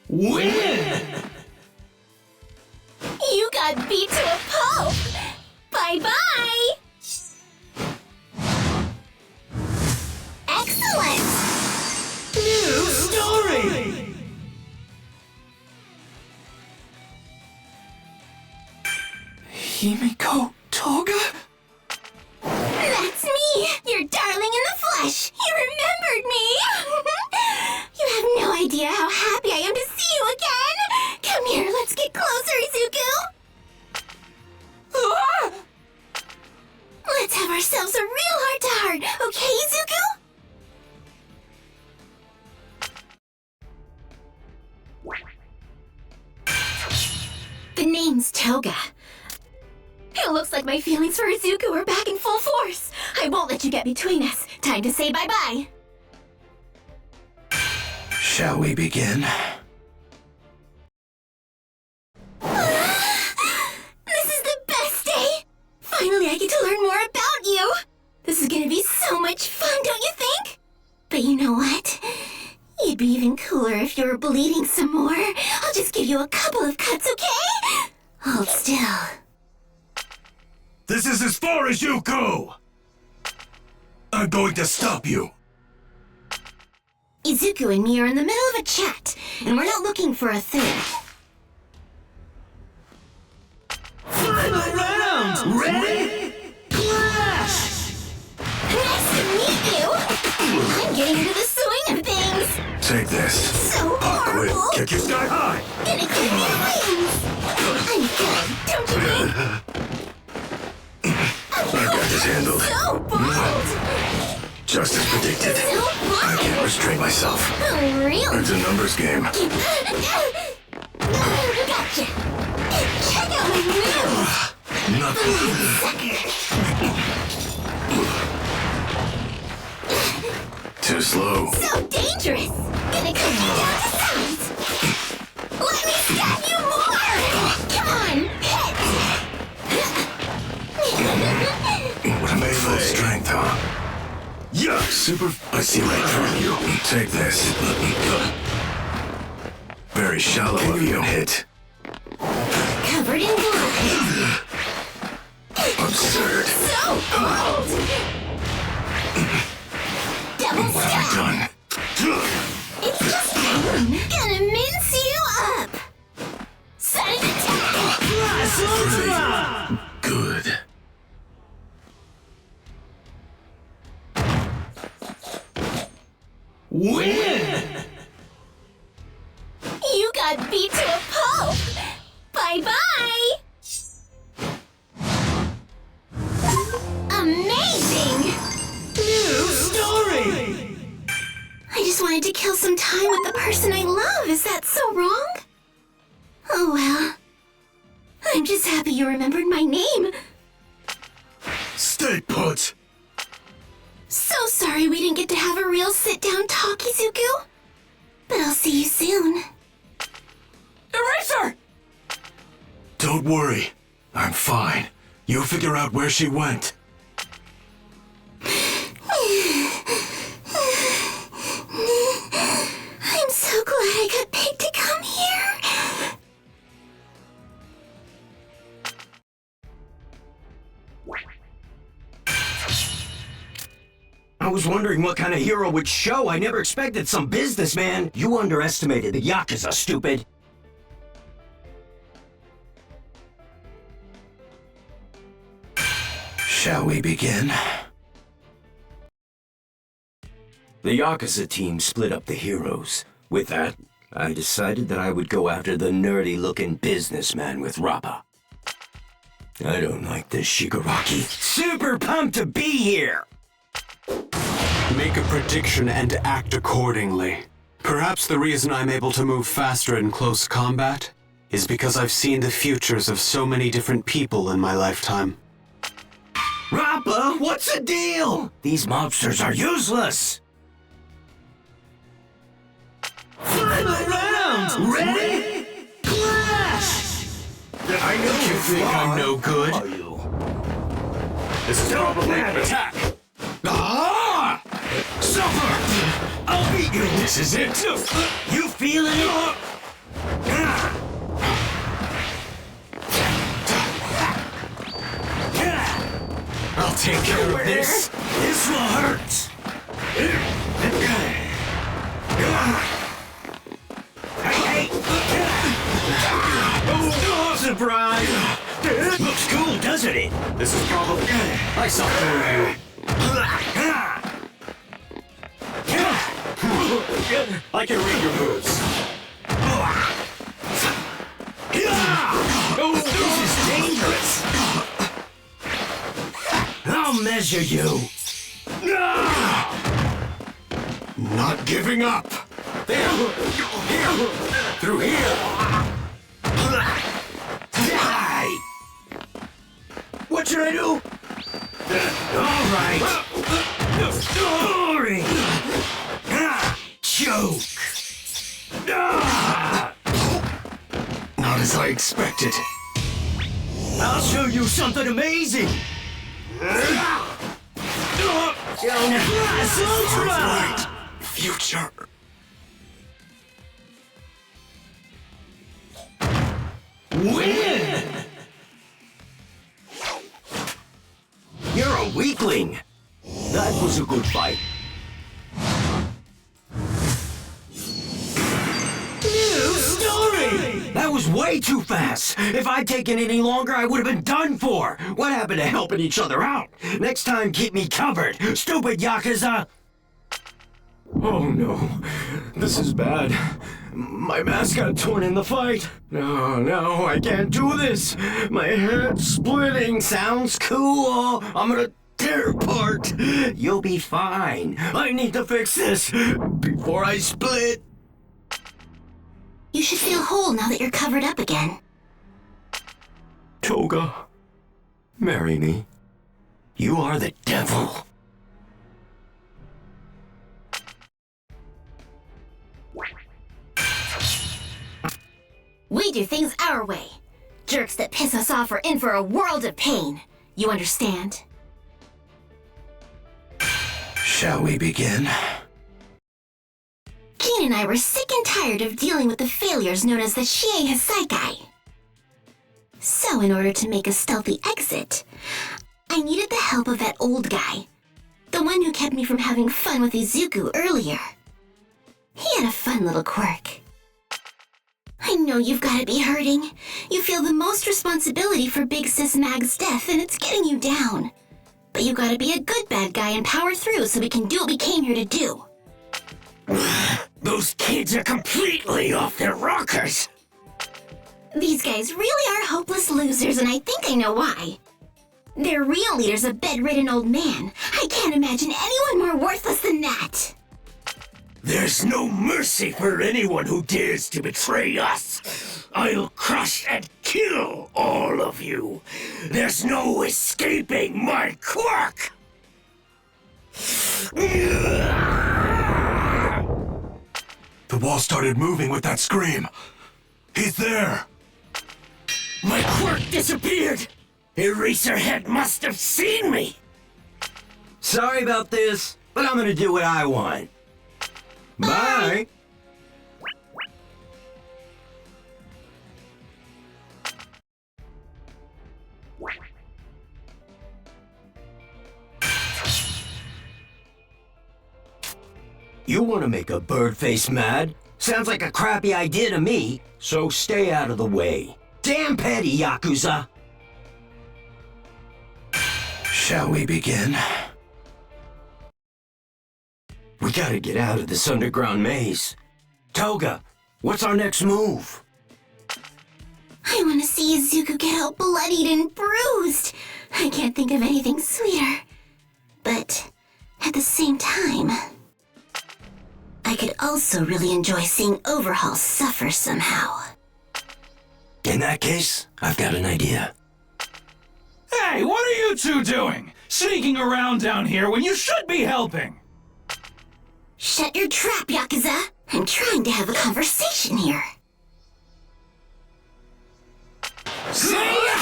Win! You got beat to a pulp! Bye-bye! Excellent! New story! Himiko Toga? That's me! Your darling in the flesh! You remembered me! You have no idea how happy I am to see you again! Come here, let's get closer, Izuku! Let's have ourselves a real heart-to-heart, okay, Izuku? The name's Toga. It looks like my feelings for Izuku are back in full force. I won't let you get between us. Time to say bye-bye. Shall we begin? This is the best day! Finally, I get to learn more about you! This is gonna be so much fun, don't you think? But you know what? You'd be even cooler if you were bleeding some more. I'll just give you a couple of cuts, okay? Hold still. This is as far as you go! I'm going to stop you. Izuku and me are in the middle of a chat, and we're not looking for a third. Final round! Ready? Clash! Nice to meet you! I'm getting into the swing of things! Take this. So horrible! Kick you sky high! Gonna clip your wings! I'm good, don't you think? I got this handled. So bold! Just as predicted. So bold! I can't restrain myself. Oh, really? It's a numbers game. Gotcha! Check out my moves! Nothing. Too slow. So dangerous! Gonna cut you down to size! Let me stab you more! Come on, hit! What a melee strength, huh? Yeah, super. I see right through you. Take this. Very shallow of you. Hit. Covered in blood. Absurd. So bold! Double stab! Done. It's just gonna mince you up! Sudden attack! Win! You got beat to a pulp! Bye-bye! Amazing! New story! I just wanted to kill some time with the person I love. Is that so wrong? Oh well. I'm just happy you remembered my name. Stay put! So sorry we didn't get to have a real sit-down talk, Izuku. But I'll see you soon. Eraser! Don't worry. I'm fine. You figure out where she went. I'm so glad I got picked to come here. I was wondering what kind of hero would show. I never expected some businessman. You underestimated the Yakuza, stupid. Shall we begin? The Yakuza team split up the heroes. With that, I decided that I would go after the nerdy-looking businessman with Rappa. I don't like this Shigaraki. Super pumped to be here! Make a prediction and act accordingly. Perhaps the reason I'm able to move faster in close combat is because I've seen the futures of so many different people in my lifetime. Rappa, what's the deal? These mobsters are useless! Flip around! Ready? Clash! I know you think I'm no good. This is probably an attack. Ah! Suffer! I'll beat you! This is it! You feeling it? I'll take care of this. This will hurt! Hey! Surprise! Looks cool, doesn't it? This is probably... I saw through you. I can read your moves. This is dangerous! I'll measure you! Not giving up! There! Here! Through here! Die! What should I do? All right. Boring. Choke. Not as I expected. I'll show you something amazing. Blast Ultra! Future. Win! You're a weakling. That was a good fight. New story! That was way too fast. If I'd taken any longer, I would have been done for. What happened to helping each other out? Next time, keep me covered, stupid Yakuza. Oh no, this is bad. My mask got torn in the fight. No, I can't do this. My head's splitting. Sounds cool. I'm gonna tear apart. You'll be fine. I need to fix this before I split. You should feel whole now that you're covered up again. Toga, marry me. You are the devil. We do things our way. Jerks that piss us off are in for a world of pain. You understand? Shall we begin? Keen and I were sick and tired of dealing with the failures known as the Shie Hasaikai. So in order to make a stealthy exit, I needed the help of that old guy. The one who kept me from having fun with Izuku earlier. He had a fun little quirk. I know you've got to be hurting. You feel the most responsibility for Big Sis Mag's death, and it's getting you down. But you gotta be a good bad guy and power through so we can do what we came here to do. Those kids are completely off their rockers. These guys really are hopeless losers, and I think I know why. Their real leader's a bedridden old man. I can't imagine anyone more worthless than that. There's no mercy for anyone who dares to betray us. I'll crush and kill all of you. There's no escaping my quirk. The wall started moving with that scream. He's there! My quirk disappeared! Eraserhead must have seen me! Sorry about this, but I'm gonna do what I want. Bye! You want to make a bird face mad? Sounds like a crappy idea to me, so stay out of the way. Damn petty, Yakuza! Shall we begin? We gotta get out of this underground maze. Toga, what's our next move? I want to see Izuku get all bloodied and bruised. I can't think of anything sweeter. But at the same time, I could also really enjoy seeing Overhaul suffer somehow. In that case, I've got an idea. Hey, what are you two doing? Sneaking around down here when you should be helping! Shut your trap, Yakuza! I'm trying to have a conversation here. See ya!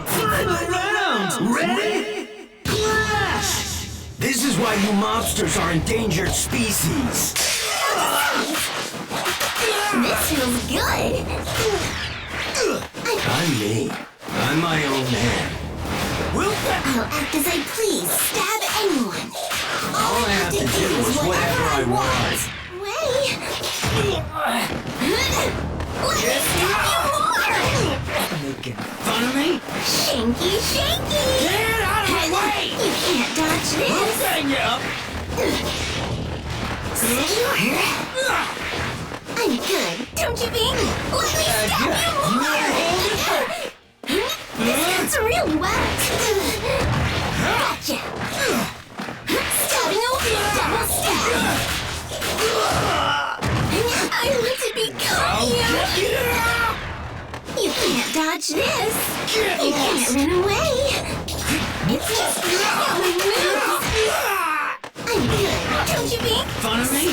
Turn around! Ready? Clash! This is why you mobsters are endangered species. This feels good! I'm me. I'm my own man. I'll act as I please, stab anyone. All I have to do is whatever I want. Wait! Let me stab you more! Making fun of me? Shanky, shanky! Get out of the way! You can't dodge this! We'll bang you up! Skewer! I'm good, don't you think? Let me stab you more! This cuts really well. Gotcha! Stabbing away, double stab! I want to become you! You can't dodge this! You can't run away! It's just how I move! I'm good, don't you think? Fun of me?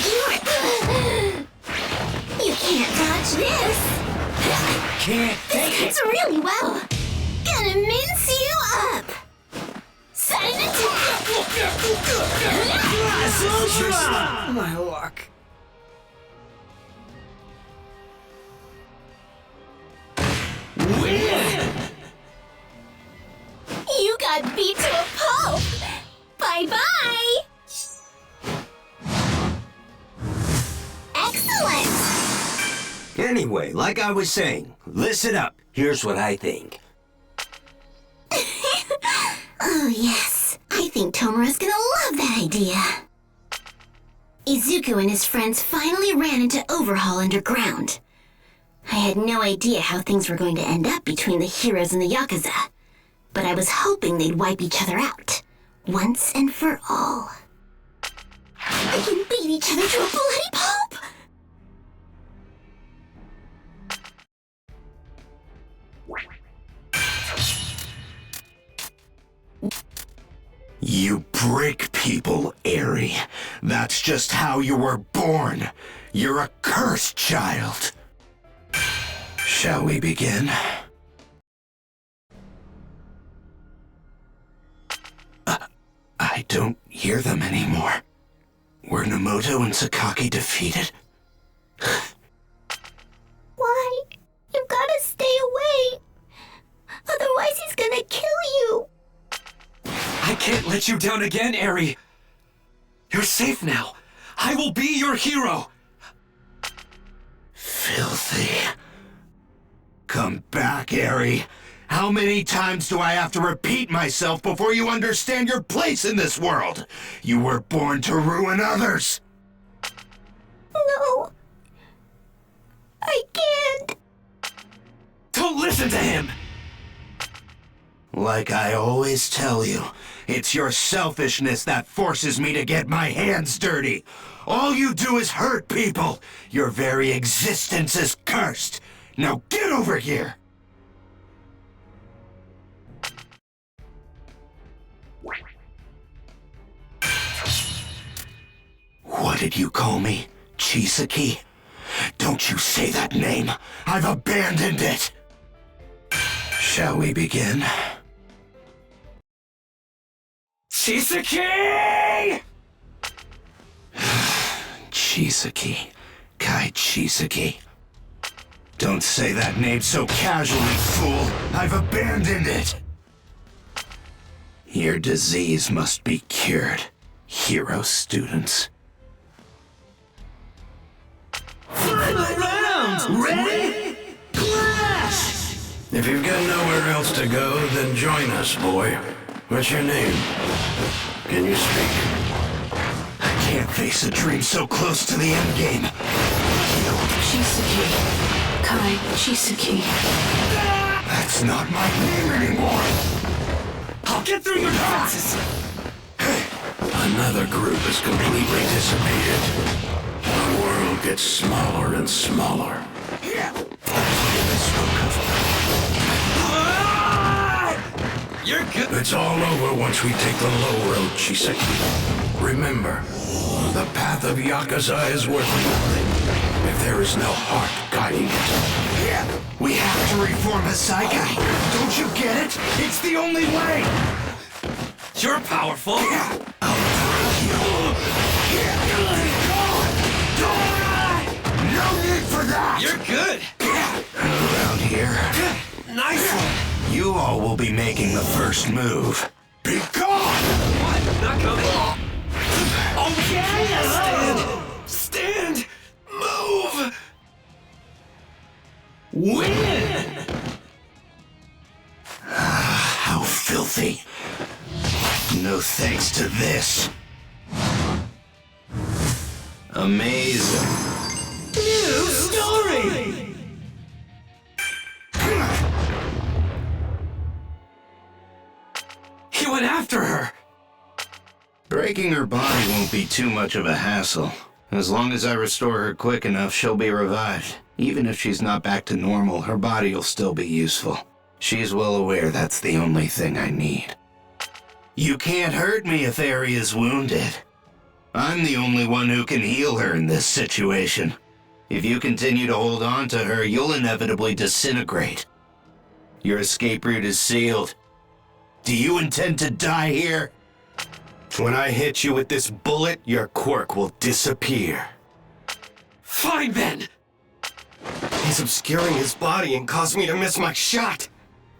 You can't dodge this! Can't take it! It's really well! Gonna mince you up! Set it into... My luck. Win! You got beat to a pulp! Bye-bye! Excellent! Anyway, like I was saying, listen up. Here's what I think. Oh, yes. I think Tomura's gonna love that idea. Izuku and his friends finally ran into Overhaul underground. I had no idea how things were going to end up between the heroes and the Yakuza, but I was hoping they'd wipe each other out, once and for all. They can beat each other to a bloody pulp! You break people, Eri. That's just how you were born. You're a cursed child. Shall we begin? I don't hear them anymore. Were Nomoto and Sakaki defeated? Why? You gotta stay away. Otherwise he's gonna kill you. I can't let you down again, Eri. You're safe now. I will be your hero. Filthy. Come back, Eri. How many times do I have to repeat myself before you understand your place in this world? You were born to ruin others. No. I can't. Don't listen to him! Like I always tell you, it's your selfishness that forces me to get my hands dirty. All you do is hurt people. Your very existence is cursed. Now get over here! What did you call me? Chisaki? Don't you say that name. I've abandoned it. Shall we begin? Chisaki! Chisaki. Kai Chisaki. Don't say that name so casually, fool. I've abandoned it. Your disease must be cured, hero students. Final round! Ready? Clash! If you've got nowhere else to go, then join us, boy. What's your name? Can you speak? I can't face a dream so close to the end game. Chisaki. Kai Chisaki. That's not my name anymore. I'll get through your defenses. Another group is completely dissipated. The world gets smaller and smaller. You're good. It's all over once we take the low road, Chisaki. Remember, the path of Yakuza is worth nothing if there is no heart guiding it. We have to reform Hasaikai. Don't you get it? It's the only way. You're powerful. No need for that. You're good. Around here. Nice one. You all will be making the first move. Be gone! What? Not coming? Okay! Stand! Move! Win! How filthy. No thanks to this. Amazing. New story! He went after her! Breaking her body won't be too much of a hassle. As long as I restore her quick enough, she'll be revived. Even if she's not back to normal, her body will still be useful. She's well aware that's the only thing I need. You can't hurt me if Aria's wounded. I'm the only one who can heal her in this situation. If you continue to hold on to her, you'll inevitably disintegrate. Your escape route is sealed. Do you intend to die here? When I hit you with this bullet, your quirk will disappear. Fine then! He's obscuring his body and caused me to miss my shot.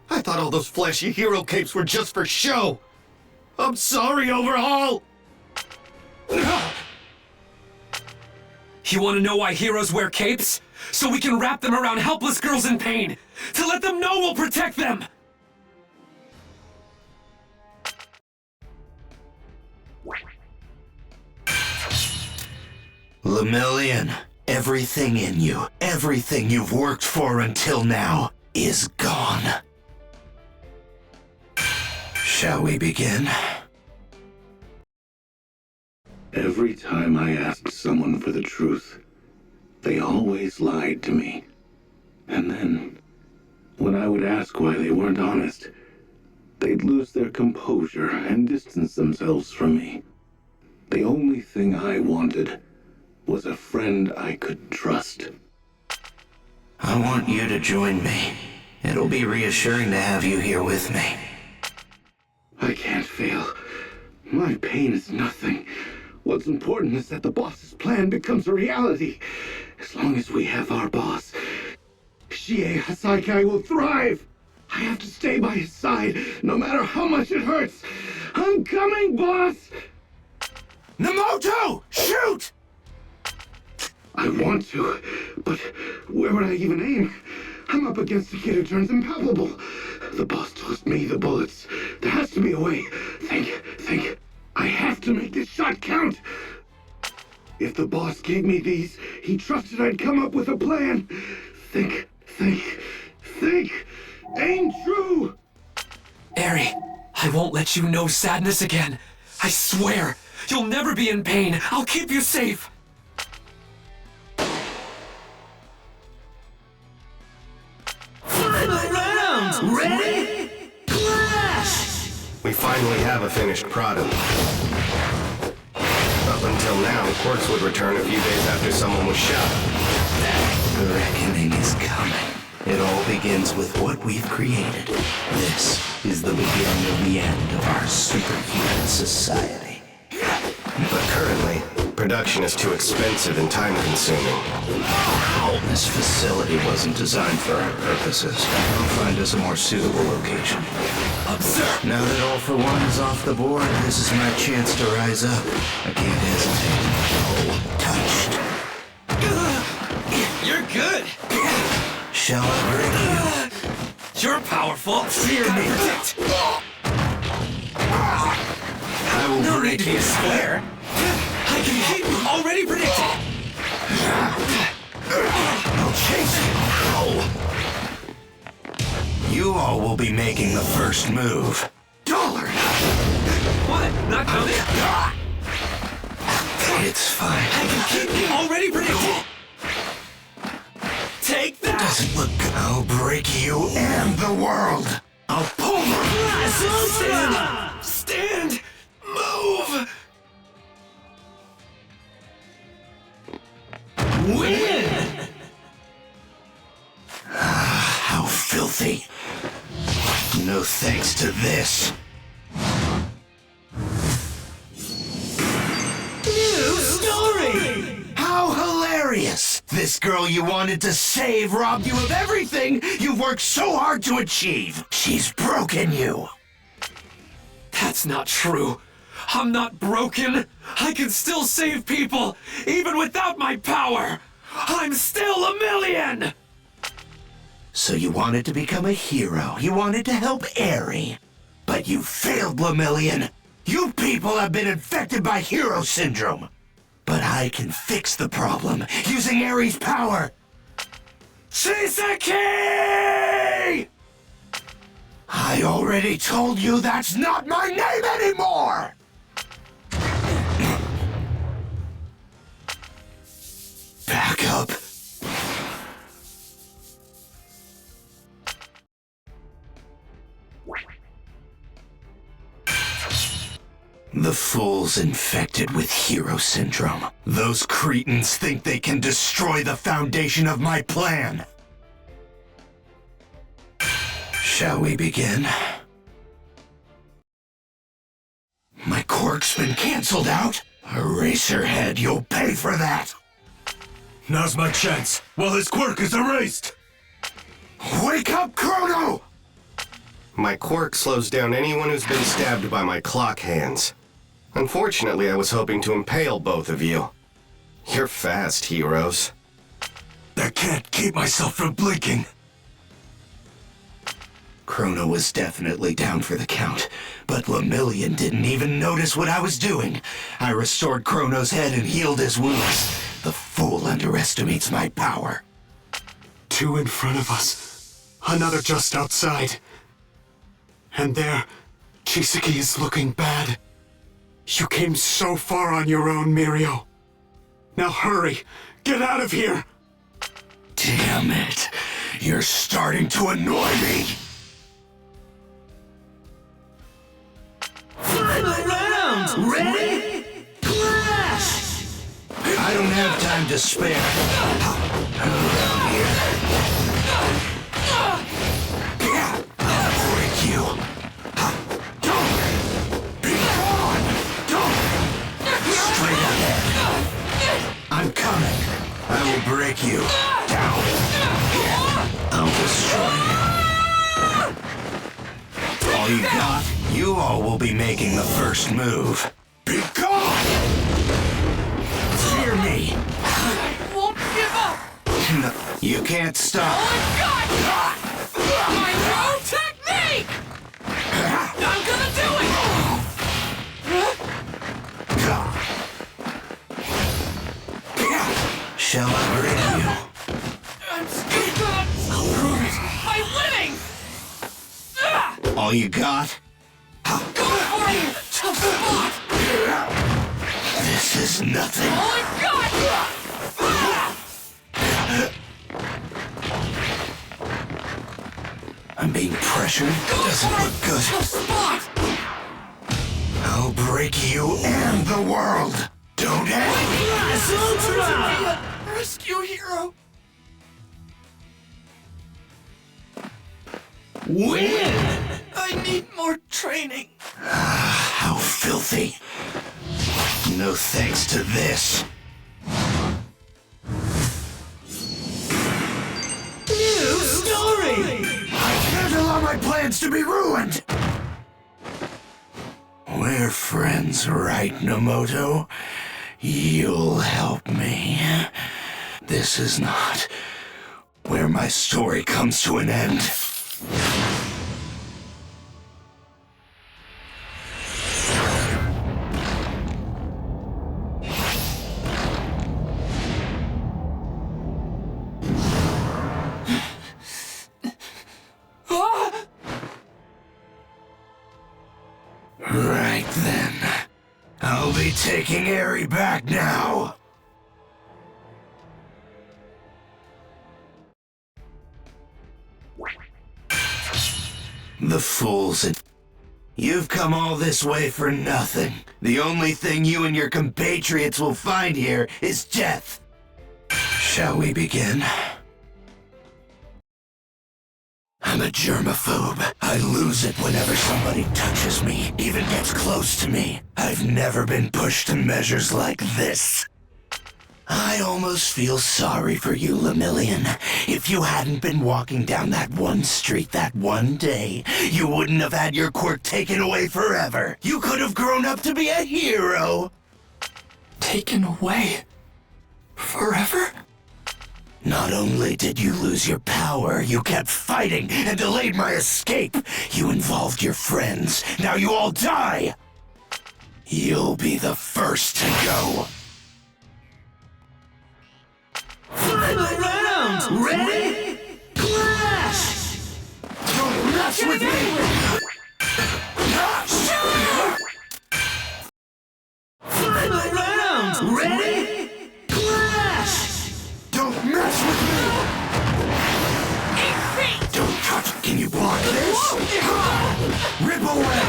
I thought all those flashy hero capes were just for show. I'm sorry, Overhaul! You want to know why heroes wear capes? So we can wrap them around helpless girls in pain! To let them know we'll protect them! Lemillion, everything in you, everything you've worked for until now, is gone. Shall we begin? Every time I asked someone for the truth, they always lied to me. And then, when I would ask why they weren't honest, they'd lose their composure and distance themselves from me. The only thing I wanted was a friend I could trust. I want you to join me. It'll be reassuring to have you here with me. I can't fail. My pain is nothing. What's important is that the boss's plan becomes a reality. As long as we have our boss, Shie Hasaikai will thrive. I have to stay by his side, no matter how much it hurts. I'm coming, boss! Nemoto! Shoot! I want to, but where would I even aim? I'm up against a kid who turns impalpable. The boss tossed me the bullets. There has to be a way. Think. I have to make this shot count. If the boss gave me these, he trusted I'd come up with a plan. Think. Aim true! Eri, I won't let you know sadness again. I swear, you'll never be in pain. I'll keep you safe. Final round! Ready? Clash! We finally have a finished product. Up until now, Quirks would return a few days after someone was shot. The reckoning is coming. It all begins with what we've created. This is the beginning of the end of our superhuman society. But currently, production is too expensive and time-consuming. This facility wasn't designed for our purposes. We'll find us a more suitable location. Observe! Now that All for One is off the board, this is my chance to rise up. I can't hesitate. Touched. You're good! Shall I bring you? You're powerful. Fear me. Predict. I will No break need to be you. square. I can keep already predicted. I'll chase you. You all will be making the first move. Dollar! What? Not coming? It's fine. I can keep already predicted. Take that! Doesn't look good. I'll break you and the world. I'll pulverize it. Stand! Move! Win! How filthy. No thanks to this. New story! How hilarious! This girl you wanted to save robbed you of everything you've worked so hard to achieve. She's broken you. That's not true. I'm not broken. I can still save people, even without my power. I'm still a million! So you wanted to become a hero. You wanted to help Eri. But you failed, Lemillion. You people have been infected by hero syndrome. But I can fix the problem using Eri's power. Chisaki! I already told you that's not my name anymore! Back up. The fool's infected with hero syndrome. Those cretins think they can destroy the foundation of my plan. Shall we begin? My quirk's been canceled out? Eraserhead, you'll pay for that! Now's my chance, while his quirk is erased! Wake up, Chrono! My quirk slows down anyone who's been stabbed by my clock hands. Unfortunately, I was hoping to impale both of you. You're fast, heroes. I can't keep myself from blinking. Chrono was definitely down for the count, but Lemillion didn't even notice what I was doing. I restored Chrono's head and healed his wounds. The fool underestimates my power. Two in front of us. Another just outside. And there, Chisaki is looking bad. You came so far on your own, Mirio. Now hurry! Get out of here! Damn it! You're starting to annoy me! Final round! Ready? Clash! I don't have time to spare. Around here. I'll break you. Don't! Be gone! Don't! Straight ahead. I'm coming. I will break you. Down. I'll destroy you. All you got? You all will be making the first move. Be gone! Fear me. I won't give up! No, you can't stop. Oh my God! My new technique! I'm gonna do it! all you got? Go for it! Tough spot! This is nothing. Oh my god! I'm being pressured. Doesn't look good. Tough spot! I'll break you and the world. Don't Ultra! Rescue hero! Win! I need more training. How filthy. No thanks to this. New story! I can't allow my plans to be ruined! We're friends, right, Nomoto? You'll help me. This is not where my story comes to an end. Right then. I'll be taking Eri back now. The fools. You've come all this way for nothing. The only thing you and your compatriots will find here is death. Shall we begin? I'm a germaphobe. I lose it whenever somebody touches me, even gets close to me. I've never been pushed to measures like this. I almost feel sorry for you, Lemillion. If you hadn't been walking down that one street that one day, you wouldn't have had your quirk taken away forever. You could have grown up to be a hero. Taken away? Forever? Not only did you lose your power, you kept fighting and delayed my escape. You involved your friends. Now you all die. You'll be the first to go. Final round! Ready? Clash! Don't mess with me! Final round! Ready? Clash! Don't mess with me! Don't touch! Can you block this? Rip away!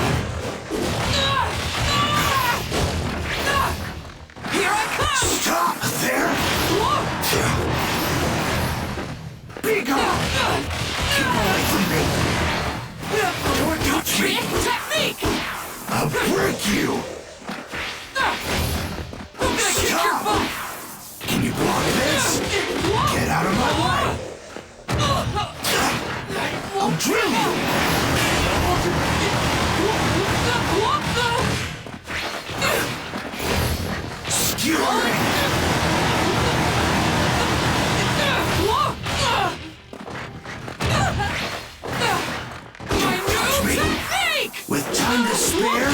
Here I come! Stop there! Be gone! Keep away from me! Don't touch me! Technique! I'll break you! I'm gonna kick your Stop! butt! Can you block this? Get out of my way! I'll drill you! Skewering! Touch me! With time to spare?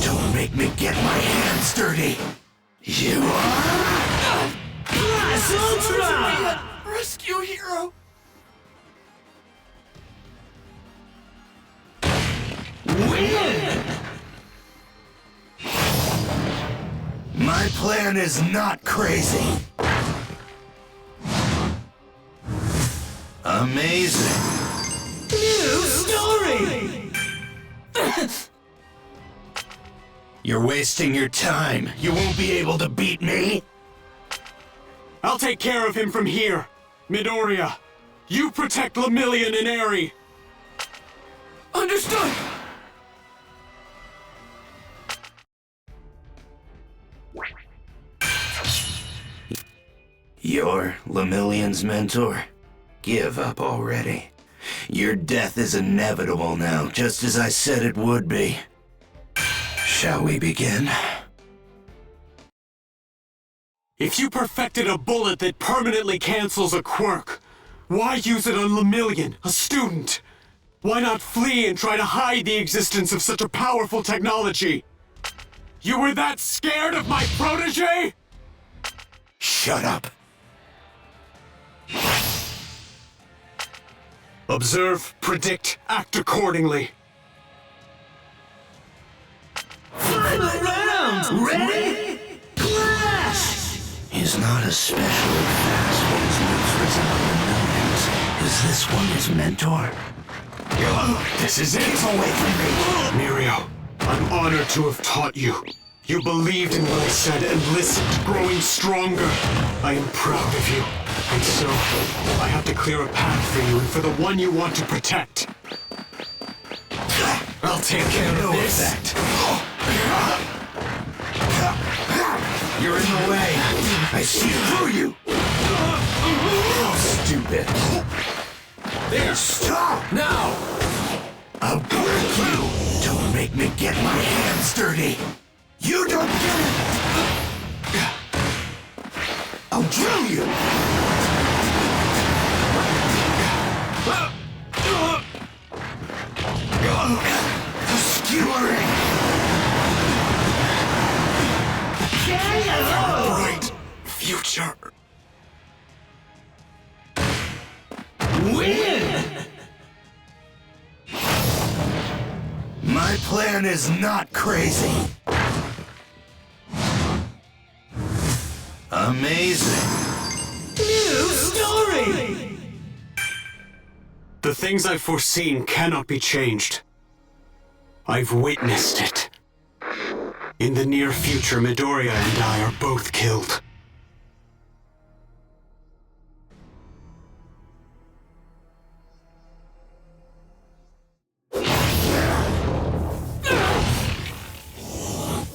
Don't make me get my hands dirty! You are... Blast Ultra! Rescue hero! Win! My plan is not crazy. Amazing. New story! You're wasting your time. You won't be able to beat me. I'll take care of him from here. Midoriya, you protect Lemillion and Eri. Understood! You're Lemillion's mentor? Give up already. Your death is inevitable now, just as I said it would be. Shall we begin? If you perfected a bullet that permanently cancels a quirk, why use it on Lemillion, a student? Why not flee and try to hide the existence of such a powerful technology? You were that scared of my protege? Shut up. Observe, predict, act accordingly. Not especially fast, but his moves resemble the Melvins. Is this one his mentor? This is it! Keep away from me! Mirio, I'm honored to have taught you. You believed in what I said and listened, growing stronger. I am proud of you. And so, I have to clear a path for you and for the one you want to protect. I'll take care of this. Effect. You're in the way. I see through you. Oh, stupid. There, stop now. I'll break you. Don't make me get my hands dirty. You don't get it. I'll drill you. The skewering. Bright future. Win! My plan is not crazy. Amazing. New story! The things I've foreseen cannot be changed. I've witnessed it. In the near future, Midoriya and I are both killed.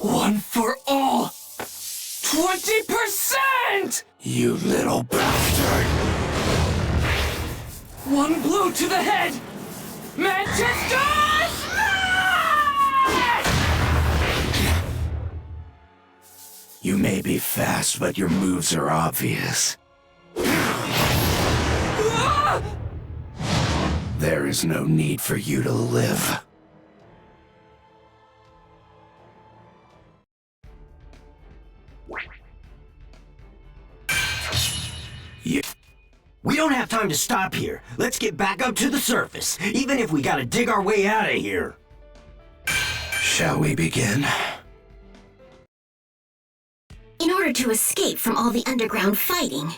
One for all! 20%! You little bastard! One blow to the head! Manchester! You may be fast, but your moves are obvious. There is no need for you to live. We don't have time to stop here. Let's get back up to the surface, even if we gotta dig our way out of here. Shall we begin? In order to escape from all the underground fighting,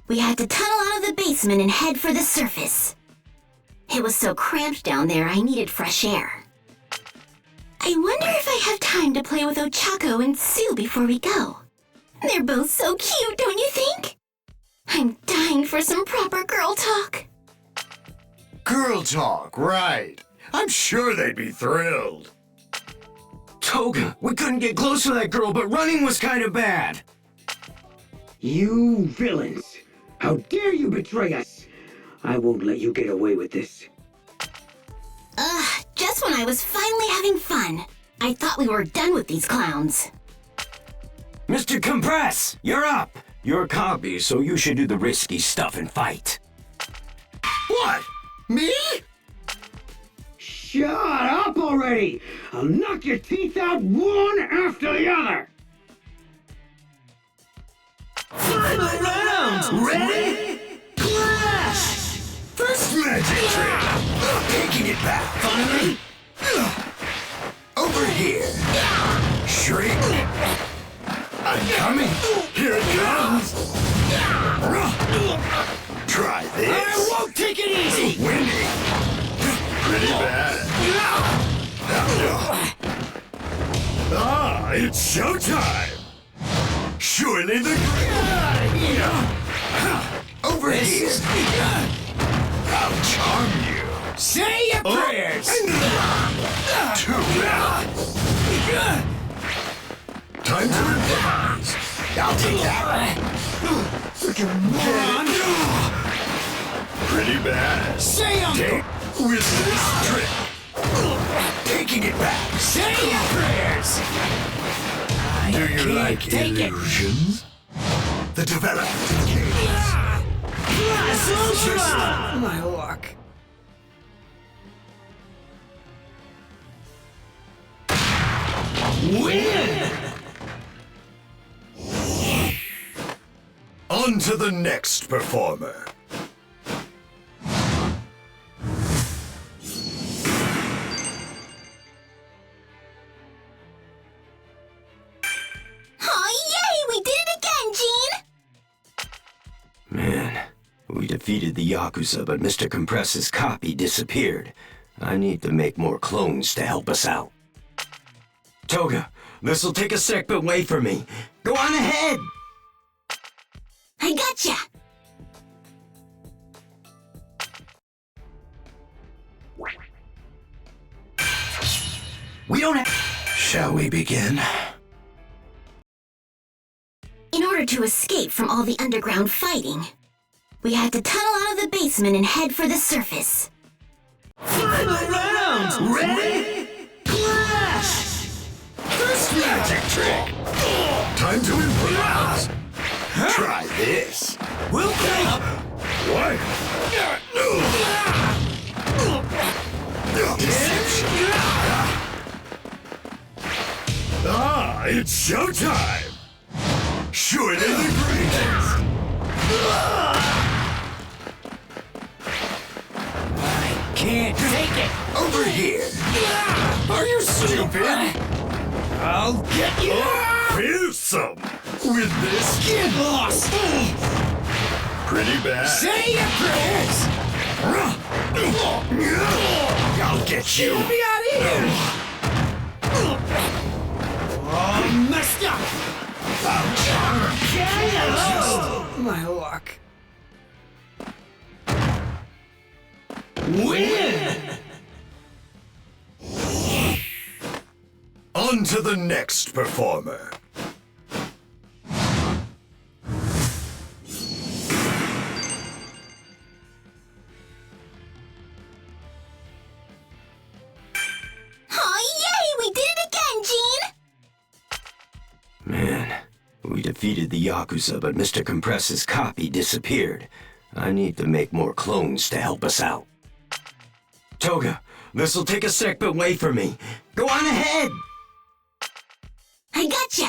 we had to tunnel out of the basement and head for the surface. It was so cramped down there, I needed fresh air. I wonder if I have time to play with Ochako and Sue before we go. They're both so cute, don't you think? I'm dying for some proper girl talk. Girl talk, right. I'm sure they'd be thrilled. Toga, we couldn't get close to that girl, but running was kind of bad. You villains! How dare you betray us! I won't let you get away with this. Just when I was finally having fun. I thought we were done with these clowns. Mr. Compress, you're up. You're a copy, so you should do the risky stuff and fight. What? Me? Shut up already! I'll knock your teeth out one after the other! Final round! Ready? Clash! First magic trick! Taking it back! Finally! Over here! Shrink! I'm coming! Here it comes! Try this! I won't take it easy! Winning! Pretty bad. Ah, it's showtime! Surely the great... Over here! I'll charm you! Say your prayers! Too bad! Time to improvise! I'll take that! Come on! Pretty bad! Say uncle! With this trick! Taking it back! Say your prayers! Do you like illusions? The development of games. My luck. Win! On to the next performer. Aw, yay! We did it again, Jean! defeated the Yakuza, but Mr. Compress's copy disappeared. I need to make more clones to help us out. Toga, this'll take a sec, but wait for me. Go on ahead! I gotcha! We don't have... Shall we begin? In order to escape from all the underground fighting, we had to tunnel out of the basement and head for the surface. Final round! Ready? Clash! First magic trick! Time to improvise! Try this! We'll play! What? Deception! Ah, it's showtime! Sure it is the greatest! I can't take it! Over here! Are you stupid? I'll get you! Fearsome! With this? Get lost! Pretty bad. Say your prayers! I'll get you! Get me out of here! Oh, messed up! My luck. Win! On to the next performer. Man, we defeated the Yakuza, but Mr. Compress's copy disappeared. I need to make more clones to help us out. Toga, this'll take a sec, but wait for me. Go on ahead! I gotcha!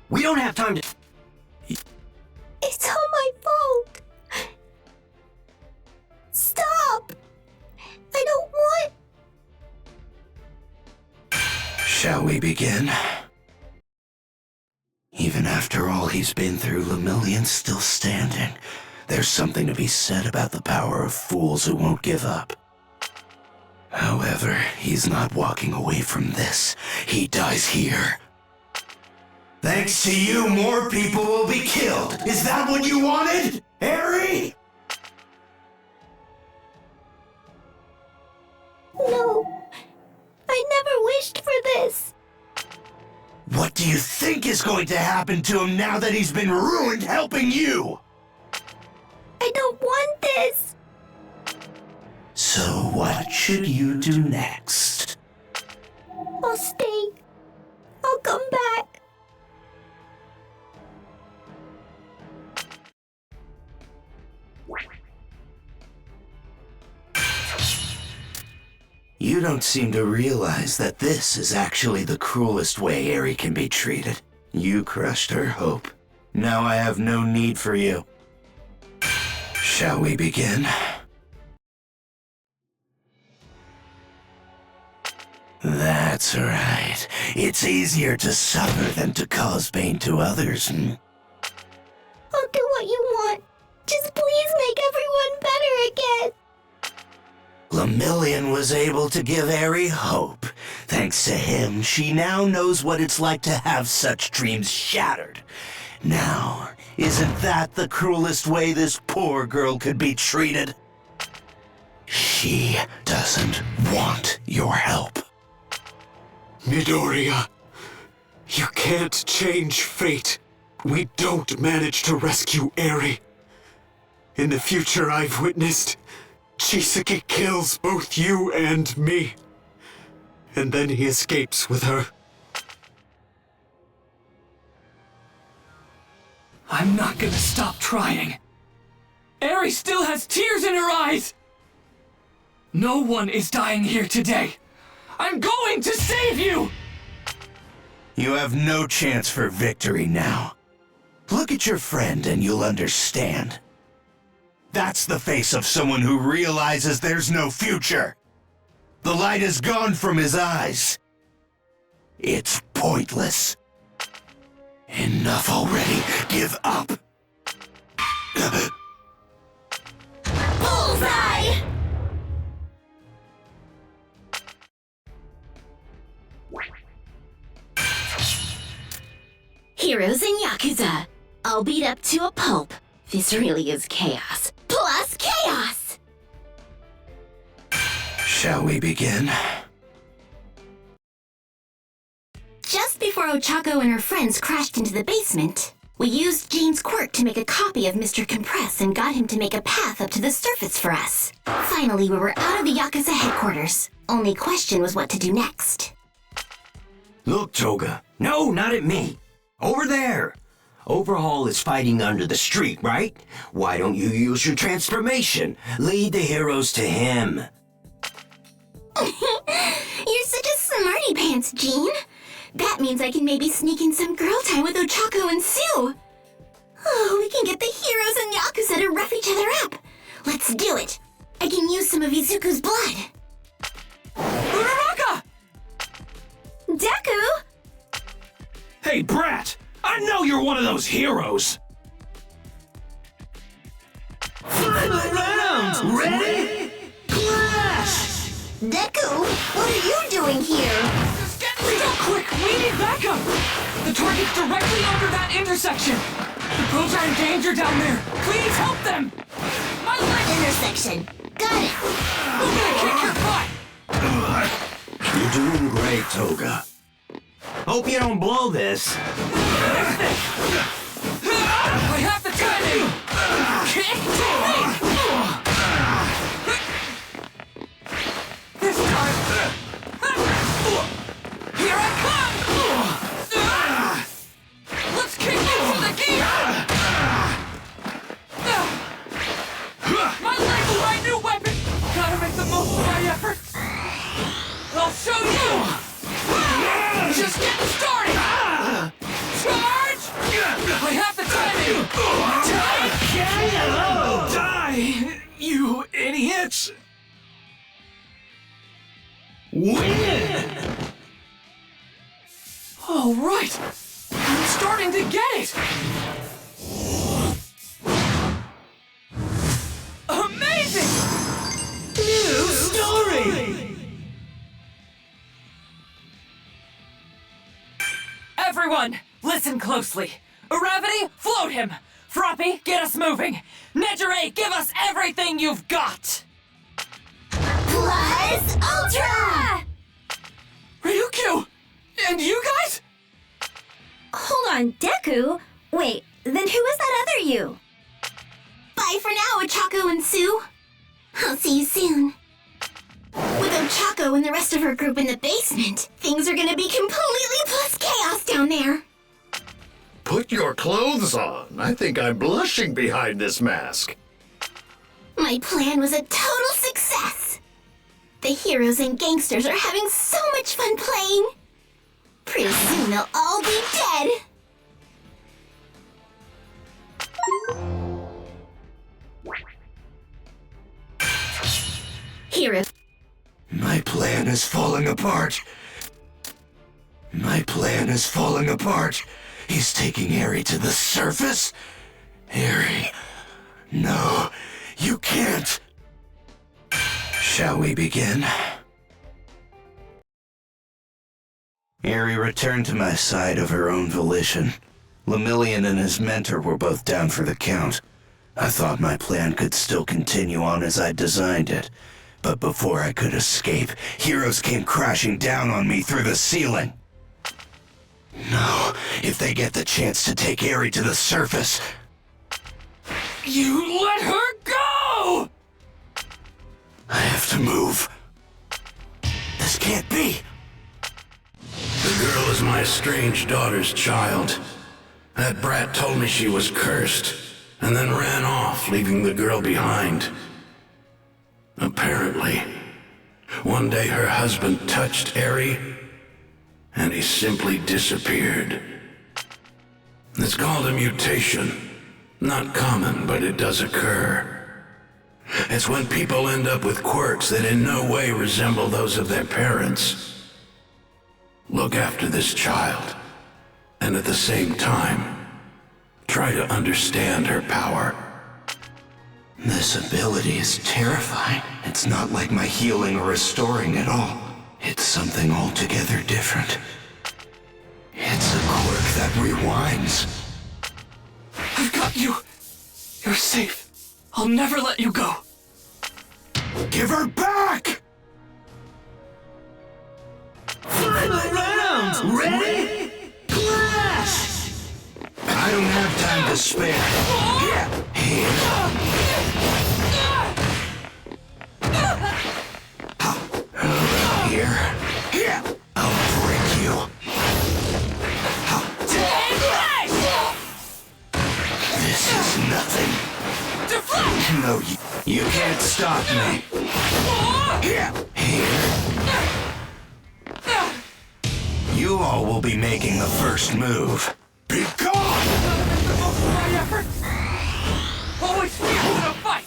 We don't have time to... It's all my fault! Stop! I don't want... Shall we begin? Even after all he's been through, Lemillion's still standing. There's something to be said about the power of fools who won't give up. However, he's not walking away from this. He dies here. Thanks to you, more people will be killed. Is that what you wanted, Eri? No. I never wished for this. What do you think is going to happen to him now that he's been ruined helping you? I don't want this. So what should you do next? I'll stay. I'll come back. You don't seem to realize that this is actually the cruelest way Eri can be treated. You crushed her hope. Now I have no need for you. Shall we begin? That's right. It's easier to suffer than to cause pain to others. I'll do what you want. Just please make everyone better again. Lemillion was able to give Eri hope. Thanks to him, she now knows what it's like to have such dreams shattered. Now, isn't that the cruelest way this poor girl could be treated? She doesn't want your help. Midoriya, you can't change fate. We don't manage to rescue Eri. In the future I've witnessed, Chisaki kills both you and me. And then he escapes with her. I'm not gonna stop trying. Eri still has tears in her eyes! No one is dying here today. I'm going to save you! You have no chance for victory now. Look at your friend and you'll understand. That's the face of someone who realizes there's no future. The light is gone from his eyes. It's pointless. Enough already. Give up. Bullseye! Heroes and Yakuza, all beat up to a pulp. This really is chaos. Plus chaos! Shall we begin? Just before Ochako and her friends crashed into the basement, we used Gene's quirk to make a copy of Mr. Compress and got him to make a path up to the surface for us. Finally, we were out of the Yakuza headquarters. Only question was what to do next. Look, Toga. No, not at me. Over there. Overhaul is fighting under the street, right? Why don't you use your transformation? Lead the heroes to him. You're such a smarty pants, Gene. That means I can maybe sneak in some girl time with Ochako and Sue. Oh, we can get the heroes and Yakuza to rough each other up. Let's do it. I can use some of Izuku's blood. Uraraka! Deku! Hey, Brat! I know you're one of those heroes! Final round! Ready? Clash! Deku, what are you doing here? Quick, we need backup! The target's directly under that intersection! The girls are in danger down there! Please help them! My leg! Intersection. Got it! I'm gonna kick your butt! You're doing great, Toga. Hope you don't blow this. I have the timing! Kick to me! This time! Here I come! Let's kick you for the gear! My leg's my new weapon! Gotta make the most of my effort! I'll show you! Just getting started! Charge! I have the timing! Die, you idiots! Win! All right! I'm starting to get it! Amazing! New story! Everyone, listen closely. Uravity, float him! Froppy, get us moving! Nejire, give us everything you've got! Plus Ultra! Ryukyu! And you guys? Hold on, Deku? Wait, then who is that other you? Bye for now, Ochako and Sue. I'll see you soon. With Ochako and the rest of her group in the basement, things are gonna be completely plus chaos down there. Put your clothes on. I think I'm blushing behind this mask. My plan was a total success. The heroes and gangsters are having so much fun playing. Pretty soon they'll all be dead. Heroes. My plan is falling apart. My plan is falling apart. He's taking Eri to the surface? Eri, no, you can't. Shall we begin? Eri returned to my side of her own volition. Lemillion and his mentor were both down for the count. I thought my plan could still continue on as I designed it. But before I could escape, heroes came crashing down on me through the ceiling. No, if they get the chance to take Eri to the surface... You let her go! I have to move. This can't be. The girl is my estranged daughter's child. That brat told me she was cursed, and then ran off, leaving the girl behind. Apparently, one day her husband touched Eri, and he simply disappeared. It's called a mutation. Not common, but it does occur. It's when people end up with quirks that in no way resemble those of their parents. Look after this child. And at the same time, try to understand her power. This ability is terrifying. It's not like my healing or restoring at all. It's something altogether different. It's a quirk that rewinds. I've got you. You're safe. I'll never let you go. Give her back! Final round! Ready? Clash! I don't have time to spare. Here. Around here. I'll break you. This is nothing. No, you can't stop me. Here. You all will be making the first move. Be gone! My effort! Always feels in a fight!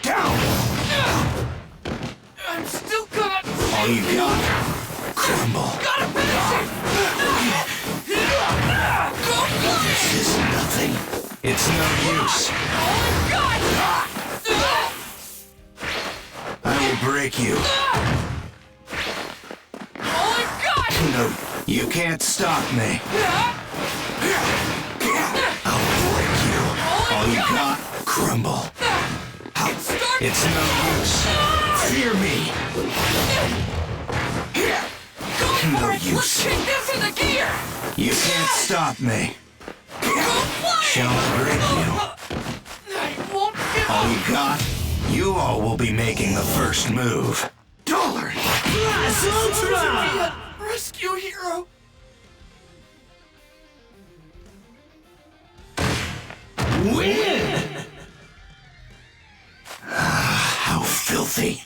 Down! I'm still gonna... All you got. Crumble. Gotta finish it! This is nothing. It's no use. Oh God! I will break you. Oh God! No, you can't stop me. I'll break you. All you got, crumble. It's no use. Fear me. No use. Let's kick this into gear! You can't stop me. Shall I break you? I won't give All you got, you all will be making the first move. Dollar! Blast Ultra! Rescue hero! Win! How filthy.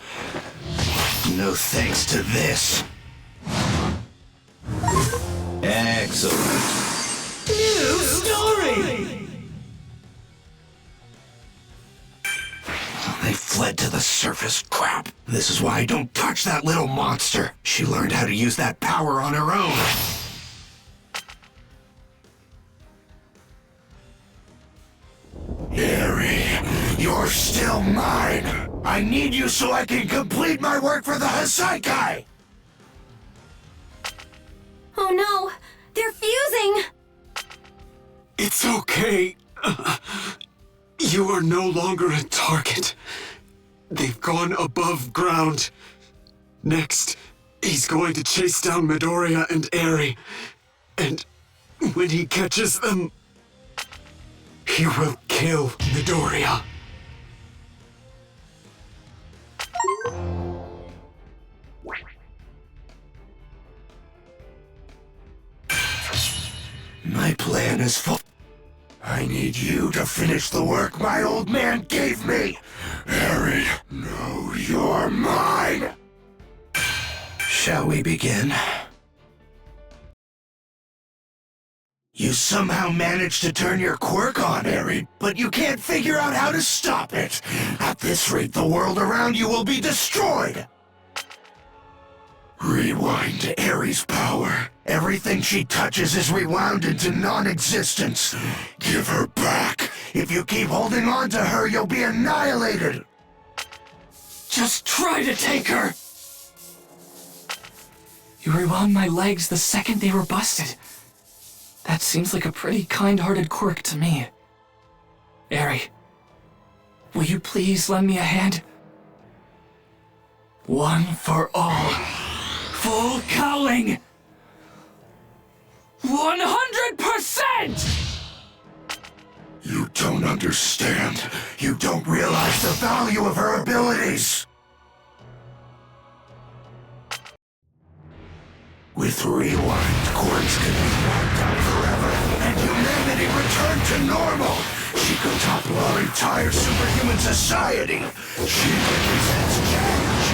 No thanks to this. Excellent. New story! They fled to the surface. Crap. This is why I don't touch that little monster. She learned how to use that power on her own. Eri, you're still mine. I need you so I can complete my work for the Hasaikai. Oh no, they're fusing! It's okay. You are no longer a target. They've gone above ground. Next, he's going to chase down Midoriya and Eri. And when he catches them, he will kill Midoriya. My plan is full. I need you to finish the work my old man gave me. Eri, no, you're mine. Shall we begin? You somehow managed to turn your quirk on, Eri, but you can't figure out how to stop it. At this rate, the world around you will be destroyed. Rewind Eri's power. Everything she touches is rewound into non-existence. Give her back. If you keep holding on to her, you'll be annihilated. Just try to take her! You rewound my legs the second they were busted. That seems like a pretty kind-hearted quirk to me. Eri, will you please lend me a hand? One for all. Full cowling! 100%! You don't understand. You don't realize the value of her abilities. With Rewind, quirks can be wiped out forever, and humanity returned to normal. She could topple our entire superhuman society. She represents change.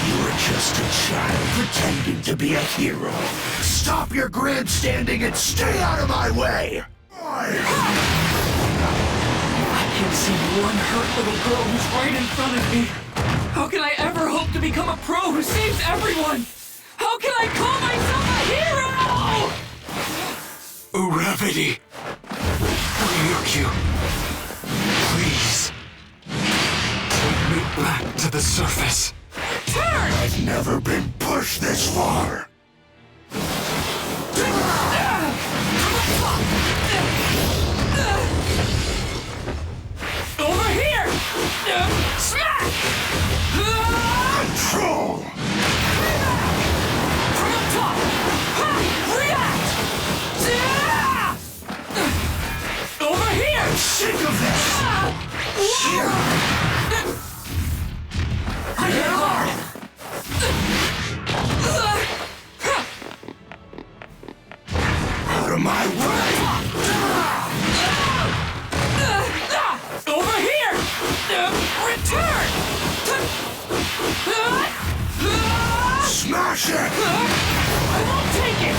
You are just a child pretending to be a hero. Stop your grandstanding and stay out of my way! I can see one hurt little girl who's right in front of me. How can I ever hope to become a pro who saves everyone? How can I call myself a hero? Uravity! Ryukyu! Please! Take me back to the surface! Turn! I've never been pushed this far! Over here! Smack! Control! From up top! React! Over here! I'm sick of this! I hit hard! Out of my way! Over here! Return! Smash it! I won't take it!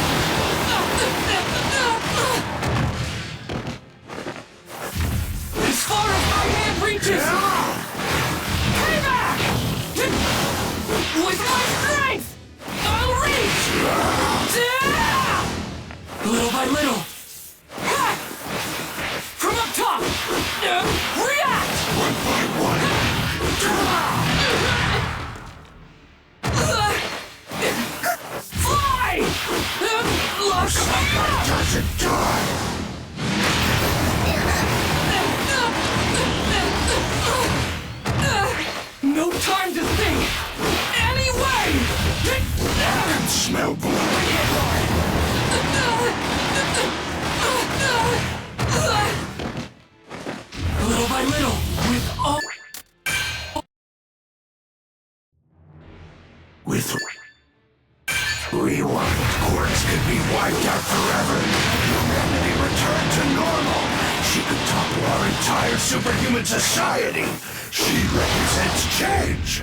As far as my hand reaches! Payback! With my strength! I'll reach! Little by little! From up top! React! One by one! Fly! Lock Doesn't die! No time to think! Anyway! I can smell blood! Little by little, with all... With rewind, quirks could be wiped out forever. Humanity returned to normal. She could topple our entire superhuman society. She represents change.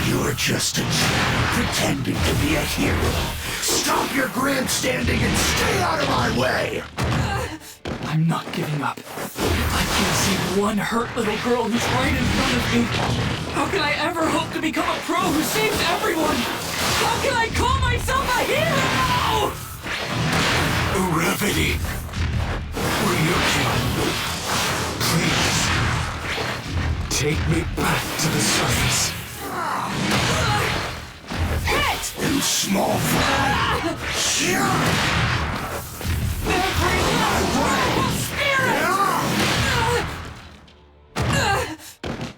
You're just a child pretending to be a hero. Stop your grandstanding and stay out of my way. I'm not giving up. I can't see one hurt little girl who's right in front of me. How can I ever hope to become a pro who saves everyone? How can I call myself a hero? Uravity! Ryukyu! Please! Take me back to the surface! Hit! You small fry!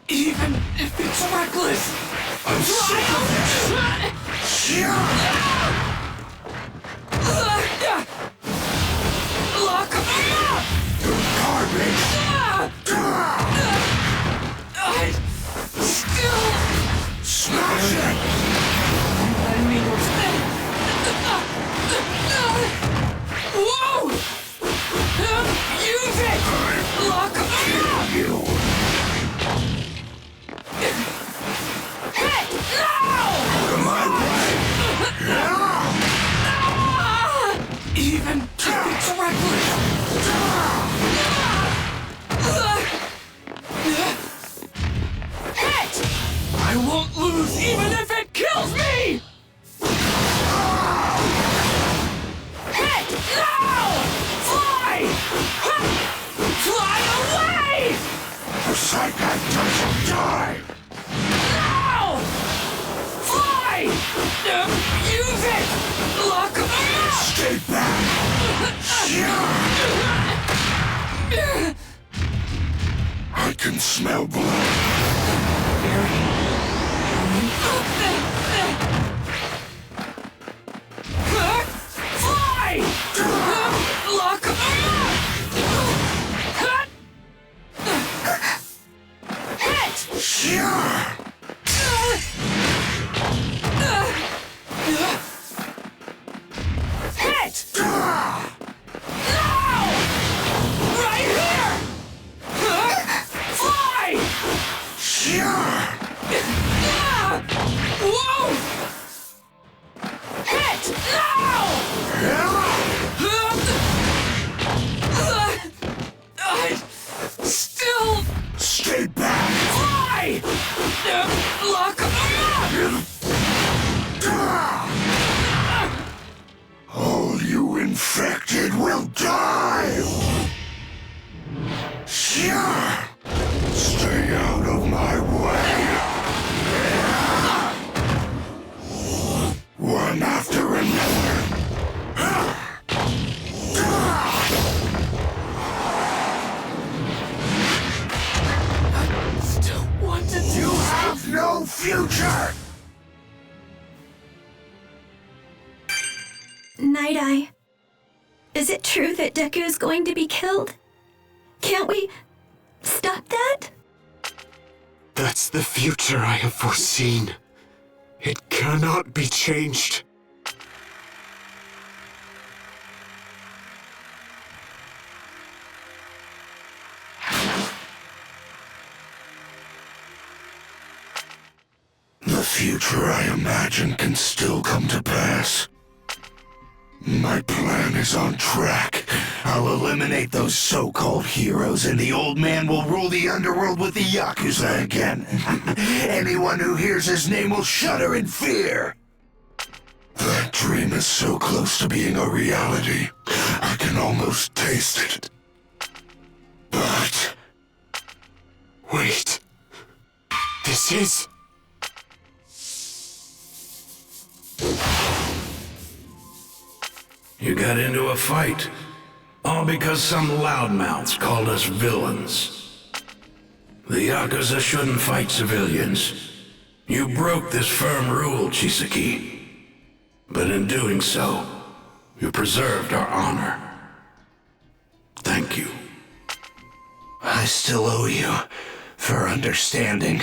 Even if it's reckless! I'm sick of this! Lock up! Garbage! I still... Smash it! Whoa! Use it! Lock up! You! Hit! No! Out of my way! Even if it's reckless! Hit! I won't lose even if it kills me! Hit! No! Fly! Fly away! The Psychic doesn't die! No! Fly! Use it! Lock up! Stay back! I can smell blood. Fly! Lock up! Hit! Hit! No! Right here! Fly! All you infected will die! Stay out of my way! One after another! What did You have no future! Night Eye, is it true that Deku is going to be killed? Can't we stop that? That's the future I have foreseen. It cannot be changed. The future I imagine can still come to pass. My plan is on track. I'll eliminate those so-called heroes, and the old man will rule the underworld with the Yakuza again. Anyone who hears his name will shudder in fear. That dream is so close to being a reality. I can almost taste it. But... Wait. This is... You got into a fight, all because some loudmouths called us villains. The Yakuza shouldn't fight civilians. You broke this firm rule, Chisaki. But in doing so, you preserved our honor. Thank you. I still owe you for understanding.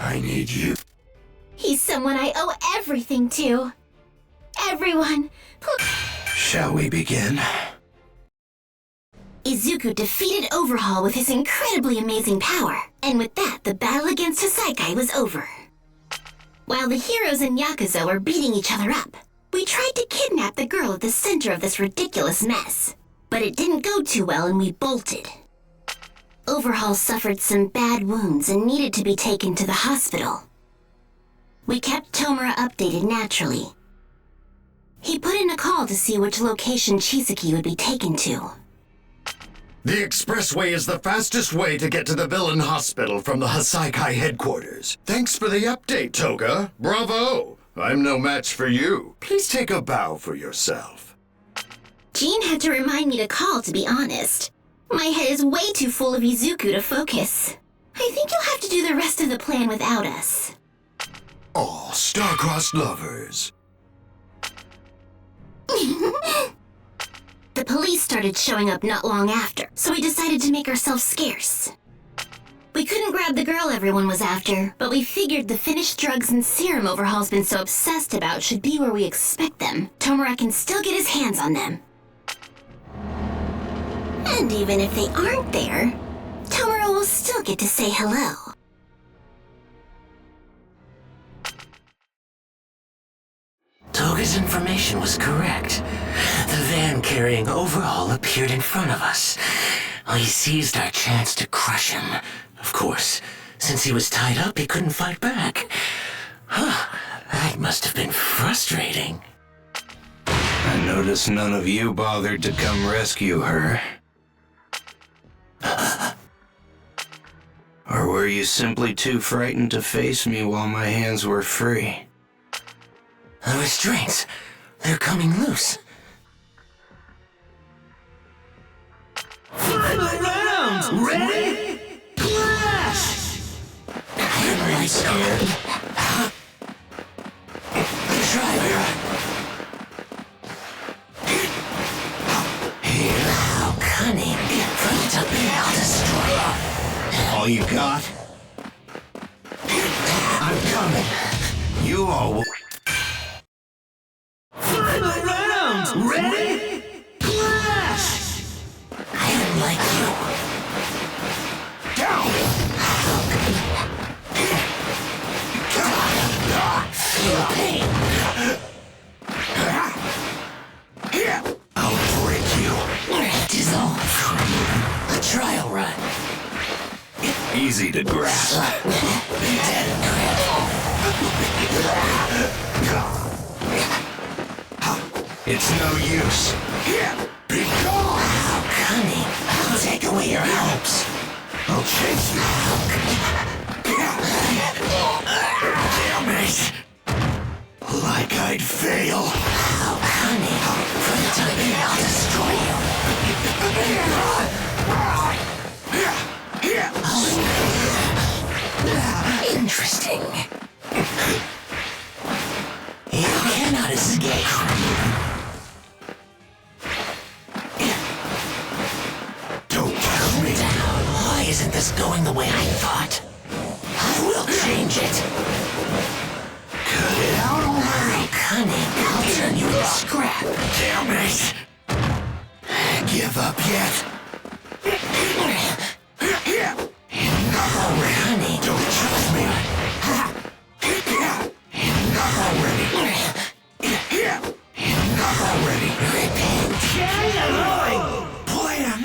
I need you. He's someone I owe everything to. Everyone, Shall we begin? Izuku defeated Overhaul with his incredibly amazing power, and with that, the battle against Hasaikai was over. While the heroes and Yakuza were beating each other up, we tried to kidnap the girl at the center of this ridiculous mess. But it didn't go too well and we bolted. Overhaul suffered some bad wounds and needed to be taken to the hospital. We kept Tomura updated naturally. He put in a call to see which location Chisaki would be taken to. The expressway is the fastest way to get to the villain hospital from the Hasaikai headquarters. Thanks for the update, Toga. Bravo! I'm no match for you. Please take a bow for yourself. Jean had to remind me to call, to be honest. My head is way too full of Izuku to focus. I think you'll have to do the rest of the plan without us. Oh, star-crossed lovers. The police started showing up not long after, so we decided to make ourselves scarce. We couldn't grab the girl everyone was after, but we figured the finished drugs and serum Overhaul's been so obsessed about should be where we expect them. Tomura can still get his hands on them. And even if they aren't there, Tomura will still get to say hello. Toga's information was correct. The van carrying Overhaul appeared in front of us. We seized our chance to crush him. Of course, since he was tied up, he couldn't fight back. That must have been frustrating. I noticed none of you bothered to come rescue her. Or were you simply too frightened to face me while my hands were free? The restraints, they're coming loose. Final round! Ready? Clash! I'm really scared. Driver. How cunning. From to be, I'll destroy you. All you got? I'm coming. You all will... Final round! Ready? Clash! I don't like you. Down! Feel easy to grasp. It's no use. Be gone! How cunning. I'll take away your hopes. I'll chase you. Damn it! Like I'd fail. How cunning. For the time being, I'll destroy you. Interesting. You cannot escape. Don't kill me. Down. Why isn't this going the way I thought? I will change it. Cut it out already. Cunning. I'll turn you into scrap. Damn it! Give up yet? Enough already. Cunning. Don't trust me. Enough already. Enough already. Repent. Plan.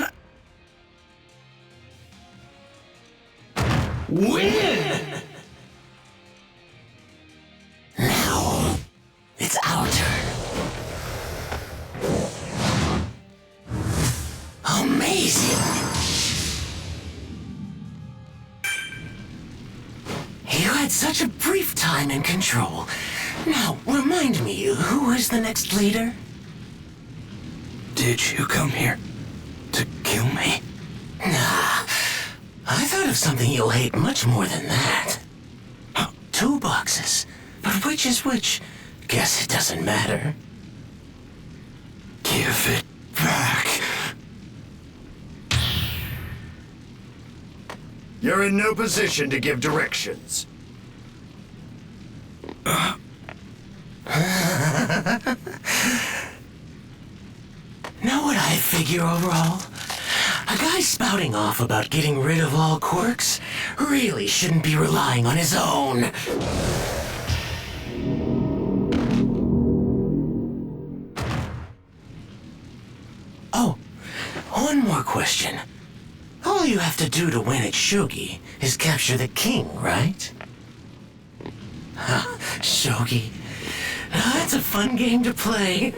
Win! Now, it's our turn. Amazing! You had such a brief time in control. Now, remind me, who is the next leader? Did you come here to kill me? Nah, I thought of something you'll hate much more than that. 2 boxes. But which is which? Guess it doesn't matter. Give it back. You're in no position to give directions. Know what I figure overall? A guy spouting off about getting rid of all quirks really shouldn't be relying on his own. Oh, one more question. All you have to do to win at Shogi is capture the king, right? Huh, Shogi. That's a fun game to play.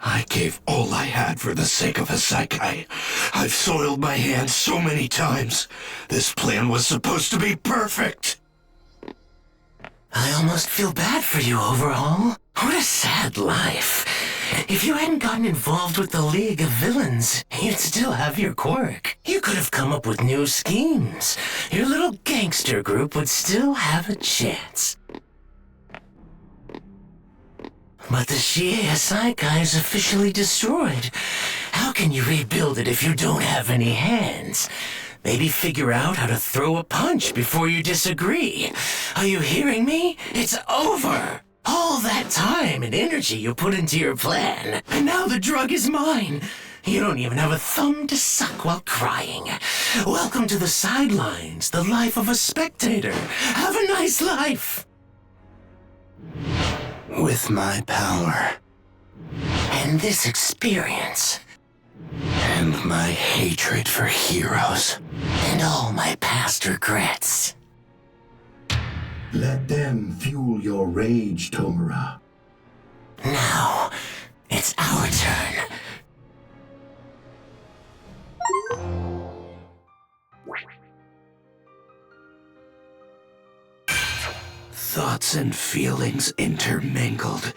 I gave all I had for the sake of Hasaikai. I've soiled my hands so many times. This plan was supposed to be perfect. I almost feel bad for you, Overhaul. What a sad life. If you hadn't gotten involved with the League of Villains, you'd still have your quirk. You could have come up with new schemes. Your little gangster group would still have a chance. But the Shie Hasaikai is officially destroyed. How can you rebuild it if you don't have any hands? Maybe figure out how to throw a punch before you disagree. Are you hearing me? It's over. All that time and energy you put into your plan, and now the drug is mine. You don't even have a thumb to suck while crying. Welcome to the sidelines, the life of a spectator. Have a nice life. With my power. And this experience. And my hatred for heroes. And all my past regrets. Let them fuel your rage, Tomura. Now, it's our turn. Thoughts and feelings intermingled.